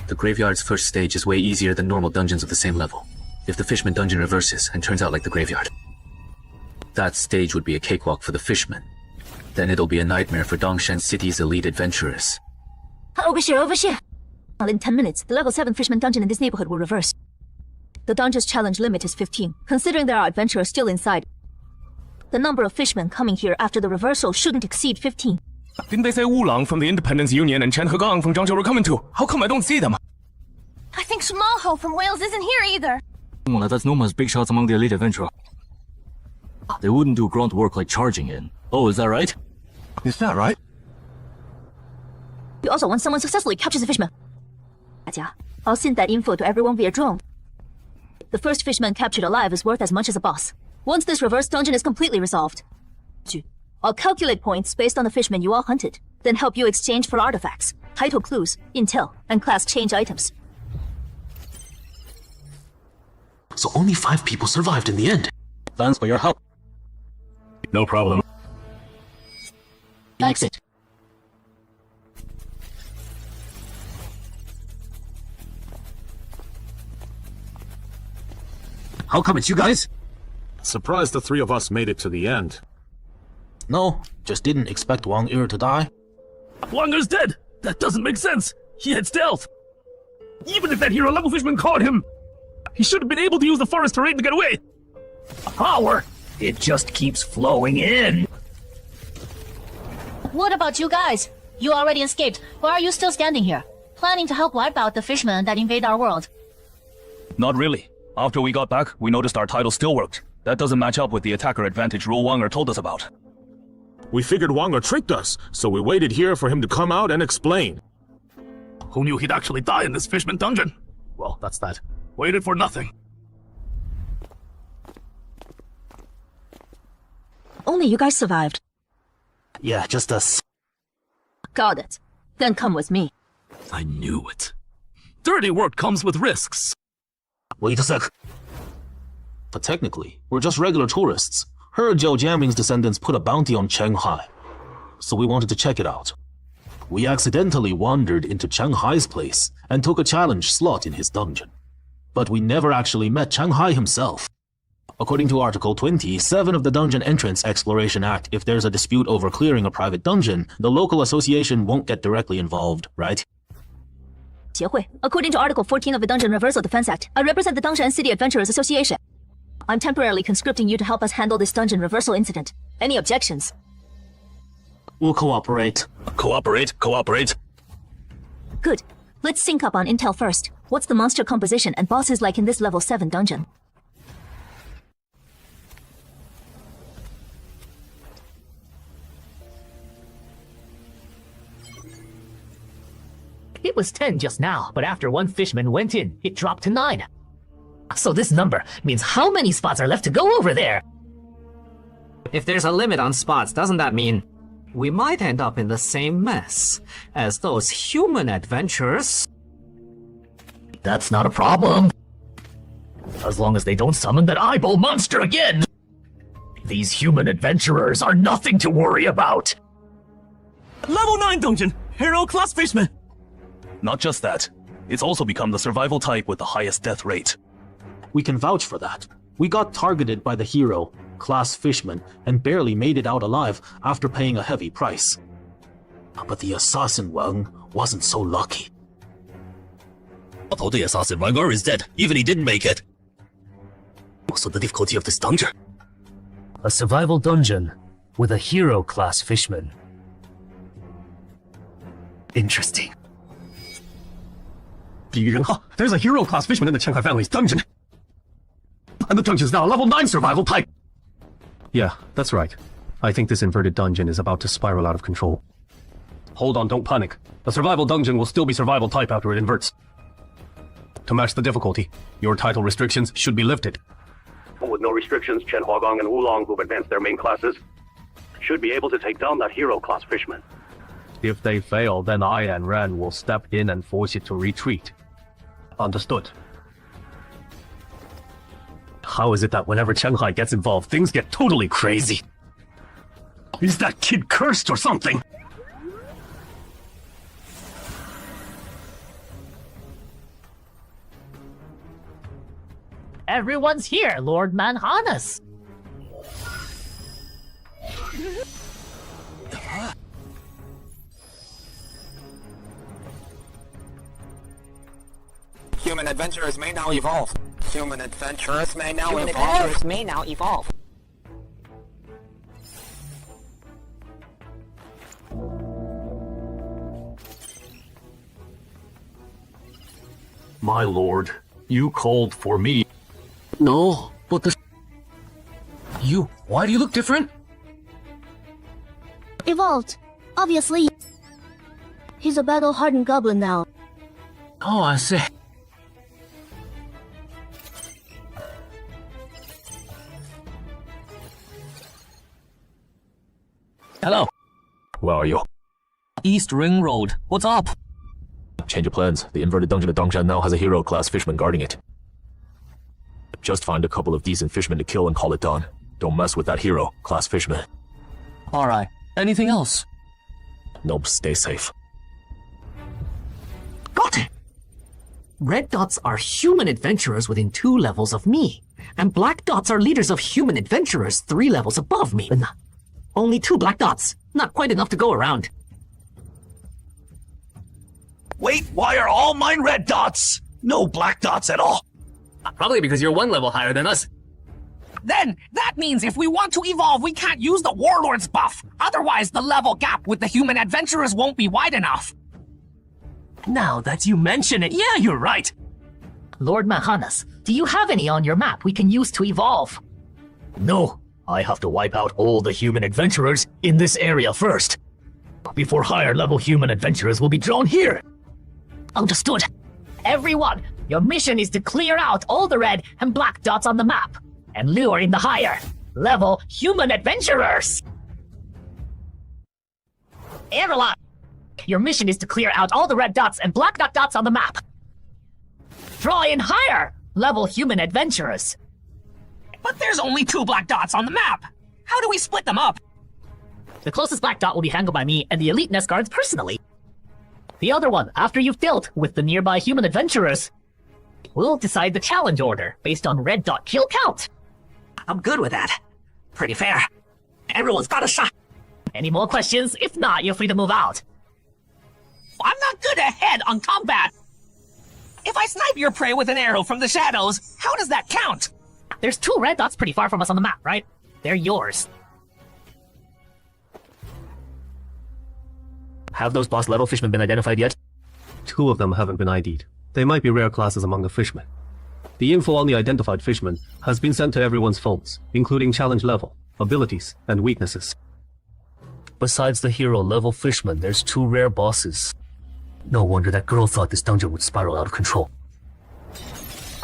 Speaker 16: The graveyard's first stage is way easier than normal dungeons of the same level. If the Fishman dungeon reverses and turns out like the graveyard, that stage would be a cakewalk for the fishmen. Then it'll be a nightmare for Dongshan City's elite adventurers.
Speaker 9: Over here. In 10 minutes, the level 7 Fishman dungeon in this neighborhood will reverse. The dungeon's challenge limit is 15, considering there are adventurers still inside. The number of fishmen coming here after the reversal shouldn't exceed 15.
Speaker 1: Didn't they say Wu Lang from the Independence Union and Chen Hegang from Zhangzhou were coming too? How come I don't see them?
Speaker 17: I think Shmalho from Wales isn't here either.
Speaker 3: Well, that's known as big shots among the elite adventurer. They wouldn't do grunt work like charging in. Oh, is that right?
Speaker 1: Is that right?
Speaker 9: We also want someone successfully captures a fishman. I'll send that info to everyone via drone. The first fishman captured alive is worth as much as a boss. Once this reverse dungeon is completely resolved, I'll calculate points based on the fishmen you all hunted, then help you exchange for artifacts, title clues, intel, and class change items.
Speaker 16: So only 5 people survived in the end.
Speaker 3: Thanks for your help.
Speaker 4: No problem.
Speaker 19: Exit.
Speaker 16: How come it's you guys?
Speaker 5: Surprised the 3 of us made it to the end.
Speaker 16: No, just didn't expect Wang Er to die.
Speaker 18: Wang Er's dead! That doesn't make sense! He had stealth! Even if that hero-level fishman caught him, he should have been able to use the forest terrain to get away!
Speaker 4: Power! It just keeps flowing in!
Speaker 8: What about you guys? You already escaped. Why are you still standing here? Planning to help wipe out the fishmen that invade our world?
Speaker 24: Not really. After we got back, we noticed our title still worked. That doesn't match up with the attacker advantage rule Wang Er told us about.
Speaker 1: We figured Wanga tricked us, so we waited here for him to come out and explain.
Speaker 24: Who knew he'd actually die in this fishman dungeon? Well, that's that. Waited for nothing.
Speaker 9: Only you guys survived.
Speaker 23: Yeah, just us.
Speaker 9: Got it. Then come with me.
Speaker 23: I knew it.
Speaker 24: Dirty work comes with risks.
Speaker 23: Wait a sec. But technically, we're just regular tourists. Heard Zhao Jianming's descendants put a bounty on Shanghai, so we wanted to check it out. We accidentally wandered into Shanghai's place and took a challenge slot in his dungeon. But we never actually met Shanghai himself. According to Article 27 of the Dungeon Entrance Exploration Act, if there's a dispute over clearing a private dungeon, the local association won't get directly involved, right?
Speaker 9: 协会. According to Article 14 of the Dungeon Reversal Defense Act, I represent the Dungeon and City Adventurers Association. I'm temporarily conscripting you to help us handle this dungeon reversal incident. Any objections?
Speaker 23: We'll cooperate.
Speaker 24: Cooperate.
Speaker 9: Good. Let's sync up on intel first. What's the monster composition and bosses like in this level 7 dungeon?
Speaker 19: It was 10 just now, but after one fishman went in, it dropped to 9. So this number means how many spots are left to go over there?
Speaker 2: If there's a limit on spots, doesn't that mean we might end up in the same mess as those human adventurers?
Speaker 19: That's not a problem. As long as they don't summon that eyeball monster again. These human adventurers are nothing to worry about.
Speaker 24: Level 9 dungeon! Hero class fishman! Not just that, it's also become the survival type with the highest death rate.
Speaker 23: We can vouch for that. We got targeted by the hero, class fishman, and barely made it out alive after paying a heavy price. But the assassin Wang wasn't so lucky. Although the assassin Wang is dead, even he didn't make it. Also the difficulty of this dungeon.
Speaker 15: A survival dungeon with a hero class fishman. Interesting.
Speaker 6: 比喻人号, there's a hero class fishman in the Shanghai family's dungeon. And the dungeon's now a level 9 survival type. Yeah, that's right. I think this inverted dungeon is about to spiral out of control. Hold on, don't panic. The survival dungeon will still be survival type after it inverts. To match the difficulty, your title restrictions should be lifted.
Speaker 7: With no restrictions, Chen Huagong and Wulong, who've advanced their main classes, should be able to take down that hero class fishman.
Speaker 6: If they fail, then I and Ran will step in and force it to retreat. Understood. How is it that whenever Shanghai gets involved, things get totally crazy? Is that kid cursed or something?
Speaker 19: Everyone's here, Lord Manhanus.
Speaker 12: Human adventurers may now evolve. Human adventurers may now evolve.
Speaker 24: My lord, you called for me.
Speaker 23: No, but the... You, why do you look different?
Speaker 17: Evolved. Obviously. He's a battle-hardened goblin now.
Speaker 23: Oh, I see.
Speaker 24: Hello.
Speaker 23: Where are you?
Speaker 15: East Ring Road. What's up?
Speaker 23: Change of plans. The inverted dungeon at Dongshan now has a hero class fishman guarding it. Just find a couple of decent fishmen to kill and call it done. Don't mess with that hero class fishman.
Speaker 15: Alright. Anything else?
Speaker 23: Nope, stay safe.
Speaker 19: Got it! Red dots are human adventurers within 2 levels of me, and black dots are leaders of human adventurers 3 levels above me. Only 2 black dots. Not quite enough to go around.
Speaker 24: Wait, why are all mine red dots? No black dots at all.
Speaker 2: Probably because you're 1 level higher than us.
Speaker 22: Then, that means if we want to evolve, we can't use the Warlord's buff. Otherwise, the level gap with the human adventurers won't be wide enough.
Speaker 15: Now that you mention it, yeah, you're right.
Speaker 19: Lord Mahanas, do you have any on your map we can use to evolve?
Speaker 11: No,
Speaker 19: I have to wipe out all the human adventurers in this area first, before higher level human adventurers will be drawn here.
Speaker 9: Understood. Everyone, your mission is to clear out all the red and black dots on the map and lure in the higher level human adventurers. Everyone, your mission is to clear out all the red dots and black dots on the map. Draw in higher level human adventurers.
Speaker 22: But there's only 2 black dots on the map. How do we split them up?
Speaker 9: The closest black dot will be handled by me and the elite nest guards personally. The other one, after you've dealt with the nearby human adventurers, we'll decide the challenge order based on red dot kill count.
Speaker 22: I'm good with that. Pretty fair. Everyone's got a shot.
Speaker 9: Any more questions? If not, you're free to move out.
Speaker 22: I'm not good ahead on combat. If I snipe your prey with an arrow from the shadows, how does that count?
Speaker 9: There's 2 red dots pretty far from us on the map, right? They're yours.
Speaker 15: Have those boss level fishmen been identified yet?
Speaker 6: 2 of them haven't been ID'd. They might be rare classes among the fishmen. The info on the identified fishmen has been sent to everyone's phones, including challenge level, abilities, and weaknesses.
Speaker 15: Besides the hero level fishmen, there's 2 rare bosses. No wonder that girl thought this dungeon would spiral out of control.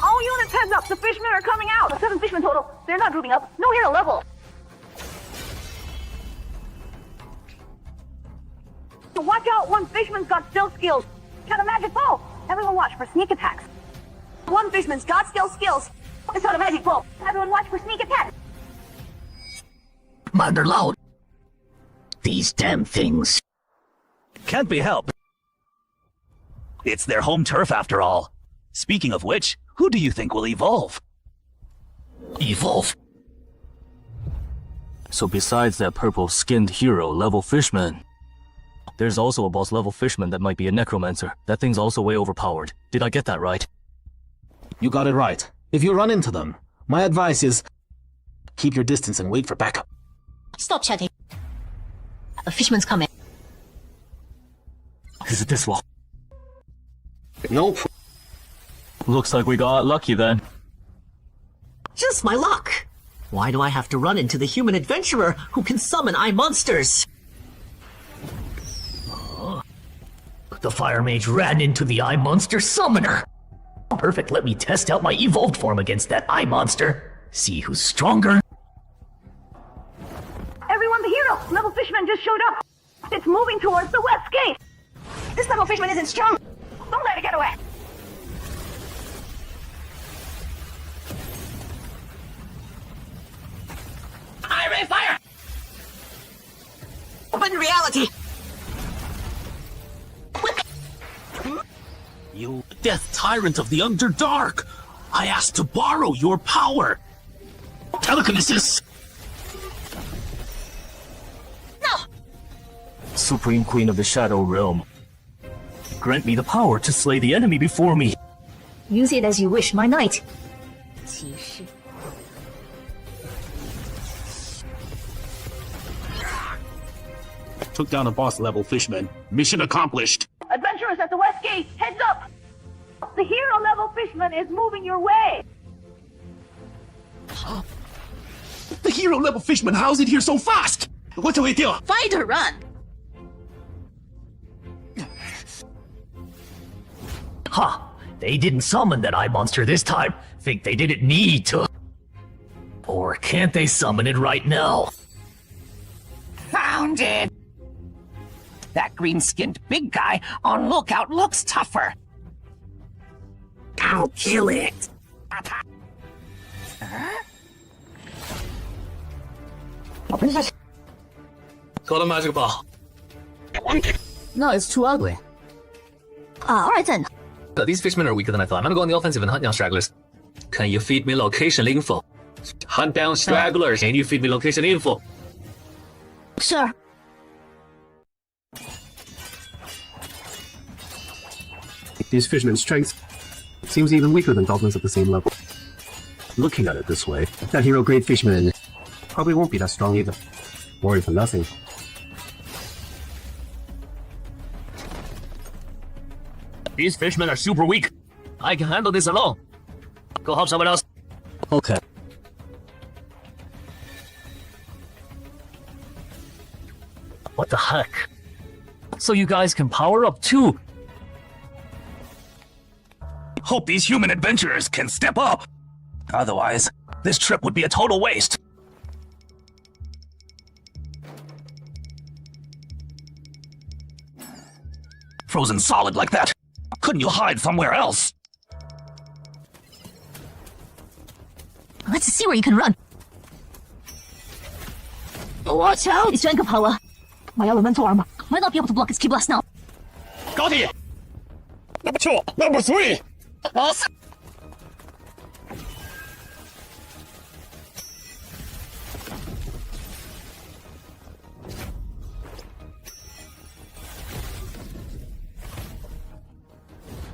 Speaker 10: All units, heads up! The fishmen are coming out! 7 fishmen total. They're not grouping up. No hero level. So watch out! 1 fishman's got stealth skills. Got a magic bow. Everyone watch for sneak attacks. 1 fishman's got stealth skills. It's got a magic bow. Everyone watch for sneak attacks.
Speaker 19: Mother loud. These damn things.
Speaker 24: Can't be helped. It's their home turf after all. Speaking of which, who do you think will evolve?
Speaker 19: Evolve?
Speaker 3: So besides that purple-skinned hero level fishman, there's also a boss level fishman that might be a necromancer. That thing's also way overpowered. Did I get that right?
Speaker 23: You got it right. If you run into them, my advice is keep your distance and wait for backup.
Speaker 9: Stop chatting. A fishman's coming.
Speaker 3: Is it this wall?
Speaker 23: Nope.
Speaker 3: Looks like we got lucky then.
Speaker 2: Just my luck. Why do I have to run into the human adventurer who can summon eye monsters?
Speaker 19: The fire mage ran into the eye monster summoner. Perfect, let me test out my evolved form against that eye monster. See who's stronger.
Speaker 10: Everyone, the hero level fishman just showed up. It's moving towards the west gate. This level fishman isn't strong. Don't let it get away.
Speaker 22: Eye fire! Open reality!
Speaker 23: You death tyrant of the Underdark! I asked to borrow your power! Telekinesis!
Speaker 10: No!
Speaker 3: Supreme Queen of the Shadow Realm, grant me the power to slay the enemy before me.
Speaker 9: Use it as you wish, my knight.
Speaker 23: Took down a boss level fishman. Mission accomplished.
Speaker 10: Adventurers at the west gate, heads up! The hero level fishman is moving your way.
Speaker 23: The hero level fishman, how's it here so fast? What do we do?
Speaker 10: Fight or run?
Speaker 19: Ha! They didn't summon that eye monster this time. Think they didn't need to. Or can't they summon it right now?
Speaker 22: Found it! That green-skinned big guy on lookout looks tougher.
Speaker 19: I'll kill it.
Speaker 23: Got a magic ball.
Speaker 2: No, it's too ugly.
Speaker 9: Alright then.
Speaker 2: These fishmen are weaker than I thought. I'm gonna go on the offensive and hunt down stragglers. Can you feed me location info? Hunt down stragglers. Can you feed me location info?
Speaker 9: Sure.
Speaker 6: These fishermen's strength seems even weaker than goblins at the same level. Looking at it this way, that hero grade fishman probably won't be that strong either. Worry for nothing.
Speaker 15: These fishmen are super weak. I can handle this alone. Go help someone else.
Speaker 3: Okay.
Speaker 15: What the heck? So you guys can power up too?
Speaker 24: Hope these human adventurers can step up. Otherwise, this trip would be a total waste. Frozen solid like that. Couldn't you hide somewhere else?
Speaker 9: Let's see where you can run. Watch out! It's Jenga power. My elemental armor might not be able to block its key blast now.
Speaker 6: Got it! Number 2, number 3! Awesome!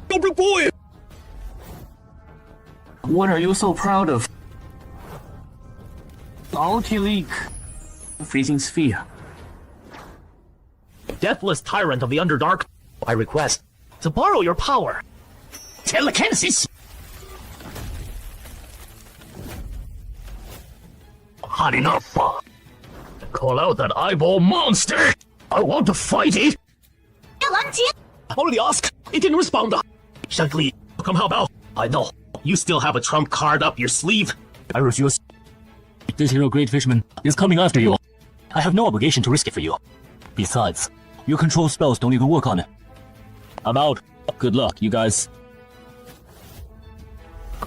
Speaker 6: Number boy!
Speaker 2: What are you so proud of? Ulti League. Freezing Sphere.
Speaker 19: Deathless Tyrant of the Underdark, I request to borrow your power. Telekinesis!
Speaker 15: Hot enough. Call out that eyeball monster! I want to fight it!
Speaker 19: I already asked. It didn't respond. Shankly, come help out. I know. You still have a trump card up your sleeve.
Speaker 3: I refuse. This hero Great Fishman is coming after you. I have no obligation to risk it for you. Besides, your control spells don't even work on it. I'm out. Good luck, you guys.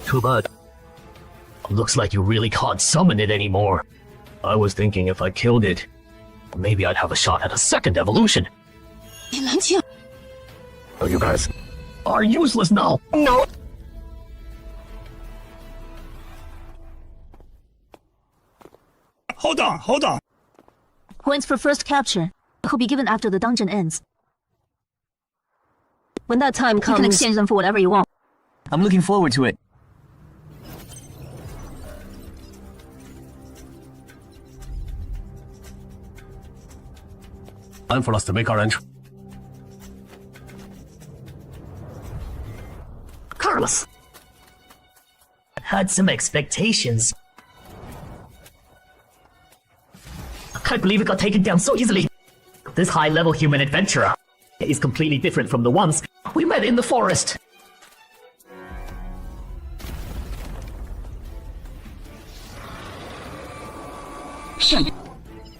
Speaker 15: Too bad. Looks like you really can't summon it anymore. I was thinking if I killed it, maybe I'd have a shot at a second evolution. Oh, you guys are useless now.
Speaker 9: No.
Speaker 6: Hold on.
Speaker 9: Points for first capture will be given after the dungeon ends. When that time comes, you can exchange them for whatever you want.
Speaker 2: I'm looking forward to it.
Speaker 6: Time for us to make our entry.
Speaker 19: Carlos!
Speaker 15: Had some expectations.
Speaker 19: I can't believe it got taken down so easily. This high-level human adventurer is completely different from the ones we met in the forest.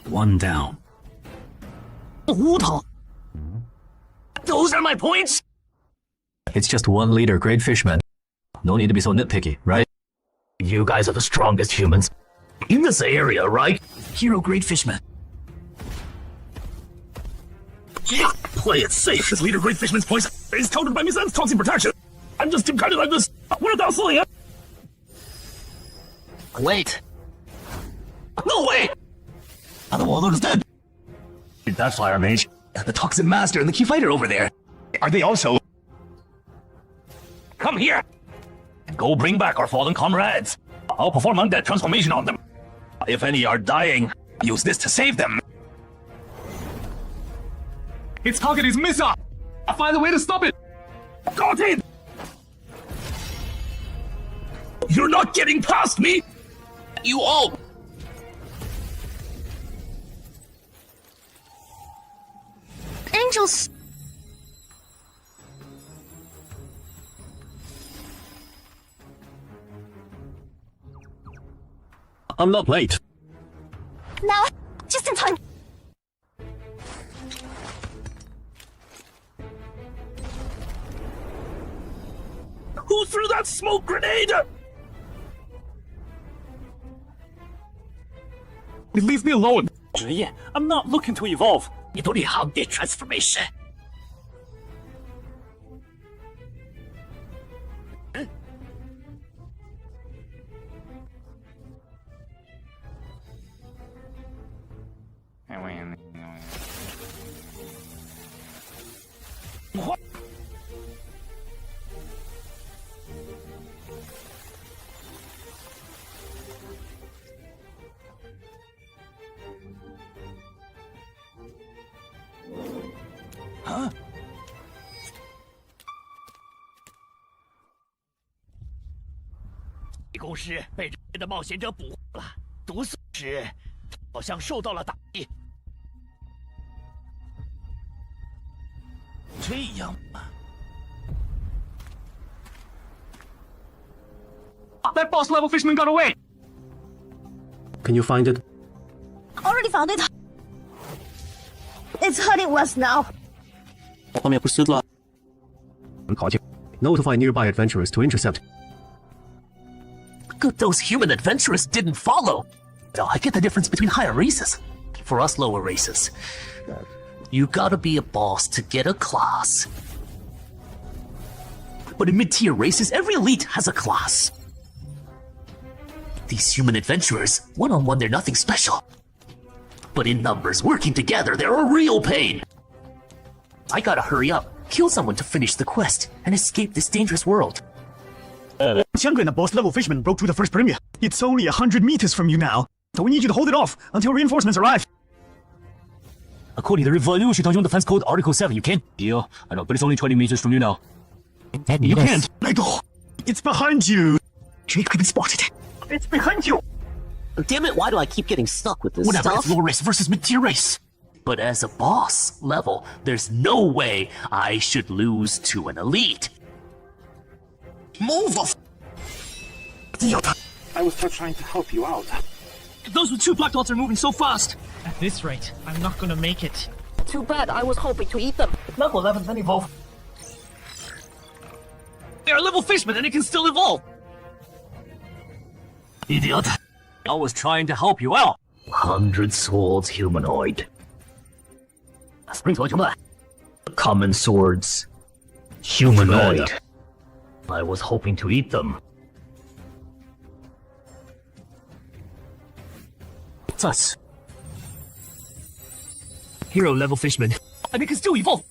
Speaker 24: One down.
Speaker 19: Those are my points!
Speaker 3: It's just 1 liter Great Fishman. No need to be so nitpicky, right?
Speaker 15: You guys are the strongest humans in this area, right?
Speaker 24: Hero Great Fishman.
Speaker 6: Yeah, play it safe. This leader Great Fishman's poison is countered by Miss Anne's toxin protection. I'm just too kind of like this. What about Celia?
Speaker 19: Wait.
Speaker 6: No way!
Speaker 24: The warlord is dead.
Speaker 6: That fire mage.
Speaker 24: The toxin master and the key fighter over there.
Speaker 6: Are they also?
Speaker 24: Come here. Go bring back our fallen comrades. I'll perform undead transformation on them. If any are dying, use this to save them.
Speaker 1: Its target is Missa! I'll find a way to stop it!
Speaker 24: Got it!
Speaker 6: You're not getting past me! You all!
Speaker 9: Angels!
Speaker 6: I'm not late.
Speaker 17: Now, just in time.
Speaker 6: Who threw that smoke grenade?
Speaker 1: Leave me alone!
Speaker 24: I'm not looking to evolve.
Speaker 19: You don't need how the transformation.
Speaker 6: What?
Speaker 24: Huh?
Speaker 19: 公师被这边的冒险者捕获了，毒素时好像受到了打击。
Speaker 24: 这样吧。
Speaker 6: That boss level fisherman got away! Can you find it?
Speaker 10: Already found it. It's heading west now.
Speaker 6: 后面不是了。好去 Notify nearby adventurers to intercept.
Speaker 19: Good those human adventurers didn't follow. Now, I get the difference between higher races. For us lower races, you gotta be a boss to get a class. But in mid-tier races, every elite has a class. These human adventurers, one-on-one they're nothing special. But in numbers, working together, they're a real pain. I gotta hurry up, kill someone to finish the quest, and escape this dangerous world.
Speaker 13: Xiangren, the boss level fisherman, broke through the first perimeter. It's only 100 meters from you now, so we need you to hold it off until reinforcements arrive.
Speaker 3: According to the Revolution Dungeon Defense Code Article 7, you can. Yeah, I know, but it's only 20 meters from you now.
Speaker 13: You can't. Let go. It's behind you. Jake, I've been spotted. It's behind you.
Speaker 19: Damn it, why do I keep getting stuck with this
Speaker 3: Whatever,
Speaker 19: stuff?
Speaker 3: it's low race versus mid-tier race.
Speaker 19: But as a boss level, there's no way I should lose to an elite.
Speaker 13: Move!
Speaker 12: I was just trying to help you out.
Speaker 6: Those with 2 black dots are moving so fast.
Speaker 14: At this rate, I'm not gonna make it.
Speaker 10: Too bad, I was hoping to eat them.
Speaker 6: Level 11 then evolve. They are level fishmen and it can still evolve.
Speaker 3: Idiot. I was trying to help you out.
Speaker 15: 100 swords humanoid. Common swords. Humanoid. I was hoping to eat them.
Speaker 3: Sus. Hero level fishman. And it can still evolve.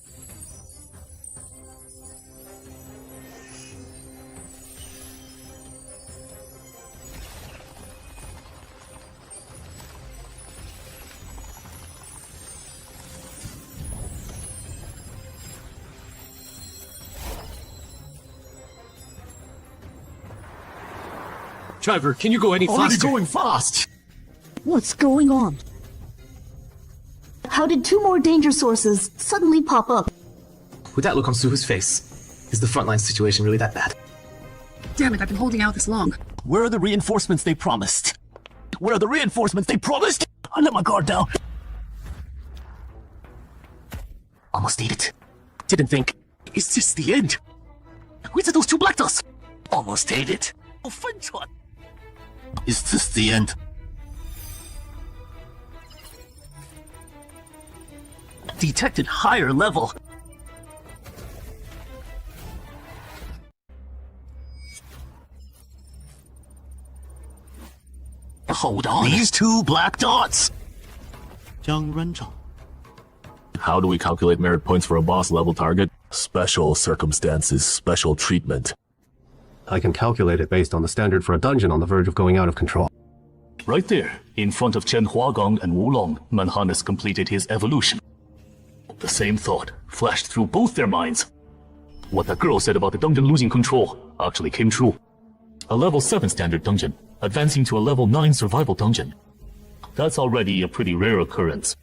Speaker 6: Driver, can you go any faster?
Speaker 13: Already going fast.
Speaker 10: What's going on? How did 2 more danger sources suddenly pop up?
Speaker 20: With that look on Suhu's face, is the frontline situation really that bad?
Speaker 10: Damn it, I've been holding out this long.
Speaker 3: Where are the reinforcements they promised? Where are the reinforcements they promised? I let my guard down. Almost ate it. Didn't think. Is this the end? Where's those 2 black dots? Almost ate it. Oh, fun shot. Is this the end? Detected higher level. Hold on. These 2 black dots.
Speaker 4: How do we calculate merit points for a boss level target? Special circumstances, special treatment.
Speaker 5: I can calculate it based on the standard for a dungeon on the verge of going out of control.
Speaker 24: Right there, in front of Chen Huagong and Wulong, Manhanus completed his evolution. The same thought flashed through both their minds. What that girl said about the dungeon losing control actually came true. A level 7 standard dungeon, advancing to a level 9 survival dungeon. That's already a pretty rare occurrence.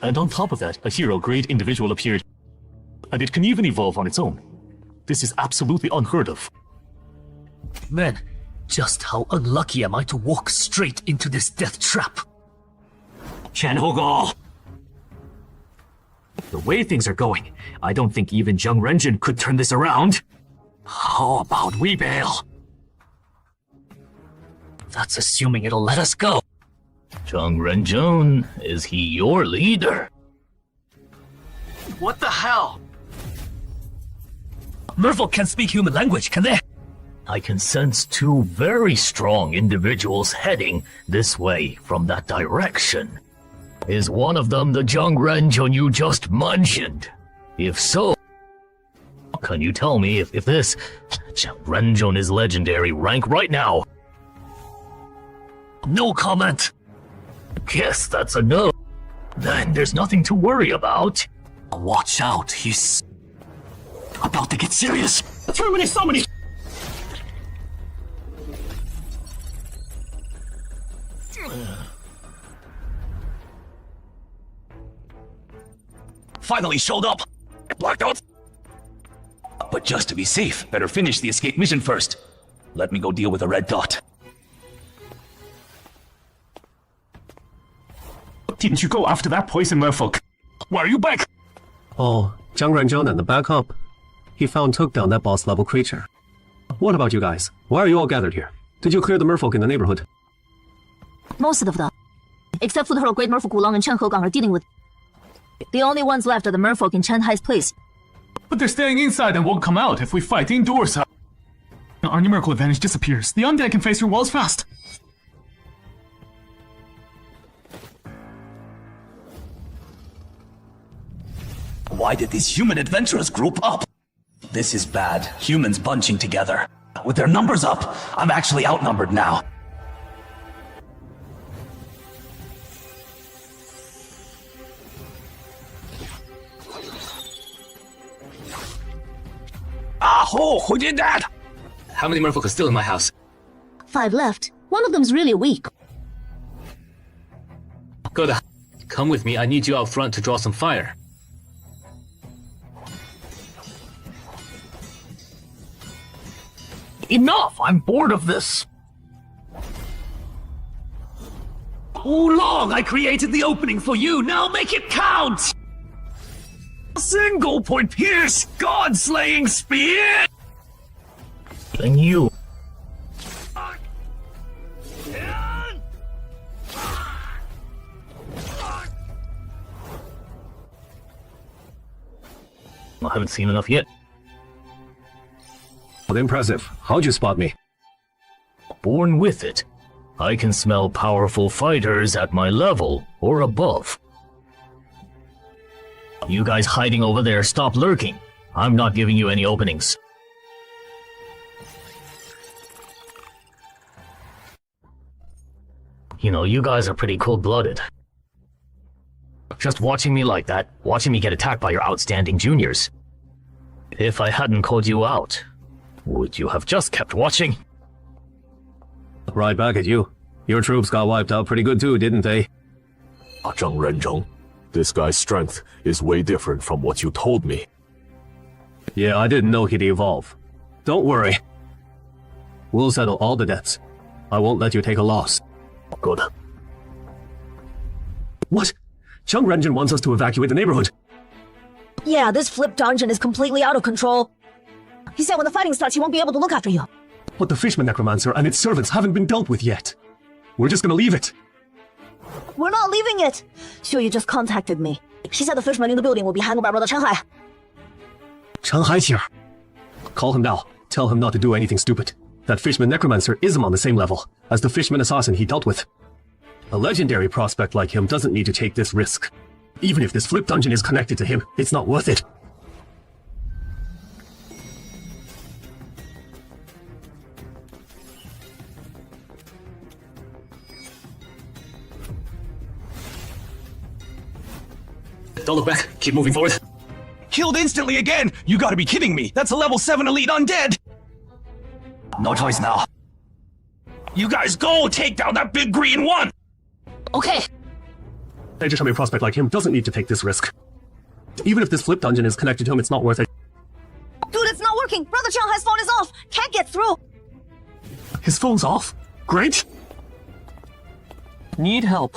Speaker 24: And on top of that, a hero-grade individual appeared. And it can even evolve on its own. This is absolutely unheard of.
Speaker 3: Man, just how unlucky am I to walk straight into this death trap?
Speaker 2: Chen Hogo! The way things are going, I don't think even Zheng Renjun could turn this around. How about we bail?
Speaker 3: That's assuming it'll let us go.
Speaker 15: Zheng Renjun, is he your leader?
Speaker 3: What the hell? Merfolk can't speak human language, can they?
Speaker 15: I can sense 2 very strong individuals heading this way from that direction. Is one of them the Zheng Renjun you just mentioned? If so, can you tell me if this Zheng Renjun is legendary rank right now?
Speaker 3: No comment.
Speaker 15: Guess that's a no. Then there's nothing to worry about.
Speaker 3: Watch out, he's about to get serious.
Speaker 6: Terminate summoning!
Speaker 3: Finally showed up.
Speaker 24: Blocked out. But just to be safe, better finish the escape mission first. Let me go deal with the red dot.
Speaker 6: Didn't you go after that poison merfolk?
Speaker 24: Why are you back?
Speaker 6: Oh, Jiang Renzheng and the backup. He found took down that boss level creature. What about you guys? Why are you all gathered here? Did you clear the merfolk in the neighborhood?
Speaker 9: Most of them, except for the Great Merfolk Wulong and Chen Hegang, are dealing with. The only ones left are the merfolk in Chen Hai's place.
Speaker 1: But they're staying inside and won't come out if we fight indoors.
Speaker 14: Our numerical advantage disappears. The undead can face your walls fast.
Speaker 24: Why did these human adventurers group up? This is bad. Humans bunching together. With their numbers up, I'm actually outnumbered now. Oh, who did that?
Speaker 20: How many merfolk are still in my house?
Speaker 9: 5 left. One of them's really weak.
Speaker 20: Good. Come with me. I need you out front to draw some fire.
Speaker 15: Enough! I'm bored of this! Oolong, I created the opening for you, now make it count! Single point pierce, god-slaying spear! And you. I haven't seen enough yet.
Speaker 6: Impressive. How'd you spot me?
Speaker 15: Born with it. I can smell powerful fighters at my level or above. You guys hiding over there, stop lurking. I'm not giving you any openings. You know, you guys are pretty cold-blooded. Just watching me like that, watching me get attacked by your outstanding juniors. If I hadn't called you out, would you have just kept watching?
Speaker 6: Right back at you. Your troops got wiped out pretty good too, didn't they?
Speaker 8: Zhang Renzheng, this guy's strength is way different from what you told me.
Speaker 6: Yeah, I didn't know he'd evolve. Don't worry. We'll settle all the debts. I won't let you take a loss.
Speaker 15: Good.
Speaker 6: What? Jiang Renzheng wants us to evacuate the neighborhood.
Speaker 9: Yeah, this flip dungeon is completely out of control. He said when the fighting starts, he won't be able to look after you.
Speaker 6: But the Fishman Necromancer and its servants haven't been dealt with yet. We're just gonna leave it.
Speaker 9: We're not leaving it. Xiuyu just contacted me. She said the Fishman in the building will be handled by Brother Chen Hai.
Speaker 6: Chen Hai's here. Call him now. Tell him not to do anything stupid. That Fishman Necromancer isn't on the same level as the Fishman Assassin he dealt with. A legendary prospect like him doesn't need to take this risk. Even if this flip dungeon is connected to him, it's not worth it.
Speaker 20: Don't look back. Keep moving forward.
Speaker 24: Killed instantly again! You gotta be kidding me! That's a level 7 elite undead! No choice now. You guys go take down that big green one!
Speaker 9: Okay.
Speaker 6: A legendary prospect like him doesn't need to take this risk. Even if this flip dungeon is connected to him, it's not worth it.
Speaker 9: Dude, it's not working! Brother Chen Hai's phone is off! Can't get through!
Speaker 6: His phone's off? Great!
Speaker 2: Need help.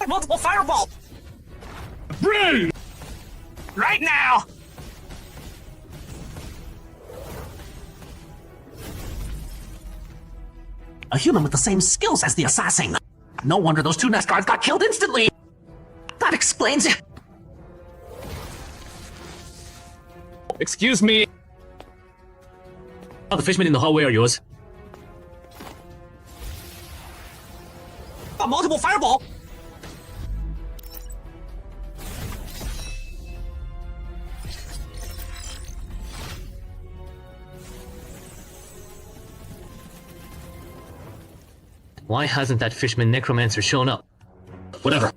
Speaker 22: Multiple fireball!
Speaker 24: Bring!
Speaker 22: Right now!
Speaker 19: A human with the same skills as the assassin. No wonder those 2 nest guards got killed instantly. That explains it.
Speaker 20: Excuse me. The fishmen in the hallway are yours.
Speaker 22: A multiple fireball!
Speaker 20: Why hasn't that fishman necromancer shown up? Whatever.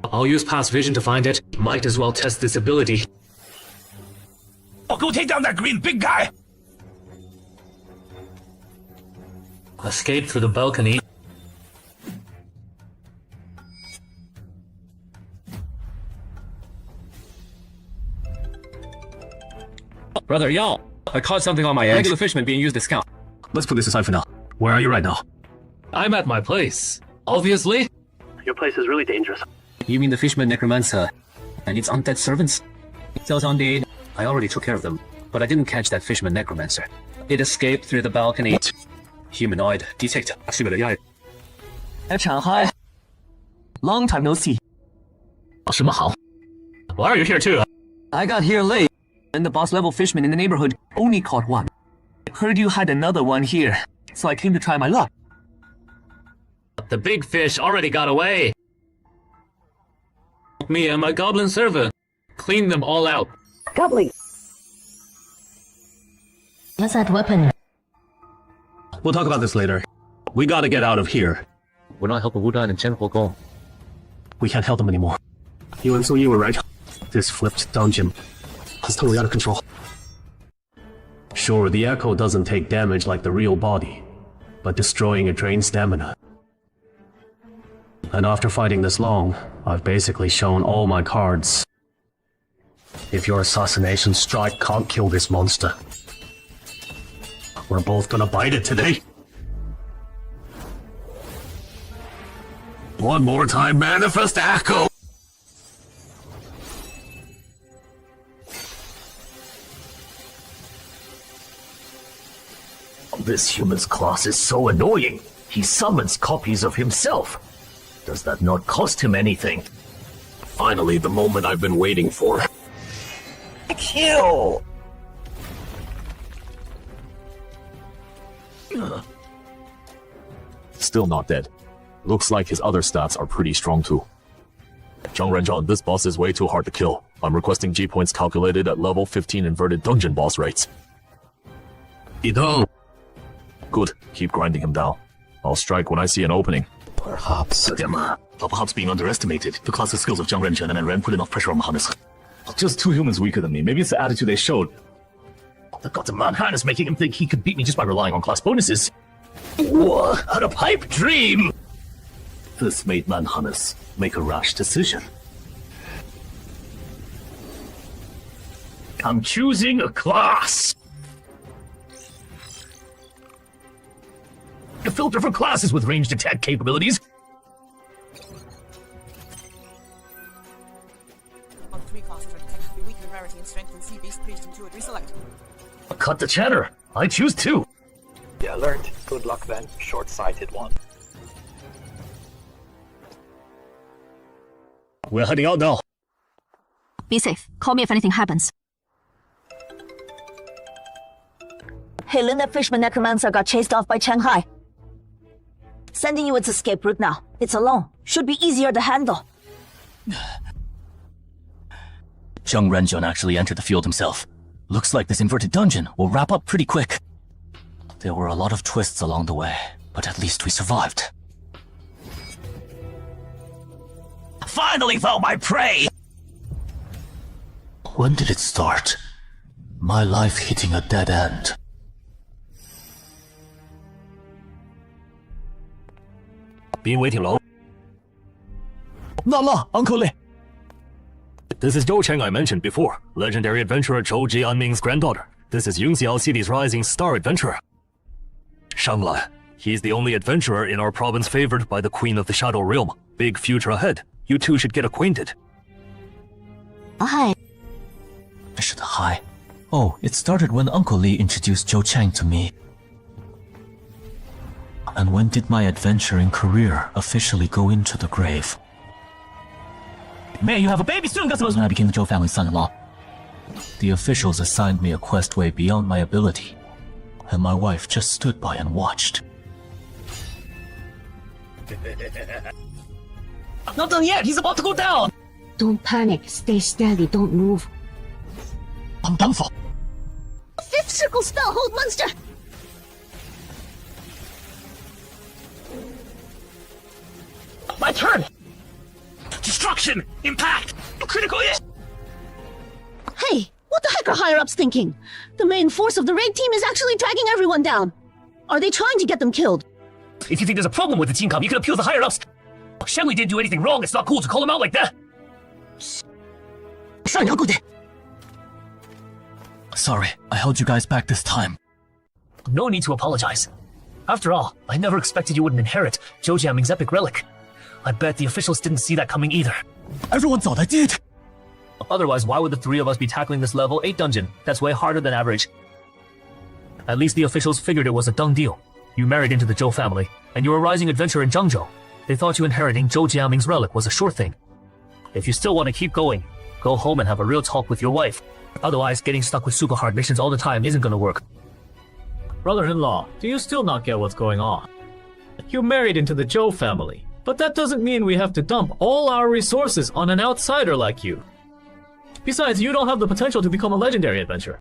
Speaker 20: I'll use past vision to find it. Might as well test this ability.
Speaker 24: Oh, go take down that green big guy!
Speaker 20: Escape through the balcony.
Speaker 6: Brother Yao, I caught something on my eggs. Regular fishermen being used as scout. Let's put this aside for now. Where are you right now?
Speaker 20: I'm at my place. Obviously.
Speaker 6: Your place is really dangerous. You mean the fisherman necromancer and its undead servants? Those undead, I already took care of them, but I didn't catch that fisherman necromancer. It escaped through the balcony. Humanoid detector.
Speaker 2: Shanghai. Long time no see.
Speaker 15: 什么好?
Speaker 20: Why are you here too?
Speaker 2: I got here late, and the boss level fisherman in the neighborhood only caught one. Heard you had another one here, so I came to try my luck.
Speaker 20: The big fish already got away. Me and my goblin servant cleaned them all out.
Speaker 10: Goblin.
Speaker 19: What's that weapon?
Speaker 6: We'll talk about this later. We gotta get out of here.
Speaker 3: We're not helping Wudan and Chen Huogong.
Speaker 6: We can't help them anymore. You and Su Yi were right. This flipped dungeon is totally out of control. Sure, the echo doesn't take damage like the real body, but destroying it drains stamina. And after fighting this long, I've basically shown all my cards. If your assassination strike can't kill this monster, we're both gonna bite it today. One more time, manifest echo!
Speaker 15: This human's class is so annoying. He summons copies of himself. Does that not cost him anything?
Speaker 8: Finally, the moment I've been waiting for.
Speaker 15: Kill!
Speaker 8: Still not dead. Looks like his other stats are pretty strong too. Zhang Renzhang, this boss is way too hard to kill. I'm requesting G points calculated at level 15 inverted dungeon boss rates.
Speaker 6: Idong.
Speaker 8: Good, keep grinding him down. I'll strike when I see an opening.
Speaker 15: Perhaps being underestimated. The classic skills of Zhang Renzhang and Ren put enough pressure on Mahanis.
Speaker 24: Just 2 humans weaker than me. Maybe it's the attitude they showed.
Speaker 15: The gods of Manhattan is making him think he could beat me just by relying on class bonuses. What a pipe dream!
Speaker 24: This made Manhannes make a rash decision.
Speaker 15: I'm choosing a class! A filter for classes with ranged attack capabilities.
Speaker 7: Of 3 classes are detected to be weaker in rarity and strength than Sea Beast, Priest, and Druid. Reselect.
Speaker 15: Cut the chatter. I choose 2.
Speaker 12: Yeah, learned. Good luck then, short-sighted one.
Speaker 6: We're heading out now.
Speaker 9: Be safe. Call me if anything happens.
Speaker 10: Hey, Lin, that fisherman necromancer got chased off by Shanghai. Sending you its escape route now. It's alone. Should be easier to handle.
Speaker 3: Zhang Renzhang actually entered the field himself. Looks like this inverted dungeon will wrap up pretty quick. There were a lot of twists along the way, but at least we survived.
Speaker 15: Finally found my prey!
Speaker 3: When did it start? My life hitting a dead end.
Speaker 6: Been waiting long?
Speaker 3: Nala, Uncle Li.
Speaker 8: This is Zhou Cheng I mentioned before, legendary adventurer Zhou Jianming's granddaughter. This is Yungxiao City's rising star adventurer. Shanglan. He's the only adventurer in our province favored by the Queen of the Shadow Realm. Big future ahead. You two should get acquainted.
Speaker 9: Hi.
Speaker 3: Hi. Oh, it started when Uncle Li introduced Zhou Cheng to me. And when did my adventuring career officially go into the grave?
Speaker 15: May you have a baby soon,
Speaker 3: When I became the Zhou family's son-in-law. The officials assigned me a quest way beyond my ability, and my wife just stood by and watched.
Speaker 15: Not done yet, he's about to go down!
Speaker 16: Don't panic, stay steady, don't move.
Speaker 15: I'm done for.
Speaker 17: 5th circle spell, hold monster!
Speaker 15: My turn! Destruction! Impact! Critical hit!
Speaker 10: Hey, what the heck are higher-ups thinking? The main force of the raid team is actually tracking everyone down. Are they trying to get them killed?
Speaker 3: If you think there's a problem with its income, you can appeal to higher ups. Shanley didn't do anything wrong. It's not cool to call him out like that. Sorry, I held you guys back this time. No need to apologize. After all, I never expected you wouldn't inherit Zhou Jiaming's epic relic. I bet the officials didn't see that coming either. Everyone thought I did. Otherwise, why would the three of us be tackling this level 8 dungeon? That's way harder than average. At least the officials figured it was a done deal. You married into the Zhou family, and you're a rising adventurer in Zhangzhou. They thought you inheriting Zhou Jiaming's relic was a sure thing. If you still want to keep going, go home and have a real talk with your wife. Otherwise, getting stuck with super hard missions all the time isn't gonna work.
Speaker 11: Brother-in-law, do you still not get what's going on? You married into the Zhou family, but that doesn't mean we have to dump all our resources on an outsider like you. Besides, you don't have the potential to become a legendary adventurer.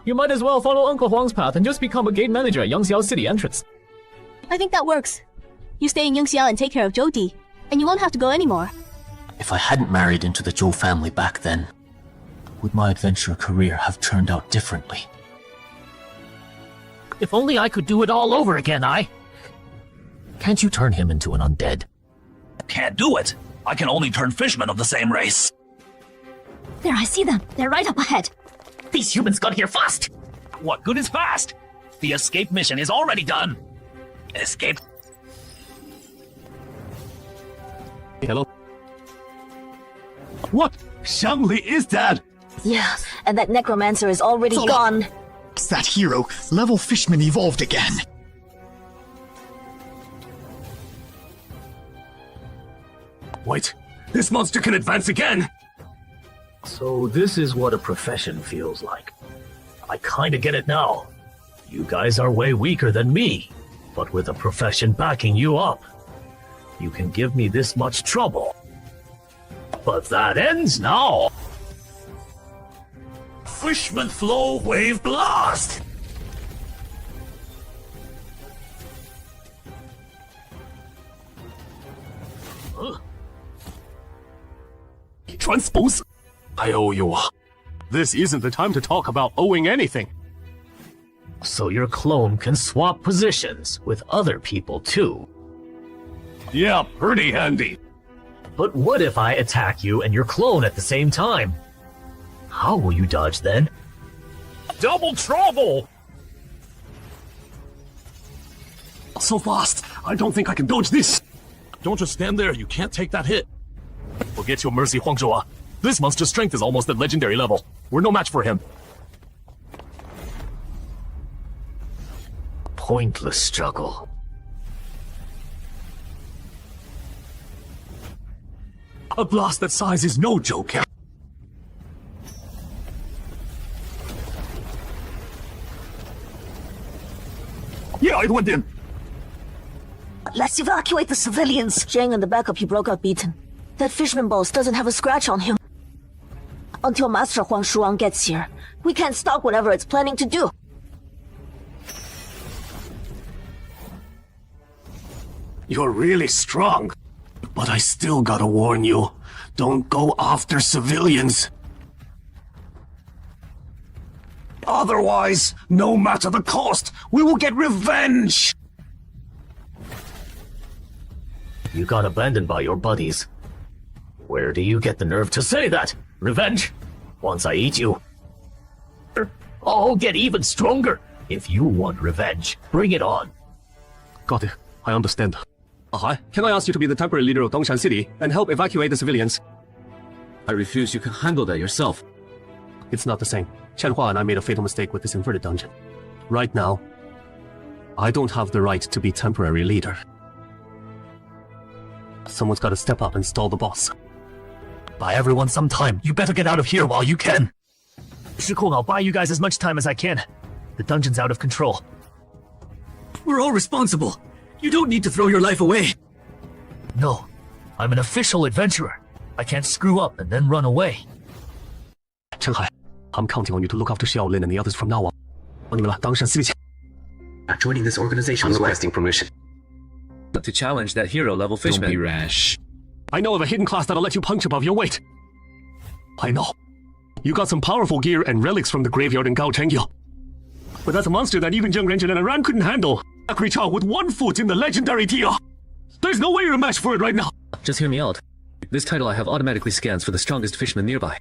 Speaker 11: You might as well follow Uncle Huang's path and just become a gate manager at Yangxiao City entrance.
Speaker 9: I think that works. You stay in Yangxiao and take care of Zhou Di, and you won't have to go anymore.
Speaker 3: If I hadn't married into the Zhou family back then, would my adventure career have turned out differently?
Speaker 19: If only I could do it all over again, Can't you turn him into an undead?
Speaker 24: Can't do it. I can only turn fishmen of the same race.
Speaker 9: There, I see them. They're right up ahead.
Speaker 19: These humans got here fast.
Speaker 24: What good is fast? The escape mission is already done. Escape.
Speaker 6: Hello? What? Shanley is dead!
Speaker 9: Yeah, and that necromancer is already gone.
Speaker 13: It's that hero. Level Fishman evolved again.
Speaker 6: Wait, this monster can advance again!
Speaker 15: So this is what a profession feels like. I kinda get it now. You guys are way weaker than me, but with a profession backing you up, you can give me this much trouble. But that ends now. Fishman Flow Wave Blast!
Speaker 6: Transpose? I owe you. This isn't the time to talk about owing anything.
Speaker 15: So your clone can swap positions with other people too.
Speaker 6: Yeah, pretty handy.
Speaker 15: But what if I attack you and your clone at the same time? How will you dodge then?
Speaker 6: Double trouble! So fast, I don't think I can dodge this. Don't just stand there, you can't take that hit. Forget your mercy, Huangzhou. This monster's strength is almost at legendary level. We're no match for him.
Speaker 15: Pointless struggle.
Speaker 6: A blast that size is no joke. Yeah, it went in.
Speaker 9: Let's evacuate the civilians. Zhang and the backup he broke out beaten. That fishman boss doesn't have a scratch on him. Until Master Huang Shuang gets here, we can't stop whatever it's planning to do.
Speaker 6: You're really strong. But I still gotta warn you. Don't go after civilians. Otherwise, no matter the cost, we will get revenge!
Speaker 15: You got abandoned by your buddies. Where do you get the nerve to say that? Revenge? Once I eat you, I'll get even stronger. If you want revenge, bring it on.
Speaker 6: Got it. I understand. Can I ask you to be the temporary leader of Dongshan City and help evacuate the civilians?
Speaker 18: I refuse. You can handle that yourself.
Speaker 6: It's not the same. Qianhua and I made a fatal mistake with this inverted dungeon. Right now, I don't have the right to be temporary leader. Someone's gotta step up and stall the boss.
Speaker 3: Buy everyone some time. You better get out of here while you can. Shikong, I'll buy you guys as much time as I can. The dungeon's out of control.
Speaker 18: We're all responsible. You don't need to throw your life away.
Speaker 3: No, I'm an official adventurer. I can't screw up and then run away.
Speaker 6: Chenghai, I'm counting on you to look after Xiaolin and the others from now on.
Speaker 18: Joining this organization,
Speaker 21: I'm requesting permission to challenge that hero level fishman.
Speaker 18: Don't be rash.
Speaker 6: I know of a hidden class that'll let you punch above your weight. I know. You got some powerful gear and relics from the graveyard in Gaochengyo. But that's a monster that even Zheng Renjin and Aran couldn't handle. A creature with 1 foot in the legendary tier. There's no way you're a match for it right now.
Speaker 21: Just hear me out. This title I have automatically scans for the strongest fisherman nearby.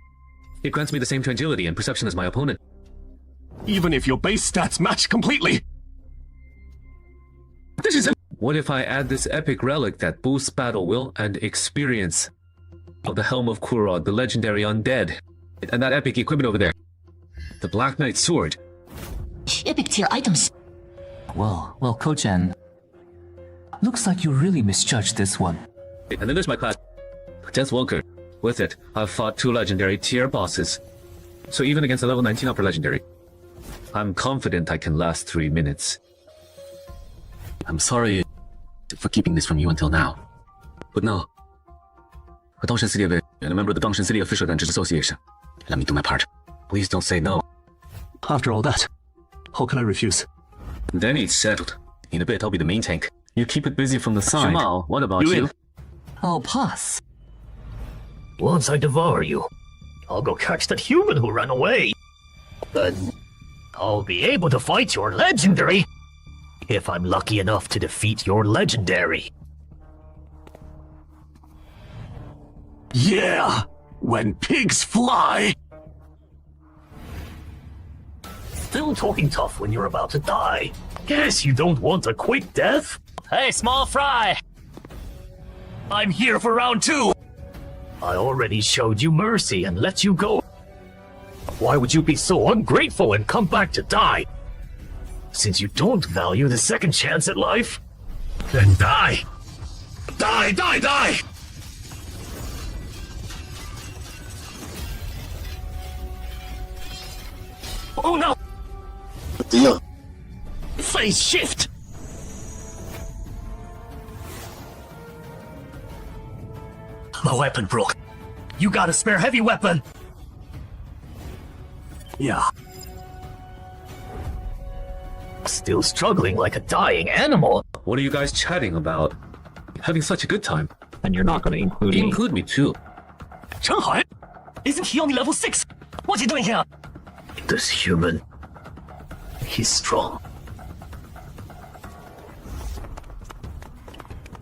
Speaker 21: It grants me the same agility and perception as my opponent.
Speaker 6: Even if your base stats match completely. This is
Speaker 21: What if I add this epic relic that boosts battle will and experience of the Helm of Kurod, the legendary undead, and that epic equipment over there, the Black Knight sword.
Speaker 19: Epic tier items.
Speaker 3: Well, Kochen. Looks like you really misjudged this one.
Speaker 21: And then there's my class, Death Walker. With it, I've fought 2 legendary tier bosses. So even against a level 19 upper legendary, I'm confident I can last 3 minutes. I'm sorry for keeping this from you until now. But no. A Dongshan City and a member of the Dongshan City Official Dungeons Association. Let me do my part. Please don't say no.
Speaker 6: After all that, how can I refuse?
Speaker 21: Then it's settled. In a bit, I'll be the main tank. You keep it busy from the side. Shumao, what about you?
Speaker 3: I'll pass.
Speaker 15: Once I devour you, I'll go catch that human who ran away. Then I'll be able to fight your legendary. If I'm lucky enough to defeat your legendary.
Speaker 6: Yeah! When pigs fly!
Speaker 15: Still talking tough when you're about to die. Guess you don't want a quick death?
Speaker 3: Hey, small fry!
Speaker 15: I'm here for round 2! I already showed you mercy and let you go. Why would you be so ungrateful and come back to die? Since you don't value the second chance at life, then die! Die, die, die! Oh no!
Speaker 6: Deal.
Speaker 15: Phase shift! My weapon broke. You got a spare heavy weapon?
Speaker 6: Yeah.
Speaker 15: Still struggling like a dying animal.
Speaker 21: What are you guys chatting about? Having such a good time.
Speaker 3: And you're not gonna include me.
Speaker 21: Include me too.
Speaker 15: Changhai? Isn't he only level 6? What's he doing here? This human. He's strong.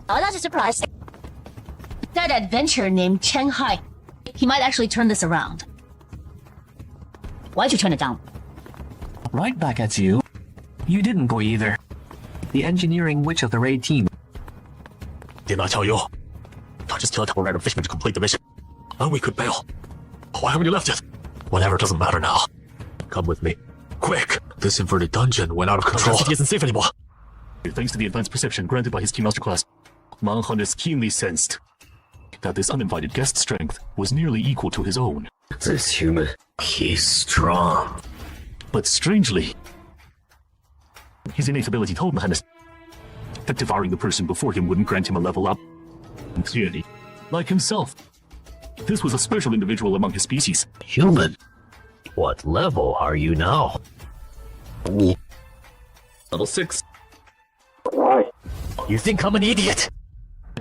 Speaker 9: Oh, that's a surprise. That adventurer named Cheng Hai. He might actually turn this around. Why'd you turn it down?
Speaker 3: Right back at you. You didn't go either. The engineering witch of the raid team.
Speaker 6: Didn't I tell you? I just killed a couple random fishermen to complete the mission. And we could bail. Why haven't you left it? Whatever, doesn't matter now. Come with me. Quick! This inverted dungeon went out of control.
Speaker 1: It isn't safe anymore. Thanks to the advanced perception granted by his key master class, Manhunters keenly sensed that this uninvited guest strength was nearly equal to his own.
Speaker 15: This human, he's strong.
Speaker 1: But strangely, his innate ability told Manhunters that devouring the person before him wouldn't grant him a level up. And clearly, like himself, this was a special individual among his species.
Speaker 15: Human? What level are you now?
Speaker 21: Level 6.
Speaker 15: Why? You think I'm an idiot?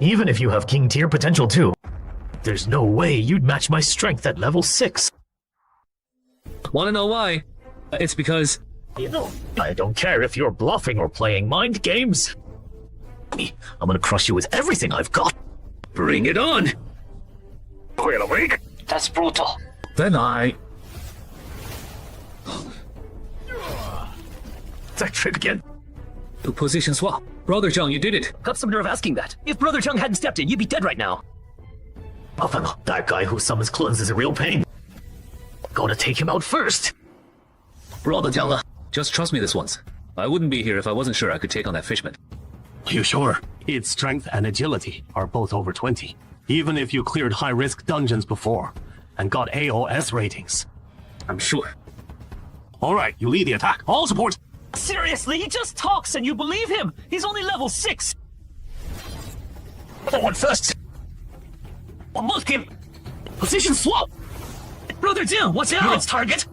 Speaker 15: Even if you have king tier potential too, there's no way you'd match my strength at level 6.
Speaker 21: Wanna know why? It's because...
Speaker 15: You know, I don't care if you're bluffing or playing mind games. I'm gonna crush you with everything I've got.
Speaker 21: Bring it on!
Speaker 15: Wait a week? That's brutal.
Speaker 21: Then I...
Speaker 15: That trick again.
Speaker 21: Position swap. Brother Zhang, you did it.
Speaker 3: Got some nerve asking that. If Brother Zhang hadn't stepped in, you'd be dead right now.
Speaker 15: Buffalo, that guy who summons clones is a real pain. Gotta take him out first.
Speaker 21: Brother Zhang, just trust me this once. I wouldn't be here if I wasn't sure I could take on that fishman.
Speaker 6: You sure? Its strength and agility are both over 20. Even if you cleared high-risk dungeons before and got AOS ratings.
Speaker 21: I'm sure.
Speaker 6: Alright, you lead the attack. All support!
Speaker 3: Seriously, he just talks and you believe him. He's only level 6.
Speaker 15: One first. Look him.
Speaker 6: Position swap.
Speaker 3: Brother Jim, watch out!
Speaker 15: You're its target.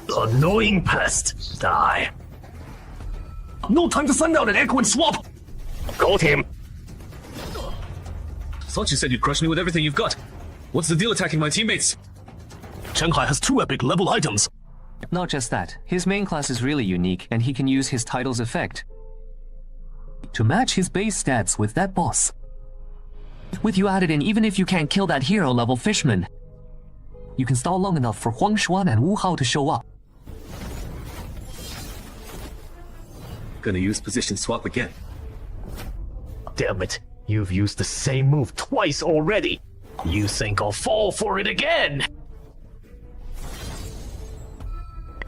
Speaker 15: Annoying pest. Die.
Speaker 6: No time to send out an echo and swap.
Speaker 15: Got him.
Speaker 21: Thought you said you'd crush me with everything you've got. What's the deal attacking my teammates?
Speaker 6: Shanghai has 2 epic level items.
Speaker 3: Not just that, his main class is really unique, and he can use his title's effect.
Speaker 2: to match his base stats with that boss. With you added in, even if you can't kill that hero level fishman, you can stall long enough for Huang Xuan and Wu Hao to show up.
Speaker 6: Gonna use position swap again.
Speaker 15: Damn it, you've used the same move twice already. You think I'll fall for it again?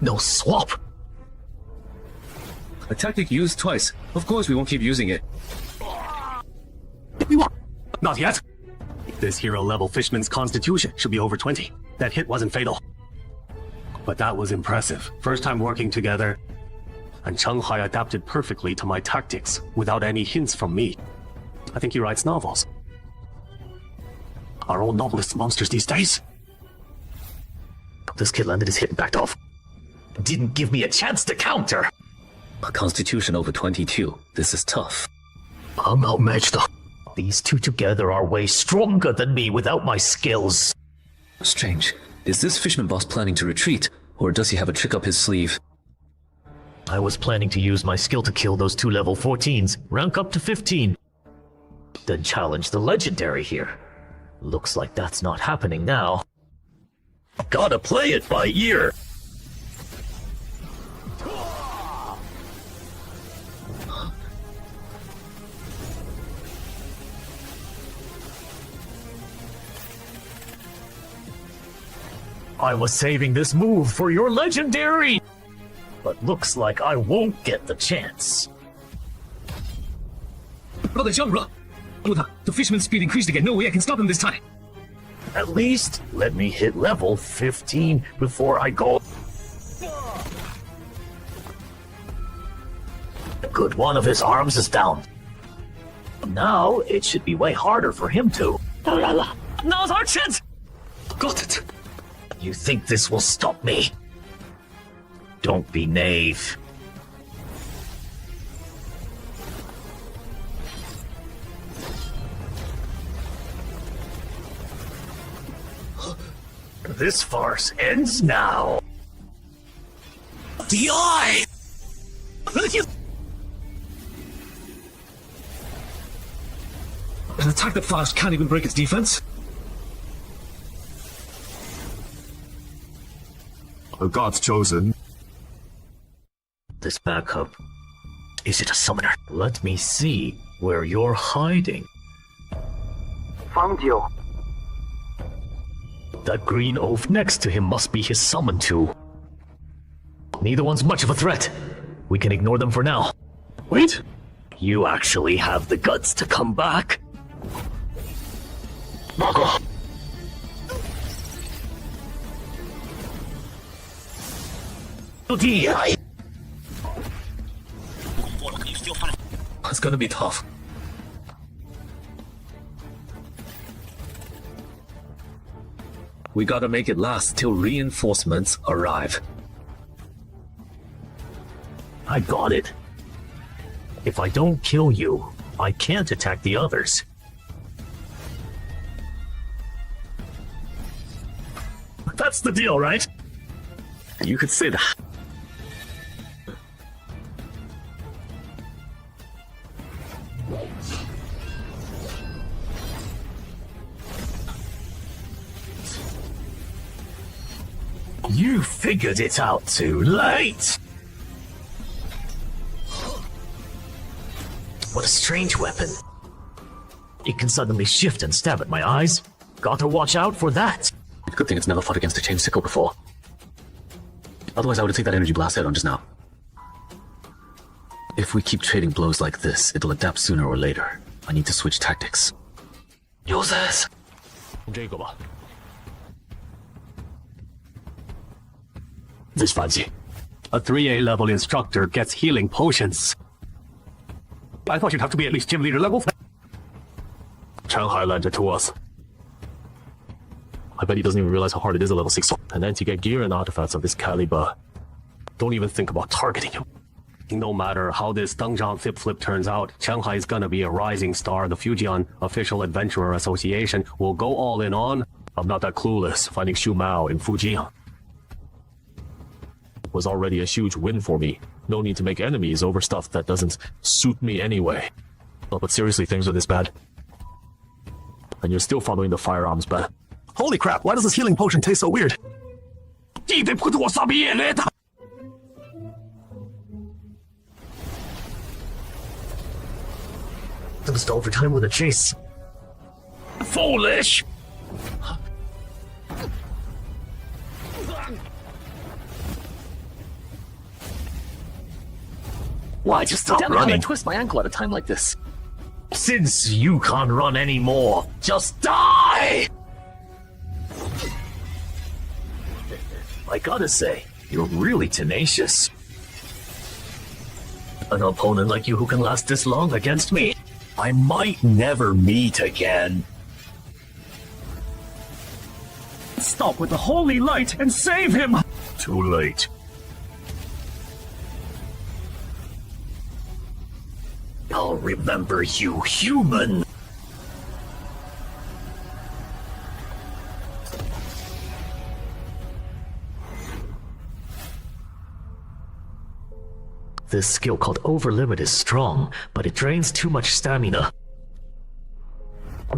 Speaker 15: No swap.
Speaker 21: A tactic used twice. Of course we won't keep using it.
Speaker 6: Not yet. This hero level fishman's constitution should be over 20. That hit wasn't fatal. But that was impressive. First time working together. And Chenghai adapted perfectly to my tactics without any hints from me. I think he writes novels. Are all novelists monsters these days?
Speaker 15: This kid landed his hit and backed off. Didn't give me a chance to counter.
Speaker 21: A constitution over 22. This is tough.
Speaker 15: I'm outmatched though. These two together are way stronger than me without my skills.
Speaker 21: Strange. Is this fisherman boss planning to retreat, or does he have a trick up his sleeve?
Speaker 15: I was planning to use my skill to kill those two level 14s, rank up to 15. Then challenge the legendary here. Looks like that's not happening now. Gotta play it by ear. I was saving this move for your legendary! But looks like I won't get the chance.
Speaker 18: Brother Zhang, the fisherman's speed increased again. No way I can stop him this time.
Speaker 15: At least let me hit level 15 before I go. Good, one of his arms is down. Now it should be way harder for him to. Now's our chance! Got it! You think this will stop me? Don't be naive. This farce ends now. The eye!
Speaker 18: An attack that fast can't even break its defense.
Speaker 4: The gods chosen.
Speaker 15: This backup. Is it a summoner? Let me see where you're hiding.
Speaker 5: Found you.
Speaker 15: That green oaf next to him must be his summon tool. Neither one's much of a threat. We can ignore them for now. Wait! You actually have the guts to come back? Marco!
Speaker 21: It's gonna be tough. We gotta make it last till reinforcements arrive.
Speaker 15: I got it. If I don't kill you, I can't attack the others. That's the deal, right?
Speaker 6: You could say that.
Speaker 15: You figured it out too late! What a strange weapon. It can suddenly shift and stab at my eyes. Gotta watch out for that.
Speaker 21: Good thing it's never fought against a chain sickle before. Otherwise I would have taken that energy blast head on just now. If we keep trading blows like this, it'll adapt sooner or later. I need to switch tactics.
Speaker 15: Use this.
Speaker 6: 这个吧。
Speaker 15: This fancy.
Speaker 6: A 3A level instructor gets healing potions. I thought you'd have to be at least gym leader level. Chenghai lent it to us. I bet he doesn't even realize how hard it is at level 6. And then to get gear and artifacts of this caliber, don't even think about targeting him. No matter how this Dengzhang flip turns out, Chenghai is gonna be a rising star. The Fujian Official Adventurer Association will go all in on. I'm not that clueless finding Xu Mao in Fujian.
Speaker 8: was already a huge win for me. No need to make enemies over stuff that doesn't suit me anyway. But seriously, things are this bad. And you're still following the firearms ban.
Speaker 6: Holy crap, why does this healing potion taste so weird?
Speaker 15: Just overtime with a chase.
Speaker 8: Foolish!
Speaker 15: Why just stop
Speaker 2: Damn it,
Speaker 15: running?
Speaker 2: I twist my ankle at a time like this.
Speaker 15: Since you can't run anymore, just die! I gotta say, you're really tenacious. An opponent like you who can last this long against me, I might never meet again.
Speaker 24: Stop with the holy light and save him!
Speaker 15: Too late. I'll remember you, human! This skill called Over Limit is strong, but it drains too much stamina.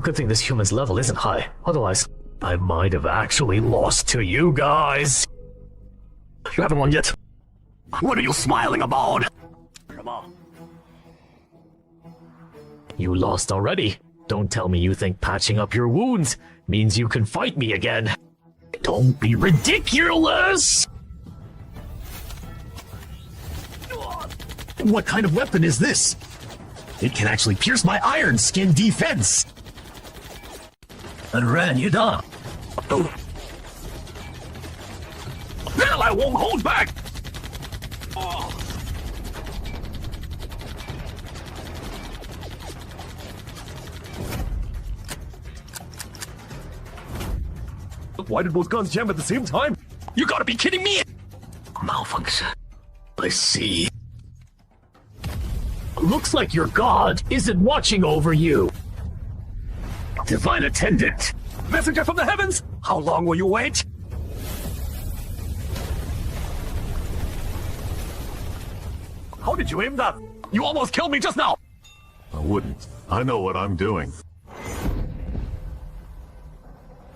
Speaker 15: Good thing this human's level isn't high, otherwise I might have actually lost to you guys.
Speaker 6: You haven't won yet. What are you smiling about?
Speaker 15: Come on. You lost already. Don't tell me you think patching up your wounds means you can fight me again. Don't be ridiculous!
Speaker 6: What kind of weapon is this?
Speaker 15: It can actually pierce my iron skin defense. And ran you down.
Speaker 6: Hell, I won't hold back! Oh. Why did both guns jam at the same time? You gotta be kidding me!
Speaker 15: Malfunction. I see. Looks like your god isn't watching over you. Divine Attendant.
Speaker 6: Messenger from the heavens! How long will you wait? How did you aim that? You almost killed me just now!
Speaker 4: I wouldn't. I know what I'm doing.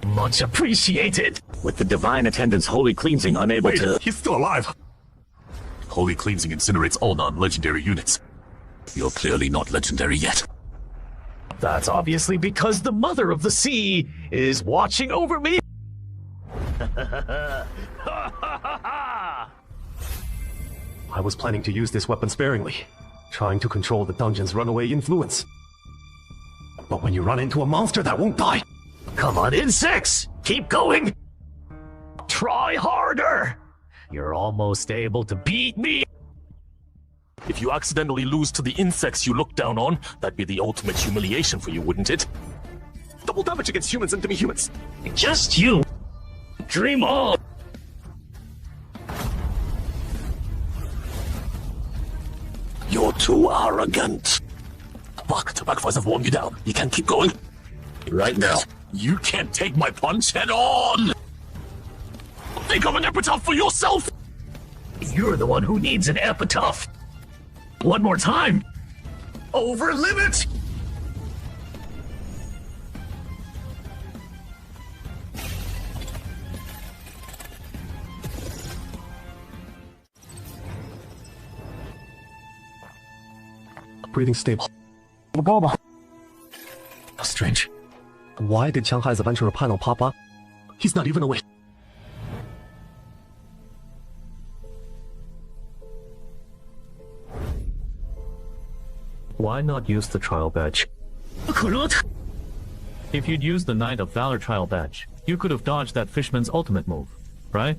Speaker 15: Much appreciated.
Speaker 21: With the Divine Attendant's holy cleansing unable to...
Speaker 4: He's still alive! Holy cleansing incinerates all non-legendary units. You're clearly not legendary yet.
Speaker 15: That's obviously because the Mother of the Sea is watching over me.
Speaker 6: I was planning to use this weapon sparingly, trying to control the dungeon's runaway influence. But when you run into a monster that won't die...
Speaker 15: Come on, insects! Keep going! Try harder! You're almost able to beat me!
Speaker 8: If you accidentally lose to the insects you look down on, that'd be the ultimate humiliation for you, wouldn't it?
Speaker 6: Double damage against humans and demi-humans.
Speaker 15: Just you! Dream on!
Speaker 8: You're too arrogant. Fuck, the backfires have worn you down. You can't keep going. Right now. You can't take my punch head on! Think of an epitaph for yourself!
Speaker 15: You're the one who needs an epitaph! One more time! Over limit!
Speaker 6: Breathing stable.
Speaker 15: Strange.
Speaker 6: Why did Shanghai's adventurer panel pop up? He's not even awake.
Speaker 15: Why not use the trial badge?
Speaker 11: If you'd used the Knight of Valor trial badge, you could have dodged that fishman's ultimate move, right?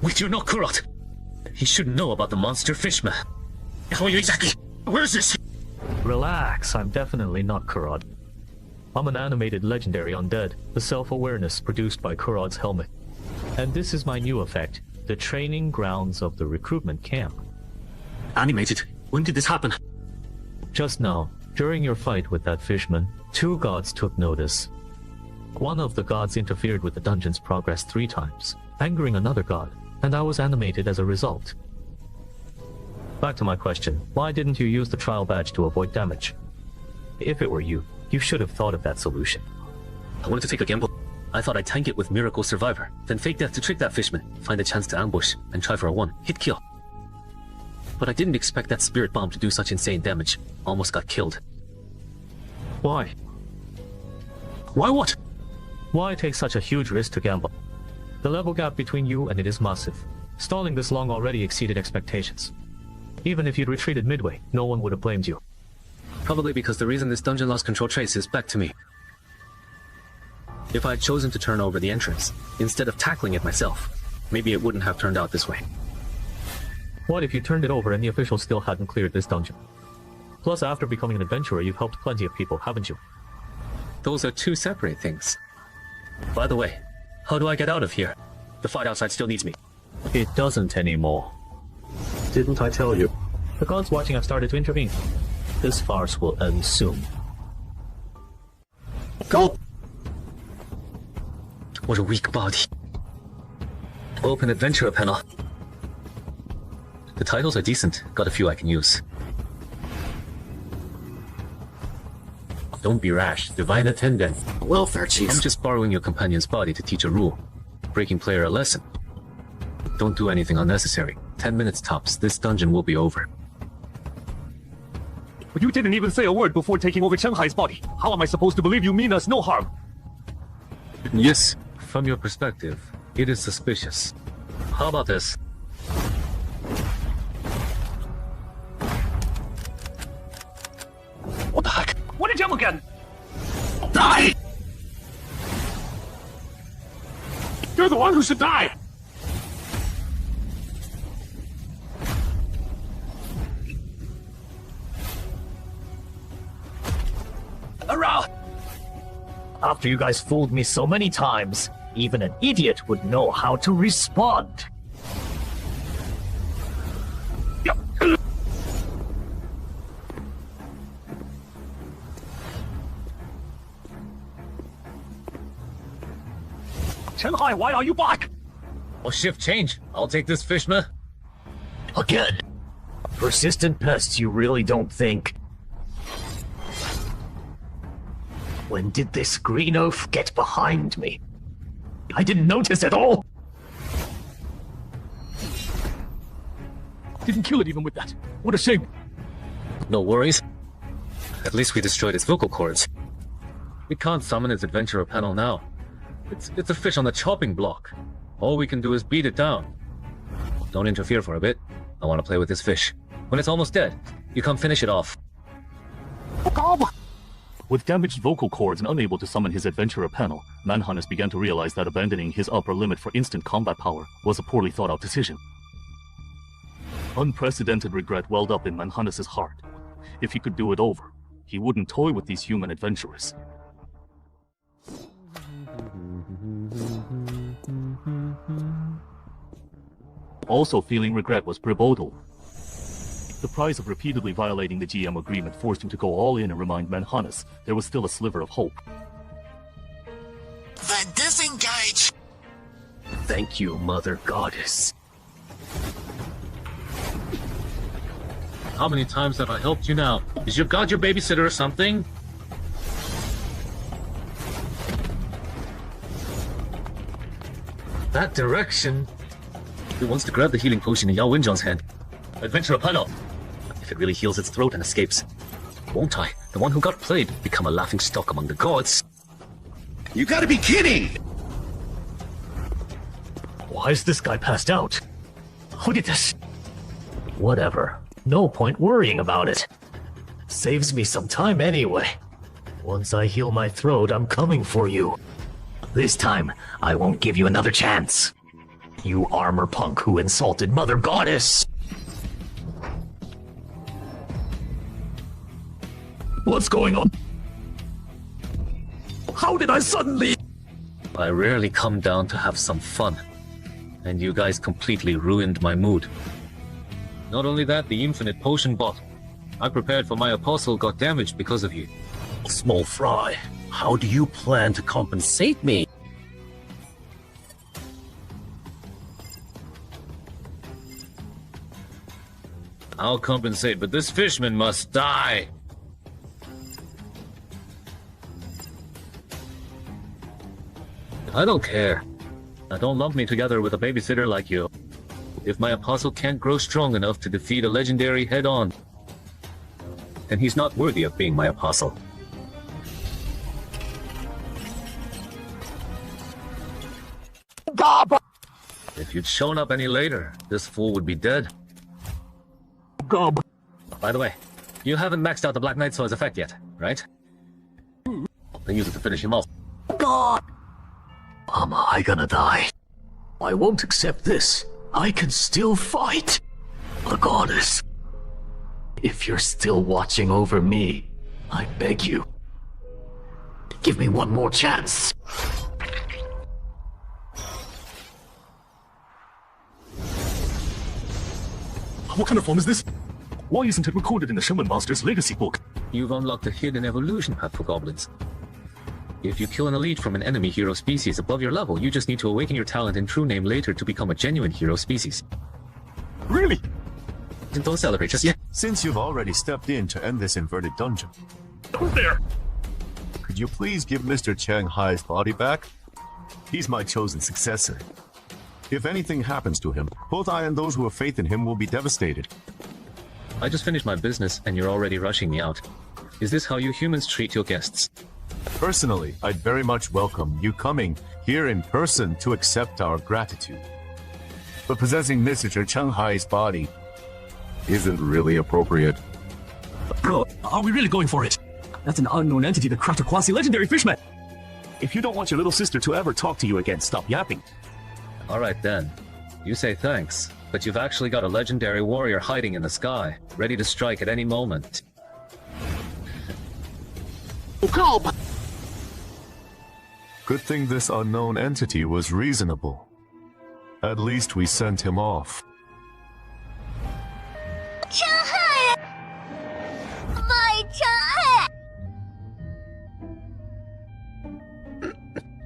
Speaker 21: Wait, you're not Kurot. He shouldn't know about the monster fishman. How are you exactly? Where's this?
Speaker 11: Relax, I'm definitely not Kurot. I'm an animated legendary undead, the self-awareness produced by Kurod's helmet. And this is my new effect, the training grounds of the recruitment camp.
Speaker 21: Animated? When did this happen?
Speaker 11: Just now, during your fight with that fishman, 2 gods took notice. One of the gods interfered with the dungeon's progress 3 times, angering another god, and I was animated as a result. Back to my question, why didn't you use the trial badge to avoid damage? If it were you, you should have thought of that solution.
Speaker 21: I wanted to take a gamble. I thought I'd tank it with Miracle Survivor, then fake death to trick that fishman, find a chance to ambush, and try for a one-hit kill. But I didn't expect that spirit bomb to do such insane damage. Almost got killed.
Speaker 11: Why?
Speaker 21: Why what?
Speaker 11: Why take such a huge risk to gamble? The level gap between you and it is massive. Stalling this long already exceeded expectations. Even if you'd retreated midway, no one would have blamed you.
Speaker 21: Probably because the reason this dungeon lost control trace is back to me. If I had chosen to turn over the entrance, instead of tackling it myself, maybe it wouldn't have turned out this way.
Speaker 11: What if you turned it over and the officials still hadn't cleared this dungeon? Plus, after becoming an adventurer, you've helped plenty of people, haven't you?
Speaker 21: Those are two separate things. By the way, how do I get out of here? The fight outside still needs me.
Speaker 11: It doesn't anymore.
Speaker 6: Didn't I tell you?
Speaker 11: The gods watching have started to intervene. This farce will end soon.
Speaker 6: Go!
Speaker 21: What a weak body. Open adventurer panel. The titles are decent. Got a few I can use. Don't be rash. Divine attendant.
Speaker 18: Welfare chief.
Speaker 21: I'm just borrowing your companion's body to teach a rule. Breaking player a lesson. Don't do anything unnecessary. 10 minutes tops. This dungeon will be over.
Speaker 6: But you didn't even say a word before taking over Shanghai's body. How am I supposed to believe you mean us no harm?
Speaker 21: Yes, from your perspective, it is suspicious. How about this?
Speaker 6: What the heck? What did you again? Die! You're the one who should die!
Speaker 15: Hurrah! After you guys fooled me so many times, even an idiot would know how to respond.
Speaker 6: Shanghai, why are you back?
Speaker 8: Well, shift change. I'll take this fishman.
Speaker 15: Again. Persistent pests, you really don't think. When did this green oaf get behind me? I didn't notice at all.
Speaker 6: Didn't kill it even with that. What a shame.
Speaker 21: No worries. At least we destroyed its vocal cords. We can't summon its adventurer panel now. It's a fish on the chopping block. All we can do is beat it down. Don't interfere for a bit. I want to play with this fish. When it's almost dead, you come finish it off.
Speaker 1: With damaged vocal cords and unable to summon his adventurer panel, Manhunters began to realize that abandoning his upper limit for instant combat power was a poorly thought out decision. Unprecedented regret welled up in Manhunters' heart. If he could do it over, he wouldn't toy with these human adventurers. Also feeling regret was Bribodal. The price of repeatedly violating the GM agreement forced him to go all in and remind Manhunters there was still a sliver of hope.
Speaker 18: Then disengage!
Speaker 15: Thank you, Mother Goddess.
Speaker 21: How many times have I helped you now? Is your god your babysitter or something? That direction. Who wants to grab the healing potion in Yao Wenjiang's hand? Adventurer panel. If it really heals its throat and escapes. Won't I, the one who got played, become a laughing stock among the gods?
Speaker 18: You gotta be kidding!
Speaker 15: Why is this guy passed out? Look at this. Whatever. No point worrying about it. Saves me some time anyway. Once I heal my throat, I'm coming for you. This time, I won't give you another chance. You armor punk who insulted Mother Goddess! What's going on? How did I suddenly...
Speaker 21: I rarely come down to have some fun. And you guys completely ruined my mood. Not only that, the infinite potion bottle I prepared for my apostle got damaged because of you.
Speaker 15: Small fry, how do you plan to compensate me?
Speaker 21: I'll compensate, but this fishman must die. I don't care. Now don't lump me together with a babysitter like you. If my apostle can't grow strong enough to defeat a legendary head-on, then he's not worthy of being my apostle. If you'd shown up any later, this fool would be dead.
Speaker 6: Gob.
Speaker 21: By the way, you haven't maxed out the Black Knight Sword's effect yet, right? Then use it to finish him off.
Speaker 15: God! Am I gonna die? I won't accept this. I can still fight. The goddess. If you're still watching over me, I beg you. Give me one more chance.
Speaker 1: What kind of form is this? Why isn't it recorded in the Shaman Master's Legacy book?
Speaker 21: You've unlocked a hidden evolution path for goblins. If you kill an elite from an enemy hero species above your level, you just need to awaken your talent and true name later to become a genuine hero species.
Speaker 1: Really?
Speaker 21: Don't celebrate just yet.
Speaker 14: Since you've already stepped in to end this inverted dungeon,
Speaker 1: Who's there?
Speaker 14: could you please give Mr. Chang Hai's body back? He's my chosen successor. If anything happens to him, both I and those who have faith in him will be devastated.
Speaker 21: I just finished my business and you're already rushing me out. Is this how you humans treat your guests?
Speaker 14: Personally, I'd very much welcome you coming here in person to accept our gratitude. But possessing Mr. Chang Hai's body isn't really appropriate.
Speaker 1: Bro, are we really going for it? That's an unknown entity that cracked a quasi-legendary fishman. If you don't want your little sister to ever talk to you again, stop yapping.
Speaker 21: Alright then. You say thanks, but you've actually got a legendary warrior hiding in the sky, ready to strike at any moment.
Speaker 14: Good thing this unknown entity was reasonable. At least we sent him off.
Speaker 17: Chai! My Chai!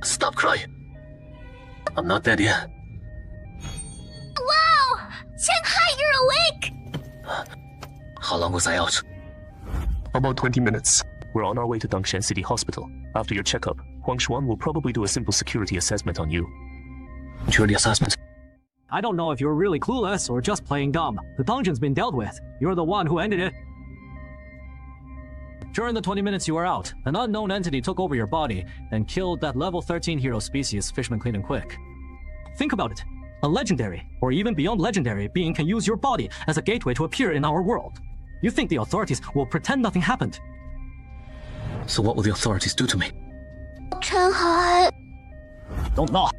Speaker 21: Stop crying. I'm not dead yet.
Speaker 17: Wow! Shanghai, you're awake!
Speaker 21: How long was I out?
Speaker 1: About 20 minutes. We're on our way to Dangshan City Hospital. After your checkup, Huang Xuan will probably do a simple security assessment on you.
Speaker 21: Security assessment?
Speaker 20: I don't know if you're really clueless or just playing dumb. The dungeon's been dealt with. You're the one who ended it. During the 20 minutes you were out, an unknown entity took over your body and killed that level 13 hero species, Fishman Clean and Quick. Think about it. A legendary, or even beyond legendary, being can use your body as a gateway to appear in our world. You think the authorities will pretend nothing happened?
Speaker 21: So what will the authorities do to me?
Speaker 17: Shanghai.
Speaker 20: Don't know.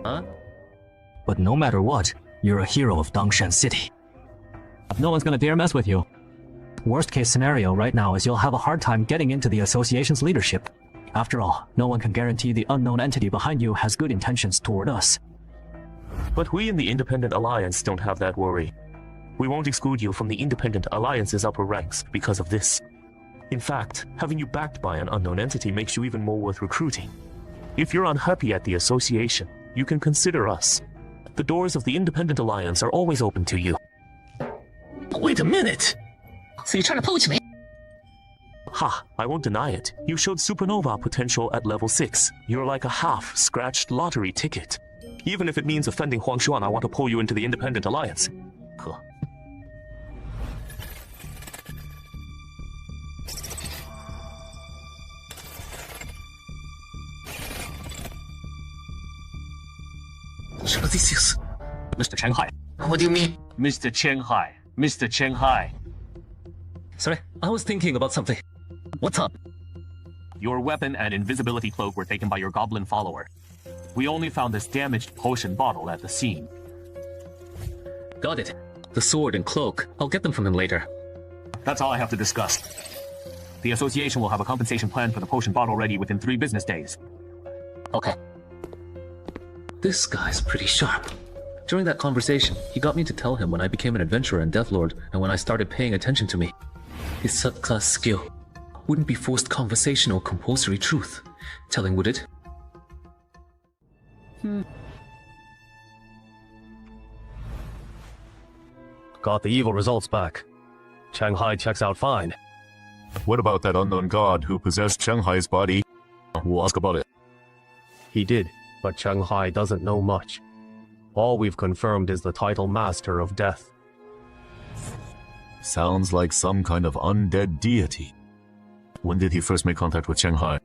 Speaker 21: Huh?
Speaker 20: But no matter what, you're a hero of Dangshan City. No one's gonna dare mess with you. Worst case scenario right now is you'll have a hard time getting into the association's leadership. After all, no one can guarantee the unknown entity behind you has good intentions toward us.
Speaker 1: But we in the Independent Alliance don't have that worry. We won't exclude you from the Independent Alliance's upper ranks because of this. In fact, having you backed by an unknown entity makes you even more worth recruiting. If you're unhappy at the association, you can consider us. The doors of the Independent Alliance are always open to you.
Speaker 21: Wait a minute! So you're trying to poach me?
Speaker 1: Ha, I won't deny it. You showed supernova potential at level 6. You're like a half-scratched lottery ticket. Even if it means offending Huang Xuan, I want to pull you into the Independent Alliance. Huh.
Speaker 21: Mr. Chang Hai. What do you mean?
Speaker 1: Mr. Chang Hai. Mr. Chang Hai.
Speaker 21: Sorry, I was thinking about something. What's up?
Speaker 1: Your weapon and invisibility cloak were taken by your goblin follower. We only found this damaged potion bottle at the scene.
Speaker 21: Got it. The sword and cloak. I'll get them from him later.
Speaker 1: That's all I have to discuss. The association will have a compensation plan for the potion bottle ready within 3 business days.
Speaker 21: Okay. This guy's pretty sharp. During that conversation, he got me to tell him when I became an adventurer and Deathlord, and when I started paying attention to me. His subclass skill wouldn't be forced conversation or compulsory truth. Telling, would it?
Speaker 6: Got the evil results back. Shanghai checks out fine.
Speaker 14: What about that unknown god who possessed Shanghai's body? We'll ask about it.
Speaker 6: He did, but Shanghai doesn't know much. All we've confirmed is the title Master of Death.
Speaker 14: Sounds like some kind of undead deity. When did he first make contact with Shanghai?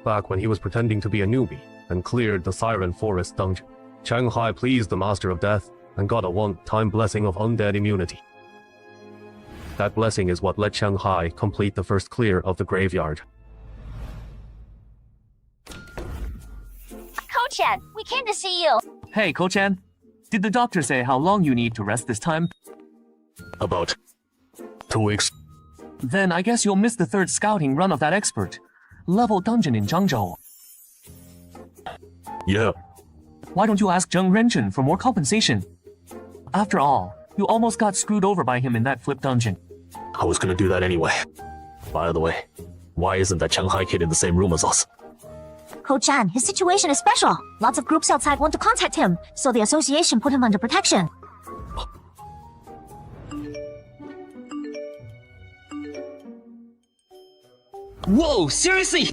Speaker 6: Back when he was pretending to be a newbie and cleared the Siren Forest dungeon. Shanghai pleased the Master of Death and got a one-time blessing of undead immunity. That blessing is what let Shanghai complete the first clear of the graveyard.
Speaker 17: Ko-chan, we came to see you.
Speaker 2: Hey, Ko-chan. Did the doctor say how long you need to rest this time?
Speaker 8: About 2 weeks.
Speaker 2: Then I guess you'll miss the third scouting run of that expert level dungeon in Zhengzhou.
Speaker 8: Yeah.
Speaker 2: Why don't you ask Zheng Renchen for more compensation? After all, you almost got screwed over by him in that flip dungeon.
Speaker 8: I was gonna do that anyway. By the way, why isn't that Shanghai kid in the same room as us?
Speaker 17: Ko-chan, his situation is special. Lots of groups outside want to contact him, so the association put him under protection.
Speaker 1: Whoa, seriously?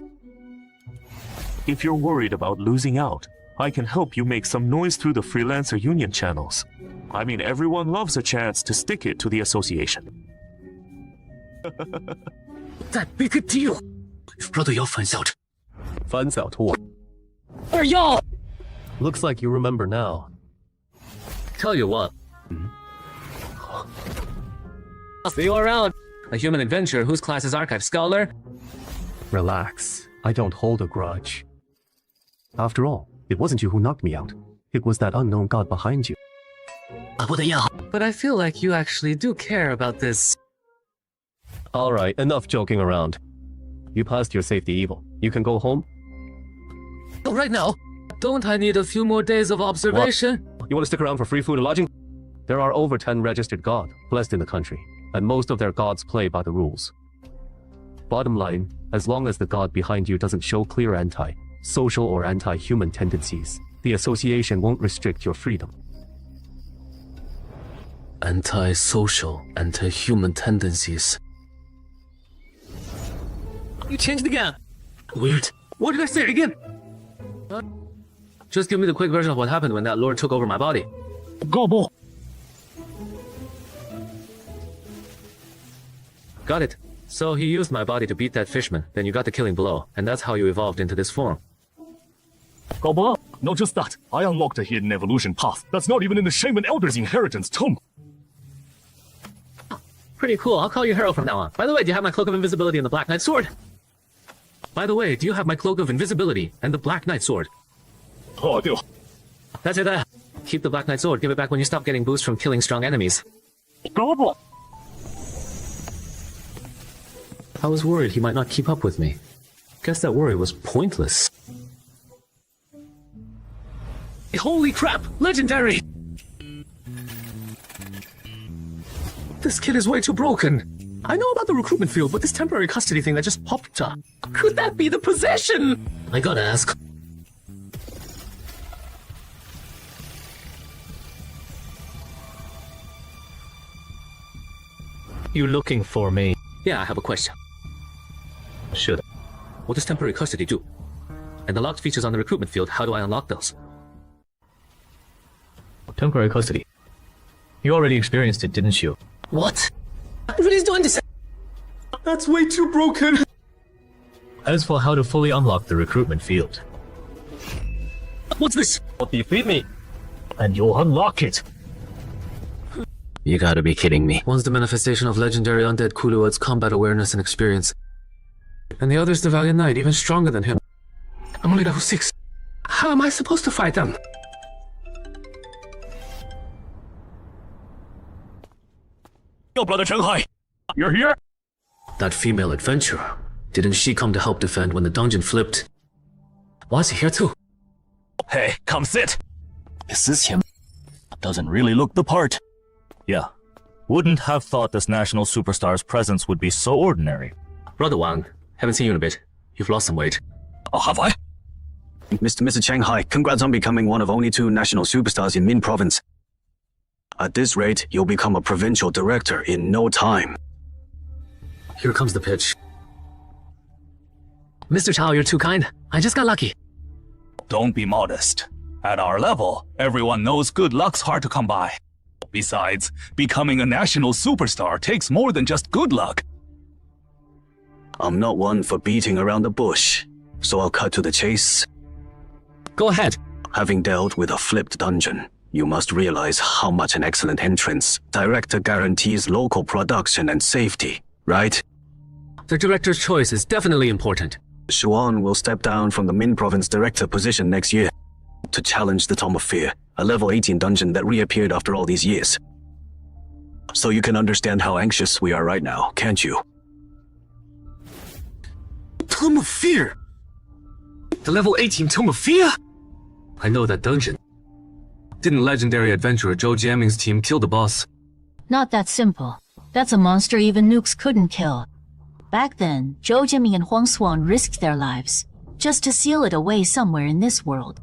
Speaker 1: If you're worried about losing out, I can help you make some noise through the freelancer union channels. I mean, everyone loves a chance to stick it to the association.
Speaker 18: That big deal. If brother Yao finds out.
Speaker 6: Finds out what?
Speaker 18: Where y'all?
Speaker 6: Looks like you remember now.
Speaker 2: Tell you what. I'll see you around. A human adventurer whose class is Archive Scholar.
Speaker 6: Relax. I don't hold a grudge. After all, it wasn't you who knocked me out. It was that unknown god behind you.
Speaker 2: But I feel like you actually do care about this.
Speaker 6: Alright, enough joking around. You passed your safety evil. You can go home?
Speaker 2: Right now? Don't I need a few more days of observation?
Speaker 6: What? You want to stick around for free food and lodging? There are over 10 registered gods blessed in the country, and most of their gods play by the rules. Bottom line, as long as the god behind you doesn't show clear anti-social or anti-human tendencies, the association won't restrict your freedom.
Speaker 2: Anti-social, anti-human tendencies.
Speaker 18: You changed again. Weird. What did I say again?
Speaker 2: Just give me the quick version of what happened when that lord took over my body.
Speaker 18: Go.
Speaker 2: Got it. So he used my body to beat that fishman, then you got the killing blow, and that's how you evolved into this form.
Speaker 8: Gobo, not just that. I unlocked a hidden evolution path that's not even in the Shaman Elder's inheritance tome.
Speaker 2: Pretty cool. I'll call you Hero from now on. By the way, do you have my Cloak of Invisibility and the Black Knight Sword? By the way, do you have my Cloak of Invisibility and the Black Knight Sword?
Speaker 8: Oh, I do.
Speaker 2: That's it. Keep the Black Knight Sword. Give it back when you stop getting boosts from killing strong enemies.
Speaker 8: Gobo!
Speaker 2: I was worried he might not keep up with me. Guess that worry was pointless.
Speaker 18: Holy crap! Legendary! This kid is way too broken. I know about the recruitment field, but this temporary custody thing that just popped up. Could that be the possession?
Speaker 2: I gotta ask.
Speaker 11: You looking for me?
Speaker 2: Yeah, I have a question.
Speaker 11: Should.
Speaker 2: What does temporary custody do? And the locked features on the recruitment field, how do I unlock those?
Speaker 11: Temporary custody. You already experienced it, didn't you?
Speaker 18: What? Everybody's doing this. That's way too broken.
Speaker 11: As for how to fully unlock the recruitment field.
Speaker 18: What's this?
Speaker 11: Defeat me, and you'll unlock it.
Speaker 2: You gotta be kidding me. One's the manifestation of legendary undead Kuluad's combat awareness and experience. And the other's the Valiant Knight, even stronger than him.
Speaker 18: I'm only level 6. How am I supposed to fight them?
Speaker 8: Yo, brother Shanghai, you're here?
Speaker 2: That female adventurer. Didn't she come to help defend when the dungeon flipped? Why is he here too?
Speaker 8: Hey, come sit.
Speaker 20: Is this him? Doesn't really look the part.
Speaker 8: Yeah. Wouldn't have thought this national superstar's presence would be so ordinary.
Speaker 2: Brother Wang, haven't seen you in a bit. You've lost some weight.
Speaker 8: Oh, have I?
Speaker 13: Mr. Shanghai, congrats on becoming one of only 2 national superstars in Min Province.
Speaker 7: At this rate, you'll become a provincial director in no time.
Speaker 18: Here comes the pitch. Mr. Chao, you're too kind. I just got lucky.
Speaker 24: Don't be modest. At our level, everyone knows good luck's hard to come by. Besides, becoming a national superstar takes more than just good luck.
Speaker 7: I'm not one for beating around the bush, so I'll cut to the chase.
Speaker 18: Go ahead.
Speaker 7: Having dealt with a flipped dungeon, you must realize how much an excellent entrance director guarantees local production and safety, right?
Speaker 18: The director's choice is definitely important.
Speaker 7: Xuan will step down from the Min Province director position next year to challenge the Tome of Fear, a level 18 dungeon that reappeared after all these years. So you can understand how anxious we are right now, can't you?
Speaker 18: Tome of Fear! The level 18 Tome of Fear? I know that dungeon. Didn't legendary adventurer Zhou Jianming's team kill the boss?
Speaker 9: Not that simple. That's a monster even nukes couldn't kill. Back then, Zhou Jianming and Huang Xuan risked their lives just to seal it away somewhere in this world.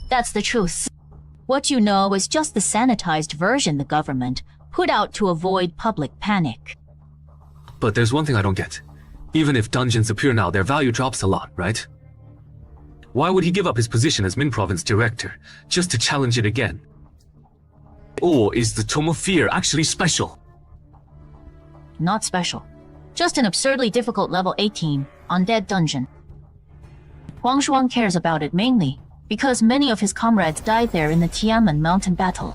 Speaker 9: That's the truth. What you know is just the sanitized version the government put out to avoid public panic.
Speaker 18: But there's one thing I don't get. Even if dungeons appear now, their value drops a lot, right? Why would he give up his position as Min Province director just to challenge it again? Or is the Tome of Fear actually special?
Speaker 9: Not special. Just an absurdly difficult level 18 undead dungeon. Huang Xuan cares about it mainly because many of his comrades died there in the Tianmen mountain battle.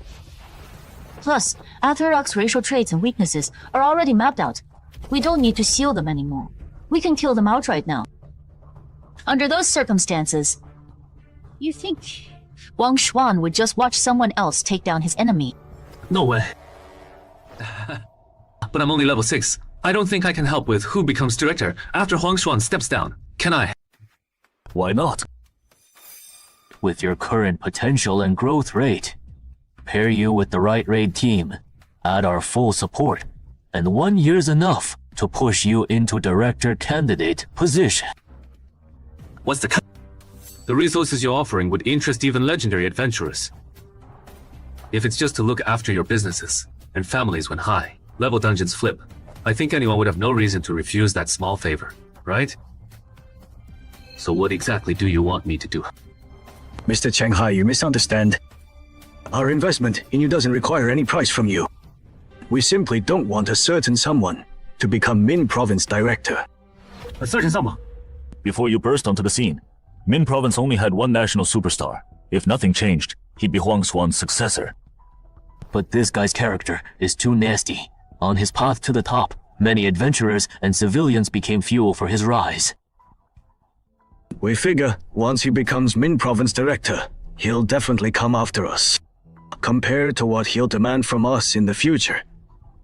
Speaker 9: Plus, Atharok's racial traits and weaknesses are already mapped out. We don't need to seal them anymore. We can kill them outright now. Under those circumstances, you think Huang Xuan would just watch someone else take down his enemy?
Speaker 18: No way. But I'm only level 6. I don't think I can help with who becomes director after Huang Xuan steps down. Can I?
Speaker 8: Why not?
Speaker 21: With your current potential and growth rate, pair you with the right raid team, add our full support, and 1 year's enough to push you into director candidate position.
Speaker 18: What's the resources you're offering would interest even legendary adventurers. If it's just to look after your businesses and families when high, level dungeons flip. I think anyone would have no reason to refuse that small favor, right? So what exactly do you want me to do?
Speaker 7: Mr. Chenghai, you misunderstand. Our investment in you doesn't require any price from you. We simply don't want a certain someone to become Min Province director.
Speaker 1: A certain someone? Before you burst onto the scene, Min Province only had one national superstar. If nothing changed, he'd be Huang Xuan's successor.
Speaker 21: But this guy's character is too nasty. On his path to the top, many adventurers and civilians became fuel for his rise.
Speaker 7: We figure once he becomes Min Province director, he'll definitely come after us. Compared to what he'll demand from us in the future,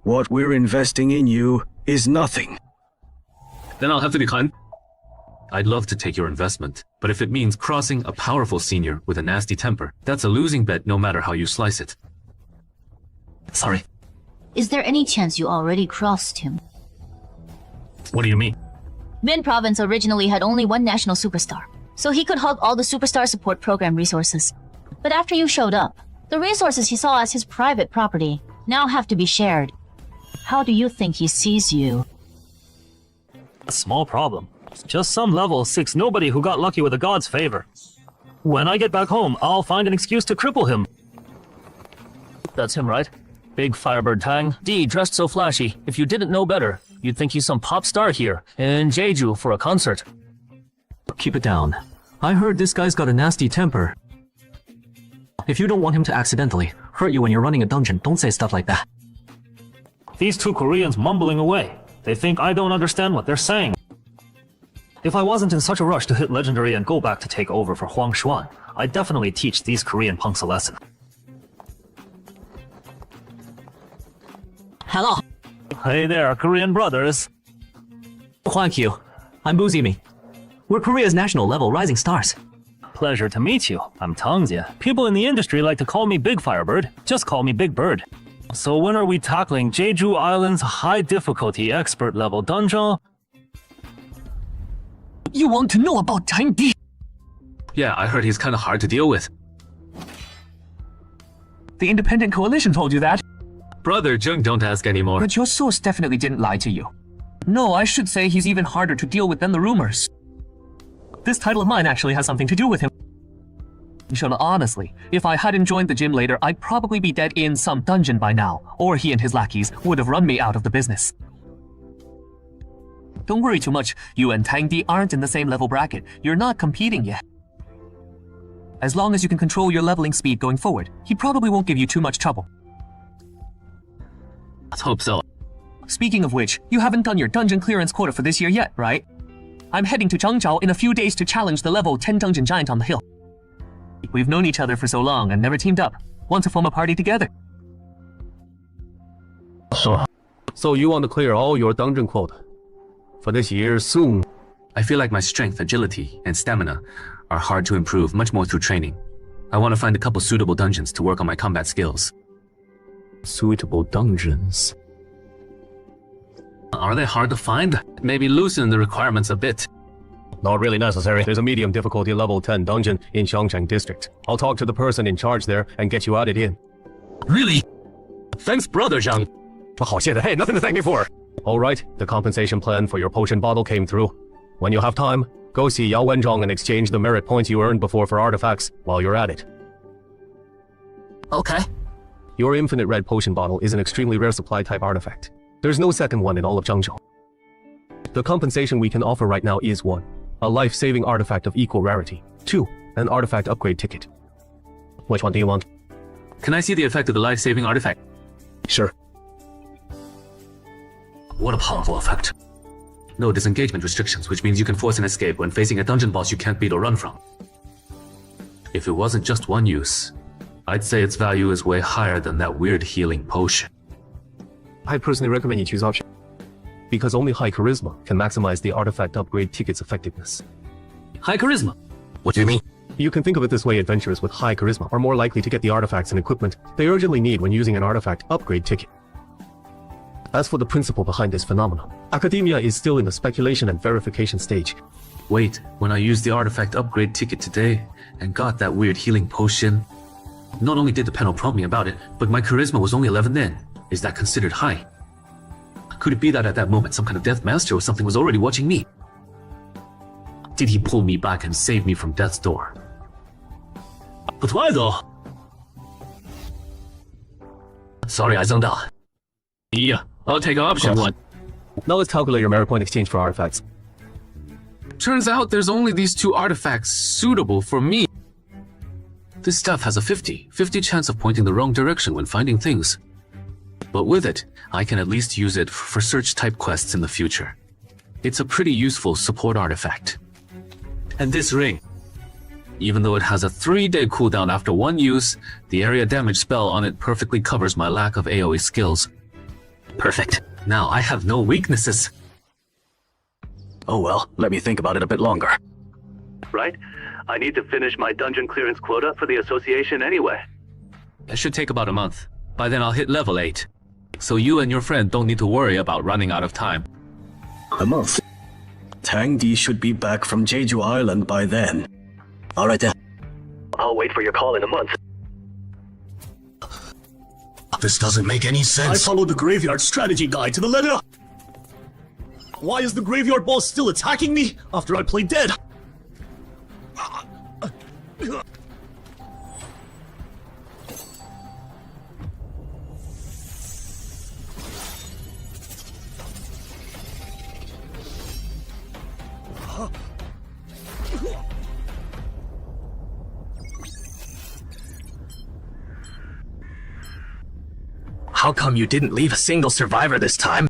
Speaker 7: what we're investing in you is nothing.
Speaker 18: Then I'll have to decline. I'd love to take your investment, but if it means crossing a powerful senior with a nasty temper, that's a losing bet no matter how you slice it. Sorry.
Speaker 9: Is there any chance you already crossed him?
Speaker 18: What do you mean?
Speaker 9: Min Province originally had only one national superstar, so he could hog all the superstar support program resources. But after you showed up, the resources he saw as his private property now have to be shared. How do you think he sees you?
Speaker 3: A small problem. Just some level 6 nobody who got lucky with a god's favor. When I get back home, I'll find an excuse to cripple him. That's him, right? Big Firebird Tang. D, dressed so flashy. If you didn't know better, you'd think he's some pop star here in Jeju for a concert.
Speaker 20: Keep it down. I heard this guy's got a nasty temper. If you don't want him to accidentally hurt you when you're running a dungeon, don't say stuff like that.
Speaker 3: These two Koreans mumbling away. They think I don't understand what they're saying. If I wasn't in such a rush to hit Legendary and go back to take over for Huang Xuan, I'd definitely teach these Korean punks a lesson.
Speaker 20: Hello.
Speaker 3: Hey there, Korean brothers.
Speaker 20: Thank you. I'm Boozy Me. We're Korea's national level rising stars.
Speaker 3: Pleasure to meet you. I'm Tangjie. People in the industry like to call me Big Firebird. Just call me Big Bird. So when are we tackling Jeju Island's high difficulty expert level dungeon?
Speaker 20: You want to know about Tang Di?
Speaker 18: Yeah, I heard he's kinda hard to deal with.
Speaker 2: The Independent Coalition told you that.
Speaker 18: Brother Zheng, don't ask anymore.
Speaker 2: But your source definitely didn't lie to you. No, I should say he's even harder to deal with than the rumors. This title of mine actually has something to do with him. Shona, honestly, if I hadn't joined the gym later, I'd probably be dead in some dungeon by now, or he and his lackeys would have run me out of the business. Don't worry too much, you and Tang Di aren't in the same level bracket. You're not competing yet. As long as you can control your leveling speed going forward, he probably won't give you too much trouble.
Speaker 18: Let's hope so.
Speaker 2: Speaking of which, you haven't done your dungeon clearance quota for this year yet, right? I'm heading to Changzhou in a few days to challenge the level 10 dungeon giant on the hill. We've known each other for so long and never teamed up. Want to form a party together?
Speaker 6: So you want to clear all your dungeon quota for this year soon?
Speaker 18: I feel like my strength, agility, and stamina are hard to improve much more through training. I want to find a couple suitable dungeons to work on my combat skills.
Speaker 6: Suitable dungeons?
Speaker 18: Are they hard to find? Maybe loosen the requirements a bit.
Speaker 6: Not really necessary. There's a medium difficulty level 10 dungeon in Xiangcheng district. I'll talk to the person in charge there and get you added in.
Speaker 18: Really? Thanks, brother Zhang.
Speaker 6: Hey, nothing to thank me for. Alright, the compensation plan for your potion bottle came through. When you have time, go see Yao Wenzhong and exchange the merit points you earned before for artifacts while you're at it.
Speaker 19: Okay.
Speaker 6: Your infinite red potion bottle is an extremely rare supply type artifact. There's no second one in all of Zhangzhou. The compensation we can offer right now is 1. A life-saving artifact of equal rarity. 2. An artifact upgrade ticket. Which one do you want?
Speaker 18: Can I see the effect of the life-saving artifact?
Speaker 6: Sure.
Speaker 18: What a powerful effect. No disengagement restrictions, which means you can force an escape when facing a dungeon boss you can't beat or run from. If it wasn't just one use, I'd say its value is way higher than that weird healing potion.
Speaker 6: I personally recommend you choose option, because only high charisma can maximize the artifact upgrade ticket's effectiveness.
Speaker 18: High charisma? What do you mean?
Speaker 6: You can think of it this way: adventurers with high charisma are more likely to get the artifacts and equipment they urgently need when using an artifact upgrade ticket. As for the principle behind this phenomenon, academia is still in the speculation and verification stage.
Speaker 18: Wait, when I used the artifact upgrade ticket today and got that weird healing potion, not only did the panel prompt me about it, but my charisma was only 11 then. Is that considered high? Could it be that at that moment some kind of death master or something was already watching me? Did he pull me back and save me from death's door? But why though? Sorry, I zoned out. Yeah, I'll take option 1.
Speaker 6: Now let's calculate your merit point exchange for artifacts.
Speaker 18: Turns out there's only these 2 artifacts suitable for me. This stuff has a 50/50 chance of pointing the wrong direction when finding things. But with it, I can at least use it for search-type quests in the future. It's a pretty useful support artifact. And this ring, even though it has a 3-day cooldown after 1 use, the area damage spell on it perfectly covers my lack of AoE skills. Perfect. Now I have no weaknesses.
Speaker 7: Oh well, let me think about it a bit longer.
Speaker 1: Right? I need to finish my dungeon clearance quota for the association anyway.
Speaker 18: It should take about a month. By then I'll hit level 8. So you and your friend don't need to worry about running out of time.
Speaker 7: A month? Tang Di should be back from Jeju Island by then. Alright then. I'll wait for your call in a month.
Speaker 14: This doesn't make any sense.
Speaker 13: I followed the graveyard strategy guide to the letter. Why is the graveyard boss still attacking me after I played dead?
Speaker 3: How come you didn't leave a single survivor this time?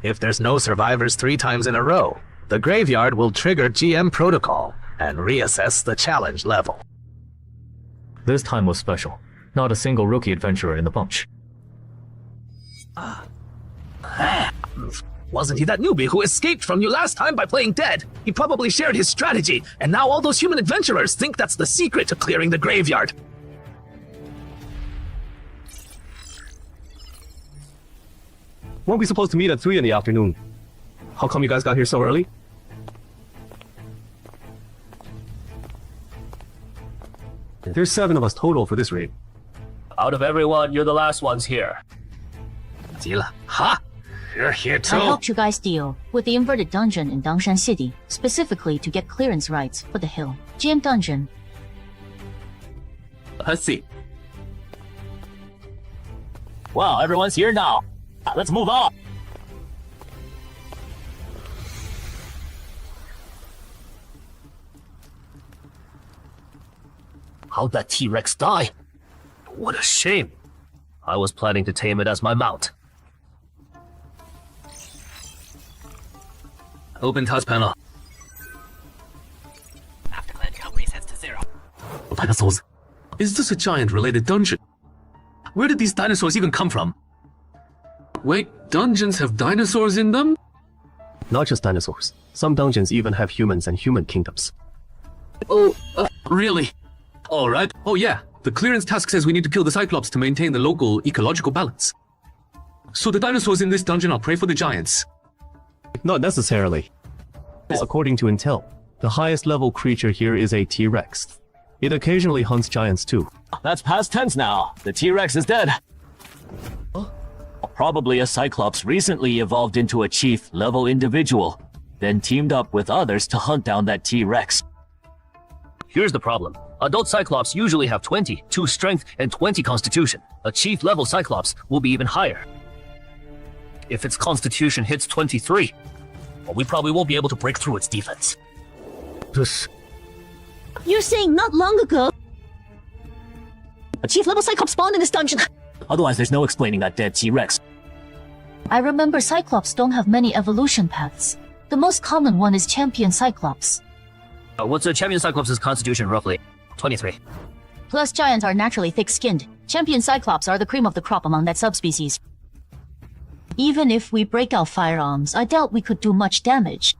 Speaker 3: If there's no survivors 3 times in a row, the graveyard will trigger GM protocol and reassess the challenge level.
Speaker 11: This time was special. Not a single rookie adventurer in the bunch.
Speaker 3: Wasn't he that newbie who escaped from you last time by playing dead? He probably shared his strategy, and now all those human adventurers think that's the secret to clearing the graveyard.
Speaker 6: Weren't we supposed to meet at 3 in the afternoon? How come you guys got here so early? There's 7 of us total for this raid.
Speaker 3: Out of everyone, you're the last ones here.
Speaker 18: 急了，哈 You're here
Speaker 9: I
Speaker 18: too.
Speaker 9: helped you guys deal with the inverted dungeon in Dangshan City, specifically to get clearance rights for the hill. GM Dungeon.
Speaker 18: I see.
Speaker 15: Well, everyone's here now. Let's move on.
Speaker 3: How'd that T-Rex die? What a shame. I was planning to tame it as my mount.
Speaker 18: Open task panel.
Speaker 19: After cleansing, how resets to 0.
Speaker 18: Dinosaurs. Is this a giant-related dungeon? Where did these dinosaurs even come from? Wait, dungeons have dinosaurs in them?
Speaker 6: Not just dinosaurs. Some dungeons even have humans and human kingdoms.
Speaker 18: Oh, really? Alright. Oh yeah, the clearance task says we need to kill the Cyclops to maintain the local ecological balance. So the dinosaurs in this dungeon are prey for the giants?
Speaker 6: Not necessarily. According to intel, the highest level creature here is a T-Rex. It occasionally hunts giants too.
Speaker 15: That's past tense now. The T-Rex is dead. Probably a Cyclops recently evolved into a chief-level individual, then teamed up with others to hunt down that T-Rex.
Speaker 3: Here's the problem. Adult Cyclops usually have 22 strength and 20 constitution. A chief-level Cyclops will be even higher. If its constitution hits 23, well, we probably won't be able to break through its defense.
Speaker 17: You're saying not long ago,
Speaker 19: A chief-level Cyclops spawned in this dungeon.
Speaker 15: Otherwise, there's no explaining that dead T-Rex.
Speaker 9: I remember Cyclops don't have many evolution paths. The most common one is Champion Cyclops.
Speaker 3: What's a Champion Cyclops' constitution, roughly? 23.
Speaker 9: Plus, giants are naturally thick-skinned. Champion Cyclops are the cream of the crop among that subspecies. Even if we break out firearms, I doubt we could do much damage.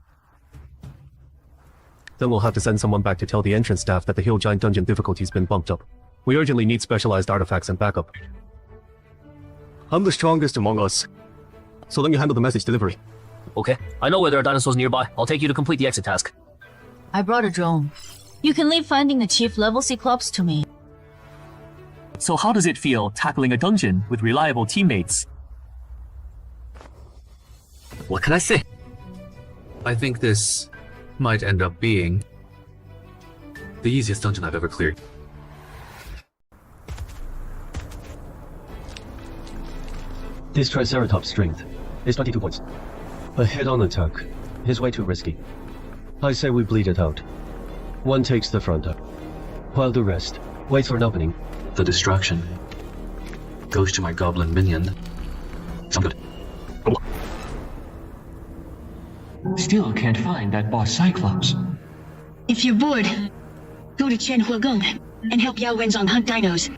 Speaker 6: Then we'll have to send someone back to tell the entrance staff that the Hill Giant Dungeon difficulty's been bumped up. We urgently need specialized artifacts and backup. I'm the strongest among us. So then you handle the message delivery.
Speaker 3: Okay, I know where there are dinosaurs nearby. I'll take you to complete the exit task.
Speaker 9: I brought a drone. You can leave finding the chief-level Cyclops to me.
Speaker 2: So how does it feel tackling a dungeon with reliable teammates?
Speaker 18: What can I say? I think this might end up being the easiest dungeon I've ever cleared.
Speaker 6: This Triceratops' strength is 22 points. A head-on attack is way too risky. I say we bleed it out. One takes the front up, while the rest waits for an opening.
Speaker 18: The distraction goes to my goblin minion. Sound good.
Speaker 12: Still can't find that boss Cyclops.
Speaker 16: If you're bored, go to Chen Huagong and help Yao Wenzong hunt dinos.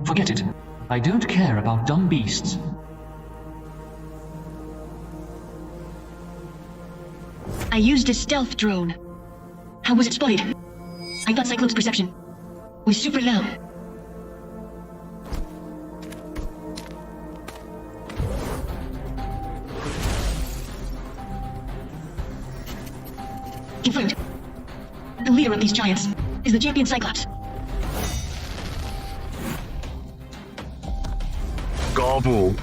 Speaker 12: Forget it. I don't care about dumb beasts.
Speaker 16: I used a stealth drone. How was it spotted? I thought Cyclops' perception was super low. Confirmed. The leader of these giants is the Champion Cyclops.
Speaker 14: Gobble.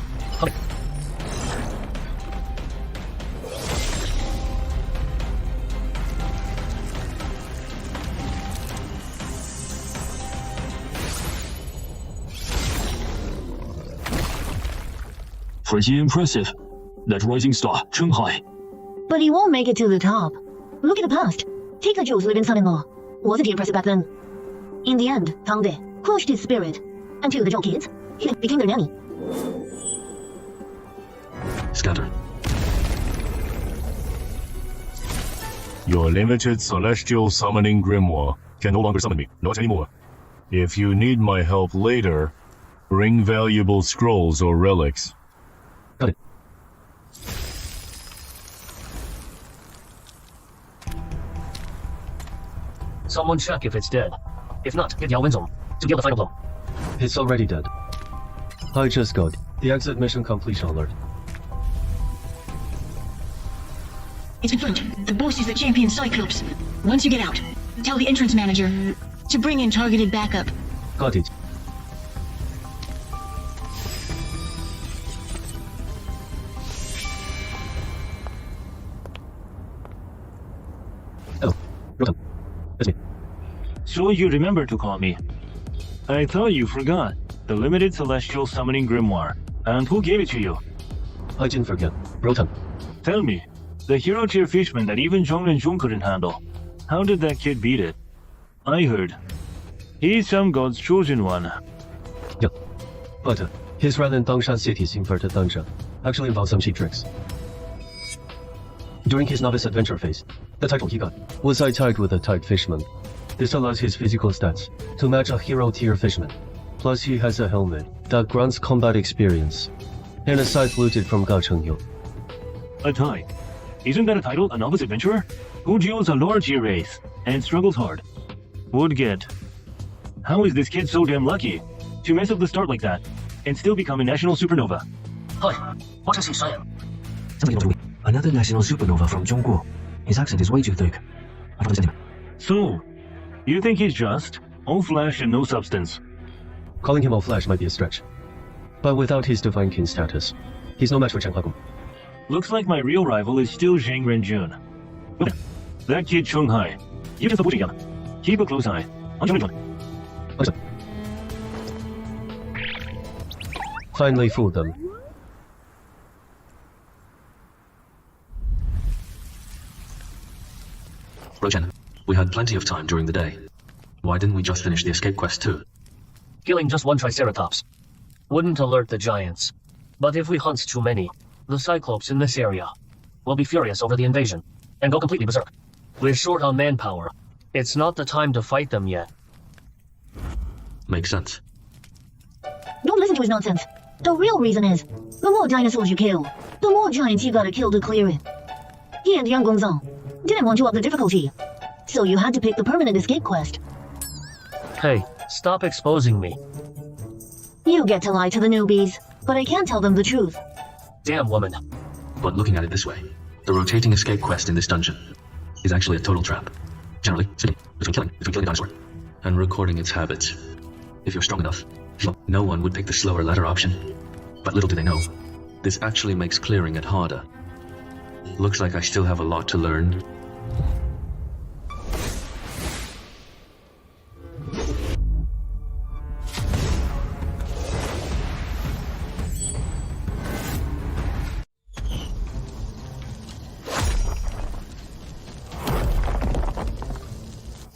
Speaker 22: Pretty impressive. That rising star, Chenghai.
Speaker 17: but he won't make it to the top. Look at the past. Take the Zhou's live-in son-in-law. Wasn't he impressive back then? In the end, Tang De crushed his spirit. Until the Zhou kids, he became their nanny.
Speaker 22: Scatter.
Speaker 14: Your limited celestial summoning grimoire can no longer summon me, not anymore. If you need my help later, bring valuable scrolls or relics.
Speaker 6: Got it.
Speaker 3: Someone check if it's dead. If not, get Yao Wenzong to deal the final blow.
Speaker 6: It's already dead. I just got the exit mission completion alert.
Speaker 16: It's confirmed. The boss is the champion Cyclops. Once you get out, tell the entrance manager to bring in targeted backup.
Speaker 6: Got it. Hello. Rotom. It's me.
Speaker 4: So you remember to call me. I thought you forgot. The limited celestial summoning grimoire. And who gave it to you?
Speaker 6: I didn't forget. Rotom.
Speaker 4: Tell me, the hero tier fishman that even Zhong and Zhong couldn't handle. How did that kid beat it? I heard. He's some god's chosen one.
Speaker 6: Yeah. But his run in Dangshan City's inverted dungeon actually involved some cheap tricks. During his novice adventure phase, the title he got was I Tagged with a Tagged Fishman. This allows his physical stats to match a hero tier fishman. Plus he has a helmet that grants combat experience, and a scythe looted from Gao Chengyu.
Speaker 4: A tie. Isn't that a title, a novice adventurer? Who deals a lower tier race and struggles hard? Would get. How is this kid so damn lucky to mess up the start like that and still become a national supernova?
Speaker 3: Hi, what is he saying?
Speaker 5: Another national supernova from Zhongguo. His accent is way too thick. I don't understand him.
Speaker 4: So, you think he's just all flesh and no substance?
Speaker 6: Calling him all flesh might be a stretch. But without his divine king status, he's no match for Chen Huagong.
Speaker 4: Looks like my real rival is still Zhang Renjun. That kid Chung Hai. You just put together. Keep a close eye on Zhang Renjun.
Speaker 6: Finally fooled them.
Speaker 12: Rochen, we had plenty of time during the day. Why didn't we just finish the escape quest too?
Speaker 3: Killing just one Triceratops wouldn't alert the giants. But if we hunt too many, the Cyclopes in this area will be furious over the invasion and go completely berserk. We're short on manpower. It's not the time to fight them yet.
Speaker 12: Makes sense.
Speaker 17: Don't listen to his nonsense. The real reason is, the more dinosaurs you kill, the more giants you gotta kill to clear it. He and Yang Gongzong didn't want to up the difficulty, so you had to pick the permanent escape quest.
Speaker 3: Hey, stop exposing me.
Speaker 17: You get to lie to the newbies, but I can't tell them the truth.
Speaker 3: Damn woman.
Speaker 12: But looking at it this way, the rotating escape quest in this dungeon is actually a total trap. Generally, sitting between killing a dinosaur and recording its habits. If you're strong enough, no one would pick the slower latter option. But little do they know, this actually makes clearing it harder. Looks like I still have a lot to learn.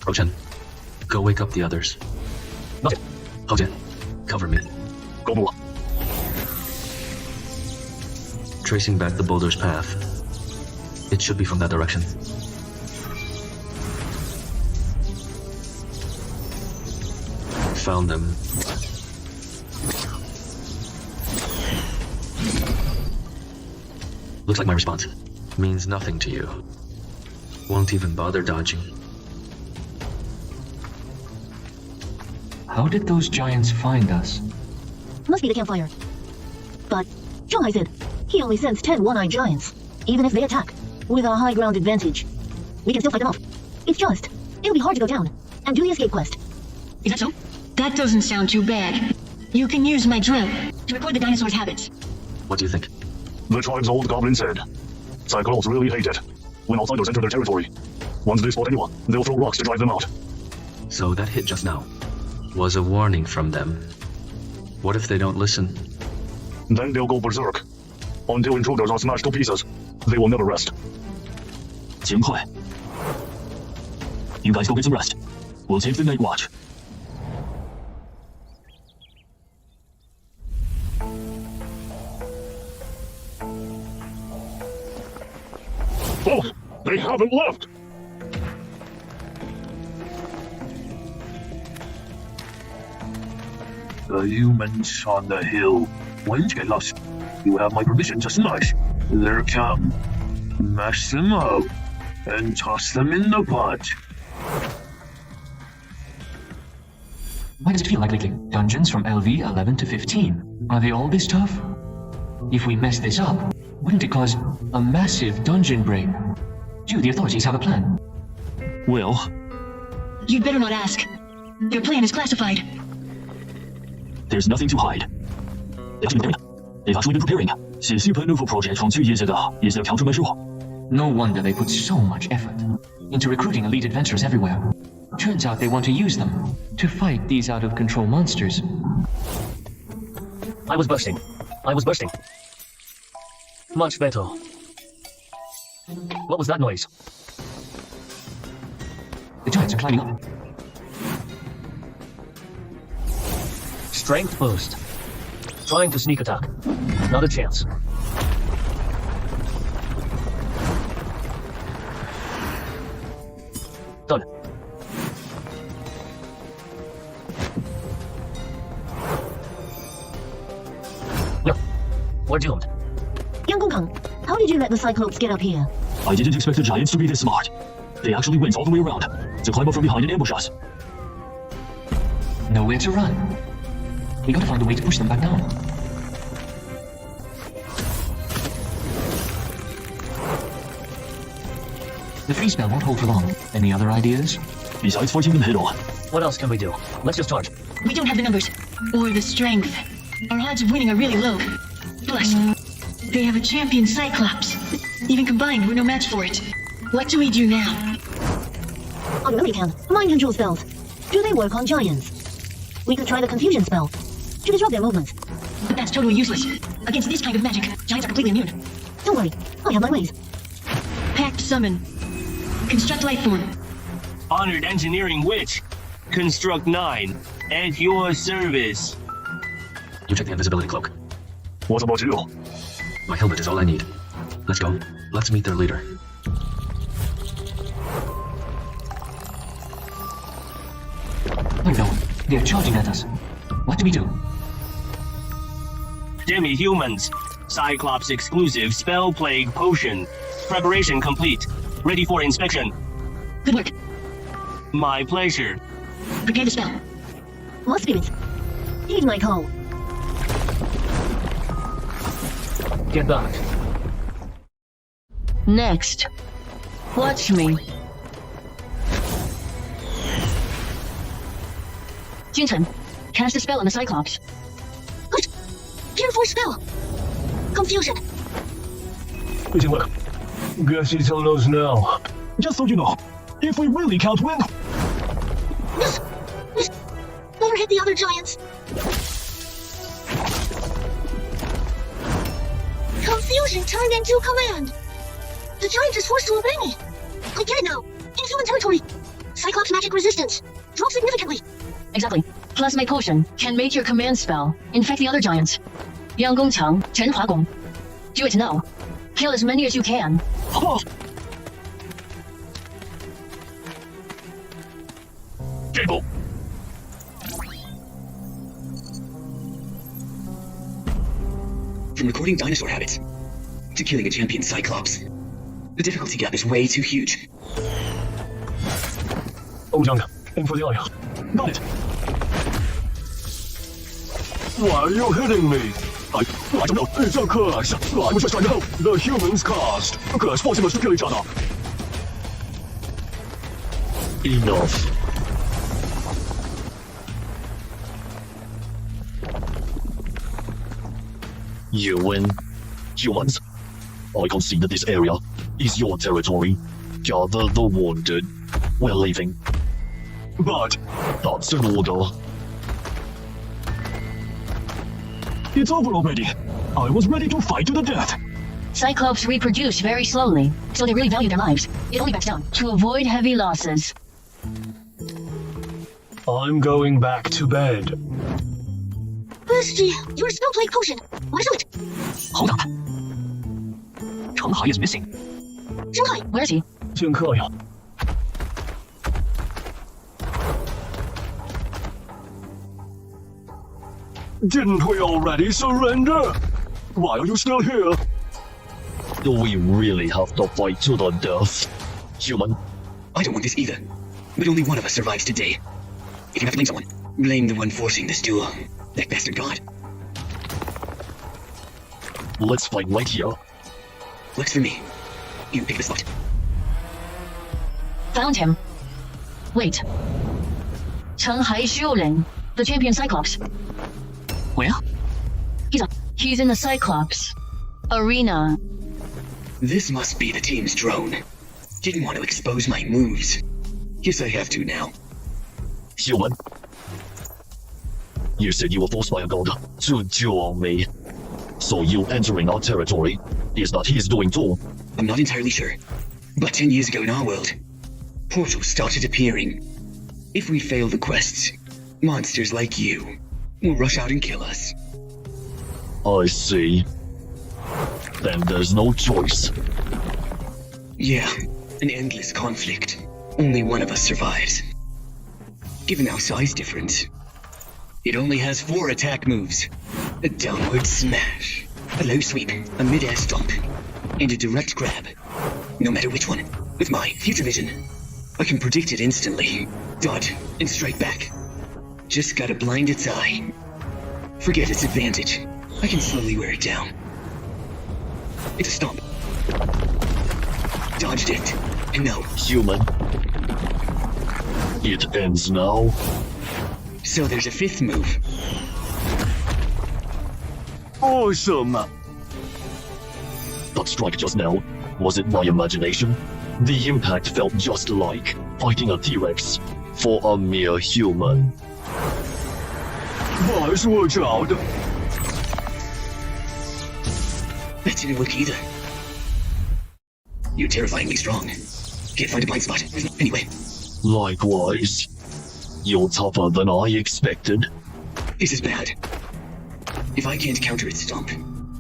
Speaker 12: Rochen, go wake up the others. Hojian, cover me.
Speaker 1: Go.
Speaker 12: Tracing back the boulder's path. It should be from that direction. Found them. Looks like my response means nothing to you. Won't even bother dodging. How did those giants find us?
Speaker 17: Must be the campfire. But Zhonghai said he only sends 10 one-eyed giants, even if they attack, with a high ground advantage. We can still fight them off. It's just, it'll be hard to go down and do the escape quest.
Speaker 16: Is that so? That doesn't sound too bad. You can use my drill to record the dinosaurs' habits.
Speaker 12: What do you think?
Speaker 1: The tribe's old goblin said, Cyclops really hate it when outsiders enter their territory. Once they spot anyone, they'll throw rocks to drive them out.
Speaker 12: So that hit just now was a warning from them. What if they don't listen?
Speaker 1: Then they'll go berserk. Until intruders are smashed to pieces, they will never rest.
Speaker 22: 尽快. You guys go get some rest. We'll take the night watch.
Speaker 1: Oh, they haven't left!
Speaker 22: The humans on the hill. When you get lost, you have my permission to smash their camp. Mash them up and toss them in the pot.
Speaker 12: Why does it feel like lately? Dungeons from LV 11 to 15. Are they all this tough? If we mess this up, wouldn't it cause a massive dungeon break? Do the authorities have a plan?
Speaker 22: Well,
Speaker 16: You'd better not ask. Their plan is classified.
Speaker 22: there's nothing to hide. They've actually been preparing. This Supernova project from 2 years ago is their countermeasure.
Speaker 2: No wonder they put so much effort into recruiting elite adventurers everywhere. Turns out they want to use them to fight these out-of-control monsters.
Speaker 3: I was bursting. Much better. What was that noise?
Speaker 2: The giants are climbing up.
Speaker 3: Strength boost. Trying to sneak attack. Not a chance. Done. No. We're doomed.
Speaker 17: Young Gongkang, how did you let the Cyclops get up here?
Speaker 1: I didn't expect the giants to be this smart. They actually went all the way around to climb up from behind and ambush us.
Speaker 2: Nowhere to run. We gotta find a way to push them back down. The freeze spell won't hold for long. Any other ideas?
Speaker 1: Besides fighting them head-on.
Speaker 3: What else can we do? Let's just charge.
Speaker 16: We don't have the numbers or the strength. Our odds of winning are really low. Plus, they have a champion Cyclops. Even combined, we're no match for it. What do we do now?
Speaker 17: On the can, mind control spells. Do they work on giants? We could try the confusion spell to disrupt their movements.
Speaker 16: But that's totally useless. Against this kind of magic, giants are completely immune.
Speaker 17: Don't worry, I have my ways.
Speaker 16: Pact summon. Construct life form.
Speaker 4: Honored engineering witch. Construct 9. At your service.
Speaker 12: You check the invisibility cloak.
Speaker 1: What about you?
Speaker 12: My helmet is all I need. Let's go. Let's meet their leader.
Speaker 2: Oh no, they're charging at us. What do we do?
Speaker 4: Demi-humans. Cyclops exclusive spell plague potion. Preparation complete. Ready for inspection.
Speaker 16: Good work.
Speaker 4: My pleasure.
Speaker 16: Prepare the spell.
Speaker 17: More spirits. Heed my call.
Speaker 3: Get back.
Speaker 16: Next. Watch me. Junchen, cast a spell on the Cyclops. What? Pure force spell. Confusion.
Speaker 13: It didn't work. Guess he's on us now. Just so you know, if we really can't win...
Speaker 17: Yes! Never hit the other giants. Confusion turned into command. The giant is forced to obey me. I get it now. In human territory, Cyclops magic resistance drops significantly.
Speaker 16: Exactly. Plasma potion can make your command spell infect the other giants. Yang Gongqiang, Chen Hua Gong. Do it now. Kill as many as you can.
Speaker 13: Oh.
Speaker 1: Cable.
Speaker 8: From recording dinosaur habits to killing a champion Cyclops, the difficulty gap is way too huge.
Speaker 13: Oh, Young, aim for the eye. Got it. Why are you hitting me? I don't know. It's a curse. I was just trying to help the humans cast. A curse forcing us to kill each other.
Speaker 1: Enough. You win. Humans, I can see that this area is your territory. Gather the wounded. We're leaving.
Speaker 13: But
Speaker 1: that's an order.
Speaker 13: It's over already. I was ready to fight to the death.
Speaker 16: Cyclops reproduce very slowly, so they really value their lives. It only backs down to avoid heavy losses.
Speaker 13: I'm going back to bed.
Speaker 17: Bestie, your spell plague potion. What is it?
Speaker 2: Hold up. Changhai is missing.
Speaker 17: Changhai,
Speaker 16: where is he?
Speaker 13: 剑客呀。 Didn't we already surrender? Why are you still here?
Speaker 1: Do we really have to fight to the death? Human?
Speaker 8: I don't want this either. But only one of us survives today. If you have to blame someone, blame the one forcing this duel. That bastard god.
Speaker 1: Let's fight right here.
Speaker 8: Works for me. You pick the spot.
Speaker 16: Found him. Wait. Changhai Xiuren, the champion Cyclops.
Speaker 2: Where?
Speaker 16: He's in the Cyclops arena.
Speaker 8: This must be the team's drone. Didn't want to expose my moves. Guess I have to now.
Speaker 15: Human. You said you were forced by a god to duel me. So you entering our territory is not his doing too.
Speaker 8: I'm not entirely sure. But 10 years ago in our world, portals started appearing. If we fail the quests, monsters like you will rush out and kill us.
Speaker 15: I see. Then there's no choice.
Speaker 8: Yeah, an endless conflict. Only one of us survives. Given our size difference, it only has 4 attack moves. A downward smash, a low sweep, a mid-air stomp, and a direct grab. No matter which one, with my future vision, I can predict it instantly, dodge, and strike back. Just gotta blind its eye. Forget its advantage. I can slowly wear it down. It's a stomp. Dodged it, and no.
Speaker 15: Human. It ends now.
Speaker 8: So there's a 5th move.
Speaker 15: Awesome! That strike just now, was it my imagination? The impact felt just like fighting a T-Rex for a mere human.
Speaker 22: Boys, watch out!
Speaker 8: That didn't work either. You're terrifyingly strong. Can't find a blind spot. Anyway.
Speaker 15: Likewise. You're tougher than I expected.
Speaker 8: This is bad. If I can't counter its stomp,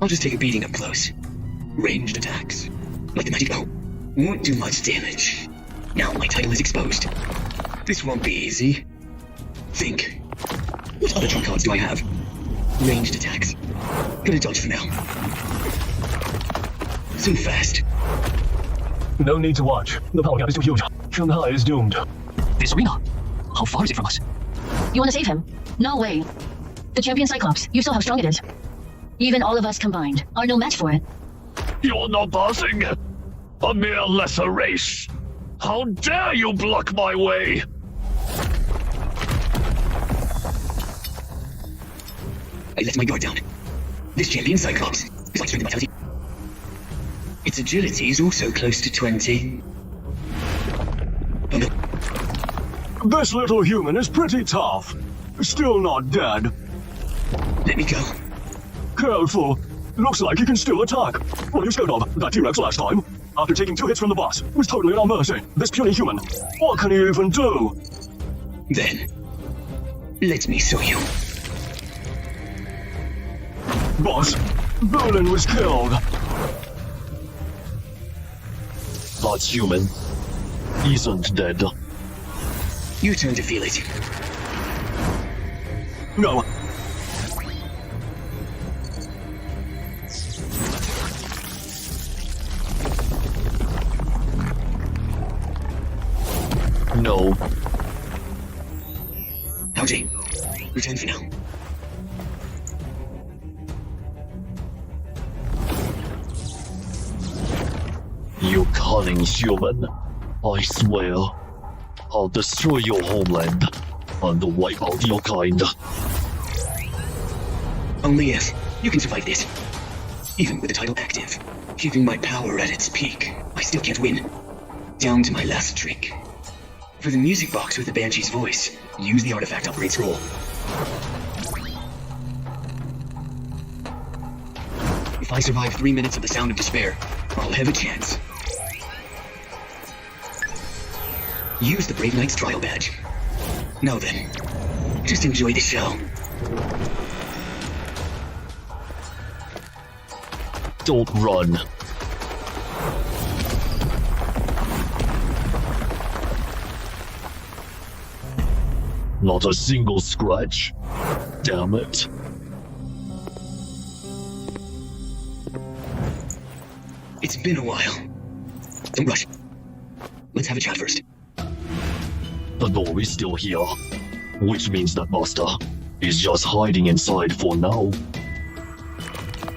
Speaker 8: I'll just take a beating up close. Ranged attacks, like the mighty bow, won't do much damage. Now my title is exposed. This won't be easy. Think. What other trump cards do I have? Ranged attacks. Gonna dodge for now. So fast.
Speaker 22: No need to watch. The power gap is too huge. Shanghai is doomed.
Speaker 2: This arena? How far is it from us?
Speaker 16: You want to save him? No way. The champion Cyclops, you saw how strong it is. Even all of us combined are no match for it.
Speaker 15: You're not passing! A mere lesser race! How dare you block my way!
Speaker 8: I let my guard down. This champion Cyclops is like strength and vitality. Its agility is also close to 20. Oh no.
Speaker 22: This little human is pretty tough. Still not dead.
Speaker 8: Let me go.
Speaker 22: Careful. Looks like he can still attack. What are you scared of? That T-Rex last time? After taking 2 hits from the boss, was totally at our mercy. This puny human. What can he even do?
Speaker 8: Then, let me show you.
Speaker 22: Boss, Berlin was killed.
Speaker 15: That human isn't dead.
Speaker 8: You turn to feel it.
Speaker 22: No.
Speaker 15: No.
Speaker 8: Algie, return for now.
Speaker 15: You cunning human. I swear, I'll destroy your homeland and wipe out your kind.
Speaker 8: Only if you can survive this. Even with the title active, keeping my power at its peak, I still can't win. Down to my last trick. For the music box with the Banshee's voice, use the artifact upgrade scroll. If I survive 3 minutes of the Sound of Despair, I'll have a chance. Use the Brave Knight's trial badge. Now then, just enjoy the show.
Speaker 15: Don't run. Not a single scratch. Damn it.
Speaker 8: It's been a while. Don't rush. Let's have a chat first.
Speaker 15: The door is still here, which means that Master is just hiding inside for now.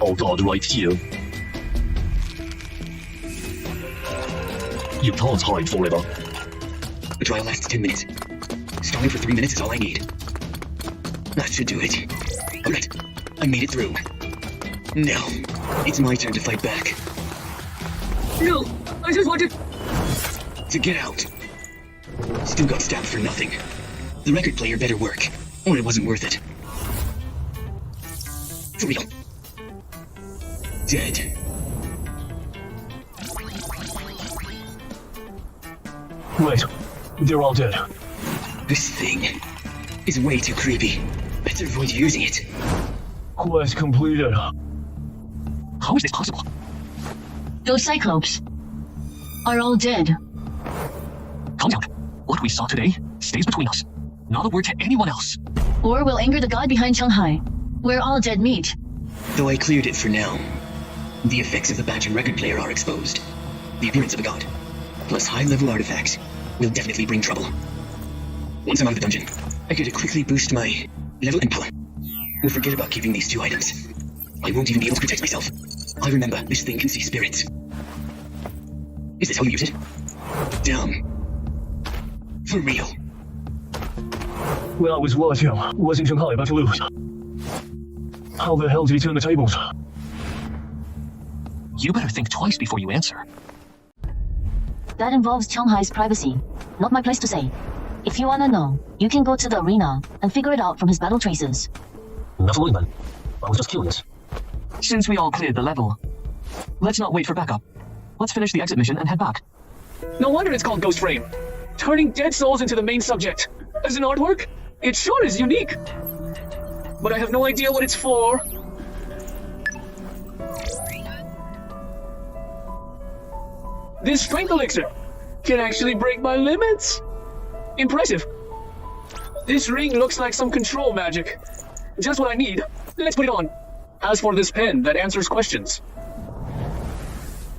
Speaker 15: I'll guard right here. You can't hide forever.
Speaker 8: The trial lasts 10 minutes. Stalling for 3 minutes is all I need. That should do it. Alright, I made it through. Now, it's my turn to fight back. No, I just wanted to get out. Still got stabbed for nothing. The record player better work, or it wasn't worth it. For real. Dead.
Speaker 3: Wait, they're all dead.
Speaker 8: This thing is way too creepy. Better avoid using it.
Speaker 3: Quest completed.
Speaker 2: How is this possible?
Speaker 16: Those Cyclopes are all dead.
Speaker 2: Calm down. What we saw today stays between us. Not a word to anyone else.
Speaker 16: Or will anger the god behind Shanghai, where all dead meet.
Speaker 8: Though I cleared it for now. The effects of the badge and record player are exposed. The appearance of a god, plus high-level artifacts, will definitely bring trouble. Once I'm out of the dungeon, I get to quickly boost my level and power. We'll forget about keeping these 2 items. I won't even be able to protect myself. I remember this thing can see spirits. Is this how you use it? Dumb. For real.
Speaker 3: When I was watching, wasn't Shanghai about to lose? How the hell did he turn the tables?
Speaker 2: You better think twice before you answer.
Speaker 17: That involves Shanghai's privacy. Not my place to say. If you wanna know, you can go to the arena and figure it out from his battle traces.
Speaker 2: Never mind, man. I was just curious. Since we all cleared the level, let's not wait for backup. Let's finish the exit mission and head back.
Speaker 3: No wonder it's called Ghost Frame. Turning dead souls into the main subject. As an artwork, it sure is unique. But I have no idea what it's for. This strength elixir can actually break my limits. Impressive. This ring looks like some control magic. Just what I need. Let's put it on. As for this pen that answers questions.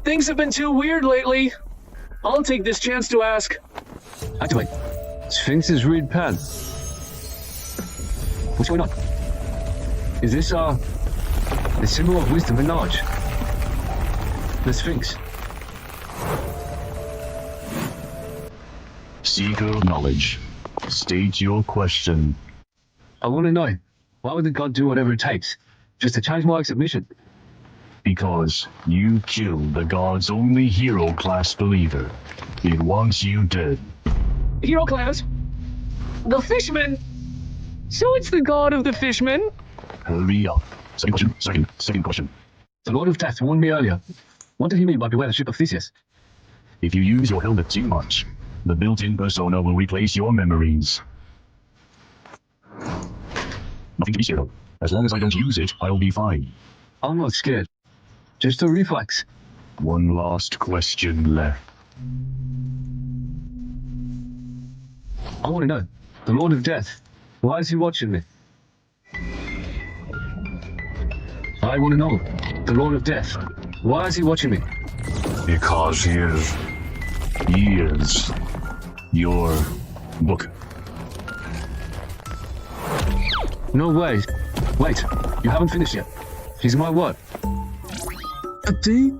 Speaker 3: Things have been too weird lately. I'll take this chance to ask.
Speaker 12: Activate. Sphinx's read pen. What's going on? Is this, the symbol of wisdom and knowledge? The Sphinx.
Speaker 1: Seeker of knowledge. State your question.
Speaker 12: I want to know, why would the god do whatever it takes? Just to change my submission?
Speaker 1: Because you killed the god's only hero class believer. It wants you dead.
Speaker 3: Hero class? The Fishman? So it's the god of the Fishmen?
Speaker 1: Hurry up. Second question. Second question.
Speaker 12: The Lord of Death warned me earlier. What did he mean by beware the ship of Theseus?
Speaker 1: If you use your helmet too much, the built-in persona will replace your memories. Nothing to be scared of. As long as I don't use it, I'll be fine.
Speaker 12: I'm not scared. Just a reflex.
Speaker 1: One last question left.
Speaker 12: I want to know. The Lord of Death. Why is he watching me? I want to know. The Lord of Death. Why is he watching me?
Speaker 1: Because he is. He is. Your book.
Speaker 12: No way. Wait. You haven't finished yet. He's my what? A D?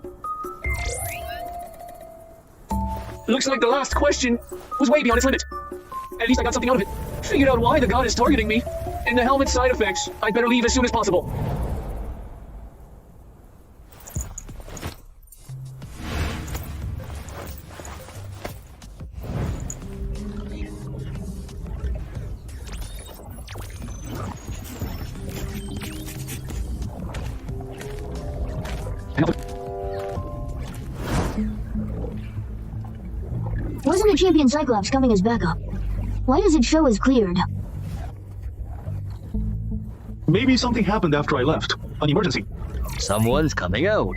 Speaker 3: Looks like the last question was way beyond its limit. At least I got something out of it. Figured out why the god is targeting me. And the helmet's side effects. I'd better leave as soon as possible.
Speaker 17: Wasn't the champion Cyclops coming as backup? Why does it show as cleared?
Speaker 13: Maybe something happened after I left. An emergency.
Speaker 15: Someone's coming out.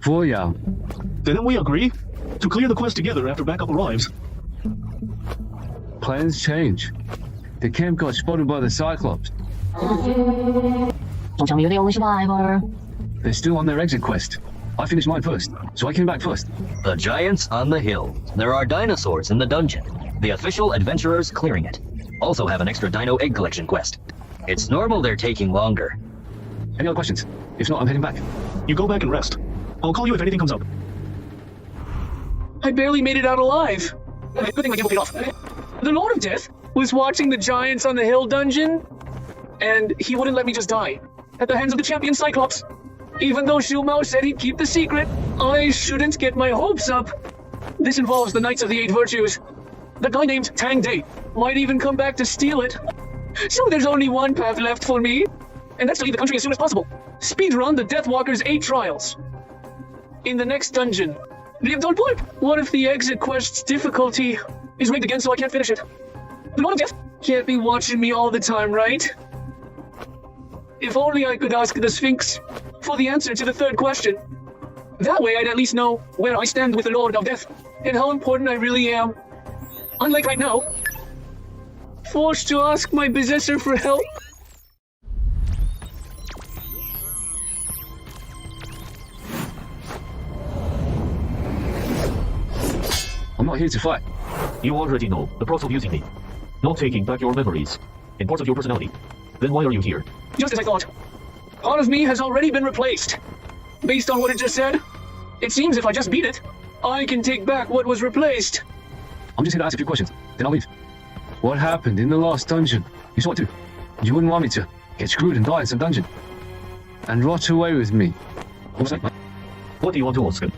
Speaker 12: Voya.
Speaker 13: Didn't we agree to clear the quest together after backup arrives?
Speaker 12: Plans change. The camp got spotted by the Cyclops.
Speaker 17: Don't tell me you're the only survivor.
Speaker 12: They're still on their exit quest. I finished mine first, so I came back first.
Speaker 15: The giants on the hill. There are dinosaurs in the dungeon. The official adventurers clearing it. Also have an extra dino egg collection quest. It's normal they're taking longer.
Speaker 12: Any other questions? If not, I'm heading back.
Speaker 13: You go back and rest. I'll call you if anything comes up.
Speaker 3: I barely made it out alive. Good thing my gamble paid off. The Lord of Death was watching the giants on the hill dungeon? and he wouldn't let me just die at the hands of the champion Cyclops. Even though Xiu Mao said he'd keep the secret, I shouldn't get my hopes up. This involves the Knights of the Eight Virtues. The guy named Tang Day might even come back to steal it. So there's only one path left for me, and that's to leave the country as soon as possible. Speedrun the Deathwalker's 8 trials. In the next dungeon. What if the exit quest's difficulty is rigged again so I can't finish it? The Lord of Death can't be watching me all the time, right? If only I could ask the Sphinx for the answer to the 3rd question. That way I'd at least know where I stand with the Lord of Death and how important I really am. Unlike right now, forced to ask my possessor for help.
Speaker 1: I'm not here to fight. You already know the process of using me. Not taking back your memories and parts of your personality. Then why are you here?
Speaker 3: Just as I thought. Part of me has already been replaced. Based on what it just said, it seems if I just beat it, I can take back what was replaced.
Speaker 18: I'm just here to ask a few questions, then I'll leave. What happened in the last dungeon? You saw it too. You wouldn't want me to get screwed and die in some dungeon. And rot away with me.
Speaker 1: What was that? What do you want to ask him?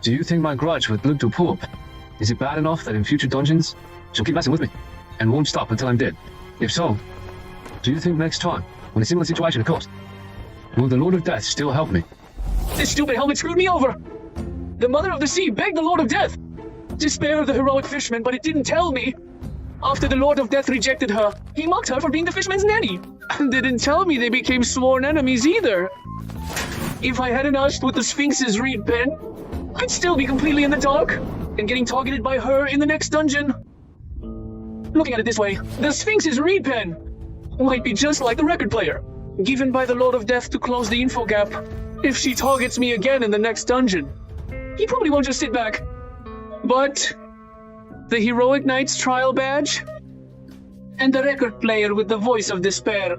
Speaker 18: Do you think my grudge with Luke Poop is it bad enough that in future dungeons she'll keep messing with me and won't stop until I'm dead? If so, do you think next time, when a similar situation occurs, will the Lord of Death still help me?
Speaker 3: This stupid helmet screwed me over! The Mother of the Sea begged the Lord of Death to spare the heroic fisherman, but it didn't tell me. After the Lord of Death rejected her, he mocked her for being the fisherman's nanny, and didn't tell me they became sworn enemies either. If I hadn't asked with the Sphinx's reed pen, I'd still be completely in the dark, and getting targeted by her in the next dungeon. Looking at it this way, the Sphinx's reed pen might be just like the record player, given by the Lord of Death to close the info gap. If she targets me again in the next dungeon, he probably won't just sit back. But the Heroic Knight's trial badge and the record player with the voice of despair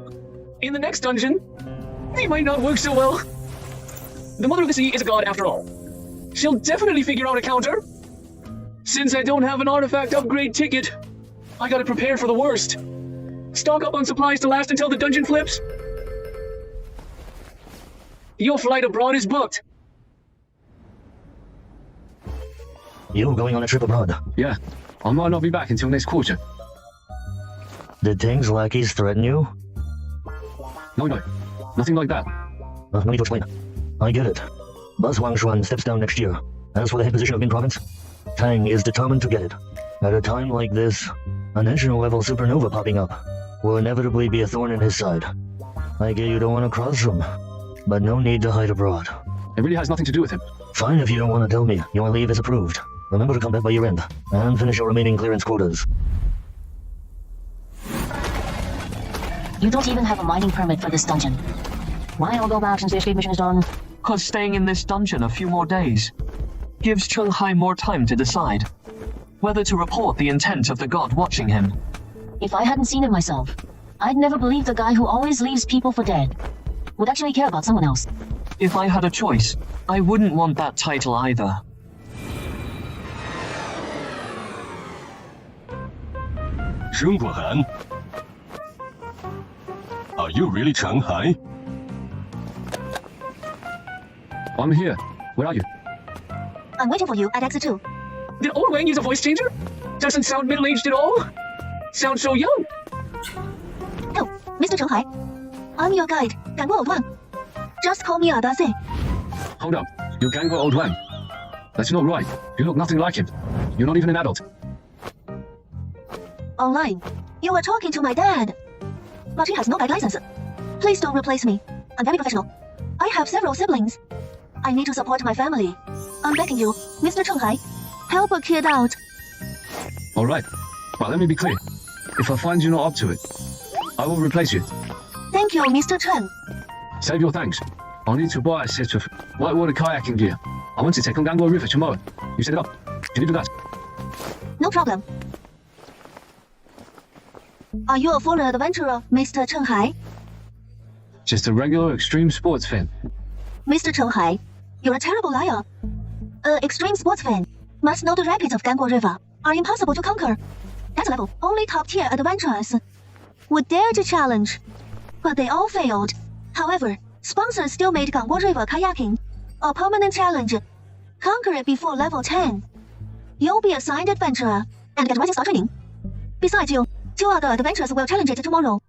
Speaker 3: in the next dungeon, they might not work so well. The Mother of the Sea is a god after all. She'll definitely figure out a counter. Since I don't have an artifact upgrade ticket, I gotta prepare for the worst. Stock up on supplies to last until the dungeon flips. Your flight abroad is booked.
Speaker 15: You going on a trip abroad?
Speaker 18: Yeah, I might not be back until next quarter.
Speaker 15: Did Tang's lackeys threaten you?
Speaker 18: No, nothing like that.
Speaker 15: No need to explain. I get it. Buzz Wangshuan steps down next year. As for the head position of Min Province, Tang is determined to get it. At a time like this, a national-level supernova popping up will inevitably be a thorn in his side. I get you don't want to cross him, but no need to hide abroad.
Speaker 18: It really has nothing to do with him.
Speaker 15: Fine if you don't want to tell me. Your leave is approved. Remember to come back by year end, and finish your remaining clearance quotas.
Speaker 17: You don't even have a mining permit for this dungeon. Why I'll go back since the escape mission is done?
Speaker 2: Cause staying in this dungeon a few more days gives Cheng-Hai more time to decide whether to report the intent of the god watching him.
Speaker 17: If I hadn't seen it myself, I'd never believe the guy who always leaves people for dead would actually care about someone else.
Speaker 2: If I had a choice, I wouldn't want that title either.
Speaker 10: Zhengguohan? Are you really Cheng-Hai?
Speaker 18: I'm here. Where are you?
Speaker 17: I'm waiting for you at exit 2.
Speaker 3: Did Old Wang use a voice changer? Doesn't sound middle-aged at all. Sounds so young.
Speaker 17: No, Mr. Cheng-Hai. I'm your guide, Ganguo Old Wang. Just call me Adase.
Speaker 18: Hold up. You're Ganguo Old Wang. That's not right. You look nothing like him. You're not even an adult.
Speaker 17: Online, you were talking to my dad. But he has no guide license. Please don't replace me. I'm very professional. I have several siblings. I need to support my family. I'm begging you, Mr. Cheng-Hai. Help a kid out.
Speaker 18: Alright. But let me be clear. If I find you not up to it, I will replace you.
Speaker 17: Thank you, Mr. Chen.
Speaker 18: Save your thanks. I'll need to buy a set of whitewater kayaking gear. I want to take on Ganguo River tomorrow. You set it up. Can you do that?
Speaker 17: No problem. Are you a foreign adventurer, Mr. Cheng-Hai?
Speaker 18: Just a regular extreme sports fan.
Speaker 17: Mr. Cheng-Hai, you're a terrible liar. Extreme sports fan must know the rapids of Ganguo River are impossible to conquer. That level, only top-tier adventurers would dare to challenge. but they all failed. However, sponsors still made Gangguo River kayaking a permanent challenge. Conquer it before level 10. You'll be assigned adventurer and get rising star training. Besides you, 2 other adventurers will challenge it tomorrow.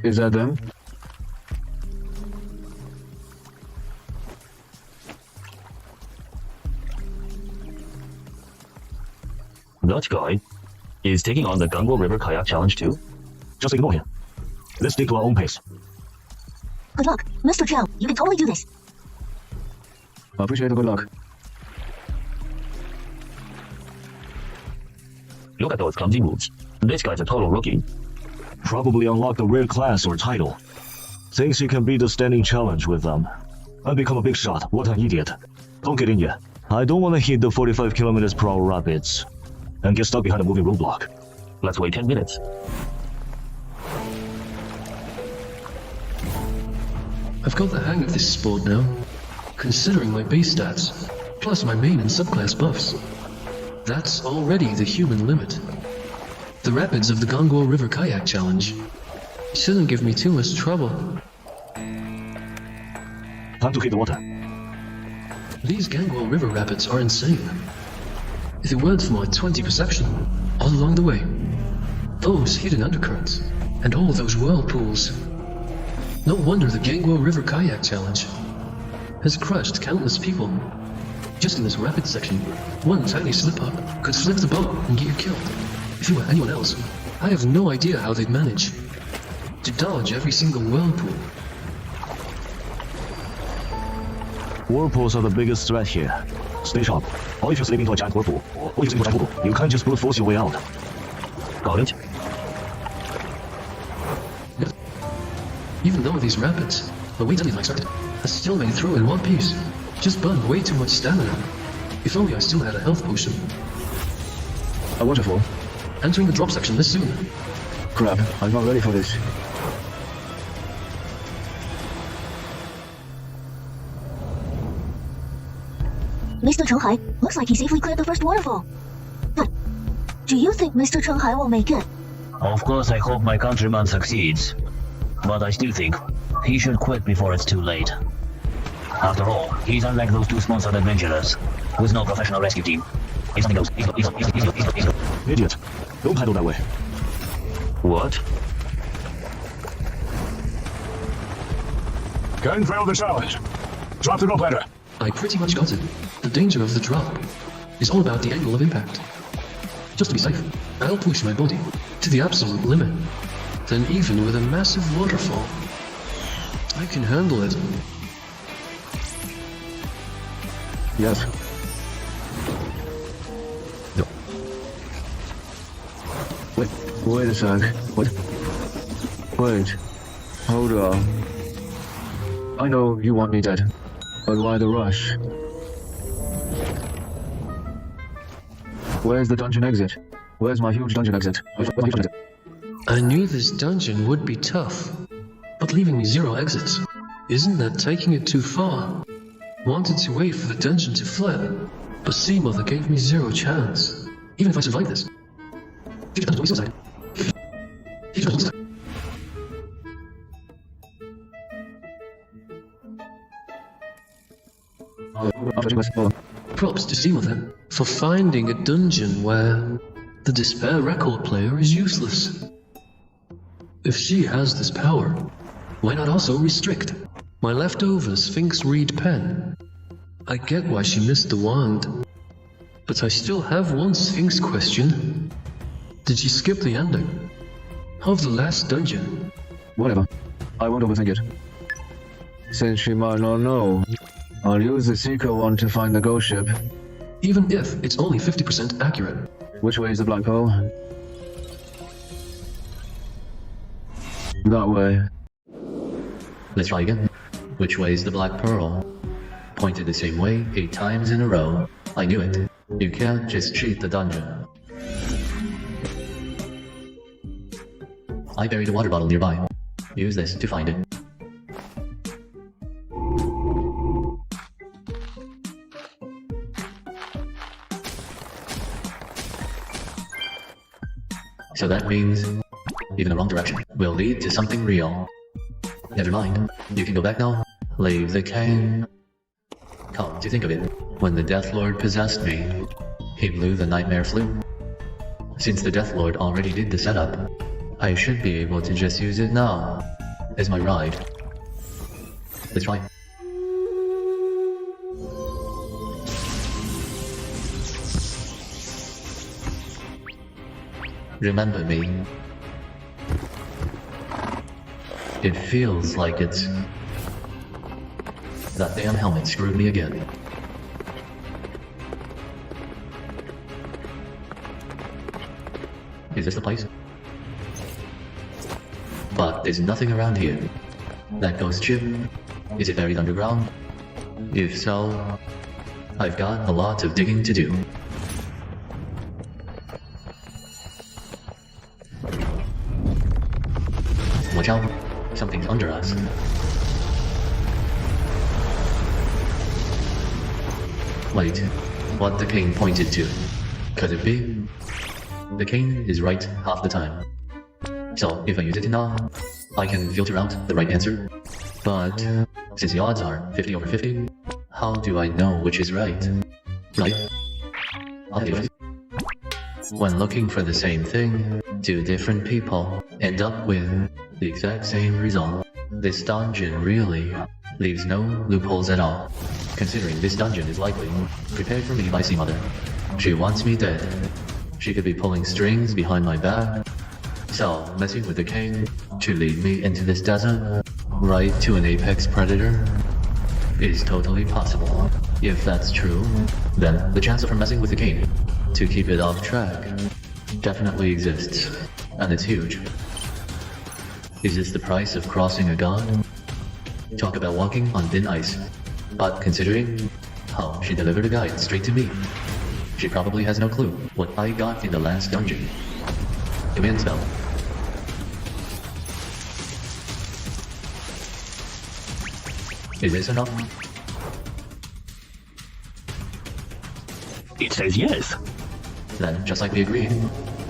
Speaker 22: Is that them?
Speaker 20: That guy is taking on the Gangguo River Kayak Challenge too?
Speaker 1: Just ignore him. Let's stick to our own pace.
Speaker 17: Good luck, Mr. Chow. You can totally do this.
Speaker 22: Appreciate the good luck.
Speaker 20: Look at those clumsy moves. This guy's a total rookie.
Speaker 4: Probably unlocked a rare class or title. Thinks he can beat the standing challenge with them. And become a big shot. What an idiot. Don't get in yet. I don't want to hit the 45 kilometers per hour rapids and get stuck behind a moving roadblock.
Speaker 20: Let's wait 10 minutes.
Speaker 12: I've got the hang of this sport now, considering my base stats, plus my main and subclass buffs. That's already the human limit. The rapids of the Gangguo River Kayak Challenge shouldn't give me too much trouble.
Speaker 1: Time to hit the water.
Speaker 12: These Gangguo River rapids are insane. If it weren't for my 20 perception all along the way, those hidden undercurrents, and all those whirlpools, no wonder the Gangguo River Kayak Challenge has crushed countless people. Just in this rapid section, one tiny slip-up could flip the boat and get you killed. If it were anyone else, I have no idea how they'd manage to dodge every single whirlpool.
Speaker 4: Whirlpools are the biggest threat here. Stay sharp. Or if you slip into a giant whirlpool, or you slip into a giant whirlpool, you can't just brute force your way out.
Speaker 20: Got it?
Speaker 12: Even though these rapids are way than I expected, I still made it through in one piece. Just burned way too much stamina. If only I still had a health potion.
Speaker 22: A waterfall?
Speaker 12: Entering the drop section this soon.
Speaker 22: Crap, I'm not ready for this.
Speaker 17: Mr. Chen Hai, looks like he safely cleared the first waterfall. But do you think Mr. Chen Hai will make it?
Speaker 20: Of course I hope my countryman succeeds. But I still think he should quit before it's too late. After all, he's unlike those 2 sponsored adventurers, with no professional rescue team. If something goes, he's
Speaker 1: Idiot. Don't paddle that way.
Speaker 20: What?
Speaker 14: Can fail the challenge. Drop the rope ladder.
Speaker 12: I pretty much got it. The danger of the drop is all about the angle of impact. Just to be safe, I'll push my body to the absolute limit. Then even with a massive waterfall, I can handle it.
Speaker 22: Yes.
Speaker 12: No.
Speaker 22: Wait a sec. What? Wait. Hold on. I know you want me dead, but why the rush? Where's the dungeon exit? Where's my huge dungeon exit?
Speaker 12: I knew this dungeon would be tough, but leaving me 0 exits, isn't that taking it too far? Wanted to wait for the dungeon to flip, but Sea Mother gave me 0 chance. Even if I survive this, future dungeon will be suicide. Future dungeon suicide. Props to Sea Mother for finding a dungeon where the Despair record player is useless. If she has this power, why not also restrict my leftover Sphinx Reed pen? I get why she missed the wand, but I still have one Sphinx question. Did she skip the ending of the last dungeon?
Speaker 22: Whatever. I won't overthink it. Since she might not know, I'll use the secret one to find the ghost ship.
Speaker 12: Even if it's only 50% accurate.
Speaker 22: Which way is the Black Pearl? That way.
Speaker 12: Let's try again. Which way is the Black Pearl? Pointed the same way 8 times in a row. I knew it. You can't just cheat the dungeon. I buried a water bottle nearby. Use this to find it. So that means even the wrong direction will lead to something real. Never mind, you can go back now. Leave the cane. Come to think of it, when the Death Lord possessed me, he blew the nightmare flu. Since the Death Lord already did the setup, I should be able to just use it now as my ride. Let's try. Remember me. It feels like it's... That damn helmet screwed me again. Is this the place? But there's nothing around here. That ghost ship, is it buried underground? If so, I've got a lot of digging to do. Watch out, something's under us. Wait, what the cane pointed to? Could it be? The cane is right half the time. So if I use it enough, I can filter out the right answer. But since the odds are 50 over 50, how do I know which is right? Right? I'll do it. When looking for the same thing, two different people end up with the exact same result. This dungeon really leaves no loopholes at all. Considering this dungeon is likely prepared for me by Sea Mother. She wants me dead. She could be pulling strings behind my back. So, messing with the cane to lead me into this desert, right to an apex predator, is totally possible. If that's true, then the chance of her messing with the cane to keep it off track definitely exists, and it's huge. Is this the price of crossing a god? Talk about walking on thin ice. But considering how she delivered a guide straight to me, she probably has no clue what I got in the last dungeon. Command spell. Is this enough?
Speaker 20: It says yes.
Speaker 12: Then, just like we agreed,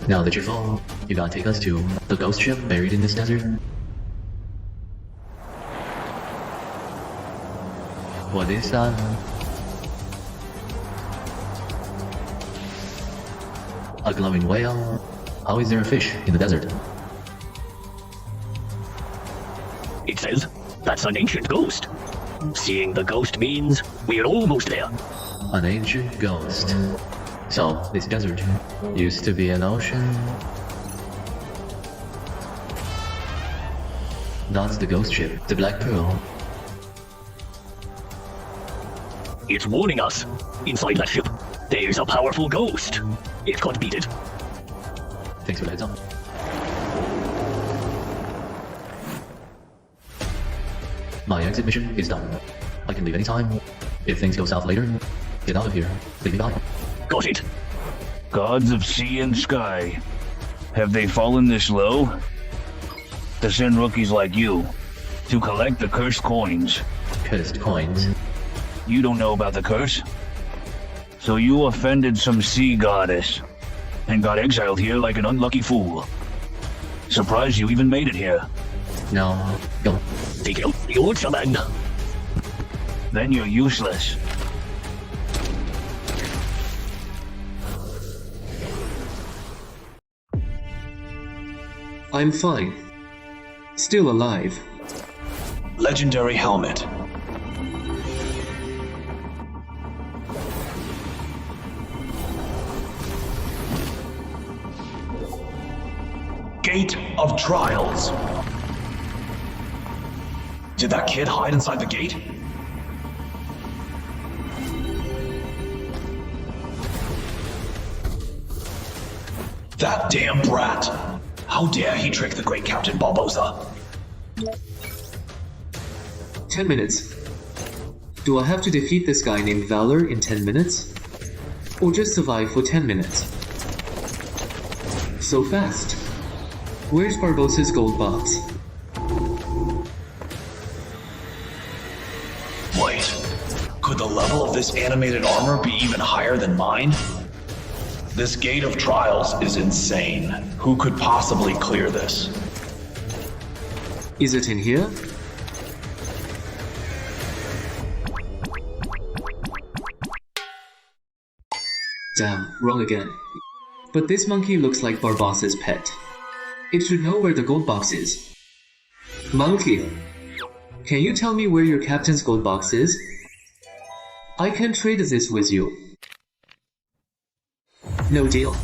Speaker 12: now that you're full, you gotta take us to the ghost ship buried in this desert. What is that? A glowing whale? How is there a fish in the desert?
Speaker 20: It says that's an ancient ghost. Seeing the ghost means we're almost there.
Speaker 12: An ancient ghost. So, this desert used to be an ocean? That's the ghost ship, the Black Pearl.
Speaker 20: It's warning us. Inside that ship, there's a powerful ghost. It can't beat it.
Speaker 12: Thanks for the heads up. My exit mission is done. I can leave anytime. If things go south later, get out of here. Leave me behind.
Speaker 20: Got it.
Speaker 22: Gods of sea and sky, have they fallen this low? To send rookies like you to collect the cursed coins.
Speaker 12: Cursed coins?
Speaker 22: You don't know about the curse? So you offended some sea goddess and got exiled here like an unlucky fool. Surprised you even made it here.
Speaker 12: No, go.
Speaker 20: Take out your shaman.
Speaker 22: Then you're useless.
Speaker 7: I'm fine. Still alive.
Speaker 21: Legendary helmet. Gate of Trials. Did that kid hide inside the gate? That damn brat! How dare he trick the great Captain Barbosa?
Speaker 7: 10 minutes. Do I have to defeat this guy named Valor in 10 minutes? Or just survive for 10 minutes? So fast. Where's Barbosa's gold box?
Speaker 21: Wait, could the level of this animated armor be even higher than mine? This gate of trials is insane. Who could possibly clear this?
Speaker 7: Is it in here? Damn, wrong again. But this monkey looks like Barbosa's pet. It should know where the gold box is. Monkey, can you tell me where your captain's gold box is? I can trade this with you. No deal.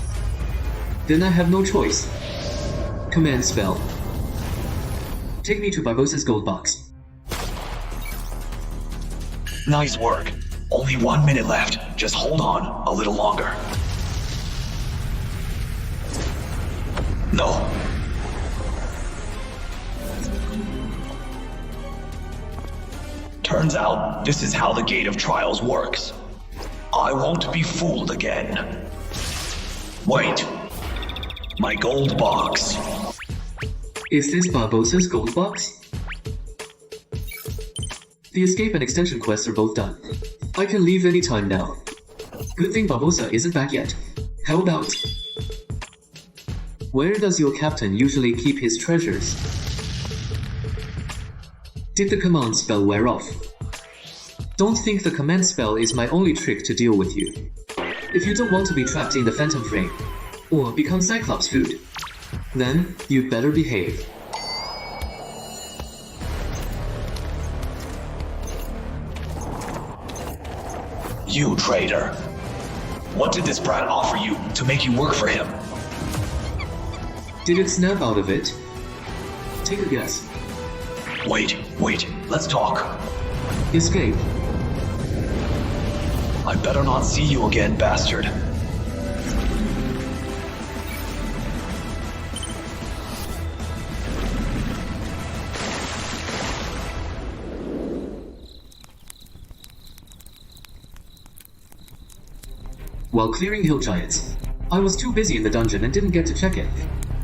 Speaker 7: Then I have no choice. Command spell. Take me to Barbosa's gold box.
Speaker 21: Nice work. Only 1 minute left. Just hold on a little longer. No. Turns out, this is how the Gate of Trials works. I won't be fooled again. Wait. My gold box.
Speaker 7: Is this Barbosa's gold box? The escape and extension quests are both done. I can leave anytime now. Good thing Barbosa isn't back yet. How about... Where does your captain usually keep his treasures? Did the command spell wear off? Don't think the command spell is my only trick to deal with you. If you don't want to be trapped in the Phantom Frame, or become Cyclops food, then you'd better behave.
Speaker 21: You traitor. What did this brat offer you to make you work for him?
Speaker 7: Did it snap out of it? Take a guess.
Speaker 21: Wait, let's talk.
Speaker 7: Escape.
Speaker 21: I better not see you again, bastard.
Speaker 7: While clearing hill giants, I was too busy in the dungeon and didn't get to check it.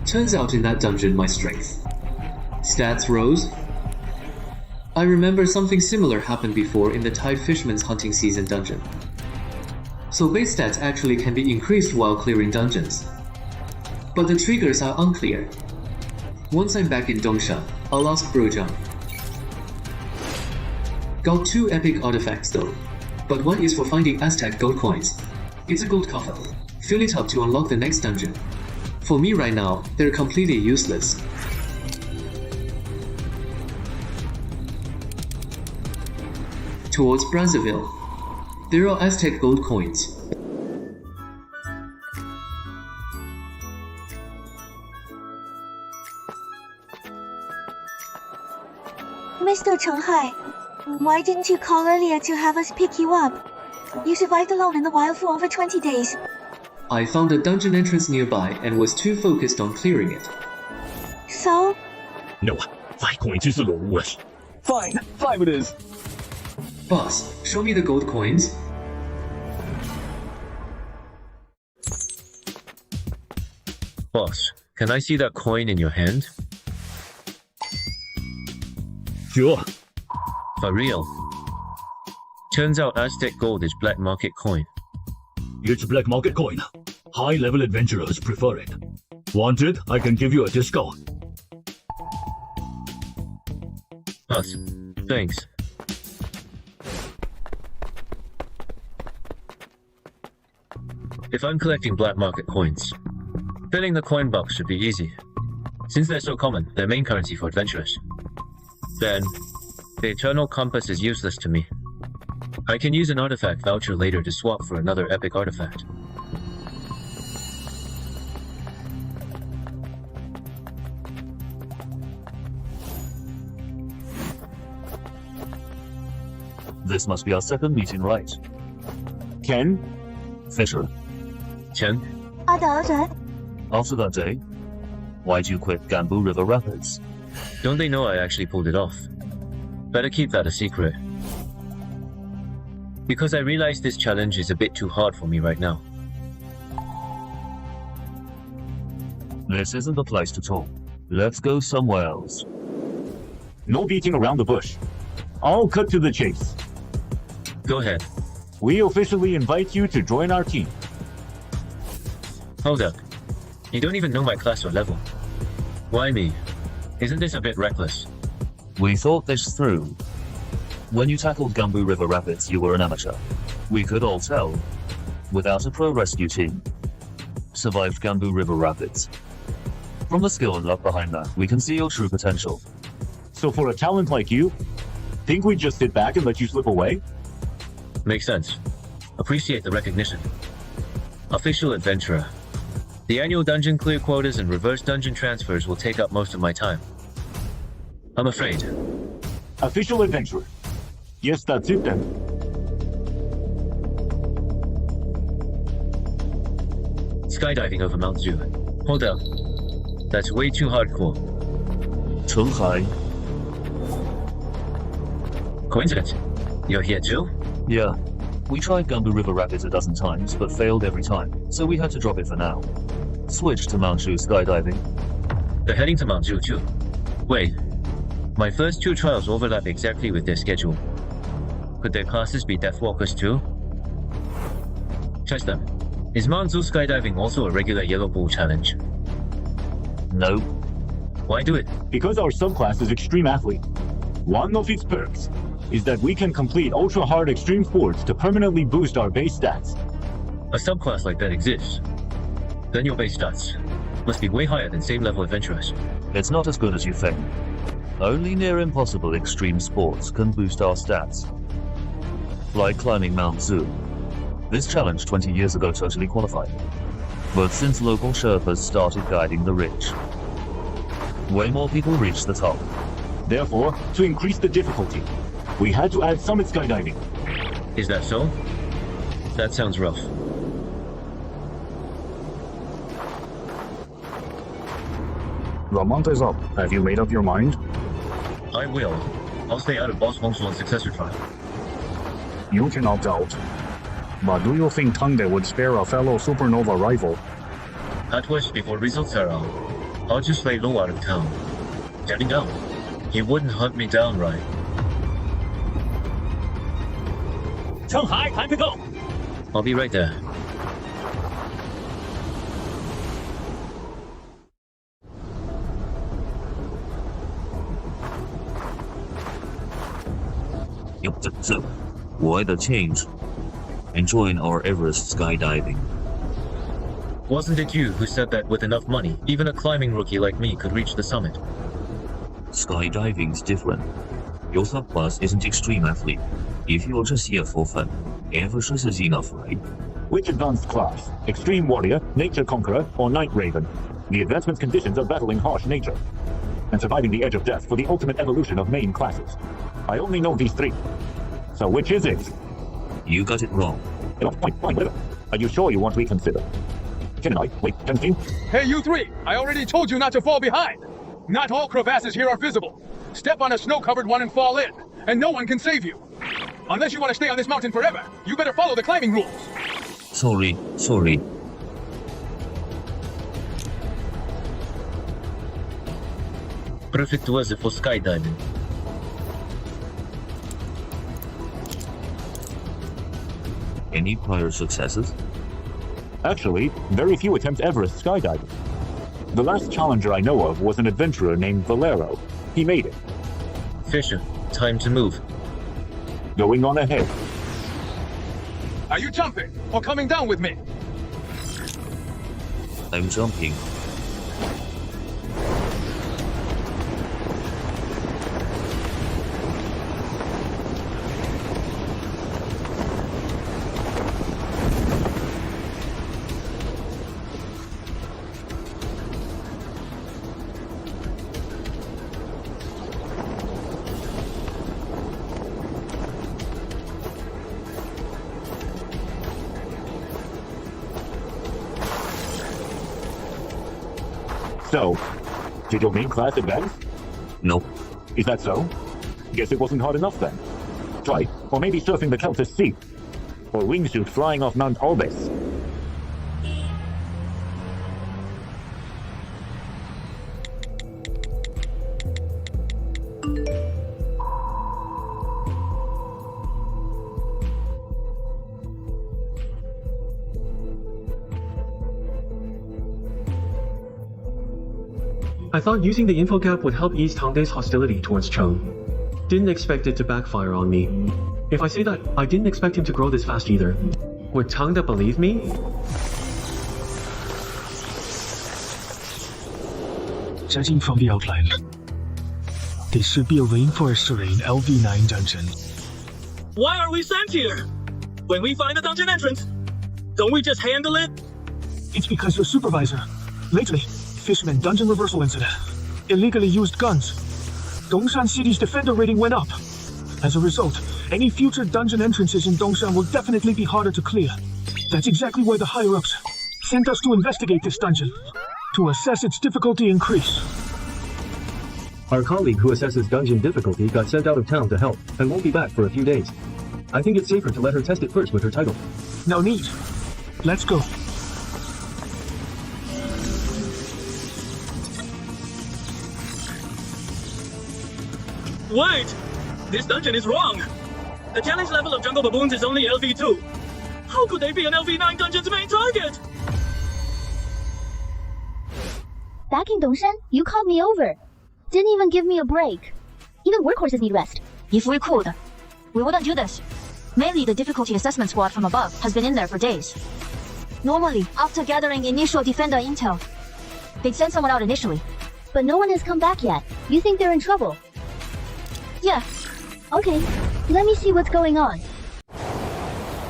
Speaker 7: Turns out in that dungeon my strength. Stats rose. I remember something similar happened before in the Tide Fisherman's hunting season dungeon. So base stats actually can be increased while clearing dungeons. But the triggers are unclear. Once I'm back in Dongsha, I'll ask Brojang. Got 2 epic artifacts though, but one is for finding Aztec gold coins. It's a gold coffer. Fill it up to unlock the next dungeon. For me right now, they're completely useless. Towards Brazzaville. There are Aztec gold coins.
Speaker 11: Mr. Chenghai, why didn't you call earlier to have us pick you up? You survived alone in the wild for over 20 days.
Speaker 7: I found a dungeon entrance nearby and was too focused on clearing it.
Speaker 11: So?
Speaker 1: No, 5 coins is a little worse.
Speaker 21: Fine, 5 it is.
Speaker 7: Boss, show me the gold coins.
Speaker 12: Boss, can I see that coin in your hand?
Speaker 1: Sure.
Speaker 12: For real. Turns out Aztec gold is black market coin.
Speaker 1: It's black market coin. High-level adventurers prefer it. Want it? I can give you a discount.
Speaker 12: Boss, thanks. If I'm collecting black market coins, filling the coin box should be easy. Since they're so common, they're main currency for adventurers. Then, the Eternal Compass is useless to me. I can use an artifact voucher later to swap for another epic artifact.
Speaker 1: This must be our second meeting, right? Ken? Fisher?
Speaker 12: Chen?
Speaker 1: After that day, why'd you quit Gambu River Rapids?
Speaker 12: Don't they know I actually pulled it off? Better keep that a secret. Because I realize this challenge is a bit too hard for me right now.
Speaker 1: This isn't the place to talk. Let's go somewhere else. No beating around the bush. I'll cut to the chase.
Speaker 12: Go ahead.
Speaker 1: We officially invite you to join our team.
Speaker 9: Hold up. You don't even know my class or level. Why me? Isn't this a bit reckless?
Speaker 19: We thought this through. When you tackled Gumbu River Rapids, you were an amateur. We could all tell. Without a pro rescue team. Survived Gumbu River Rapids. From the skill and luck behind that, we can see your true potential.
Speaker 1: So for a talent like you, think we'd just sit back and let you slip away?
Speaker 9: Makes sense. Appreciate the recognition. Official adventurer. The annual dungeon clear quotas and reverse dungeon transfers will take up most of my time. I'm afraid.
Speaker 1: Official adventurer. Yes, that's it then.
Speaker 9: Skydiving over Mount Zhu. Hold up. That's way too hardcore.
Speaker 19: Chenghai.
Speaker 9: Coincidence? You're here too?
Speaker 19: Yeah. We tried Gumbu River Rapids a dozen times, but failed every time, so we had to drop it for now. Switch to Mount Zhu skydiving.
Speaker 9: They're heading to Mount Zhu too. Wait. My first 2 trials overlap exactly with their schedule. Could their classes be Deathwalkers too? Test them. Is Mount Zhu skydiving also a regular Yellow Bull challenge?
Speaker 19: No.
Speaker 9: Why do it?
Speaker 1: Because our subclass is Extreme Athlete. One of its perks is that we can complete ultra-hard extreme sports to permanently boost our base stats.
Speaker 9: A subclass like that exists. Then your base stats must be way higher than same-level adventurers.
Speaker 19: It's not as good as you think. Only near impossible extreme sports can boost our stats. Like climbing Mount Zhu. This challenge 20 years ago totally qualified. But since local Sherpas started guiding the rich, way more people reached the top.
Speaker 1: Therefore, to increase the difficulty, we had to add summit skydiving.
Speaker 9: Is that so? That sounds rough.
Speaker 1: The month is up. Have you made up your mind?
Speaker 9: I will. I'll stay out of Boss Hongsuan's successor trial.
Speaker 1: You can opt out. But do you think Tangde would spare a fellow supernova rival?
Speaker 9: At worst, before results are out, I'll just lay low out of town. Getting down. He wouldn't hunt me down, right?
Speaker 3: Chenghai, time to go!
Speaker 9: I'll be right there.
Speaker 19: So, why the change? Enjoying our Everest skydiving.
Speaker 9: Wasn't it you who said that with enough money, even a climbing rookie like me could reach the summit?
Speaker 19: Skydiving's different. Your subclass isn't extreme athlete. If you're just here for fun, Everest is enough, right?
Speaker 1: Which advanced class? Extreme Warrior, Nature Conqueror, or Night Raven? The advancement conditions of battling harsh nature and surviving the edge of death for the ultimate evolution of main classes. I only know these 3. So which is it?
Speaker 19: You got it wrong.
Speaker 1: Fine. Are you sure you want to reconsider? Ken and I, wait, 10.
Speaker 23: Hey, you 3! I already told you not to fall behind! Not all crevasses here are visible. Step on a snow-covered one and fall in, and no one can save you. Unless you want to stay on this mountain forever, you better follow the climbing rules.
Speaker 19: Sorry.
Speaker 9: Perfect weather for skydiving.
Speaker 19: Any prior successes?
Speaker 1: Actually, very few attempt Everest skydiving. The last challenger I know of was an adventurer named Valero. He made it.
Speaker 9: Fisher, time to move.
Speaker 1: Going on ahead.
Speaker 23: Are you jumping or coming down with me?
Speaker 19: I'm jumping.
Speaker 1: So, did your main class advance?
Speaker 19: Nope.
Speaker 1: Is that so? Guess it wasn't hard enough then. Try, or maybe surfing the Celtic Sea. Or wingsuit flying off Mount Albes.
Speaker 5: I thought using the info gap would help ease Tangde's hostility towards Cheng. Didn't expect it to backfire on me. If I say that I didn't expect him to grow this fast either, would Tangde believe me?
Speaker 22: Judging from the outline, this should be a rainforest terrain LV9 dungeon.
Speaker 3: Why are we sent here? When we find the dungeon entrance, don't we just handle it?
Speaker 22: It's because your supervisor, lately, Fishman dungeon reversal incident, illegally used guns. Dongshan City's defender rating went up. As a result, any future dungeon entrances in Dongshan will definitely be harder to clear. That's exactly why the higher-ups sent us to investigate this dungeon, to assess its difficulty increase.
Speaker 5: Our colleague who assesses dungeon difficulty got sent out of town to help and won't be back for a few days. I think it's safer to let her test it first with her title.
Speaker 22: No need. Let's go.
Speaker 3: Wait! This dungeon is wrong! The challenge level of jungle baboons is only LV2. How could they be an LV9 dungeon's main target?
Speaker 17: Back in Dongshan, you called me over. Didn't even give me a break. Even workhorses need rest. If we could, we wouldn't do this. Mainly the difficulty assessment squad from above has been in there for days. Normally, after gathering initial defender intel, they'd send someone out initially. But no one has come back yet. You think they're in trouble? Yeah. Okay, let me see what's going on.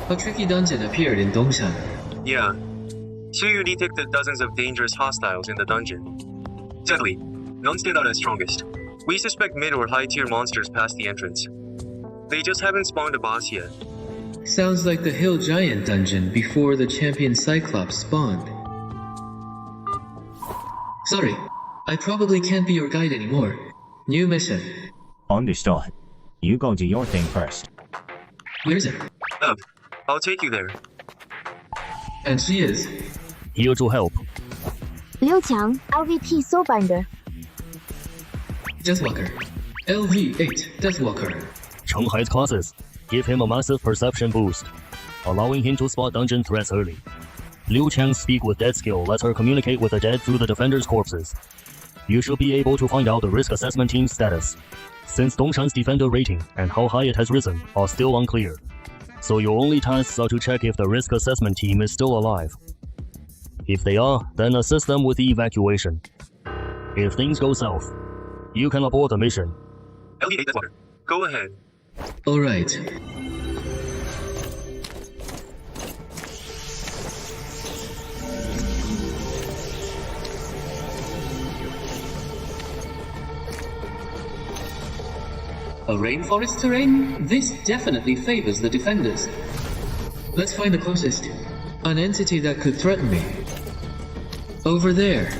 Speaker 7: A tricky dungeon appeared in Dongshan.
Speaker 6: Yeah. Xiu detected dozens of dangerous hostiles in the dungeon. Sadly, none stood out as strongest. We suspect mid or high tier monsters past the entrance. They just haven't spawned a boss yet.
Speaker 7: Sounds like the Hill Giant dungeon before the champion Cyclops spawned. Sorry, I probably can't be your guide anymore. New mission.
Speaker 16: Understood. You go do your thing first.
Speaker 7: Where's it?
Speaker 6: Up. I'll take you there.
Speaker 7: And she is?
Speaker 19: Here to help.
Speaker 17: Liu Qiang, LVP Soulbinder.
Speaker 7: Deathwalker. LV8 Deathwalker.
Speaker 19: Chenghai's classes give him a massive perception boost, allowing him to spot dungeon threats early. Liu Qiang's Speak with Dead skill lets her communicate with the dead through the defender's corpses. You should be able to find out the risk assessment team's status, since Dongshan's defender rating and how high it has risen are still unclear. So your only tasks are to check if the risk assessment team is still alive. If they are, then assist them with the evacuation. If things go south, you can abort the mission.
Speaker 6: LV8 Deathwalker, go ahead.
Speaker 7: Alright. A rainforest terrain? This definitely favors the defenders. Let's find the closest. An entity that could threaten me. Over there.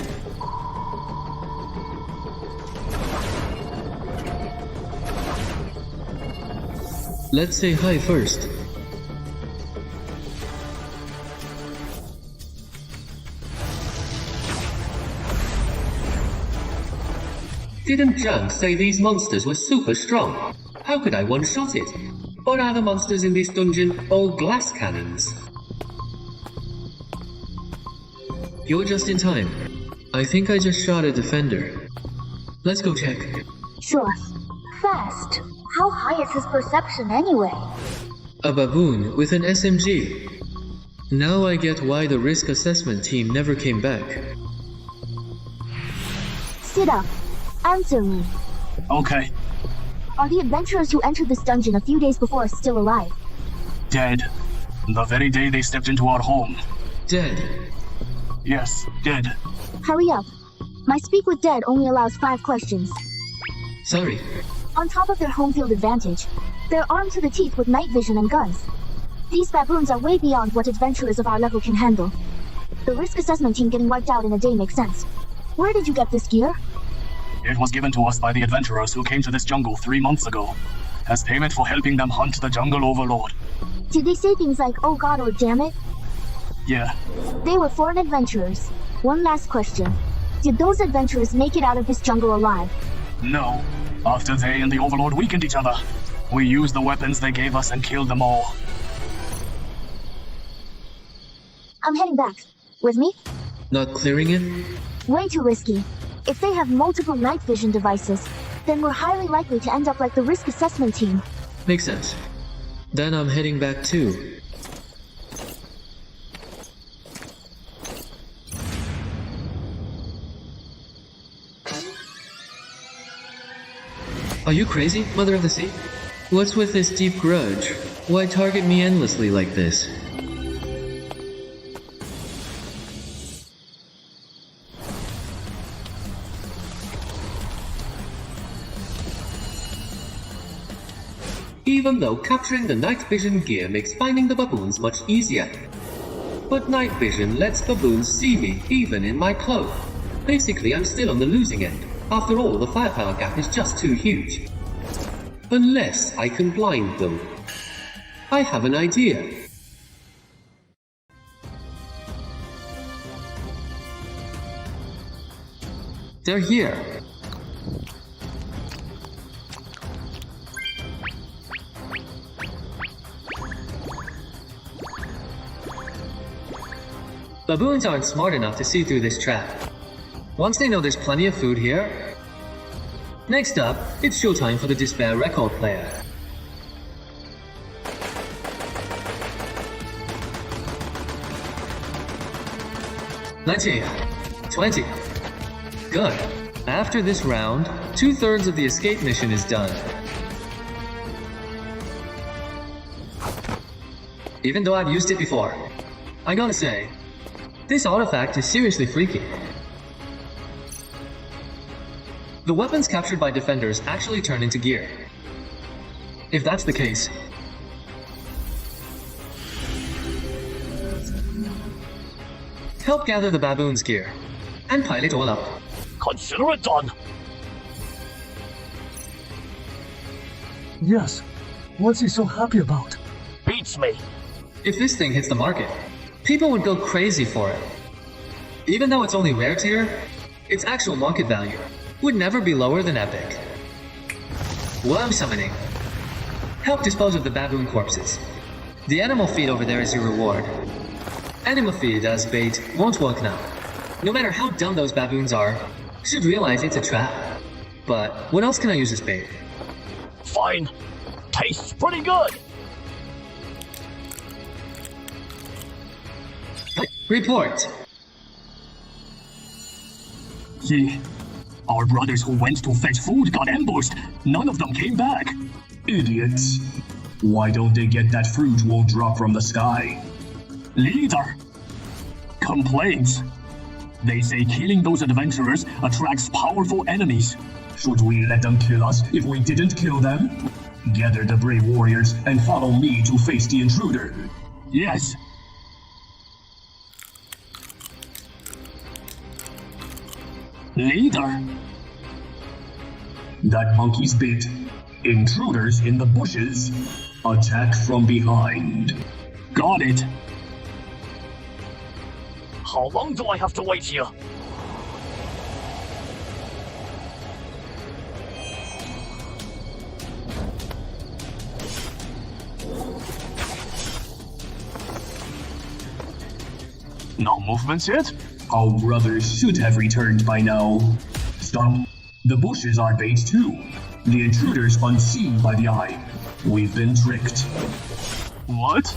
Speaker 7: Let's say hi first. Didn't Zhang say these monsters were super strong? How could I one-shot it? Or are the monsters in this dungeon all glass cannons? You're just in time. I think I just shot a defender. Let's go check.
Speaker 17: Sure. Fast. How high is his perception anyway?
Speaker 7: A baboon with an SMG. Now I get why the risk assessment team never came back.
Speaker 17: Sit up. Answer me.
Speaker 22: Okay.
Speaker 17: Are the adventurers who entered this dungeon a few days before still alive?
Speaker 22: Dead. The very day they stepped into our home.
Speaker 7: Dead?
Speaker 22: Yes, dead.
Speaker 17: Hurry up. My Speak with Dead only allows 5 questions.
Speaker 7: Sorry.
Speaker 17: On top of their home field advantage, they're armed to the teeth with night vision and guns. These baboons are way beyond what adventurers of our level can handle. The risk assessment team getting wiped out in a day makes sense. Where did you get this gear?
Speaker 22: It was given to us by the adventurers who came to this jungle 3 months ago, as payment for helping them hunt the jungle overlord.
Speaker 17: Did they say things like, oh god or damn it?
Speaker 22: Yeah.
Speaker 17: They were foreign adventurers. One last question. Did those adventurers make it out of this jungle alive?
Speaker 22: No. After they and the overlord weakened each other, we used the weapons they gave us and killed them all.
Speaker 17: I'm heading back. With me?
Speaker 7: Not clearing it?
Speaker 17: Way too risky.
Speaker 11: If they have multiple night vision devices, then we're highly likely to end up like the risk assessment team.
Speaker 5: Makes sense. Then I'm heading back too. Are you crazy, Mother of the Sea? What's with this deep grudge? Why target me endlessly like this? Even though capturing the night vision gear makes finding the baboons much easier. But night vision lets baboons see me even in my cloak. Basically, I'm still on the losing end. After all, the firepower gap is just too huge. Unless I can blind them. I have an idea. They're here. Baboons aren't smart enough to see through this trap. Once they know there's plenty of food here... Next up, it's showtime for the Despair record player. Let's see. 20. Good. After this round, 2/3 of the escape mission is done. Even though I've used it before, I gotta say, this artifact is seriously freaky. The weapons captured by defenders actually turn into gear. If that's the case, help gather the baboon's gear and pile it all up.
Speaker 3: Consider it done. Yes. What's he so happy about? Beats me.
Speaker 5: If this thing hits the market, people would go crazy for it. Even though it's only rare tier, its actual market value would never be lower than epic. Worm summoning. Help dispose of the baboon corpses. The animal feed over there is your reward. Animal feed as bait won't work now. No matter how dumb those baboons are, should realize it's a trap. But what else can I use as bait?
Speaker 3: Fine. Tastes pretty good.
Speaker 5: Report.
Speaker 3: Our brothers who went to fetch food got ambushed. None of them came back. Idiots. Why don't they get that fruit won't drop from the sky? Leader. Complaints. They say killing those adventurers attracts powerful enemies. Should we let them kill us if we didn't kill them? Gather the brave warriors and follow me to face the intruder. Yes. Leader. That monkey's bit. Intruders in the bushes. Attack from behind. Got it. How long do I have to wait here? No movements yet? Our brothers should have returned by now. Stop. The bushes are bait too. The intruders unseen by the eye. We've been tricked. What?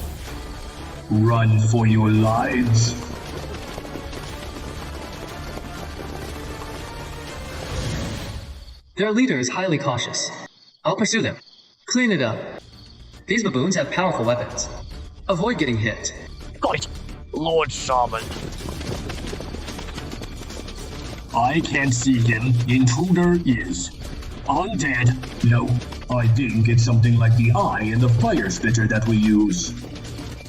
Speaker 3: Run for your lives.
Speaker 5: Their leader is highly cautious. I'll pursue them. Clean it up. These baboons have powerful weapons. Avoid getting hit.
Speaker 3: Got it. Lord Shaman. I can't see him. Intruder is. Undead. No, I didn't get something like the eye and the fire splitter that we use.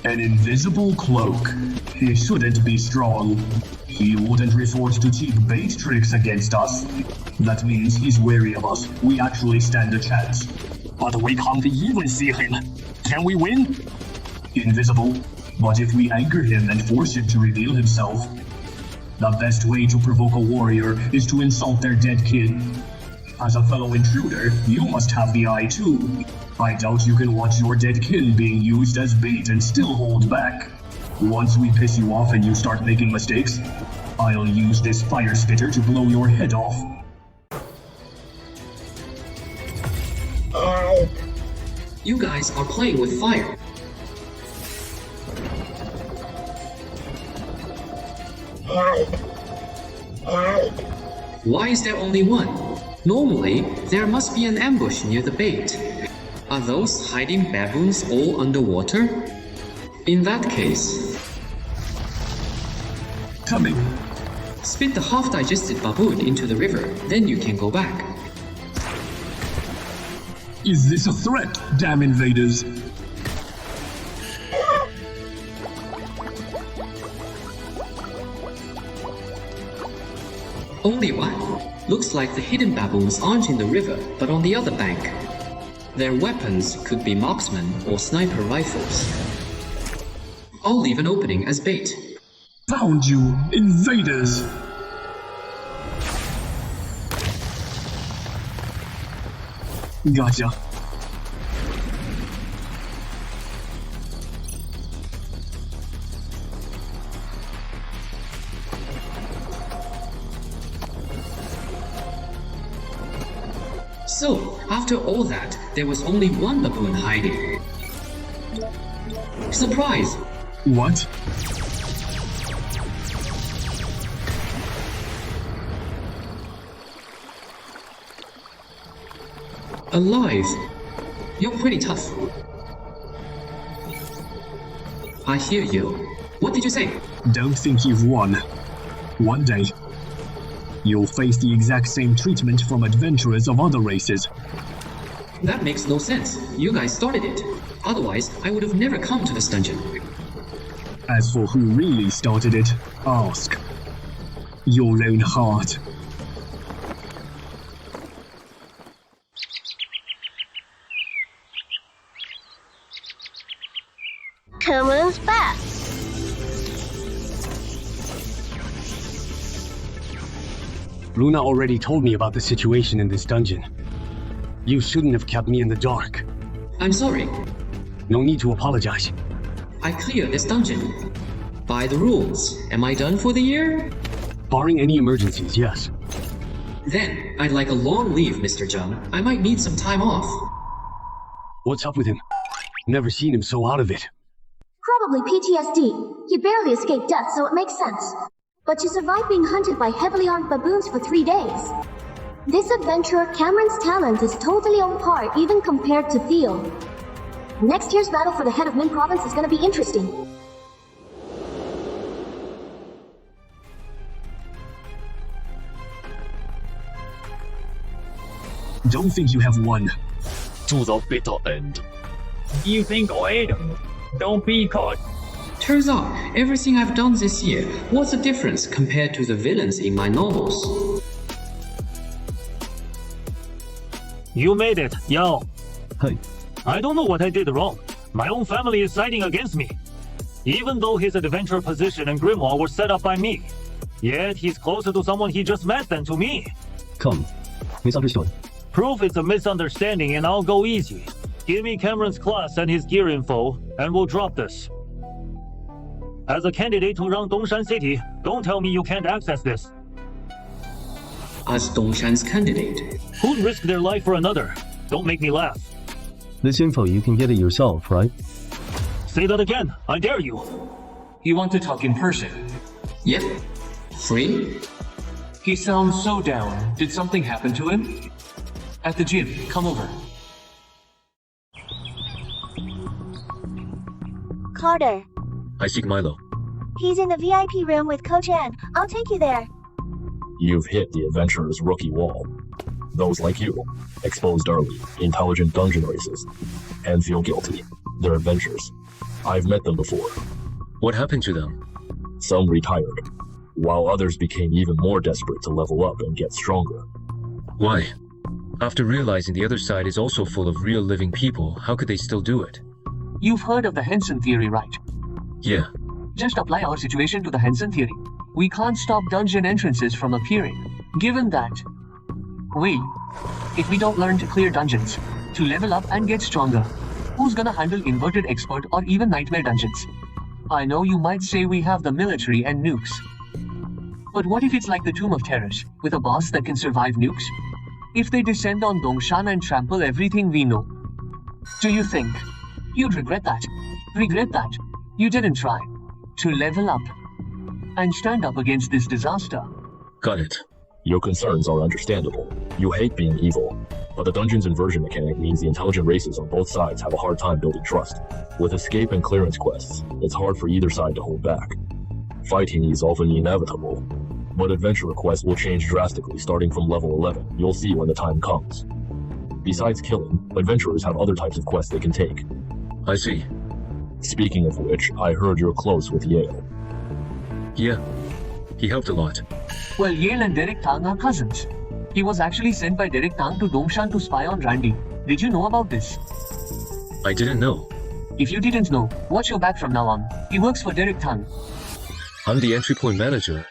Speaker 3: An invisible cloak. He shouldn't be strong. He wouldn't resort to cheap bait tricks against us. That means he's wary of us. We actually stand a chance. But we can't even see him. Can we win? Invisible. But if we anger him and force him to reveal himself, the best way to provoke a warrior is to insult their dead kin. As a fellow intruder, you must have the eye too. I doubt you can watch your dead kin being used as bait and still hold back. Once we piss you off and you start making mistakes,
Speaker 22: I'll use this fire spitter to blow your head off.
Speaker 7: You guys are playing with fire. Why is there only one? Normally, there must be an ambush near the bait. Are those hiding baboons all underwater? In that case...
Speaker 22: Coming.
Speaker 7: Spit the half-digested baboon into the river, then you can go back.
Speaker 22: Is this a threat, damn invaders?
Speaker 7: Only one. Looks like the hidden baboons aren't in the river, but on the other bank. Their weapons could be marksmen or sniper rifles. I'll leave an opening as bait.
Speaker 22: Found you, invaders! Gotcha.
Speaker 7: So, after all that, there was only one baboon hiding. Surprise!
Speaker 22: What?
Speaker 7: Alive! You're pretty tough. I hear you. What did you say?
Speaker 22: Don't think you've won. One day, you'll face the exact same treatment from adventurers of other races.
Speaker 7: That makes no sense. You guys started it. Otherwise, I would have never come to this dungeon.
Speaker 22: As for who really started it, ask your own heart.
Speaker 17: Cameron's back.
Speaker 8: Luna already told me about the situation in this dungeon. You shouldn't have kept me in the dark.
Speaker 7: I'm sorry.
Speaker 8: No need to apologize.
Speaker 7: I cleared this dungeon. By the rules, am I done for the year?
Speaker 8: Barring any emergencies, yes.
Speaker 7: Then, I'd like a long leave, Mr. Zhang. I might need some time off.
Speaker 8: What's up with him? Never seen him so out of it.
Speaker 11: Probably PTSD. He barely escaped death, so it makes sense. But to survive being hunted by heavily armed baboons for 3 days. This adventurer, Cameron's talent is totally on par, even compared to Theo. Next year's battle for the head of Min Province is gonna be interesting.
Speaker 22: Don't think you have won.
Speaker 13: To the bitter end.
Speaker 3: You think I don't be caught.
Speaker 7: Turns out, everything I've done this year, what's the difference compared to the villains in my novels?
Speaker 1: You made it, Yao.
Speaker 4: Hey.
Speaker 1: I don't know what I did wrong. My own family is siding against me. Even though his adventure position and grimoire were set up by me. Yet he's closer to someone he just met than to me.
Speaker 13: Come. Misunderstood.
Speaker 1: Proof it's a misunderstanding and I'll go easy. Give me Cameron's class and his gear info, and we'll drop this. As a candidate to run Dongshan City, don't tell me you can't access this.
Speaker 7: As Dongshan's candidate?
Speaker 1: Who'd risk their life for another? Don't make me laugh.
Speaker 13: This info, you can get it yourself, right?
Speaker 1: Say that again, I dare you.
Speaker 2: You want to talk in person?
Speaker 7: Yep. Free?
Speaker 2: He sounds so down. Did something happen to him? At the gym, come over.
Speaker 11: Carter.
Speaker 12: I seek Milo.
Speaker 11: He's in the VIP room with Coach Ann. I'll take you there.
Speaker 10: You've hit the adventurer's rookie wall. Those like you, exposed early, intelligent dungeon races, and feel guilty. They're adventurers. I've met them before.
Speaker 12: What happened to them?
Speaker 10: Some retired, while others became even more desperate to level up and get stronger.
Speaker 12: Why? After realizing the other side is also full of real living people, how could they still do it?
Speaker 2: You've heard of the Henson theory, right?
Speaker 12: Yeah.
Speaker 2: Just apply our situation to the Henson theory. We can't stop dungeon entrances from appearing. Given that, if we don't learn to clear dungeons, to level up and get stronger, who's gonna handle inverted expert or even nightmare dungeons? I know you might say we have the military and nukes. But what if it's like the Tomb of Terrors, with a boss that can survive nukes? If they descend on Dongshan and trample everything we know, do you think you'd regret that? Regret that you didn't try to level up and stand up against this disaster?
Speaker 9: Got it.
Speaker 10: Your concerns are understandable. You hate being evil, but the dungeon's inversion mechanic means the intelligent races on both sides have a hard time building trust. With escape and clearance quests, it's hard for either side to hold back. Fighting is often inevitable, but adventure quests will change drastically starting from level 11. You'll see when the time comes. Besides killing, adventurers have other types of quests they can take.
Speaker 9: I see.
Speaker 10: Speaking of which, I heard you're close with Yale.
Speaker 9: Yeah, he helped a lot.
Speaker 2: Well, Yale and Derek Tang are cousins. He was actually sent by Derek Tang to Dongshan to spy on Randy. Did you know about this?
Speaker 9: I didn't know.
Speaker 2: If you didn't know, watch your back from now on. He works for Derek Tang.
Speaker 9: I'm the entry point manager.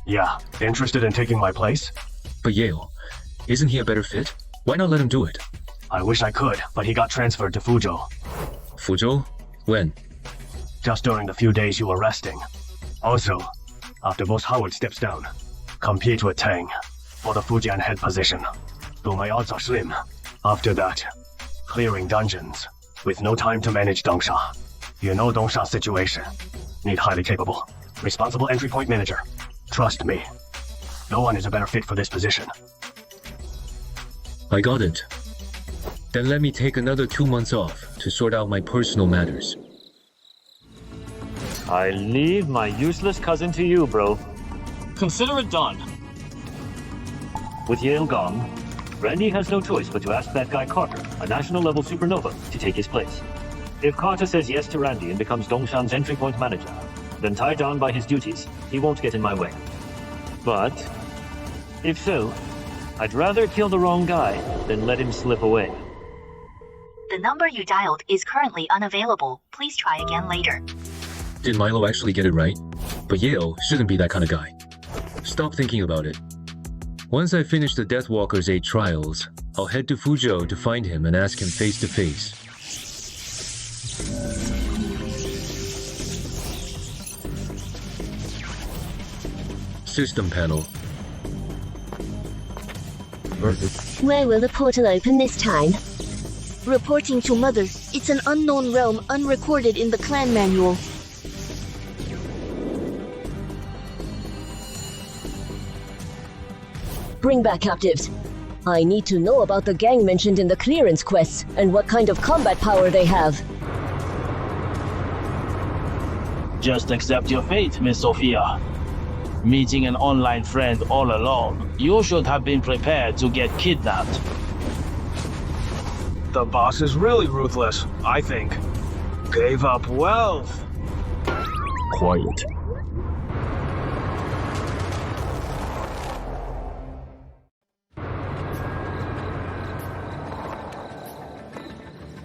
Speaker 8: Yeah, interested in taking my place?
Speaker 9: But Yale, isn't he a better fit? Why not let him do it?
Speaker 8: I wish I could, but he got transferred to Fuzhou.
Speaker 9: Fuzhou? When?
Speaker 8: Just during the few days you were resting. Also, after Boss Howard steps down, compete with Tang for the Fujian head position. Though my odds are slim. After that, clearing dungeons with no time to manage Dongsha. You know Dongsha's situation. Need highly capable, responsible entry point manager. Trust me, no one is a better fit for this position.
Speaker 9: I got it. Then let me take another 2 months off to sort out my personal matters.
Speaker 14: I leave my useless cousin to you, bro. Consider it done. With Yale gone, Randy has no choice but to ask that guy Carter, a national-level supernova, to take his place. If Carter says yes to Randy and becomes Dongshan's entry point manager, then tied down by his duties, he won't get in my way. But if so, I'd rather kill the wrong guy than let him slip away.
Speaker 15: The number you dialed is currently unavailable. Please try again later.
Speaker 9: Did Milo actually get it right? But Yale shouldn't be that kind of guy. Stop thinking about it. Once I finish the Deathwalker's 8 trials, I'll head to Fuzhou to find him and ask him face to face. System panel.
Speaker 18: Where will the portal open this time? Reporting to Mother. It's an unknown realm, unrecorded in the clan manual.
Speaker 24: Bring back captives. I need to know about the gang mentioned in the clearance quests and what kind of combat power they have.
Speaker 25: Just accept your fate, Miss Sophia. Meeting an online friend all alone, you should have been prepared to get kidnapped.
Speaker 22: The boss is really ruthless, I think. Gave up wealth.
Speaker 10: Quiet.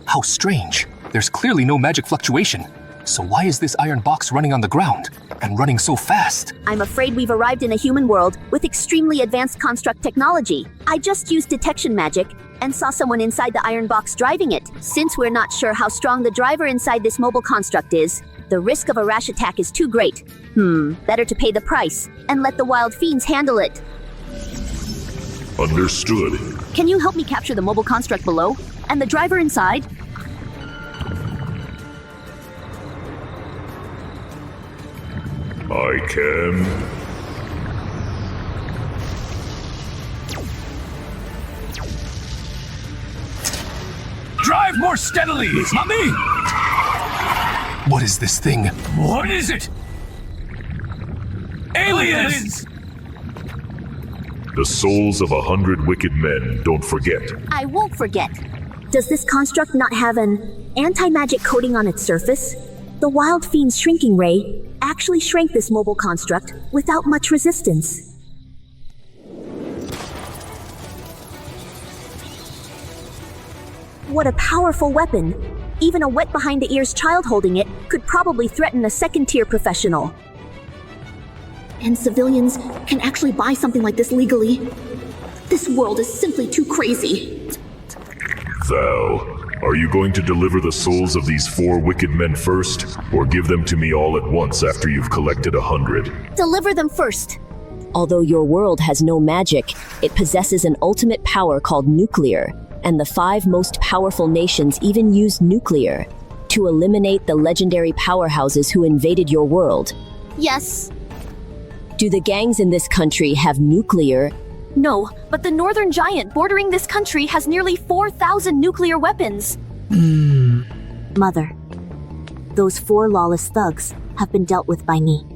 Speaker 26: How strange. There's clearly no magic fluctuation. So why is this iron box running on the ground? And running so fast?
Speaker 27: I'm afraid we've arrived in a human world with extremely advanced construct technology. I just used detection magic and saw someone inside the iron box driving it. Since we're not sure how strong the driver inside this mobile construct is, the risk of a rash attack is too great. Better to pay the price and let the wild fiends handle it.
Speaker 28: Understood.
Speaker 27: Can you help me capture the mobile construct below and the driver inside?
Speaker 28: I can.
Speaker 26: Drive more steadily! It's not me! What is this thing? What is it? Aliens!
Speaker 28: The souls of 100 wicked men, don't forget.
Speaker 27: I won't forget. Does this construct not have an anti-magic coating on its surface? The Wild Fiend's shrinking ray actually shrank this mobile construct without much resistance. What a powerful weapon! Even a wet behind-the-ears child holding it could probably threaten a second-tier professional. And civilians can actually buy something like this legally. This world is simply too crazy.
Speaker 28: Thou Are you going to deliver the souls of these 4 wicked men first, or give them to me all at once after you've collected 100?
Speaker 27: Deliver them first.
Speaker 24: Although your world has no magic, it possesses an ultimate power called nuclear, and the 5 most powerful nations even use nuclear to eliminate the legendary powerhouses who invaded your world.
Speaker 27: Yes.
Speaker 24: Do the gangs in this country have nuclear?
Speaker 27: No, but the northern giant bordering this country has nearly 4,000 nuclear weapons.
Speaker 11: Mother, those 4 lawless thugs have been dealt with by me.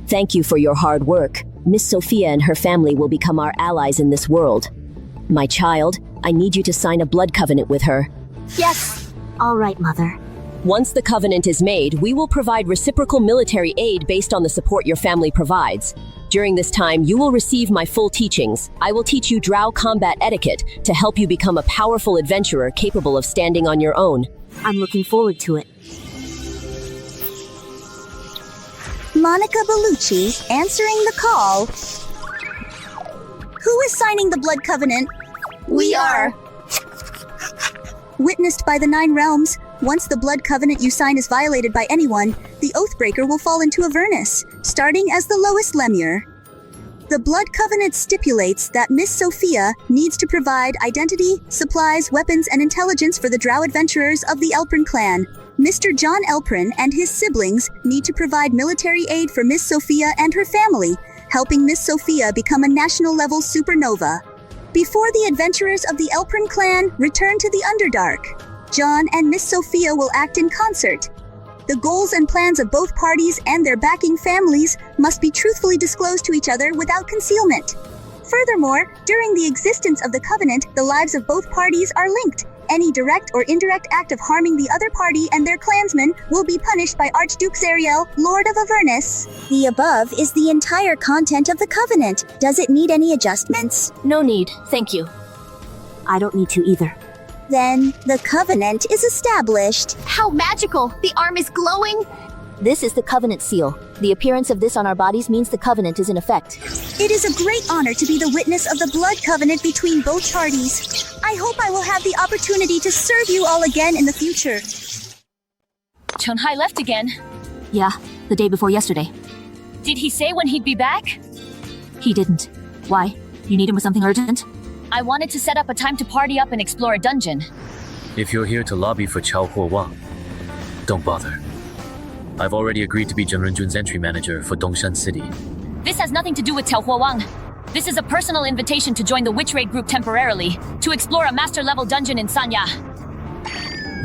Speaker 24: Thank you for your hard work. Miss Sophia and her family will become our allies in this world. My child, I need you to sign a blood covenant with her.
Speaker 27: Yes.
Speaker 11: All right, Mother.
Speaker 24: Once the covenant is made, we will provide reciprocal military aid based on the support your family provides. During this time, you will receive my full teachings. I will teach you drow combat etiquette to help you become a powerful adventurer capable of standing on your own.
Speaker 11: I'm looking forward to it.
Speaker 5: Monica Bellucci answering the call. Who is signing the blood covenant?
Speaker 27: We are.
Speaker 5: Witnessed by the 9 realms, once the blood covenant you sign is violated by anyone, the Oathbreaker will fall into Avernus, starting as the lowest Lemure. The blood covenant stipulates that Miss Sophia needs to provide identity, supplies, weapons, and intelligence for the drow adventurers of the Elprin clan. Mr. John Elprin and his siblings need to provide military aid for Miss Sophia and her family, helping Miss Sophia become a national-level supernova. Before the adventurers of the Elprin clan return to the Underdark, John and Miss Sophia will act in concert. The goals and plans of both parties and their backing families must be truthfully disclosed to each other without concealment. Furthermore, during the existence of the covenant, the lives of both parties are linked. Any direct or indirect act of harming the other party and their clansmen will be punished by Archduke Zariel, Lord of Avernus. The above is the entire content of the covenant. Does it need any adjustments?
Speaker 27: No need, thank you.
Speaker 11: I don't need to either.
Speaker 5: Then, the covenant is established.
Speaker 27: How magical! The arm is glowing! This is the covenant seal. The appearance of this on our bodies means the covenant is in effect.
Speaker 5: It is a great honor to be the witness of the blood covenant between both parties. I hope I will have the opportunity to serve you all again in the future.
Speaker 27: Chun-Hai left again.
Speaker 11: Yeah, the day before yesterday.
Speaker 27: Did he say when he'd be back?
Speaker 11: He didn't. Why? You need him with something urgent?
Speaker 27: I wanted to set up a time to party up and explore a dungeon.
Speaker 6: If you're here to lobby for Chao Huo Wang, don't bother. I've already agreed to be Zhen Renjun's entry manager for Dongshan City.
Speaker 27: This has nothing to do with Chao Huo Wang. This is a personal invitation to join the Witch Raid group temporarily, to explore a master level dungeon in Sanya.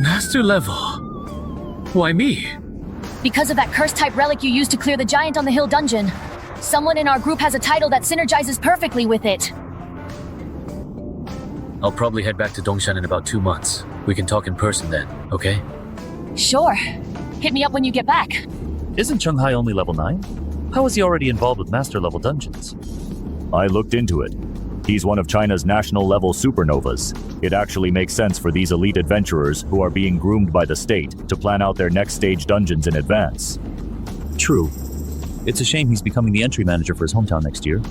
Speaker 6: Master level? Why me?
Speaker 27: Because of that curse type relic you used to clear the giant on the hill dungeon. Someone in our group has a title that synergizes perfectly with it.
Speaker 6: I'll probably head back to Dongshan in about 2 months. We can talk in person then, okay?
Speaker 27: Sure. Hit me up when you get back.
Speaker 1: Isn't Chun-Hai only level 9? How is he already involved with master level dungeons? I looked into it. He's one of China's national level supernovas. It actually makes sense for these elite adventurers who are being groomed by the state to plan out their next stage dungeons in advance. True. It's a shame he's becoming the entry manager for his hometown next year.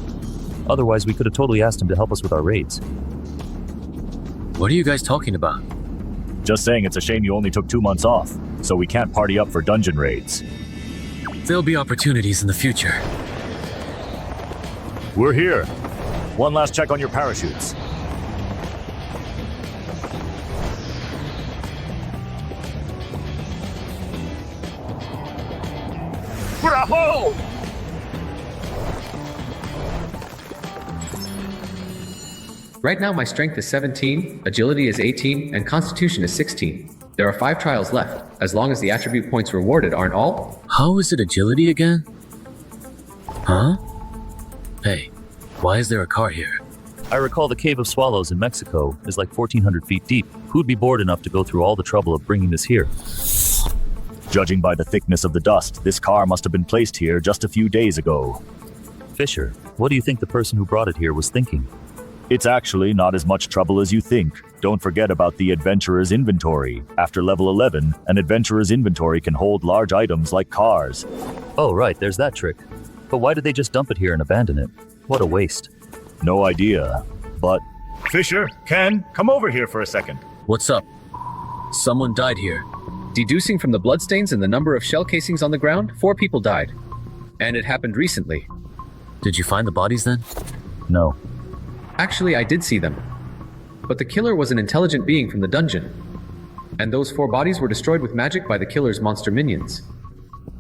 Speaker 1: Otherwise, we could have totally asked him to help us with our raids.
Speaker 6: What are you guys talking about?
Speaker 1: Just saying it's a shame you only took 2 months off, so we can't party up for dungeon raids.
Speaker 6: There'll be opportunities in the future.
Speaker 1: We're here. One last check on your parachutes.
Speaker 6: Bravo!
Speaker 16: Right now my strength is 17, agility is 18, and constitution is 16. There are 5 trials left, as long as the attribute points rewarded aren't all.
Speaker 6: How is it agility again? Huh? Hey, why is there a car here?
Speaker 1: I recall the Cave of Swallows in Mexico is like 1,400 feet deep. Who'd be bored enough to go through all the trouble of bringing this here? Judging by the thickness of the dust, this car must have been placed here just a few days ago. Fisher, what do you think the person who brought it here was thinking? It's actually not as much trouble as you think. Don't forget about the adventurer's inventory. After level 11, an adventurer's inventory can hold large items like cars. Oh, right, there's that trick. But why did they just dump it here and abandon it? What a waste. No idea, but... Fisher, Ken, come over here for a second.
Speaker 6: What's up? Someone died here.
Speaker 16: Deducing from the bloodstains and the number of shell casings on the ground, 4 people died. And it happened recently.
Speaker 6: Did you find the bodies then?
Speaker 28: No.
Speaker 16: Actually, I did see them. But the killer was an intelligent being from the dungeon. And those 4 bodies were destroyed with magic by the killer's monster minions.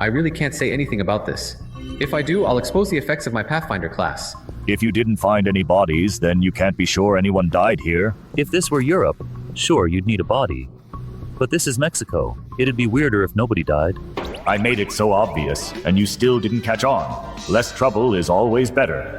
Speaker 16: I really can't say anything about this. If I do, I'll expose the effects of my Pathfinder class.
Speaker 28: If you didn't find any bodies, then you can't be sure anyone died here.
Speaker 3: If this were Europe, sure, you'd need a body. But this is Mexico. It'd be weirder if nobody died.
Speaker 28: I made it so obvious, and you still didn't catch on. Less trouble is always better.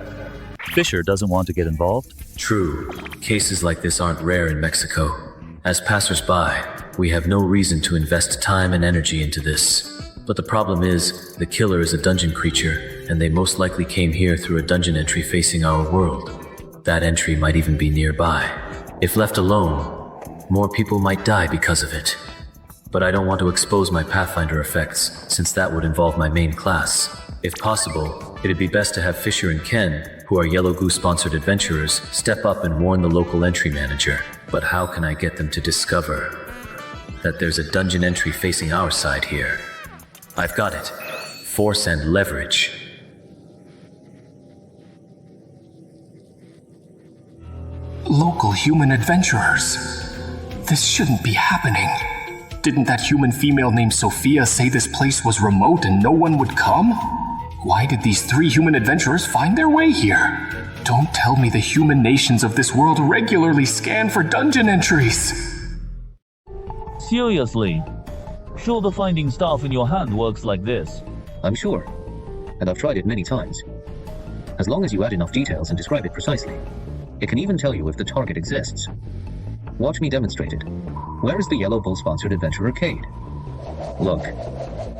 Speaker 3: Fisher doesn't want to get involved.
Speaker 6: True. Cases like this aren't rare in Mexico. As passers-by, we have no reason to invest time and energy into this. But the problem is, the killer is a dungeon creature, and they most likely came here through a dungeon entry facing our world. That entry might even be nearby. If left alone, more people might die because of it. But I don't want to expose my Pathfinder effects, since that would involve my main class. If possible, it'd be best to have Fisher and Ken, who are Yellow Goose-sponsored adventurers, step up and warn the local entry manager. But how can I get them to discover that there's a dungeon entry facing our side here? I've got it. Force and leverage.
Speaker 26: Local human adventurers. This shouldn't be happening. Didn't that human female named Sophia say this place was remote and no one would come? Why did these 3 human adventurers find their way here? Don't tell me the human nations of this world regularly scan for dungeon entries.
Speaker 4: Seriously? Sure the finding stuff in your hand works like this?
Speaker 12: I'm sure. And I've tried it many times. As long as you add enough details and describe it precisely, it can even tell you if the target exists. Watch me demonstrate it. Where is the Yellow Bull-sponsored adventure arcade? Look.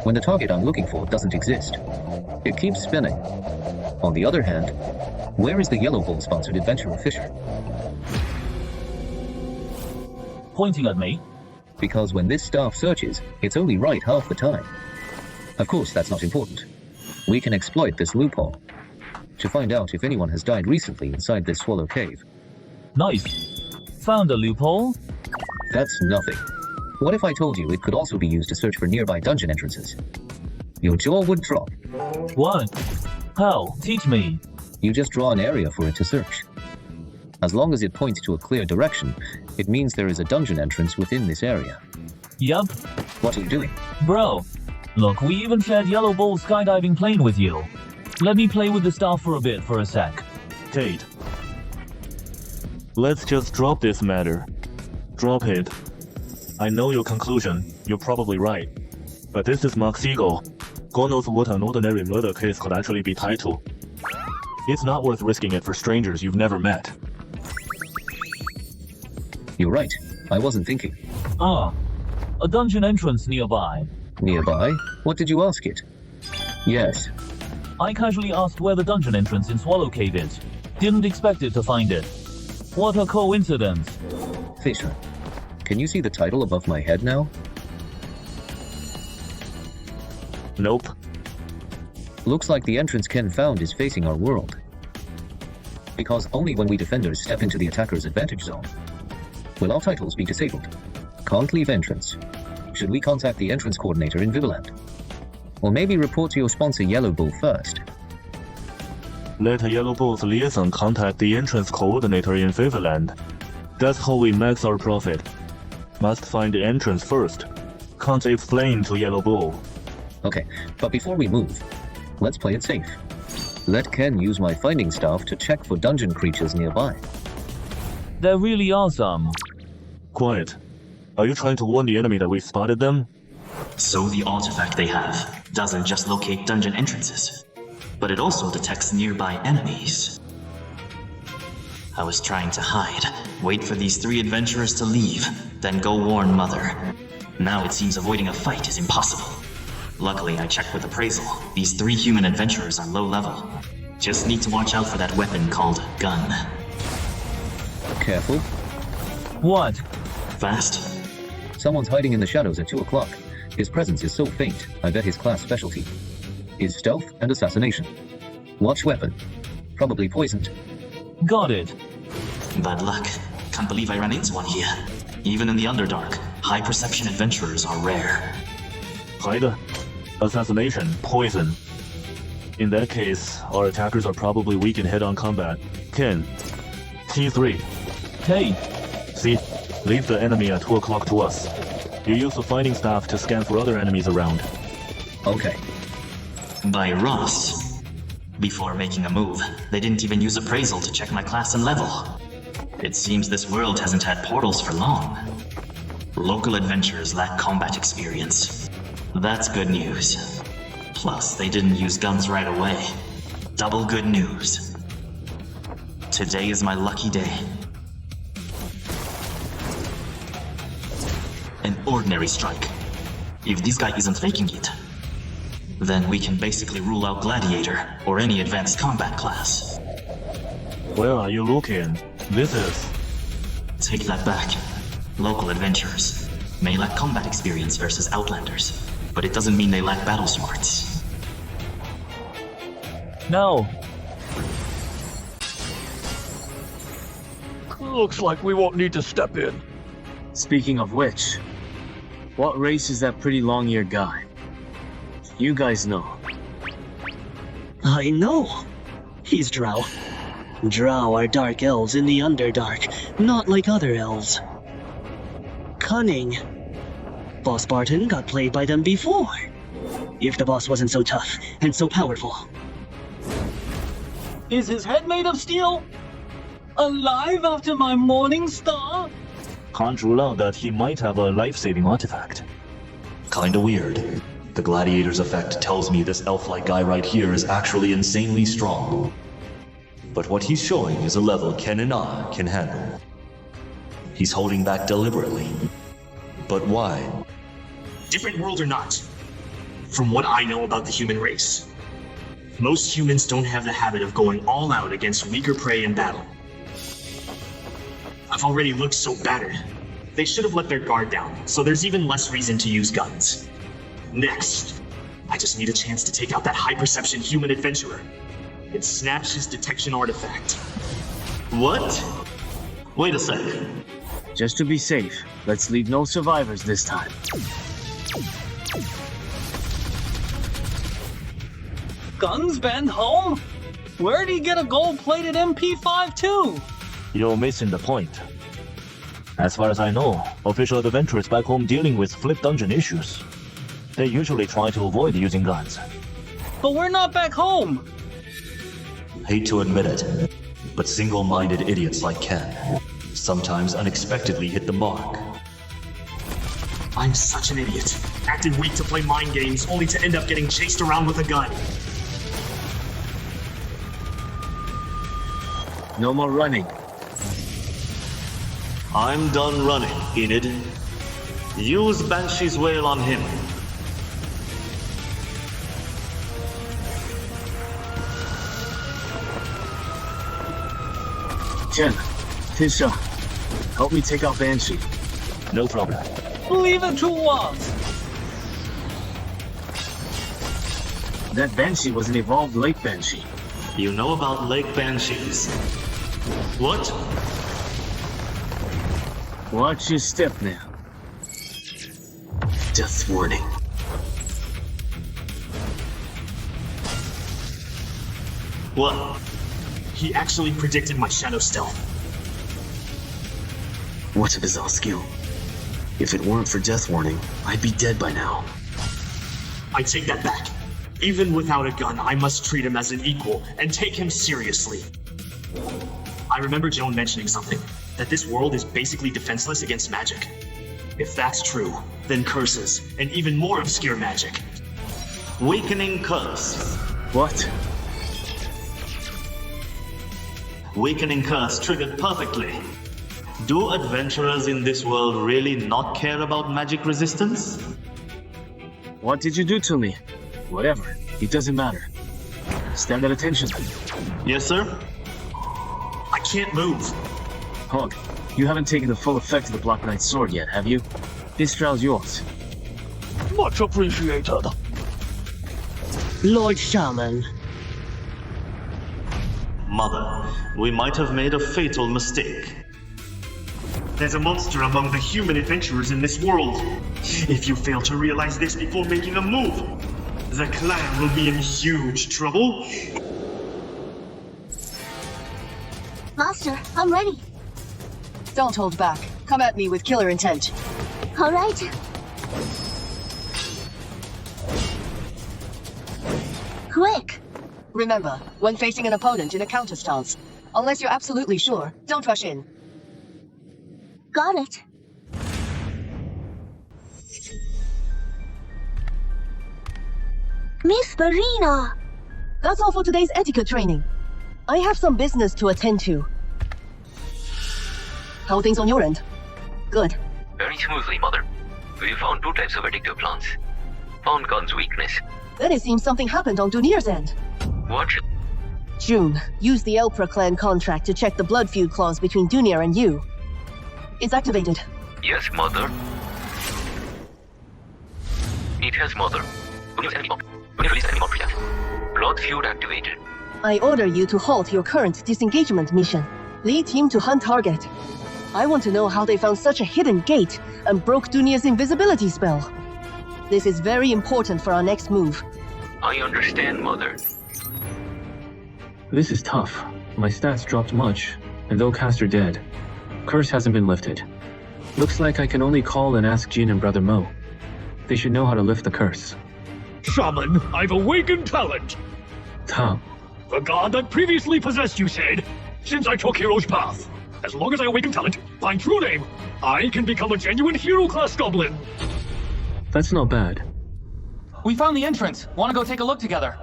Speaker 12: When the target I'm looking for doesn't exist, it keeps spinning. On the other hand, where is the Yellow Bull-sponsored adventurer Fisher?
Speaker 4: Pointing at me?
Speaker 12: Because when this staff searches, it's only right half the time. Of course, that's not important. We can exploit this loophole to find out if anyone has died recently inside this swallow cave.
Speaker 4: Nice. Found a loophole?
Speaker 12: That's nothing. What if I told you it could also be used to search for nearby dungeon entrances? Your jaw would drop.
Speaker 4: What? How? Teach me.
Speaker 12: You just draw an area for it to search. As long as it points to a clear direction, it means there is a dungeon entrance within this area.
Speaker 4: Yup.
Speaker 12: What are you doing?
Speaker 4: Bro, look, we even shared Yellow Bull skydiving plane with you. Let me play with the stuff for a bit for a sec.
Speaker 14: Kate. Let's just drop this matter. Drop it. I know your conclusion. You're probably right. But this is Mark Siegel. God knows what an ordinary murder case could actually be tied to. It's not worth risking it for strangers you've never met.
Speaker 12: You're right. I wasn't thinking.
Speaker 4: Ah, a dungeon entrance nearby.
Speaker 12: Nearby? What did you ask it? Yes.
Speaker 4: I casually asked where the dungeon entrance in Swallow Cave is. Didn't expect it to find it. What a coincidence.
Speaker 12: Fisher, can you see the title above my head now?
Speaker 14: Nope.
Speaker 12: Looks like the entrance Ken found is facing our world. Because only when we defenders step into the attacker's advantage zone will our titles be disabled. Can't leave entrance. Should we contact the entrance coordinator in Vivaland? Or maybe report to your sponsor Yellow Bull first?
Speaker 14: Let Yellow Bull's liaison contact the entrance coordinator in Vivaland. That's how we max our profit. Must find the entrance first. Can't explain to Yellow Bull.
Speaker 12: Okay, but before we move, let's play it safe. Let Ken use my finding staff to check for dungeon creatures nearby.
Speaker 4: There really are some.
Speaker 14: Quiet. Are you trying to warn the enemy that we spotted them?
Speaker 13: So the artifact they have doesn't just locate dungeon entrances, but it also detects nearby enemies. I was trying to hide, wait for these 3 adventurers to leave, then go warn Mother. Now it seems avoiding a fight is impossible. Luckily, I checked with appraisal. These 3 human adventurers are low level. Just need to watch out for that weapon called gun.
Speaker 12: Careful.
Speaker 4: What?
Speaker 13: Fast.
Speaker 12: Someone's hiding in the shadows at 2 o'clock. His presence is so faint, I bet his class specialty is stealth and assassination. Watch weapon. Probably poisoned.
Speaker 4: Got it.
Speaker 13: Bad luck. Can't believe I ran into one here. Even in the Underdark, High perception adventurers are rare.
Speaker 14: Either assassination, poison. In that case, our attackers are probably weak in head-on combat. Ken, T3.
Speaker 4: Hey.
Speaker 14: See, leave the enemy at 2 o'clock to us. You use the fighting staff to scan for other enemies around.
Speaker 13: Okay. By Ross. Before making a move, they didn't even use appraisal to check my class and level. It seems this world hasn't had portals for long. Local adventurers lack combat experience. That's good news. Plus, they didn't use guns right away. Double good news. Today is my lucky day. An ordinary strike. If this guy isn't faking it, then we can basically rule out Gladiator or any advanced combat class.
Speaker 14: Where are you looking? This is...
Speaker 13: Take that back. Local adventurers may lack combat experience versus Outlanders, but it doesn't mean they lack battle smarts.
Speaker 4: No.
Speaker 22: Looks like we won't need to step in.
Speaker 2: Speaking of which, what race is that pretty long-eared guy? You guys know.
Speaker 7: I know. He's Drow. Drow are dark elves in the Underdark, not like other elves. Cunning. Boss Barton got played by them before. If the boss wasn't so tough and so powerful.
Speaker 4: Is his head made of steel? Alive after my morning star?
Speaker 14: Can't rule out that he might have a life-saving artifact.
Speaker 1: Kinda weird. The Gladiator's effect tells me this elf-like guy right here is actually insanely strong. But what he's showing is a level Ken and I can handle. He's holding back deliberately. But why?
Speaker 8: Different world or not, from what I know about the human race, most humans don't have the habit of going all out against weaker prey in battle. I've already looked so battered. They should have let their guard down, so there's even less reason to use guns. Next, I just need a chance to take out that high-perception human adventurer and snatch his detection artifact.
Speaker 13: What? Wait a sec.
Speaker 2: Just to be safe, let's leave no survivors this time.
Speaker 4: Guns banned home? Where'd he get a gold-plated MP5 too?
Speaker 14: You're missing the point. As far as I know, official adventurers back home dealing with flip dungeon issues. They usually try to avoid using guns.
Speaker 4: But we're not back home!
Speaker 1: Hate to admit it, but single-minded idiots like Ken sometimes unexpectedly hit the mark.
Speaker 8: I'm such an idiot. Acted weak to play mind games only to end up getting chased around with a gun.
Speaker 2: No more running.
Speaker 1: I'm done running, Enid. Use Banshee's Wail on him.
Speaker 2: Ken, Tisha, help me take out Banshee.
Speaker 14: No problem.
Speaker 4: Leave it to us!
Speaker 2: That Banshee was an evolved Lake Banshee.
Speaker 1: You know about Lake Banshees. What?
Speaker 2: Watch your step now.
Speaker 8: Death warning.
Speaker 1: What?
Speaker 8: He actually predicted my shadow stealth.
Speaker 7: What a bizarre skill. If it weren't for death warning, I'd be dead by now.
Speaker 8: I take that back. Even without a gun, I must treat him as an equal and take him seriously. I remember Joan mentioning something, that this world is basically defenseless against magic. If that's true, then curses, and even more obscure magic.
Speaker 1: Weakening Curse.
Speaker 2: What?
Speaker 1: Weakening Curse triggered perfectly. Do adventurers in this world really not care about magic resistance?
Speaker 2: What did you do to me? Whatever. It doesn't matter. Stand at attention.
Speaker 1: Yes, sir?
Speaker 8: I can't move.
Speaker 2: Hog, you haven't taken the full effect of the Black Knight's sword yet, have you? This trial's yours.
Speaker 22: Much appreciated.
Speaker 7: Lord Shaman.
Speaker 1: Mother, we might have made a fatal mistake.
Speaker 8: There's a monster among the human adventurers in this world. If you fail to realize this before making a move, the clan will be in huge trouble.
Speaker 11: Master, I'm ready.
Speaker 9: Don't hold back. Come at me with killer intent.
Speaker 11: All right. Quick!
Speaker 9: Remember, when facing an opponent in a counter stance, unless you're absolutely sure, don't rush in.
Speaker 11: Got it. Miss Farina!
Speaker 9: That's all for today's etiquette training. I have some business to attend to. How are things on your end? Good.
Speaker 15: Very smoothly, Mother. We found 2 types of addictive plants. Found Gun's weakness.
Speaker 9: Then it seems something happened on Dunir's end.
Speaker 15: What?
Speaker 9: June, use the Elpra clan contract to check the blood feud clause between Dunir and you. It's activated.
Speaker 15: Yes, Mother. It has, Mother. Dunir's enemy mod. Dunir released enemy mod preset. Blood feud activated.
Speaker 9: I order you to halt your current disengagement mission. Lead team to hunt target. I want to know how they found such a hidden gate and broke Dunir's invisibility spell. This is very important for our next move.
Speaker 15: I understand, Mother.
Speaker 12: This is tough. My stats dropped much, and though Caster dead, curse hasn't been lifted. Looks like I can only call and ask Jin and Brother Mo. They should know how to lift the curse.
Speaker 17: Shaman, I've awakened talent.
Speaker 12: Tom.
Speaker 17: The god that previously possessed you said, since I took Hero's Path, as long as I awaken talent, by true name, I can become a genuine hero-class goblin.
Speaker 12: That's not bad.
Speaker 18: We found the entrance. Want to go take a look together?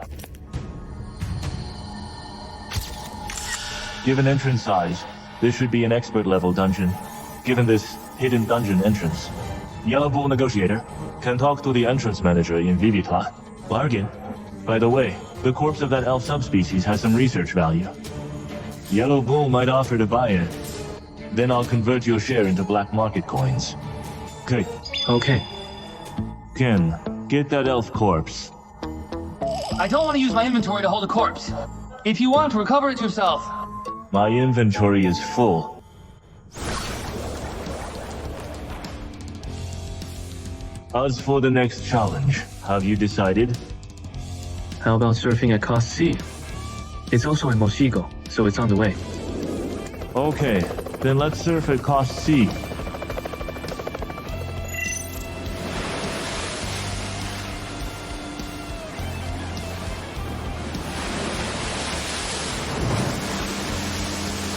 Speaker 1: Given entrance size, this should be an expert-level dungeon, given this hidden dungeon entrance. Yellow Bull Negotiator can talk to the entrance manager in Vivitla. Bargain. By the way, the corpse of that elf subspecies has some research value. Yellow Bull might offer to buy it. Then I'll convert your share into black market coins. Okay.
Speaker 12: Okay.
Speaker 1: Ken, get that elf corpse.
Speaker 18: I don't want to use my inventory to hold a corpse. If you want, recover it yourself.
Speaker 1: My inventory is full. As for the next challenge, have you decided?
Speaker 12: How about surfing at Cost C? It's also in Moshigo, so it's on the way.
Speaker 1: Okay, then let's surf at Cost C.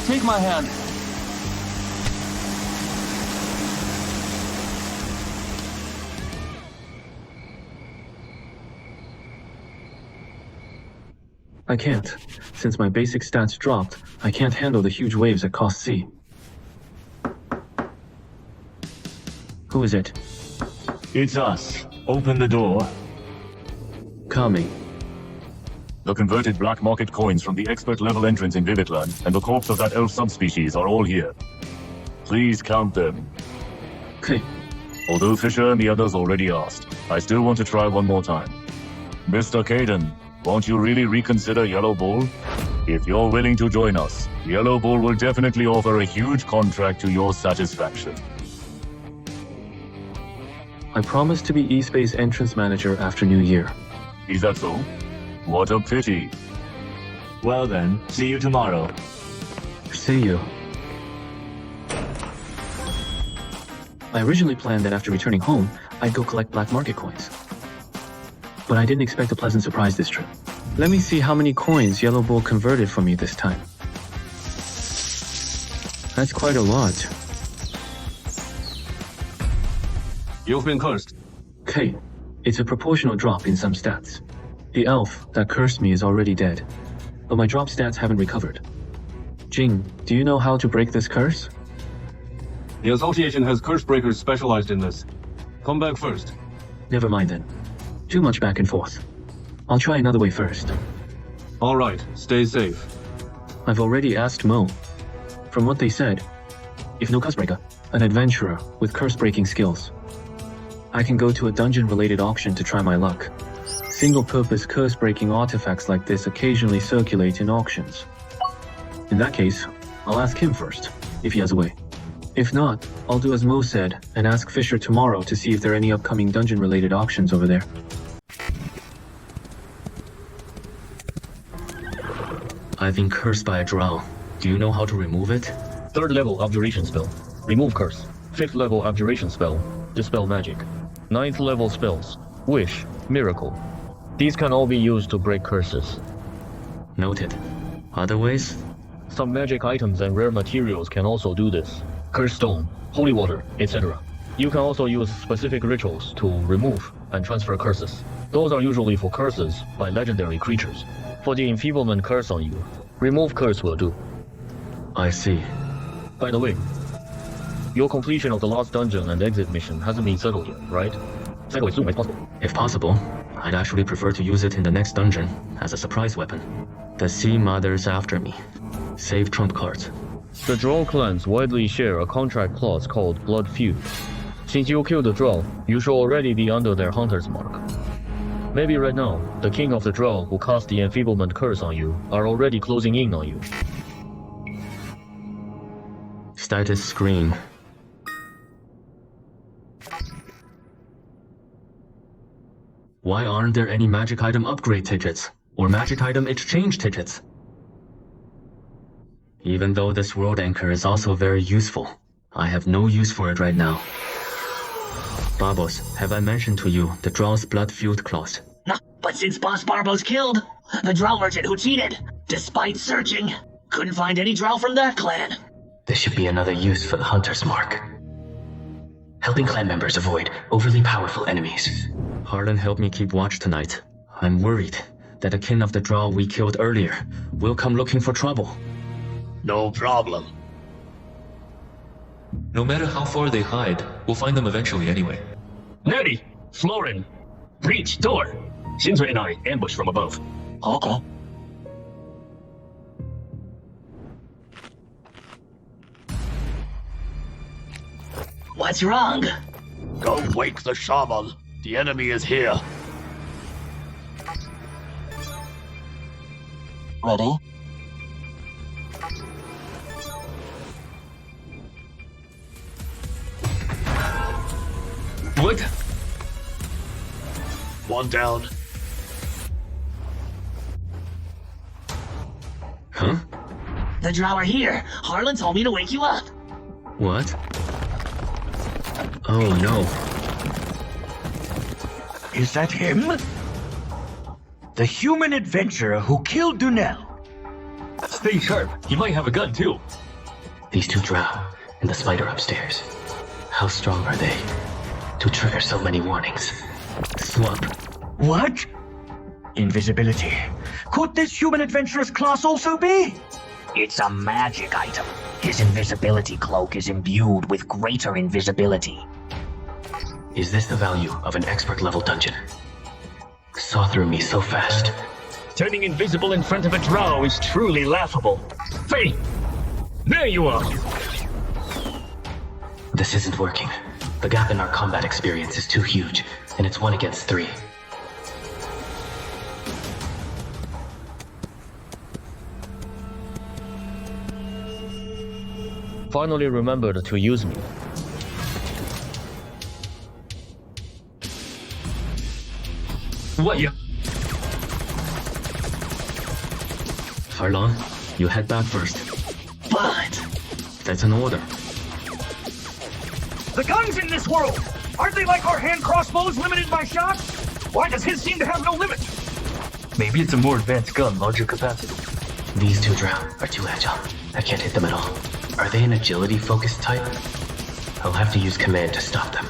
Speaker 18: Take my hand.
Speaker 12: I can't. Since my basic stats dropped, I can't handle the huge waves at Cost C. Who is it?
Speaker 1: It's us. Open the door.
Speaker 12: Coming.
Speaker 28: The converted black market coins from the expert-level entrance in Vivitland and the corpse of that elf subspecies are all here. Please count them.
Speaker 12: Okay.
Speaker 28: Although Fisher and the others already asked, I still want to try one more time. Mr. Caden, won't you really reconsider Yellow Bull? If you're willing to join us, Yellow Bull will definitely offer a huge contract to your satisfaction.
Speaker 12: I promise to be eSpace entrance manager after New Year.
Speaker 28: Is that so? What a pity.
Speaker 1: Well then, see you tomorrow.
Speaker 12: See you. I originally planned that after returning home, I'd go collect black market coins. But I didn't expect a pleasant surprise this trip. Let me see how many coins Yellow Bull converted for me this time. That's quite a lot.
Speaker 17: You've been cursed.
Speaker 12: Okay, it's a proportional drop in some stats. The elf that cursed me is already dead, but my drop stats haven't recovered. Jing, do you know how to break this curse?
Speaker 17: The Association has curse breakers specialized in this. Come back first.
Speaker 12: Never mind then. Too much back and forth. I'll try another way first.
Speaker 17: All right, stay safe.
Speaker 12: I've already asked Mo. From what they said, if no curse breaker, an adventurer with curse-breaking skills. I can go to a dungeon-related auction to try my luck. Single-purpose curse-breaking artifacts like this occasionally circulate in auctions. In that case, I'll ask him first, if he has a way.
Speaker 2: If not, I'll do as Mo said and ask Fisher tomorrow to see if there are any upcoming dungeon-related auctions over there.
Speaker 12: I've been cursed by a drow. Do you know how to remove it?
Speaker 14: 3rd level abjuration spell. Remove curse. 5th level abjuration spell. Dispel magic. 9th level spells. Wish. Miracle. These can all be used to break curses.
Speaker 12: Noted. Other ways?
Speaker 14: Some magic items and rare materials can also do this. Curse stone, holy water, etc. You can also use specific rituals to remove and transfer curses. Those are usually for curses by legendary creatures. For the enfeeblement curse on you, remove curse will do.
Speaker 12: I see.
Speaker 14: By the way, your completion of the last dungeon and exit mission hasn't been settled yet, right? Settle as soon as possible.
Speaker 12: If possible, I'd actually prefer to use it in the next dungeon as a surprise weapon. The Sea Mother's after me. Save trump cards.
Speaker 14: The Drow clans widely share a contract clause called Blood Feud. Since you killed the Drow, you should already be under their hunter's mark. Maybe right now, the king of the Drow who cast the enfeeblement curse on you are already closing in on you.
Speaker 12: Status screen. Why aren't there any magic item upgrade tickets or magic item exchange tickets? Even though this world anchor is also very useful, I have no use for it right now. Barbos, have I mentioned to you the Drow's blood feud clause?
Speaker 5: No, but since Boss Barbos killed the Drow merchant who cheated, despite searching, couldn't find any Drow from that clan.
Speaker 6: This should be another use for the hunter's mark. Helping clan members avoid overly powerful enemies.
Speaker 12: Harlan helped me keep watch tonight. I'm worried that the kin of the Drow we killed earlier will come looking for trouble.
Speaker 17: No problem.
Speaker 10: No matter how far they hide, we'll find them eventually anyway.
Speaker 17: Nettie, Florin, breach door. Shinra and I ambush from above.
Speaker 5: Okay. What's wrong?
Speaker 17: Go wake the shaman. The enemy is here.
Speaker 5: Ready?
Speaker 17: What? One down.
Speaker 12: Huh?
Speaker 5: The Drow are here. Harlan told me to wake you up.
Speaker 12: What? Oh no.
Speaker 19: Is that him? The human adventurer who killed Dunel.
Speaker 17: Stay sharp. He might have a gun too.
Speaker 6: These two Drow and the spider upstairs. How strong are they to trigger so many warnings?
Speaker 12: Swap.
Speaker 19: What? Invisibility. Could this human adventurer's class also be?
Speaker 5: It's a magic item. His invisibility cloak is imbued with greater invisibility.
Speaker 6: Is this the value of an expert level dungeon? Saw through me so fast.
Speaker 17: Turning invisible in front of a Drow is truly laughable. Faye! There you are!
Speaker 6: This isn't working. The gap in our combat experience is too huge, and it's 1 against 3.
Speaker 14: Finally remembered to use me.
Speaker 17: What you?
Speaker 12: Harlan, you head back first.
Speaker 5: But...
Speaker 12: That's an order.
Speaker 17: The guns in this world! Aren't they like our hand crossbows limited by shots? Why does his seem to have no limit?
Speaker 10: Maybe it's a more advanced gun, larger capacity.
Speaker 6: These two Drow are too agile. I can't hit them at all. Are they an agility-focused type? I'll have to use command to stop them.